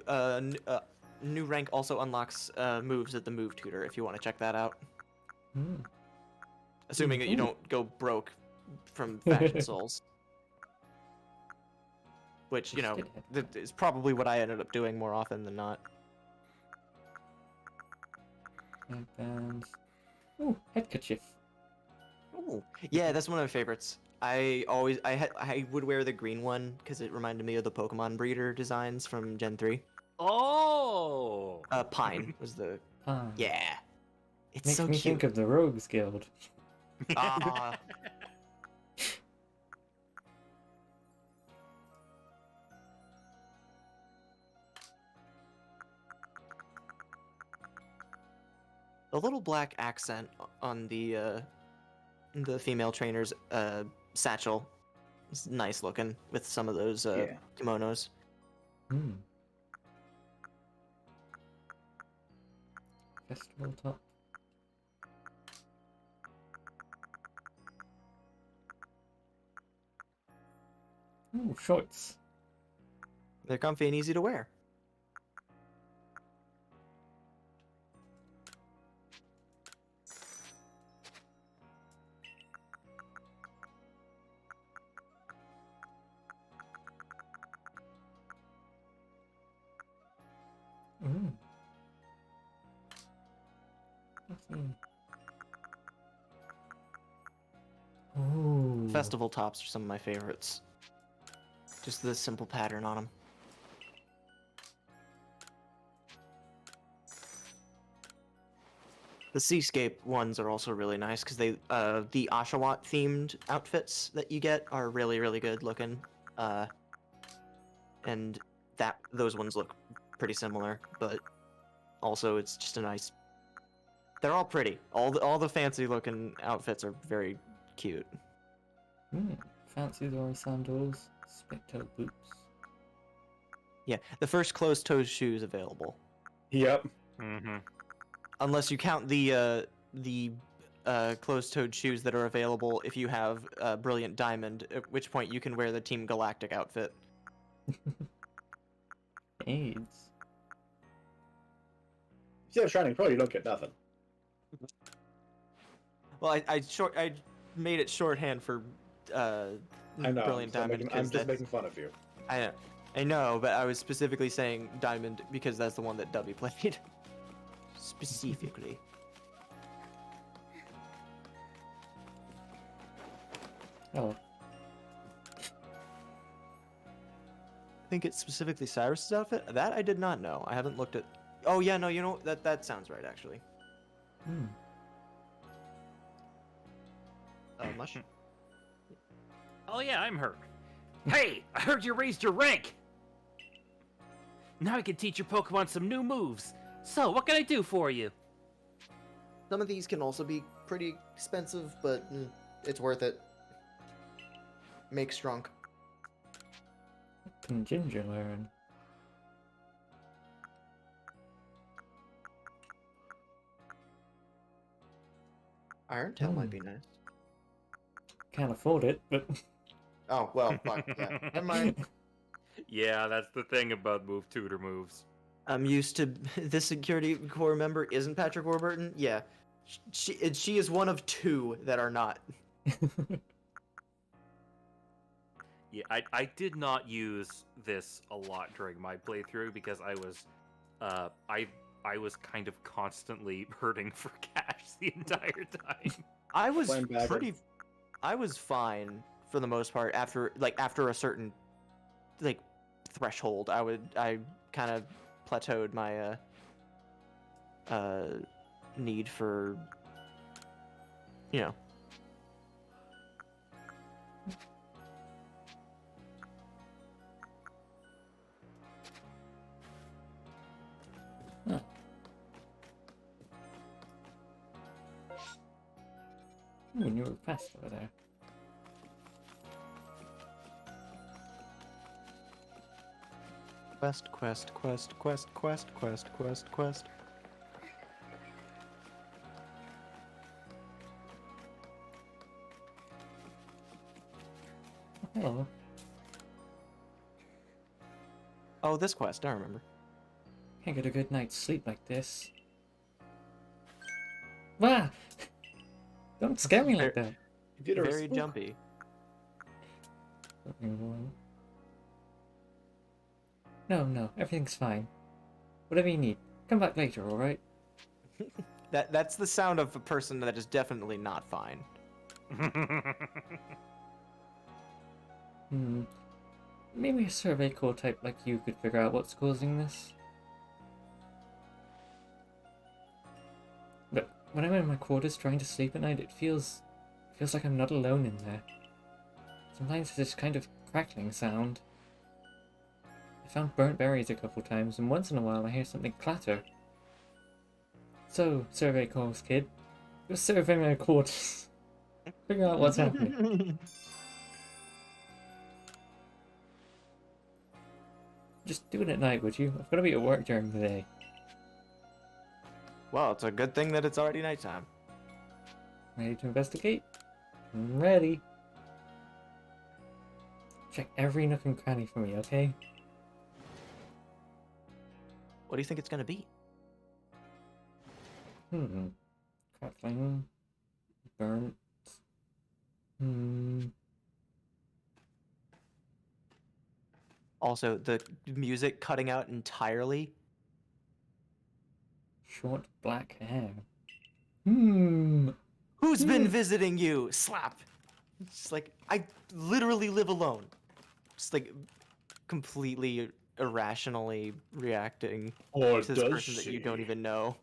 rank also unlocks moves at the move tutor if you want to check that out.
Hmm.
Assuming that you don't go broke from Fashion Souls. Which, you know, is probably what I ended up doing more often than not.
Headbands. Ooh, headkerchief.
Ooh. Yeah, that's one of my favorites. I would wear the green one because it reminded me of the Pokemon breeder designs from Gen 3.
Oh!
Pine was the
Ah.
yeah. It's
Makes
so
me
cute.
think of the Rogues Guild.
Ah. The little black accent on the female trainer's satchel is nice looking with some of those
Yeah.
kimonos.
Hmm. Festival top. Ooh, shorts.
They're comfy and easy to wear.
Ooh. Nothing. Ooh.
Festival tops are some of my favorites. Just the simple pattern on them. The seascape ones are also really nice because they the Oshawott themed outfits that you get are really really good looking, and those ones look pretty similar, but also it's just a nice. They're all pretty. All the fancy looking outfits are very cute.
Fancy Dory sandals, spectacle boots.
Yeah, the first closed-toed shoes available,
Yep.
Mm-hmm.
unless you count the closed-toed shoes that are available if you have Brilliant Diamond, at which point you can wear the Team Galactic outfit.
AIDS.
If you have Shining Pearl, you don't get nothing.
Well, I made it shorthand for
I know.
Brilliant Diamond
I'm
because
just making fun of you.
I know, but I was specifically saying Diamond because that's the one that Dubby played. Specifically.
Oh,
I think it's specifically Cyrus's outfit. That I did not know. I haven't looked at. Oh yeah, no, you know that sounds right actually.
hmm.
Mush.
Oh yeah, I'm hurt. Hey, I heard you raised your rank! Now I can teach your Pokemon some new moves. So, what can I do for you?
Some of these can also be pretty expensive, but it's worth it. Make strong.
What can Ginger learn?
Iron Tail might be nice.
Can't afford it, but
Oh well, fuck yeah. Never mind.
Yeah, that's the thing about move tutor moves.
I'm used to this security corps member isn't Patrick Warburton. Yeah, she is one of two that are not.
Yeah, I did not use this a lot during my playthrough because I was kind of constantly hurting for cash the entire time.
I was
Flame bagger.
I was fine for the most part after a certain threshold. I kind of plateaued my need for you know.
Ooh, you were fast over there.
Quest.
Hello.
Oh, this quest, I remember.
Can't get a good night's sleep like this. Wah! Don't scare me like that.
Computer
Very
spook.
jumpy.
No, everything's fine. Whatever you need. Come back later, alright?
That's the sound of a person that is definitely not fine.
Maybe a survey core type like you could figure out what's causing this. Look, when I'm in my quarters trying to sleep at night, it feels like I'm not alone in there. Sometimes there's this kind of crackling sound. I found burnt berries a couple times, and once in a while I hear something clatter. So, survey calls, kid. Go survey my quarters. Figure out what's happening. Just do it at night, would you? I've got to be at work during the day.
Well, it's a good thing that it's already nighttime.
Ready to investigate? I'm ready. Check every nook and cranny for me, okay?
What do you think it's gonna be?
Crackling. Burnt.
Also, the music cutting out entirely.
Short black hair.
Who's been visiting you? Slap. It's just like, I literally live alone. Just like completely irrationally reacting
Or
to this person that you don't even know.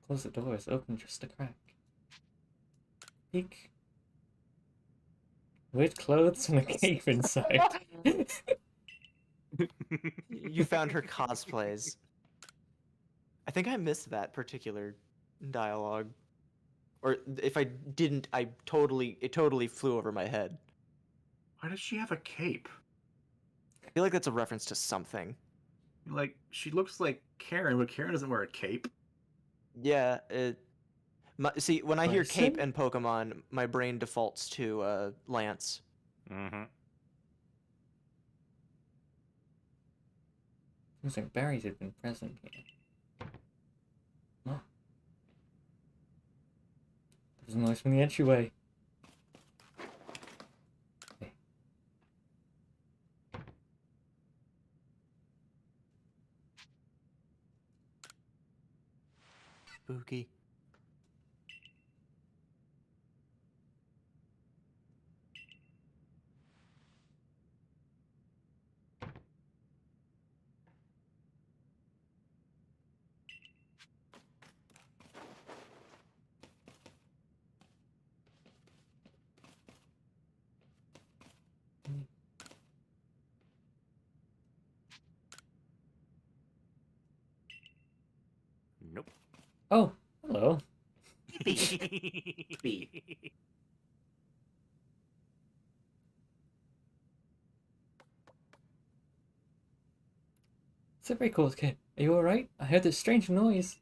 Close the doors, open just a crack. Peek. Weird clothes and a cave inside.
You found her cosplays. I think I missed that particular dialogue. Or if I didn't, it totally flew over my head.
Why does she have a cape?
I feel like that's a reference to something.
Like, she looks like Karen, but Karen doesn't wear a cape.
Yeah, see, when I hear cape
Bison?
and Pokemon, my brain defaults to Lance.
Mm-hmm.
Seems like berries had been present here. Oh. There's a noise from the entryway. Hey.
Spooky.
Nope.
Oh, hello. Survey calls, kid. Are you alright? I heard this strange noise.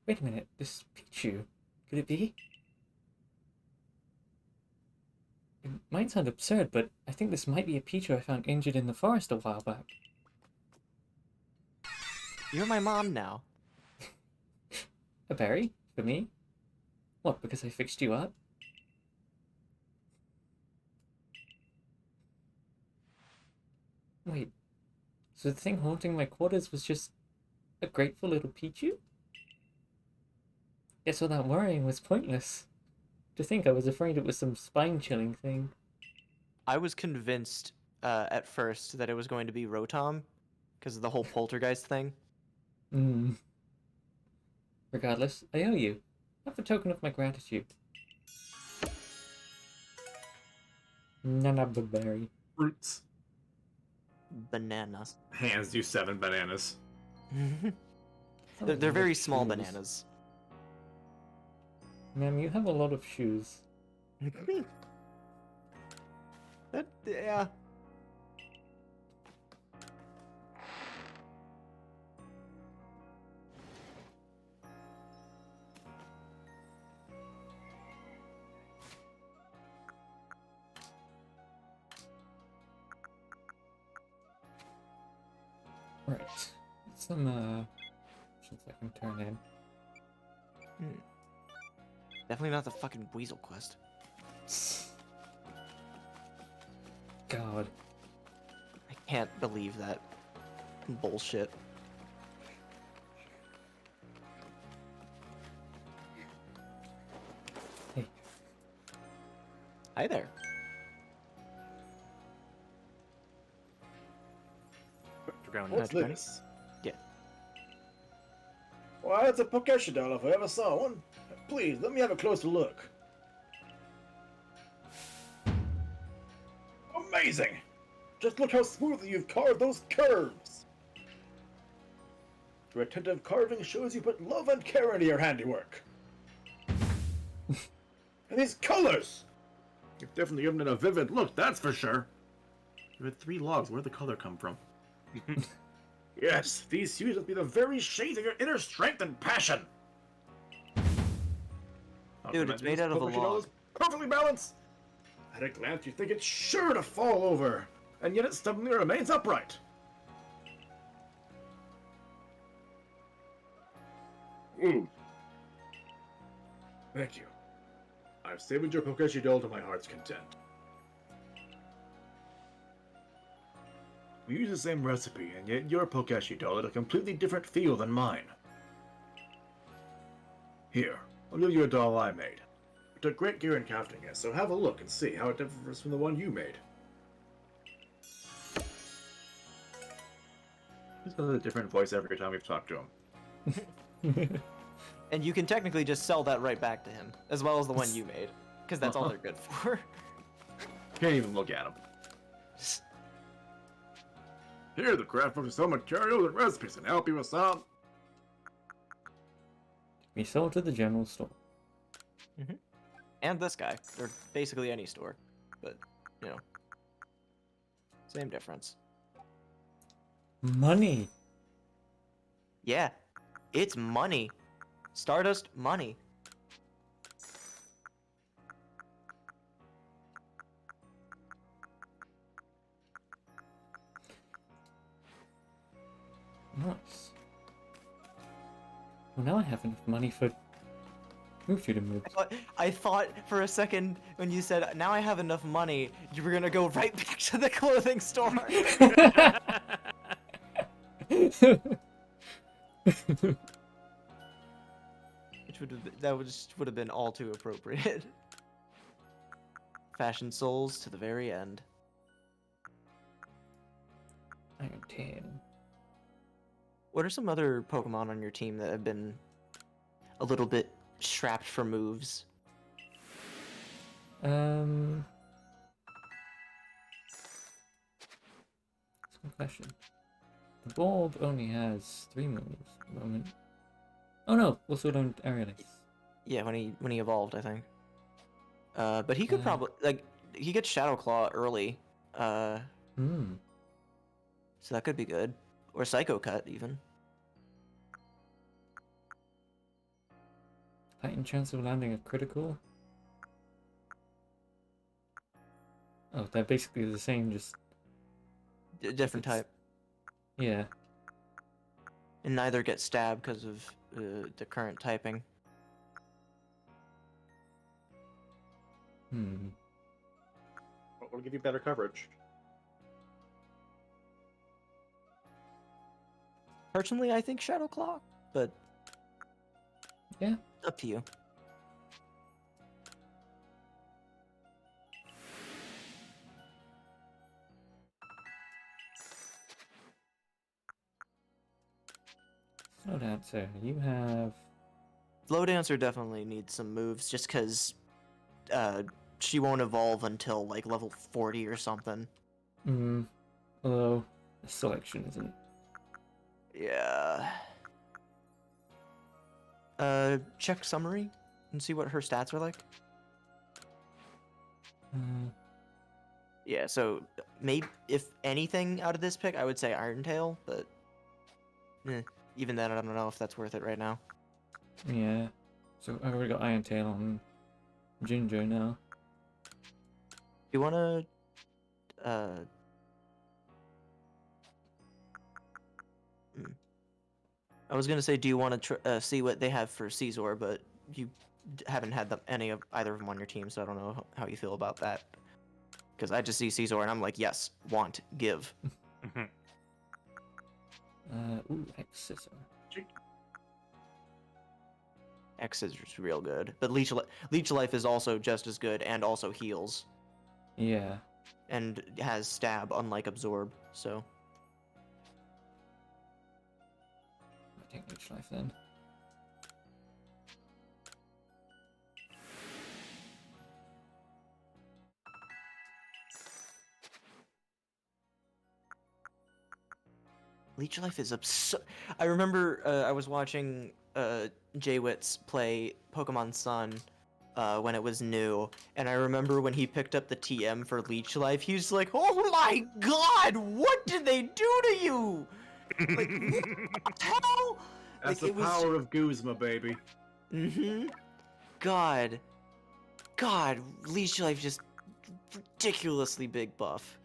Wait a minute, this Pichu. Could it be? It might sound absurd, but I think this might be a Pichu I found injured in the forest a while back.
You're my mom now.
A berry? For me? What, because I fixed you up? Wait, so the thing haunting my quarters was just a grateful little Pichu? Guess all that worrying was pointless. To think I was afraid it was some spine-chilling thing.
I was convinced at first that it was going to be Rotom because of the whole poltergeist thing.
Regardless, I owe you. Have a token of my gratitude. Nana berry.
Fruits.
Bananas.
Hands do 7 bananas.
They're very small bananas.
Ma'am, you have a lot of shoes.
Yeah.
Right. Some options I can turn in.
Definitely not the fucking Weasel quest.
God.
I can't believe that bullshit.
Hey.
Hi there.
Dragon.
What's
Ready?
this?
Yeah.
Why, it's a Pokeshi doll if I ever saw one. Please, let me have a closer look. Amazing! Just look how smoothly you've carved those curves! Your attentive carving shows you put love and care into your handiwork. And these colors!
You've definitely given it a vivid look, that's for sure. You had 3 logs. Where'd the color come from?
Yes, these hues must be the very shades of your inner strength and passion. Not to
Dude, it's
mention
made
this
out of a
Pokeshi doll
log.
is perfectly balanced. At a glance, you think it's sure to fall over, and yet it stubbornly remains upright. Thank you. I've savored your Pokeshi doll to my heart's content. We use the same recipe, and yet your Pokeshi doll had a completely different feel than mine. Here, I'll give you a doll I made. I took great care in crafting it, so have a look and see how it differs from the one you made.
He's got a different voice every time we've talked to him.
And you can technically just sell that right back to him, as well as the one you made, because that's all they're good for.
Can't even look at him. Here, the craft book is so materials and recipes can help you with some.
We sold to the general store.
And this guy, or basically any store, but, you know, same difference.
Money.
Yeah, it's money. Stardust money.
Nice. Well, now I have enough money for move to move.
I thought for a second when you said, now I have enough money, you were gonna go right back to the clothing store. Which would have been all too appropriate. Fashion souls to the very end.
Iron Tail.
What are some other Pokemon on your team that have been a little bit strapped for moves?
That's a good question. The bulb only has 3 moves at the moment. Oh no, also don't Aerialise.
Yeah, when he evolved, I think. But he could probably he gets Shadow Claw early.
Hmm.
So that could be good. Or Psycho Cut even.
Heightened chance of landing a critical. Oh, they're basically the same, just
Different
It's-
type.
yeah.
And neither get stabbed because of the current typing.
Hmm.
We'll give you better coverage.
Personally, I think Shadow Claw, but
Yeah.
up to you.
Snow Dancer, you have.
Flow Dancer definitely needs some moves just because she won't evolve until like level 40 or something.
Hmm. Although the selection isn't.
Yeah. Check summary and see what her stats are like. Yeah, so maybe if anything out of this pick, I would say Iron Tail, but even then, I don't know if that's worth it right now.
Yeah. So I've already got Iron Tail on Ginger now.
You wanna I was gonna say, do you want to see what they have for Caesar, but you haven't had any of either of them on your team, so I don't know how you feel about that. Because I just see Caesar and I'm like, yes, want, give.
Ooh, Hex Scissor.
X is real good, but Leech Life is also just as good and also heals
Yeah.
and has stab unlike Absorb. So
I'll take Leech Life then.
Leech Life is absurd. I remember I was watching Jwitz play Pokemon Sun when it was new, and I remember when he picked up the TM for Leech Life, he was like, "Oh my God, what did they do to you? Like, what the hell?"
That's
Like,
the power of Guzma, baby.
Mm-hmm. God, Leech Life just ridiculously big buff.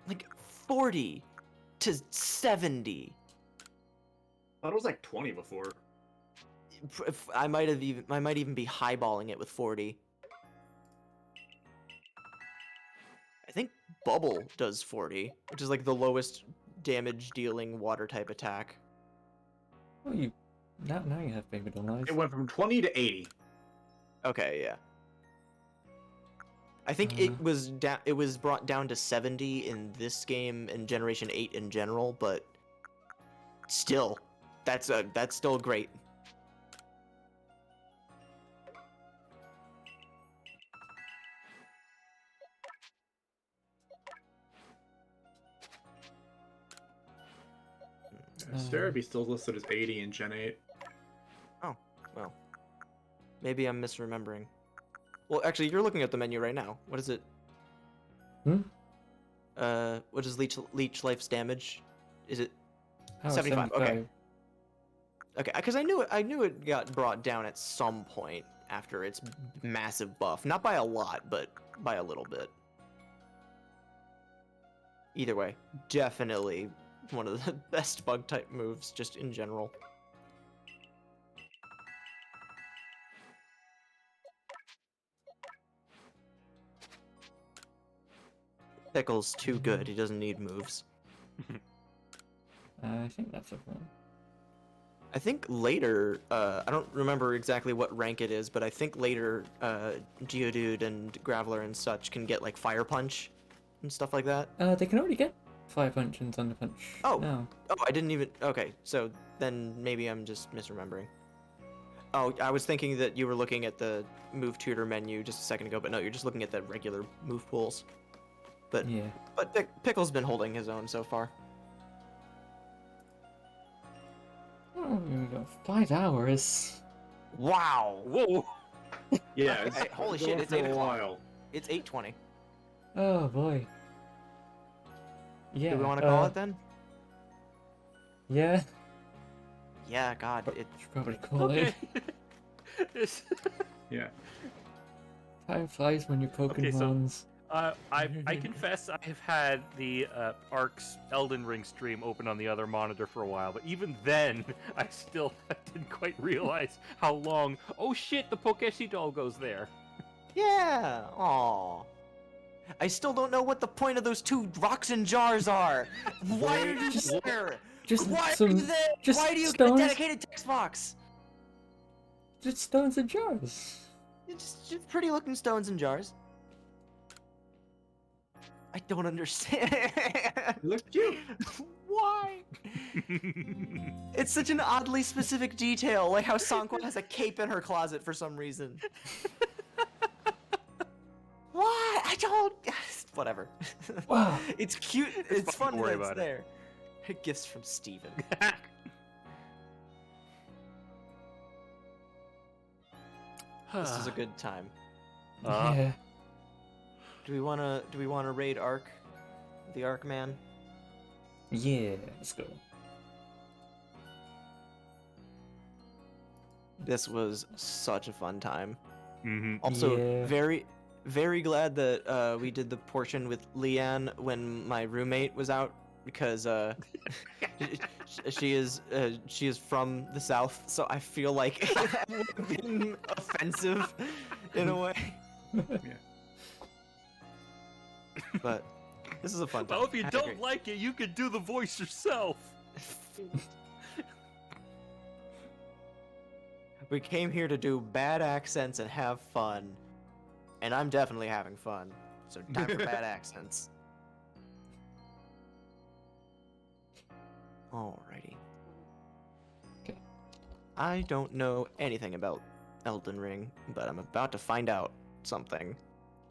Like 40 to 70.
I thought it was like 20 before.
I might even be highballing it with 40. I think Bubble does 40, which is like the lowest damage dealing water type attack.
Oh, now you have Baby Doll Eyes.
It went from 20 to 80.
Okay, yeah. I think it was brought down to 70 in this game and Generation 8 in general, but still, that's still great.
Cerebi still listed as 80 in Gen 8.
Oh, well. Maybe I'm misremembering. Well, actually, you're looking at the menu right now. What is it?
Hmm?
What is Leech Life's damage? Is it
Oh,
75? Okay. Okay, because I knew it got brought down at some point after its massive buff. Not by a lot, but by a little bit. Either way, definitely one of the best bug type moves just in general. Pickle's too good. He doesn't need moves.
I think that's a one.
I think later, I don't remember exactly what rank it is, but I think later, Geodude and Graveler and such can get like Fire Punch and stuff like that.
They can already get Fire Punch and Thunder Punch.
Oh.
No.
Oh, I didn't even. Okay, so then maybe I'm just misremembering. Oh, I was thinking that you were looking at the move tutor menu just a second ago, but no, you're just looking at the regular move pools. But
Yeah.
Pickle's been holding his own so far.
Oh, we got 5 hours.
Wow.
Whoa!
Yeah, it's
Hey, holy
been
shit,
going
it's
for
8
a
o'clock.
while.
It's 8:20.
Oh boy. Yeah.
Do we want to call it then?
Yeah.
Yeah, God,
But
it.
should probably call
Okay.
it.
Yeah.
Time flies when you're poking
Okay, so-
ones.
I confess I have had the Ark's Elden Ring stream open on the other monitor for a while, but even then, I still didn't quite realize how long. Oh shit, the Pokeshi doll goes there.
Yeah. Aw. I still don't know what the point of those 2 rocks and jars are. Why are you
Just-
there?
Just
Why are
some,
you there?
just
Why do you get a
stones.
dedicated text box?
Just stones and jars.
It's just pretty looking stones and jars. I don't understand.
You look cute.
Why? It's such an oddly specific detail, like how Sanqua has a cape in her closet for some reason. Why? I don't. Whatever.
Wow.
It's cute. It's
fine,
fun
don't worry
that it's
about it.
there. Gifts from Steven. This is a good time.
Yeah.
Do we wanna raid Ark? The Ark Man?
Yeah. Let's go.
This was such a fun time.
Mm-hmm.
Also,
Yeah.
very, very glad that we did the portion with Leanne when my roommate was out because she is from the south, so I feel like that would have been offensive in a way. But this is a fun time.
Well, if you
I had a
don't
great-
like it, you can do the voice yourself.
We came here to do bad accents and have fun. And I'm definitely having fun. So time for bad accents. Alrighty.
Okay.
I don't know anything about Elden Ring, but I'm about to find out something.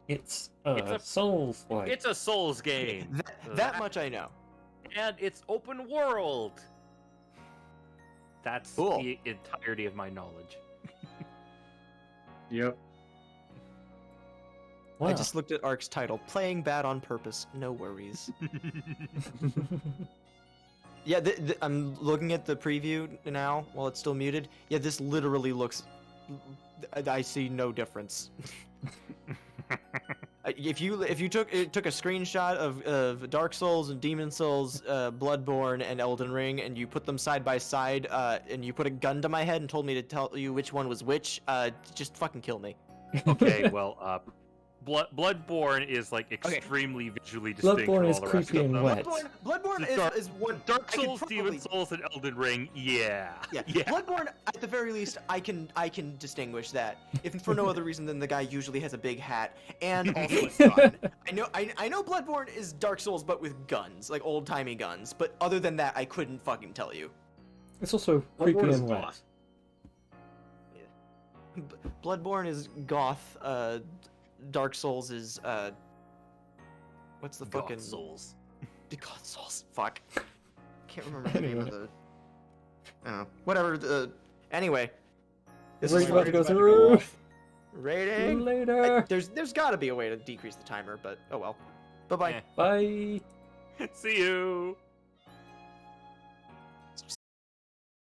It's
It's a-
Souls-like.
It's a Souls game.
That much I know.
And it's open world. That's
Cool.
the entirety of my knowledge.
Yep.
Wow.
I just looked at Ark's title, Playing Bad on Purpose, no worries. Yeah, I'm looking at the preview now while it's still muted. Yeah, this literally looks... I see no difference. If you took a screenshot of Dark Souls and Demon Souls, Bloodborne and Elden Ring, and you put them side by side, and you put a gun to my head and told me to tell you which one was which, just fucking kill me.
Okay, well, Bloodborne is like extremely visually distinct
Bloodborne
from
is
all the rest
creepy
of
and
them.
wet.
Bloodborne is one.
Dark
I can
Souls,
probably-
Demon Souls, and Elden Ring. Yeah.
Yeah. Bloodborne, at the very least, I can distinguish that, if for no other reason than the guy usually has a big hat and also a gun. I know Bloodborne is Dark Souls, but with guns, like old timey guns. But other than that, I couldn't fucking tell you.
It's also creepy
Bloodborne is
and wet.
goth.
Bloodborne is goth. Dark Souls is what's the fucking
Souls.
God Souls? Fuck. Can't remember the name of the. Whatever. Anyway. This
We're
is
about to go
It's about to
through.
go off.
rating.
Later.
There's got to be a way to decrease the timer, but oh well. Bye bye.
Yeah.
Bye.
See you.